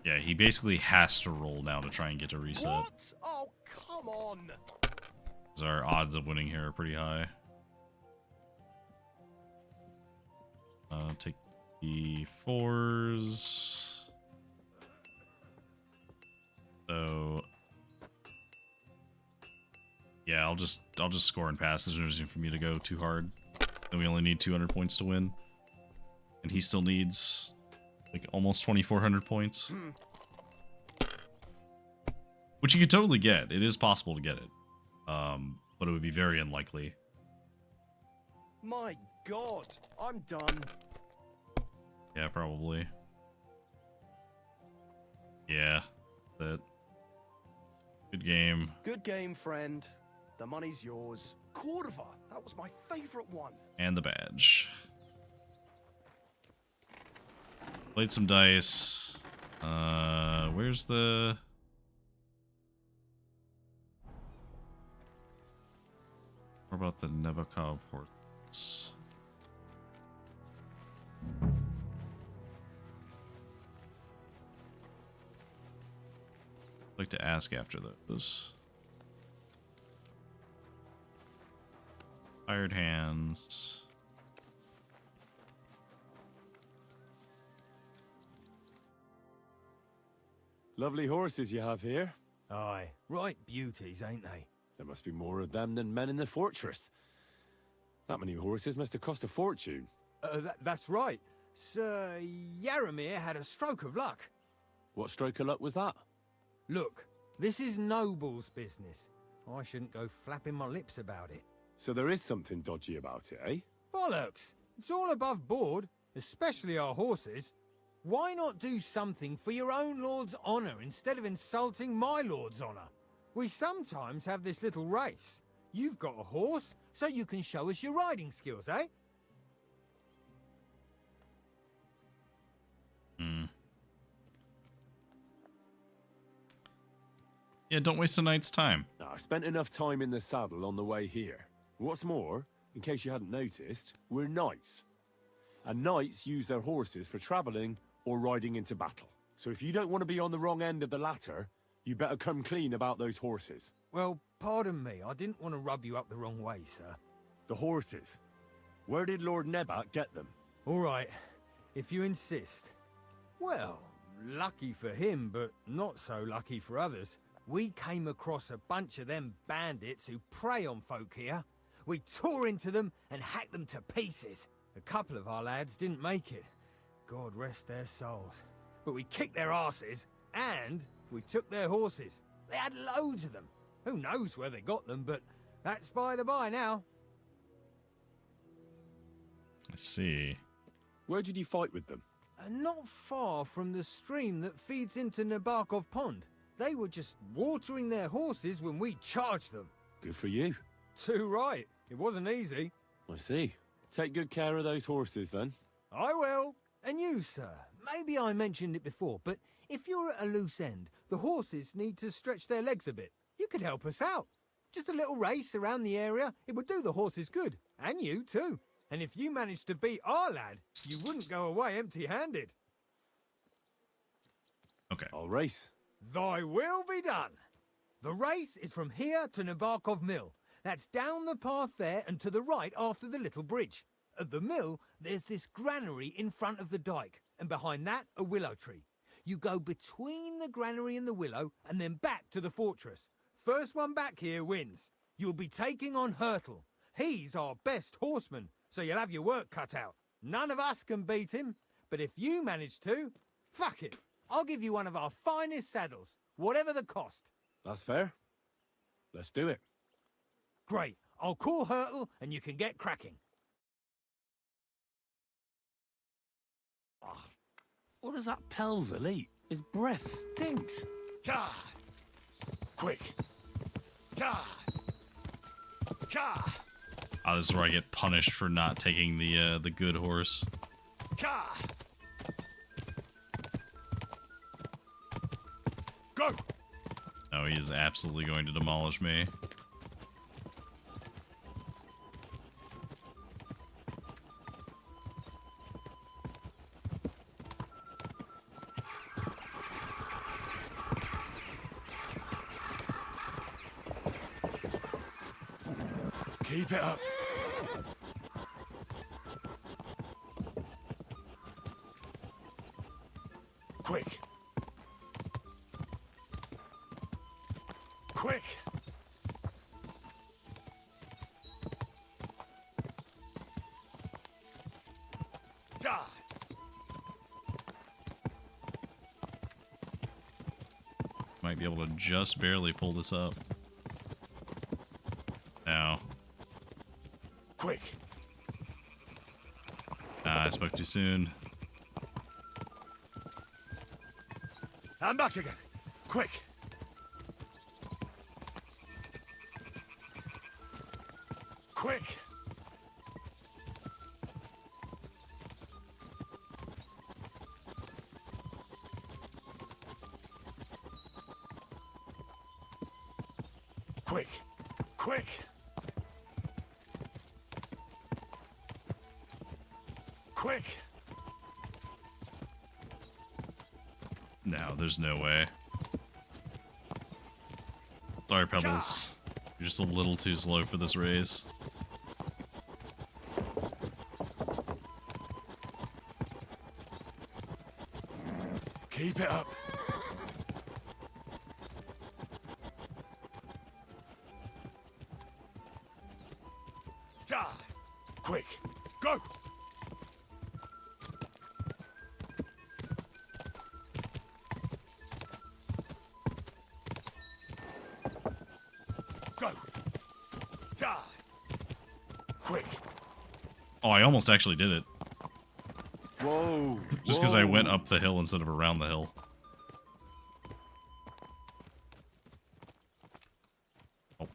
Yeah, he basically has to roll now to try and get to reset. What? Oh, come on! 'Cause our odds of winning here are pretty high. Take the 4s. So yeah, I'll just score and pass. There's no reason for me to go too hard. And we only need 200 points to win. And he still needs like almost 2,400 points. Which you could totally get. It is possible to get it. But it would be very unlikely. My God, I'm done. Yeah, probably. Yeah, that. Good game. Good game, friend. The money's yours. Cordova, that was my favorite one. And the badge. Played some dice. Where's the... What about the Nebakov horse? I'd like to ask after those. Hired hands. Lovely horses you have here. Aye, right beauties, ain't they? There must be more of them than men in the fortress. That many horses must have cost a fortune. That's right. Sir Yaramir had a stroke of luck. What stroke of luck was that? Look, this is Noble's business. I shouldn't go flapping my lips about it. So there is something dodgy about it, eh? Bollocks! It's all above board, especially our horses. Why not do something for your own lord's honour instead of insulting my lord's honour? We sometimes have this little race. You've got a horse, so you can show us your riding skills, eh? Yeah, don't waste a night's time. Now, I spent enough time in the saddle on the way here. What's more, in case you hadn't noticed, we're knights. And knights use their horses for travelling or riding into battle. So if you don't want to be on the wrong end of the latter, you better come clean about those horses. Well, pardon me, I didn't want to rub you up the wrong way, sir. The horses. Where did Lord Nebat get them? All right, if you insist. Well, lucky for him, but not so lucky for others. We came across a bunch of them bandits who prey on folk here. We tore into them and hacked them to pieces. A couple of our lads didn't make it. God rest their souls. But we kicked their asses, and we took their horses. They had loads of them. Who knows where they got them, but that's by the by now. I see. Where did you fight with them? Not far from the stream that feeds into Nabakov Pond. They were just watering their horses when we charged them. Good for you. Too right. It wasn't easy. I see. Take good care of those horses, then. I will. And you, sir. Maybe I mentioned it before, but if you're at a loose end, the horses need to stretch their legs a bit. You could help us out. Just a little race around the area. It would do the horses good. And you, too. And if you managed to beat our lad, you wouldn't go away empty-handed. Okay. I'll race. Thy will be done. The race is from here to Nabokov Mill. That's down the path there and to the right after the little bridge. At the mill, there's this granary in front of the dike, and behind that, a willow tree. You go between the granary and the willow, and then back to the fortress. First one back here wins. You'll be taking on Hurtle. He's our best horseman, so you'll have your work cut out. None of us can beat him, but if you manage to, fuck it. I'll give you one of our finest saddles, whatever the cost. That's fair. Let's do it. Great. I'll call Hurtle and you can get cracking. What does that Pelzel eat? His breath stinks. God! Quick! God! God! Oh, this is where I get punished for not taking the good horse. God! Go! No, he is absolutely going to demolish me. Keep it up. Quick. Quick. Die. Might be able to just barely pull this up. Now. Quick. I spoke too soon. I'm back again. Quick. Quick. Quick. Quick. Quick. No, there's no way. Sorry, Pebbles. You're just a little too slow for this race. Keep it up. Die. Quick. Go. Go. Die. Quick. Oh, I almost actually did it. Whoa. Just because I went up the hill instead of around the hill. Oh.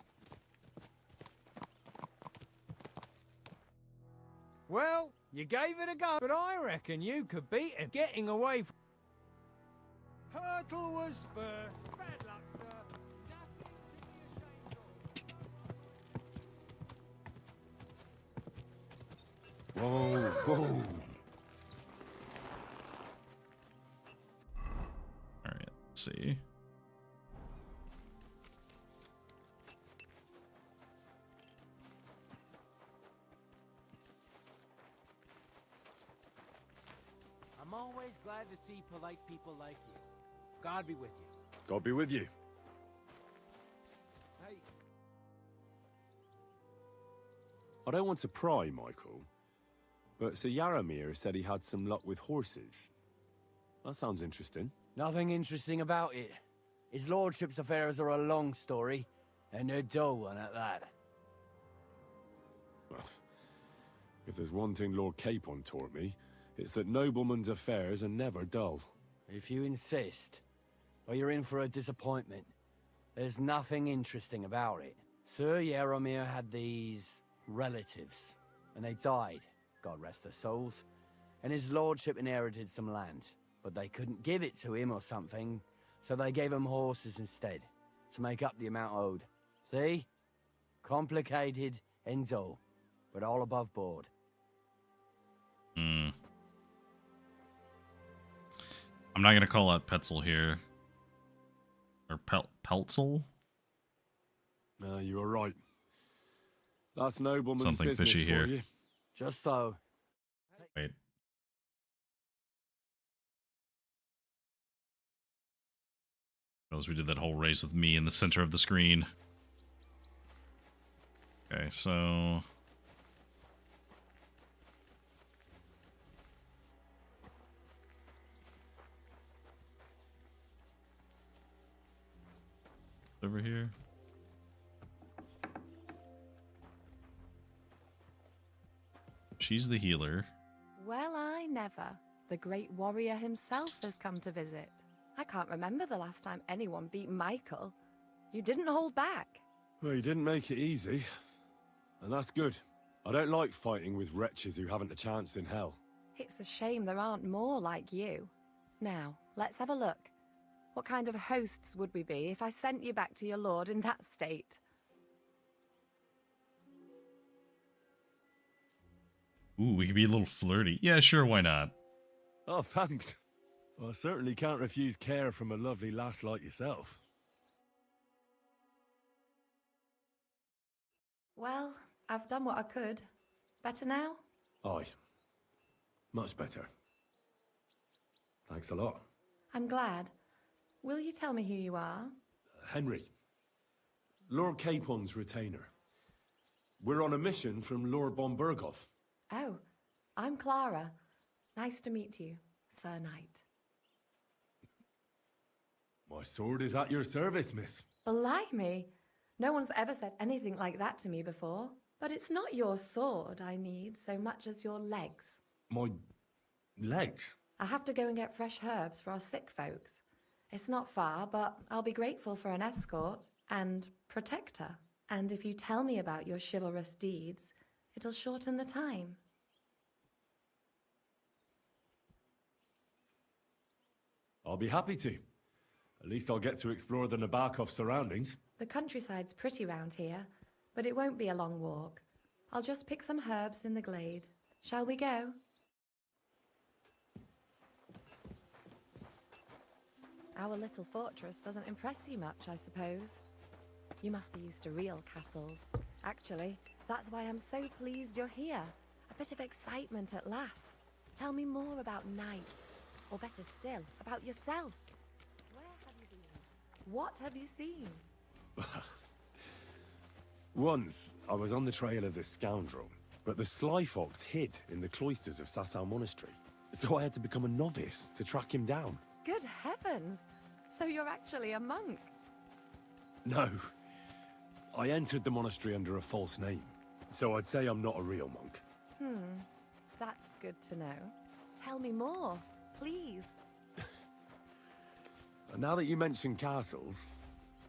Well, you gave it a go, but I reckon you could beat him getting away from... Hurtle was first. Bad luck, sir. Whoa, whoa. Alright, let's see. I'm always glad to see polite people like you. God be with you. God be with you. Hey. I don't want to pry, Michael, but Sir Yaramir said he had some luck with horses. That sounds interesting. Nothing interesting about it. His lordship's affairs are a long story, and a dull one at that. Well, if there's one thing Lord Capon taught me, it's that noblemen's affairs are never dull. If you insist, or you're in for a disappointment. There's nothing interesting about it. Sir Yaramir had these relatives, and they died, God rest their souls, and his lordship inherited some land, but they couldn't give it to him or something, so they gave him horses instead, to make up the amount owed. See? Complicated and dull, but all above board. I'm not going to call out Petzel here. Or Peltzel? You were right. That's nobleman's Something business fishy for here. you. Just so. Wait. Knows we did that whole race with me in the center of the screen. Okay, so... over here. She's the healer. Well, I never. The great warrior himself has come to visit. I can't remember the last time anyone beat Michael. You didn't hold back. Well, you didn't make it easy. And that's good. I don't like fighting with wretches who haven't a chance in hell. It's a shame there aren't more like you. Now, let's have a look. What kind of hosts would we be if I sent you back to your lord in that state? Ooh, we could be a little flirty. Yeah, sure, why not? Oh, thanks. Well, I certainly can't refuse care from a lovely lass like yourself. Well, I've done what I could. Better now? Aye. Much better. Thanks a lot. I'm glad. Will you tell me who you are? Henry. Lord Capon's retainer. We're on a mission from Lord Bombergov. Oh, I'm Clara. Nice to meet you, Sir Knight. My sword is at your service, miss. Blimey! No one's ever said anything like that to me before. But it's not your sword I need so much as your legs. My legs? I have to go and get fresh herbs for our sick folks. It's not far, but I'll be grateful for an escort and protector. And if you tell me about your chivalrous deeds, it'll shorten the time. I'll be happy to. At least I'll get to explore the Nabokov surroundings. The countryside's pretty round here, but it won't be a long walk. I'll just pick some herbs in the glade. Shall we go? Our little fortress doesn't impress you much, I suppose. You must be used to real castles. Actually, that's why I'm so pleased you're here. A bit of excitement at last. Tell me more about knights. Or better still, about yourself. Where have you been? What have you seen? Once, I was on the trail of this scoundrel, but the sly fox hid in the cloisters of Sasau Monastery. So I had to become a novice to track him down. Good heavens! So you're actually a monk? No. I entered the monastery under a false name, so I'd say I'm not a real monk. That's good to know. Tell me more, please. Now that you mention castles,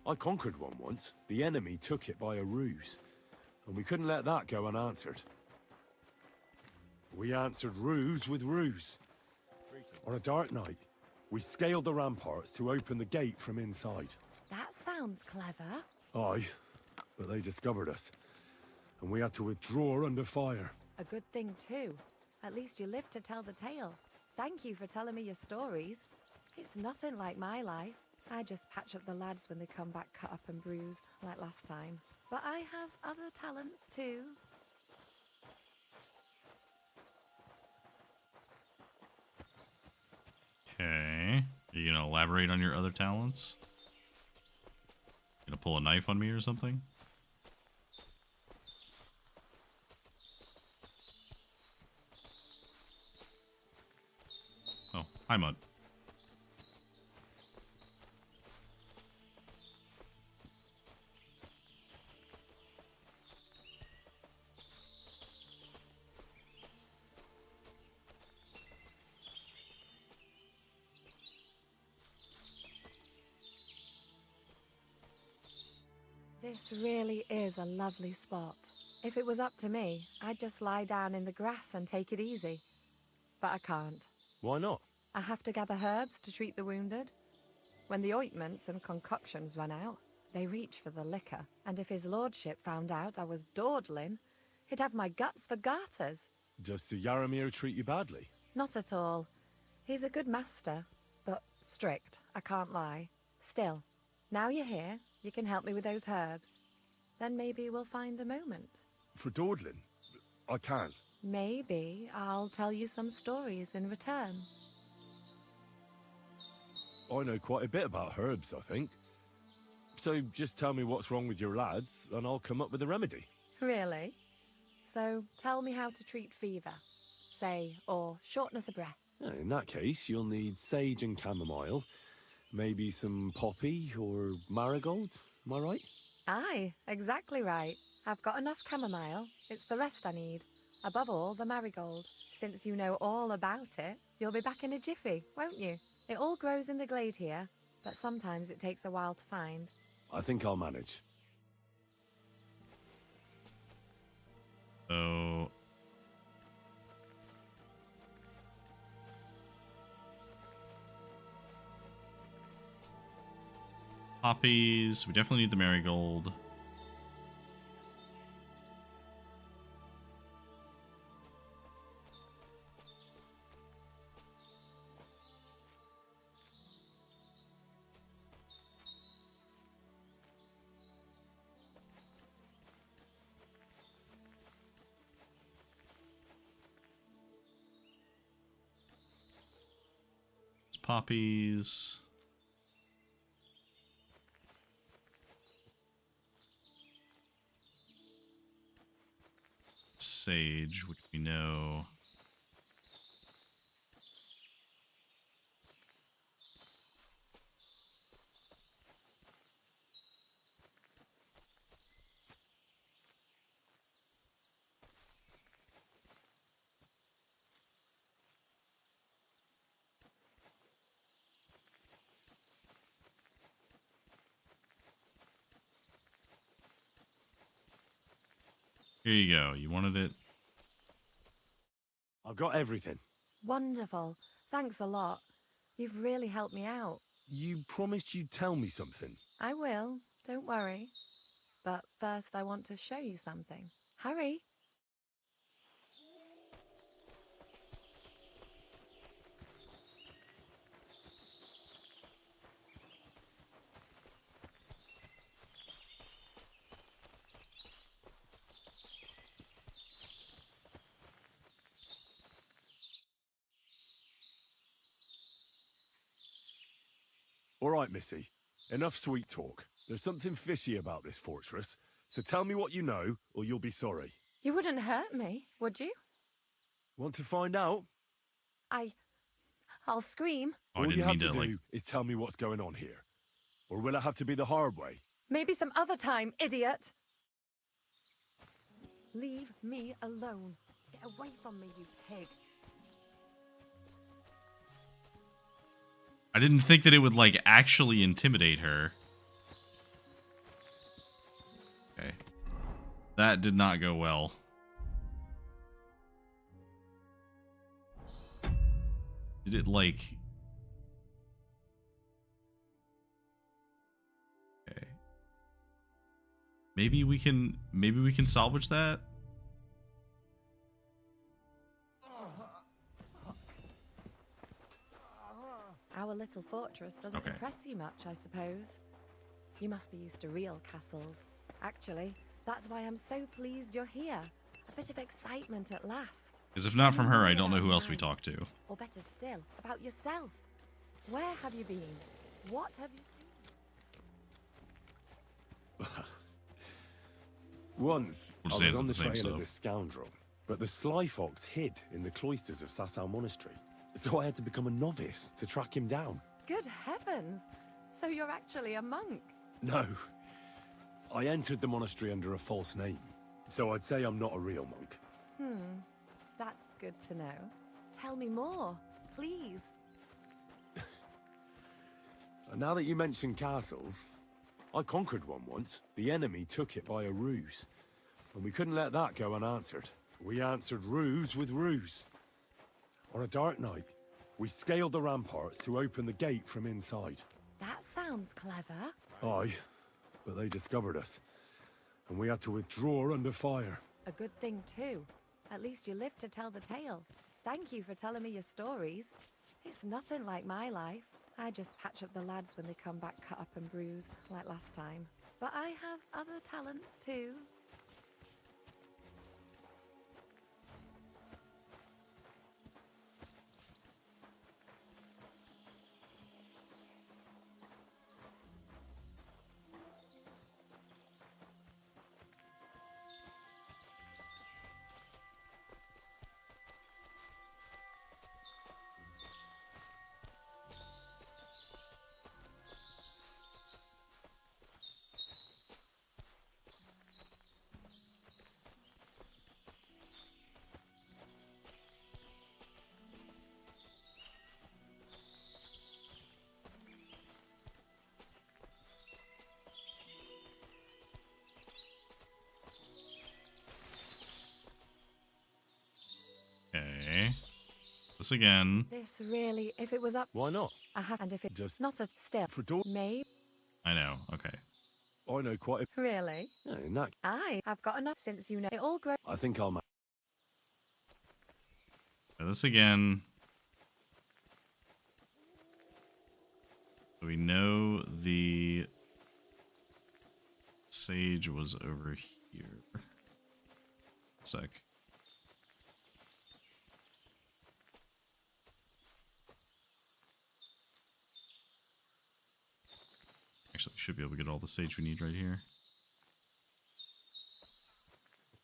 I conquered one once. The enemy took it by a ruse, and we couldn't let that go unanswered. We answered ruse with ruse. On a dark night, we scaled the ramparts to open the gate from inside. That sounds clever. Aye, but they discovered us, and we had to withdraw under fire. A good thing too. At least you lived to tell the tale. Thank you for telling me your stories. It's nothing like my life. I just patch up the lads when they come back cut up and bruised, like last time. But I have other talents too. Okay. Are you gonna elaborate on your other talents? Gonna pull a knife on me or something? Oh, hi, Mud. This really is a lovely spot. If it was up to me, I'd just lie down in the grass and take it easy. But I can't. Why not? I have to gather herbs to treat the wounded. When the ointments and concoctions run out, they reach for the liquor. And if his lordship found out I was dawdling, he'd have my guts for garters. Does Sir Yaramir treat you badly? Not at all. He's a good master, but strict, I can't lie. Still, Now you're here, you can help me with those herbs. Then maybe we'll find a moment. For dawdling? I can't. Maybe I'll tell you some stories in return. I know quite a bit about herbs, I think. So just tell me what's wrong with your lads, and I'll come up with a remedy. Really? So tell me how to treat fever, say, or shortness of breath. In that case, you'll need sage and chamomile, maybe some poppy or marigold, am I right? Aye, exactly right. I've got enough chamomile. It's the rest I need. Above all, the marigold. Since you know all about it, you'll be back in a jiffy, won't you? It all grows in the glade here, but sometimes it takes a while to find. I think I'll manage. So... poppies. We definitely need the marigold. Poppies. Sage, which we know. Here you go. You wanted it? I've got everything. Wonderful. Thanks a lot. You've really helped me out. You promised you'd tell me something. I will. Don't worry. But first I want to show you something. Hurry. All right, Missy. Enough sweet talk. There's something fishy about this fortress, so tell me what you know, or you'll be sorry. You wouldn't hurt me, would you? Want to find out? I'll scream. All you have to do is tell me what's going on here. Or will it have to be the hard way? Maybe some other time, idiot. Leave me alone. Get away from me, you pig. I didn't think that it would, like, actually intimidate her. Okay. That did not go well. Did it, like... Okay. Maybe we can salvage that? Our little fortress doesn't impress you much, I suppose. You must be used to real castles. Actually, that's why I'm so pleased you're here. A bit of excitement at last. Because if not from her, I don't know who else we talk to. Or better still, about yourself. Where have you been? What have you seen? Once, We'll I say was it's on the the same trail stuff. of this scoundrel, but the sly fox hid in the cloisters of Sasau Monastery. So I had to become a novice to track him down. Good heavens! So you're actually a monk? No. I entered the monastery under a false name, so I'd say I'm not a real monk. That's good to know. Tell me more, please. And now that you mention castles, I conquered one once. The enemy took it by a ruse, and we couldn't let that go unanswered. We answered ruse with ruse. On a dark night, we scaled the ramparts to open the gate from inside. That sounds clever. Aye, but they discovered us, and we had to withdraw under fire. A good thing too. At least you lived to tell the tale. Thank you for telling me your stories. It's nothing like my life. I just patch up the lads when they come back cut up and bruised, like last time. But I have other talents too. Okay. This again. This really, if it was up... Why not? I have, and if it... Just... Not a still. For door... Maybe... I know. Okay. I know quite a... Really? No. I've got enough since you know it all grows... I think I'll... This again. So we know the sage was over here. Sec. Actually, we should be able to get all the sage we need right here.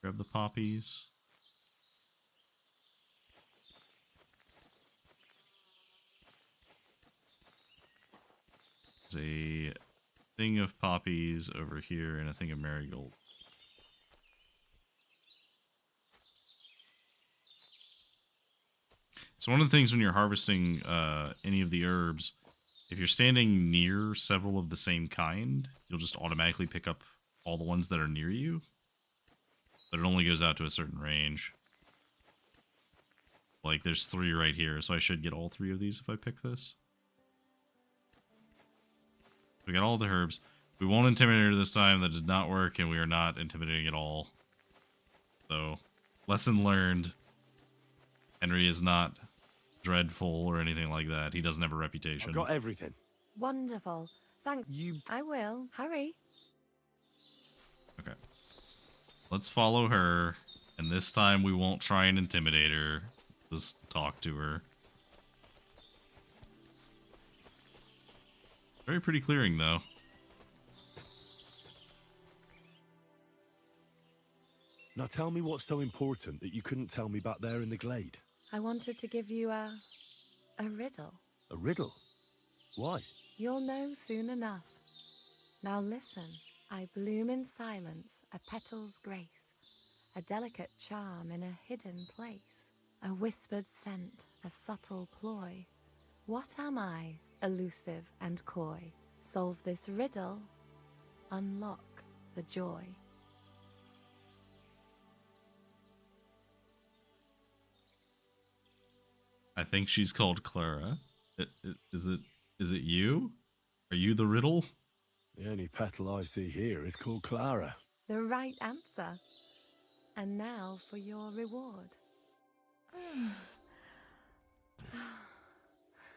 Grab the poppies. There's a thing of poppies over here and a thing of marigold. So one of the things when you're harvesting any of the herbs, if you're standing near several of the same kind, you'll just automatically pick up all the ones that are near you. But it only goes out to a certain range. Like, there's 3 right here, so I should get all 3 of these if I pick this. We got all the herbs. We won't intimidate her this time. That did not work, and we are not intimidating at all. So, lesson learned. Henry is not dreadful or anything like that. He doesn't have a reputation. I've got everything. Wonderful. Thank you. I will. Hurry. Okay. Let's follow her, and this time we won't try and intimidate her. Just talk to her. Very pretty clearing, though. Now tell me what's so important that you couldn't tell me back there in the glade. I wanted to give you a riddle. A riddle? Why? You'll know soon enough. Now listen. I bloom in silence, a petal's grace, a delicate charm in a hidden place, a whispered scent, a subtle ploy. What am I, elusive and coy? Solve this riddle, unlock the joy. I think she's called Clara. Is it you? Are you the riddle? The only petal I see here is called Clara. The right answer. And now for your reward.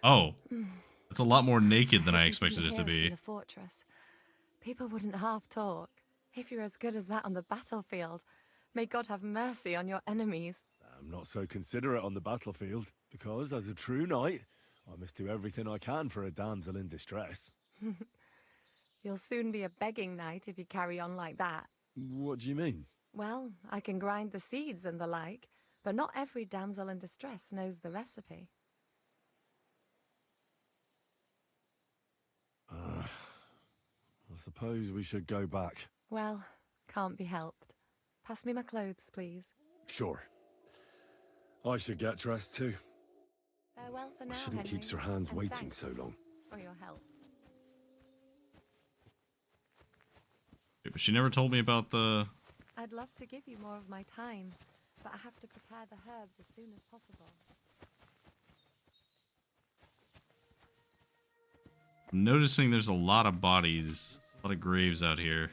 Oh, it's a lot more naked than I If you expected it to hear us in be. the fortress, people wouldn't half talk. If you're as good as that on the battlefield, may God have mercy on your enemies. I'm not so considerate on the battlefield, because as a true knight, I must do everything I can for a damsel in distress. You'll soon be a begging knight if you carry on like that. What do you mean? Well, I can grind the seeds and the like, but not every damsel in distress knows the recipe. I suppose we should go back. Well, can't be helped. Pass me my clothes, please. Sure. I should get dressed too. Farewell for now, I shouldn't keep Henry, Sir Hans and waiting thanks so long. for your help. But she never told me about the... I'd love to give you more of my time, but I have to prepare the herbs as soon as possible. I'm noticing there's a lot of bodies, a lot of graves out here.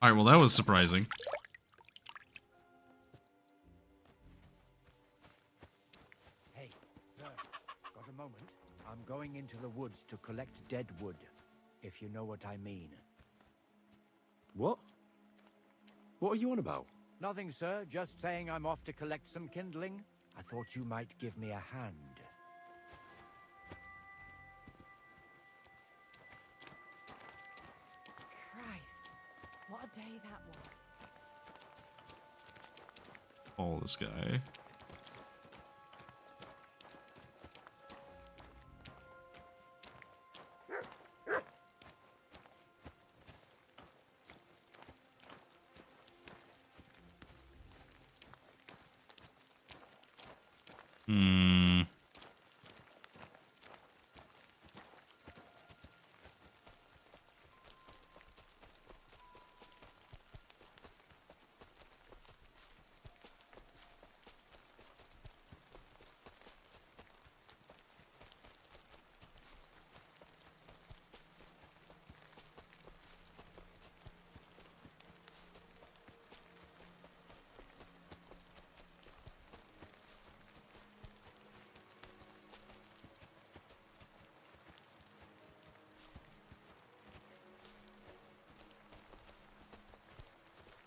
Alright, well that was surprising. Hey, sir, got a moment? I'm going into the woods to collect dead wood, if you know what I mean. What? What are you on about? Nothing, sir. Just saying I'm off to collect some kindling. I thought you might give me a hand. Christ, what a day that was. All this guy. Hmm.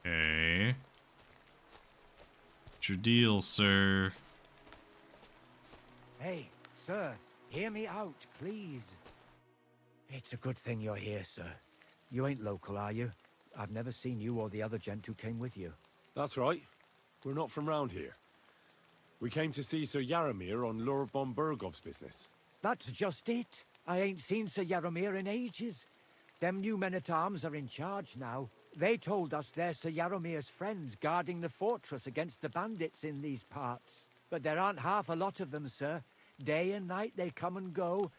Okay. What's your deal, sir? Hey, sir, hear me out, please. It's a good thing you're here, sir. You ain't local, are you? I've never seen you or the other gent who came with you. That's right. We're not from round here. We came to see Sir Yaramir on Lord von Bergov's business. That's just it. I ain't seen Sir Yaramir in ages. Them new men-at-arms are in charge now. They told us they're Sir Yaramir's friends guarding the fortress against the bandits in these parts. But there aren't half a lot of them, sir. Day and night they come and go,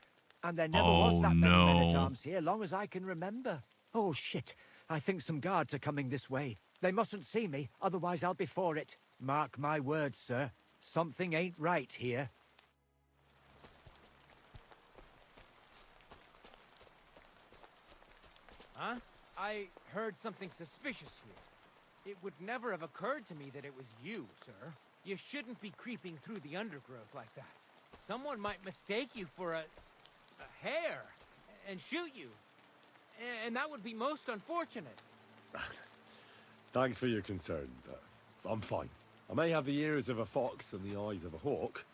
and there never was that many men-at-arms here, long as I can remember. Oh, shit. I think some guards are coming this way. They mustn't see me, otherwise I'll be for it. Mark my words, sir. Something ain't right here. Huh? I heard something suspicious here. It would never have occurred to me that it was you, sir. You shouldn't be creeping through the undergrowth like that. Someone might mistake you for a hare and shoot you. And that would be most unfortunate. Thanks for your concern, but I'm fine. I may have the ears of a fox and the eyes of a hawk.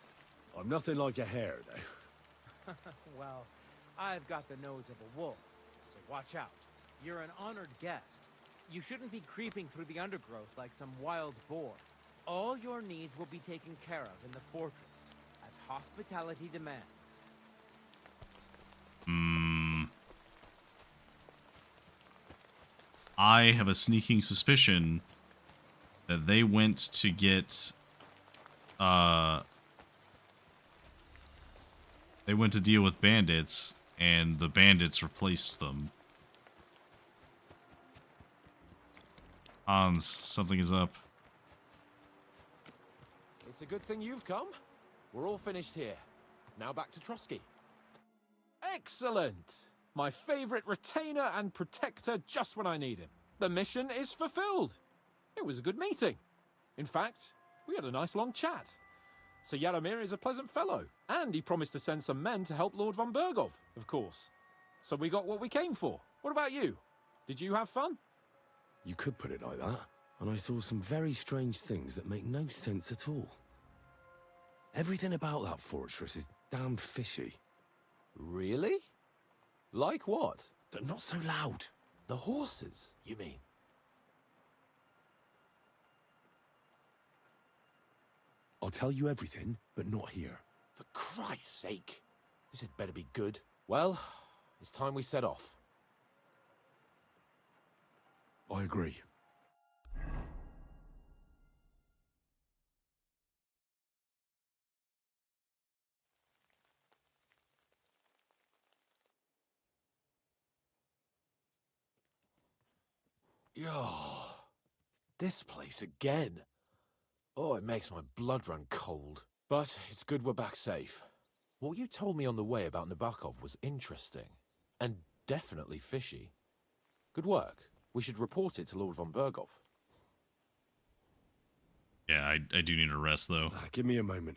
I'm nothing like a hare, though. Well, I've got the nose of a wolf, so watch out. You're an honored guest. You shouldn't be creeping through the undergrowth like some wild boar. All your needs will be taken care of in the fortress, as hospitality demands. I have a sneaking suspicion that they went to get, they went to deal with bandits, and the bandits replaced them. Hans, something is up. It's a good thing you've come. We're all finished here. Now back to Trotsky. Excellent! My favorite retainer and protector just when I need him. The mission is fulfilled. It was a good meeting. In fact, we had a nice long chat. Sir Yaramir is a pleasant fellow, and he promised to send some men to help Lord von Bergov, of course. So we got what we came for. What about you? Did you have fun? You could put it like that, and I saw some very strange things that make no sense at all. Everything about that fortress is damn fishy. Really? Like what? They're not so loud. The horses, you mean? I'll tell you everything, but not here. For Christ's sake. This had better be good. Well, it's time we set off. I agree. Oh, this place again. Oh, it makes my blood run cold. But it's good we're back safe. What you told me on the way about Nabokov was interesting. And definitely fishy. Good work. We should report it to Lord von Berghoff. Yeah, I do need a rest, though. Give me a moment.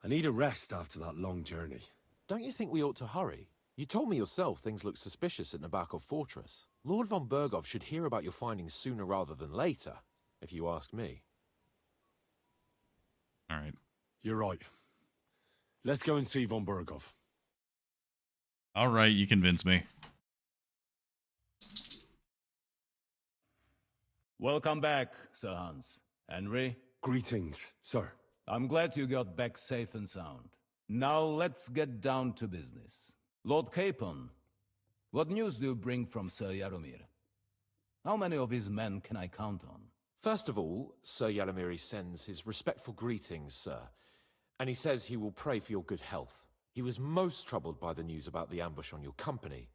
I need a rest after that long journey. Don't you think we ought to hurry? You told me yourself things look suspicious at Nabokov Fortress. Lord von Berghoff should hear about your findings sooner rather than later, if you ask me. All right. You're right. Let's go and see von Berghoff. All right, you convince me. Welcome back, Sir Hans. Henry? Greetings, sir. I'm glad you got back safe and sound. Now let's get down to business. Lord Capon, what news do you bring from Sir Jaromir? How many of his men can I count on? First of all, Sir Jaromir sends his respectful greetings, sir. And he says he will pray for your good health. He was most troubled by the news about the ambush on your company.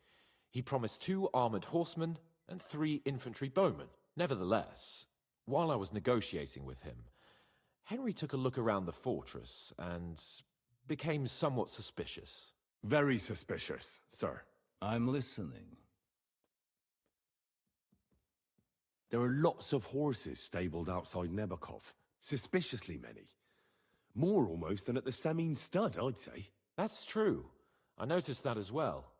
He promised 2 armored horsemen and 3 infantry bowmen. Nevertheless, while I was negotiating with him, Henry took a look around the fortress and became somewhat suspicious. Very suspicious, sir. I'm listening. There are lots of horses stabled outside Nabokov. Suspiciously many. More almost than at the Samin Stud, I'd say. That's true. I noticed that as well.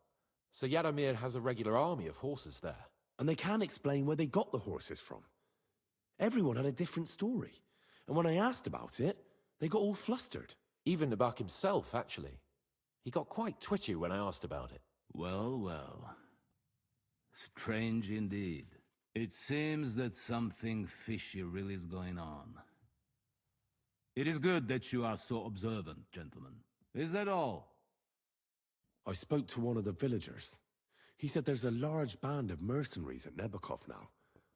Sir Jaromir has a regular army of horses there. And they can't explain where they got the horses from. Everyone had a different story. And when I asked about it, they got all flustered. Even Nabok himself, actually. He got quite twitchy when I asked about it. Well, well. Strange indeed. It seems that something fishy really is going on. It is good that you are so observant, gentlemen. Is that all? I spoke to one of the villagers. He said there's a large band of mercenaries at Nabokov now,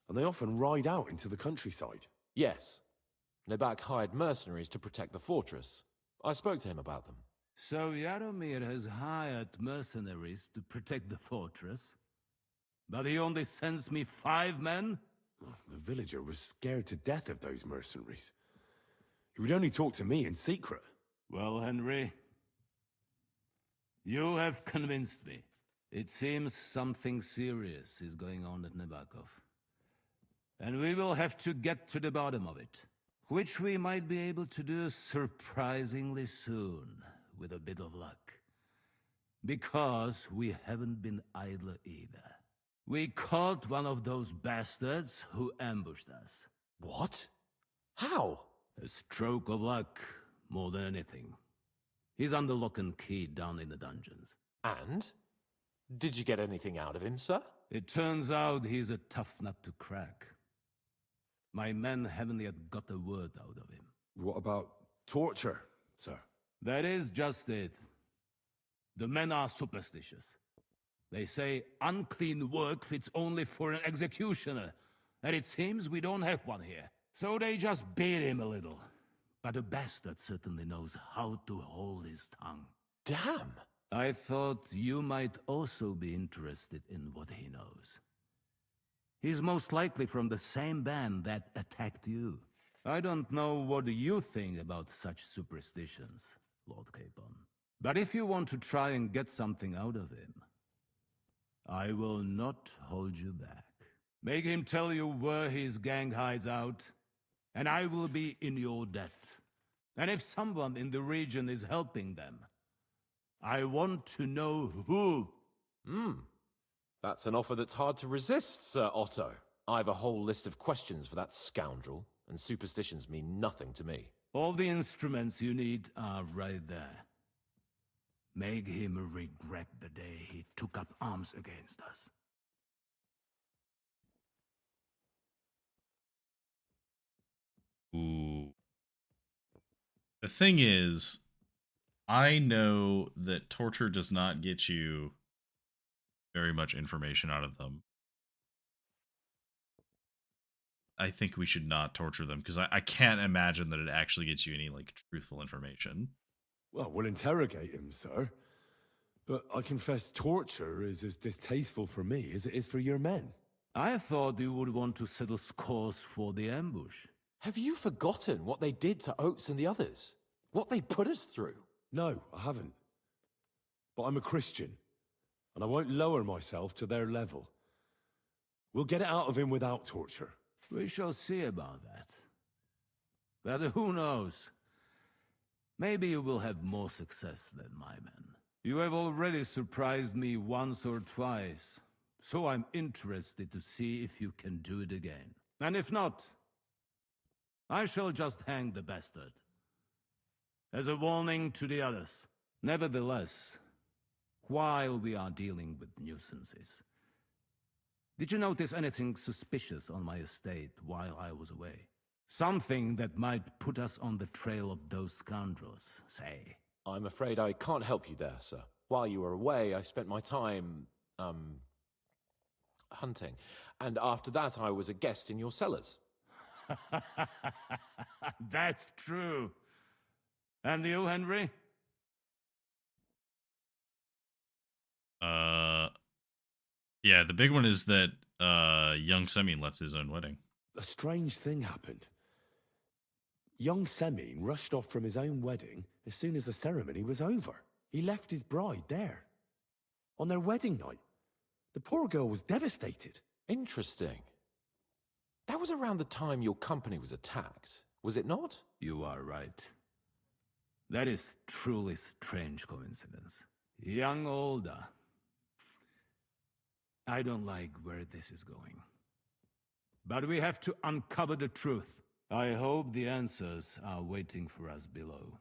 and they often ride out into the countryside. Yes. Nabok hired mercenaries to protect the fortress. I spoke to him about them. So Jaromir has hired mercenaries to protect the fortress? But he only sends me 5 men? The villager was scared to death of those mercenaries. He would only talk to me in secret. Well, Henry, you have convinced me. It seems something serious is going on at Nabokov. And we will have to get to the bottom of it. Which we might be able to do surprisingly soon, with a bit of luck. Because we haven't been idle either. We caught one of those bastards who ambushed us. What? How? A stroke of luck, more than anything. He's under lock and key down in the dungeons. And? Did you get anything out of him, sir? It turns out he's a tough nut to crack. My men haven't yet got a word out of him. What about torture, sir? That is just it. The men are superstitious. They say unclean work fits only for an executioner, and it seems we don't have one here. So they just beat him a little. But a bastard certainly knows how to hold his tongue. Damn! I thought you might also be interested in what he knows. He's most likely from the same band that attacked you. I don't know what you think about such superstitions, Lord Capon. But if you want to try and get something out of him, I will not hold you back. Make him tell you where his gang hides out, and I will be in your debt. And if someone in the region is helping them, I want to know who. That's an offer that's hard to resist, Sir Otto. I have a whole list of questions for that scoundrel, and superstitions mean nothing to me. All the instruments you need are right there. Make him regret the day he took up arms against us. Ooh. The thing is, I know that torture does not get you very much information out of them. I think we should not torture them, because I can't imagine that it actually gets you any, like, truthful information. Well, we'll interrogate him, sir. But I confess torture is as distasteful for me as it is for your men. I thought you would want to settle scores for the ambush. Have you forgotten what they did to Oates and the others? What they put us through? No, I haven't. But I'm a Christian, and I won't lower myself to their level. We'll get it out of him without torture. We shall see about that. But who knows? Maybe you will have more success than my men. You have already surprised me once or twice, so I'm interested to see if you can do it again. And if not, I shall just hang the bastard. As a warning to the others. Nevertheless, while we are dealing with nuisances, did you notice anything suspicious on my estate while I was away? Something that might put us on the trail of those scoundrels, say. I'm afraid I can't help you there, sir. While you were away, I spent my time, hunting. And after that, I was a guest in your cellars. That's true. And you, Henry? Yeah, the big one is that young Semyon left his own wedding. A strange thing happened. Young Semyon rushed off from his own wedding as soon as the ceremony was over. He left his bride there. On their wedding night. The poor girl was devastated. Interesting. That was around the time your company was attacked, was it not? You are right. That is truly strange coincidence. Young Olda. I don't like where this is going. But we have to uncover the truth. I hope the answers are waiting for us below.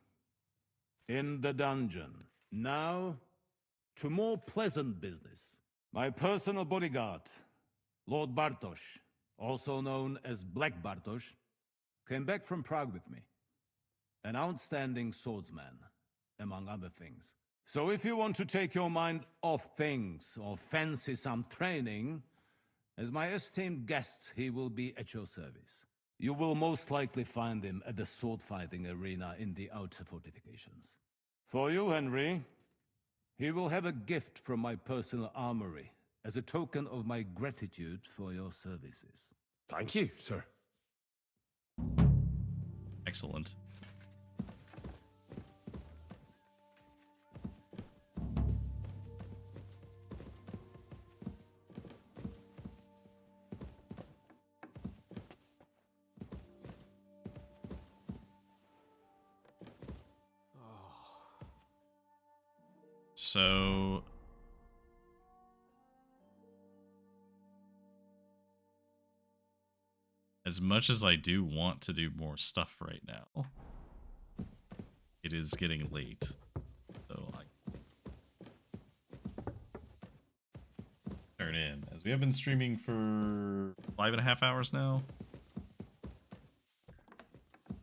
In the dungeon. Now, to more pleasant business. My personal bodyguard, Lord Bartosz, also known as Black Bartosz, came back from Prague with me. An outstanding swordsman, among other things. So if you want to take your mind off things or fancy some training, as my esteemed guest, he will be at your service. You will most likely find him at the sword-fighting arena in the outer fortifications. For you, Henry, he will have a gift from my personal armory as a token of my gratitude for your services. Thank you, sir. Excellent. So as much as I do want to do more stuff right now, it is getting late. So I turn in, as we have been streaming for 5.5 hours now.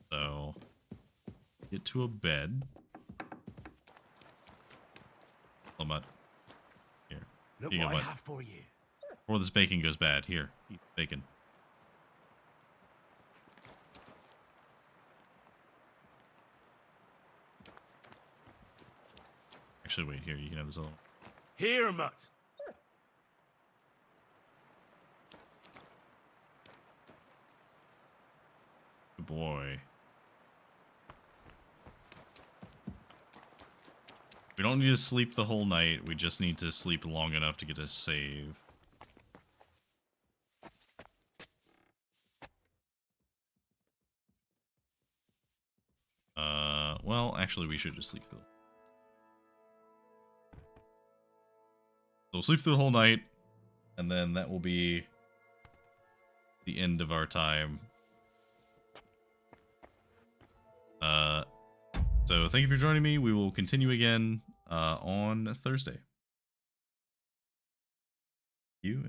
So get to a bed. Here. Look You what know I have for you. Before this bacon goes bad, here, eat bacon. Actually, wait, here, you can have this all. Here, Mutt. Good boy. We don't need to sleep the whole night. We just need to sleep long enough to get a save. Well, actually, we should just sleep through. So we'll sleep through the whole night, and then that will be the end of our time. So thank you for joining me. We will continue again on Thursday. You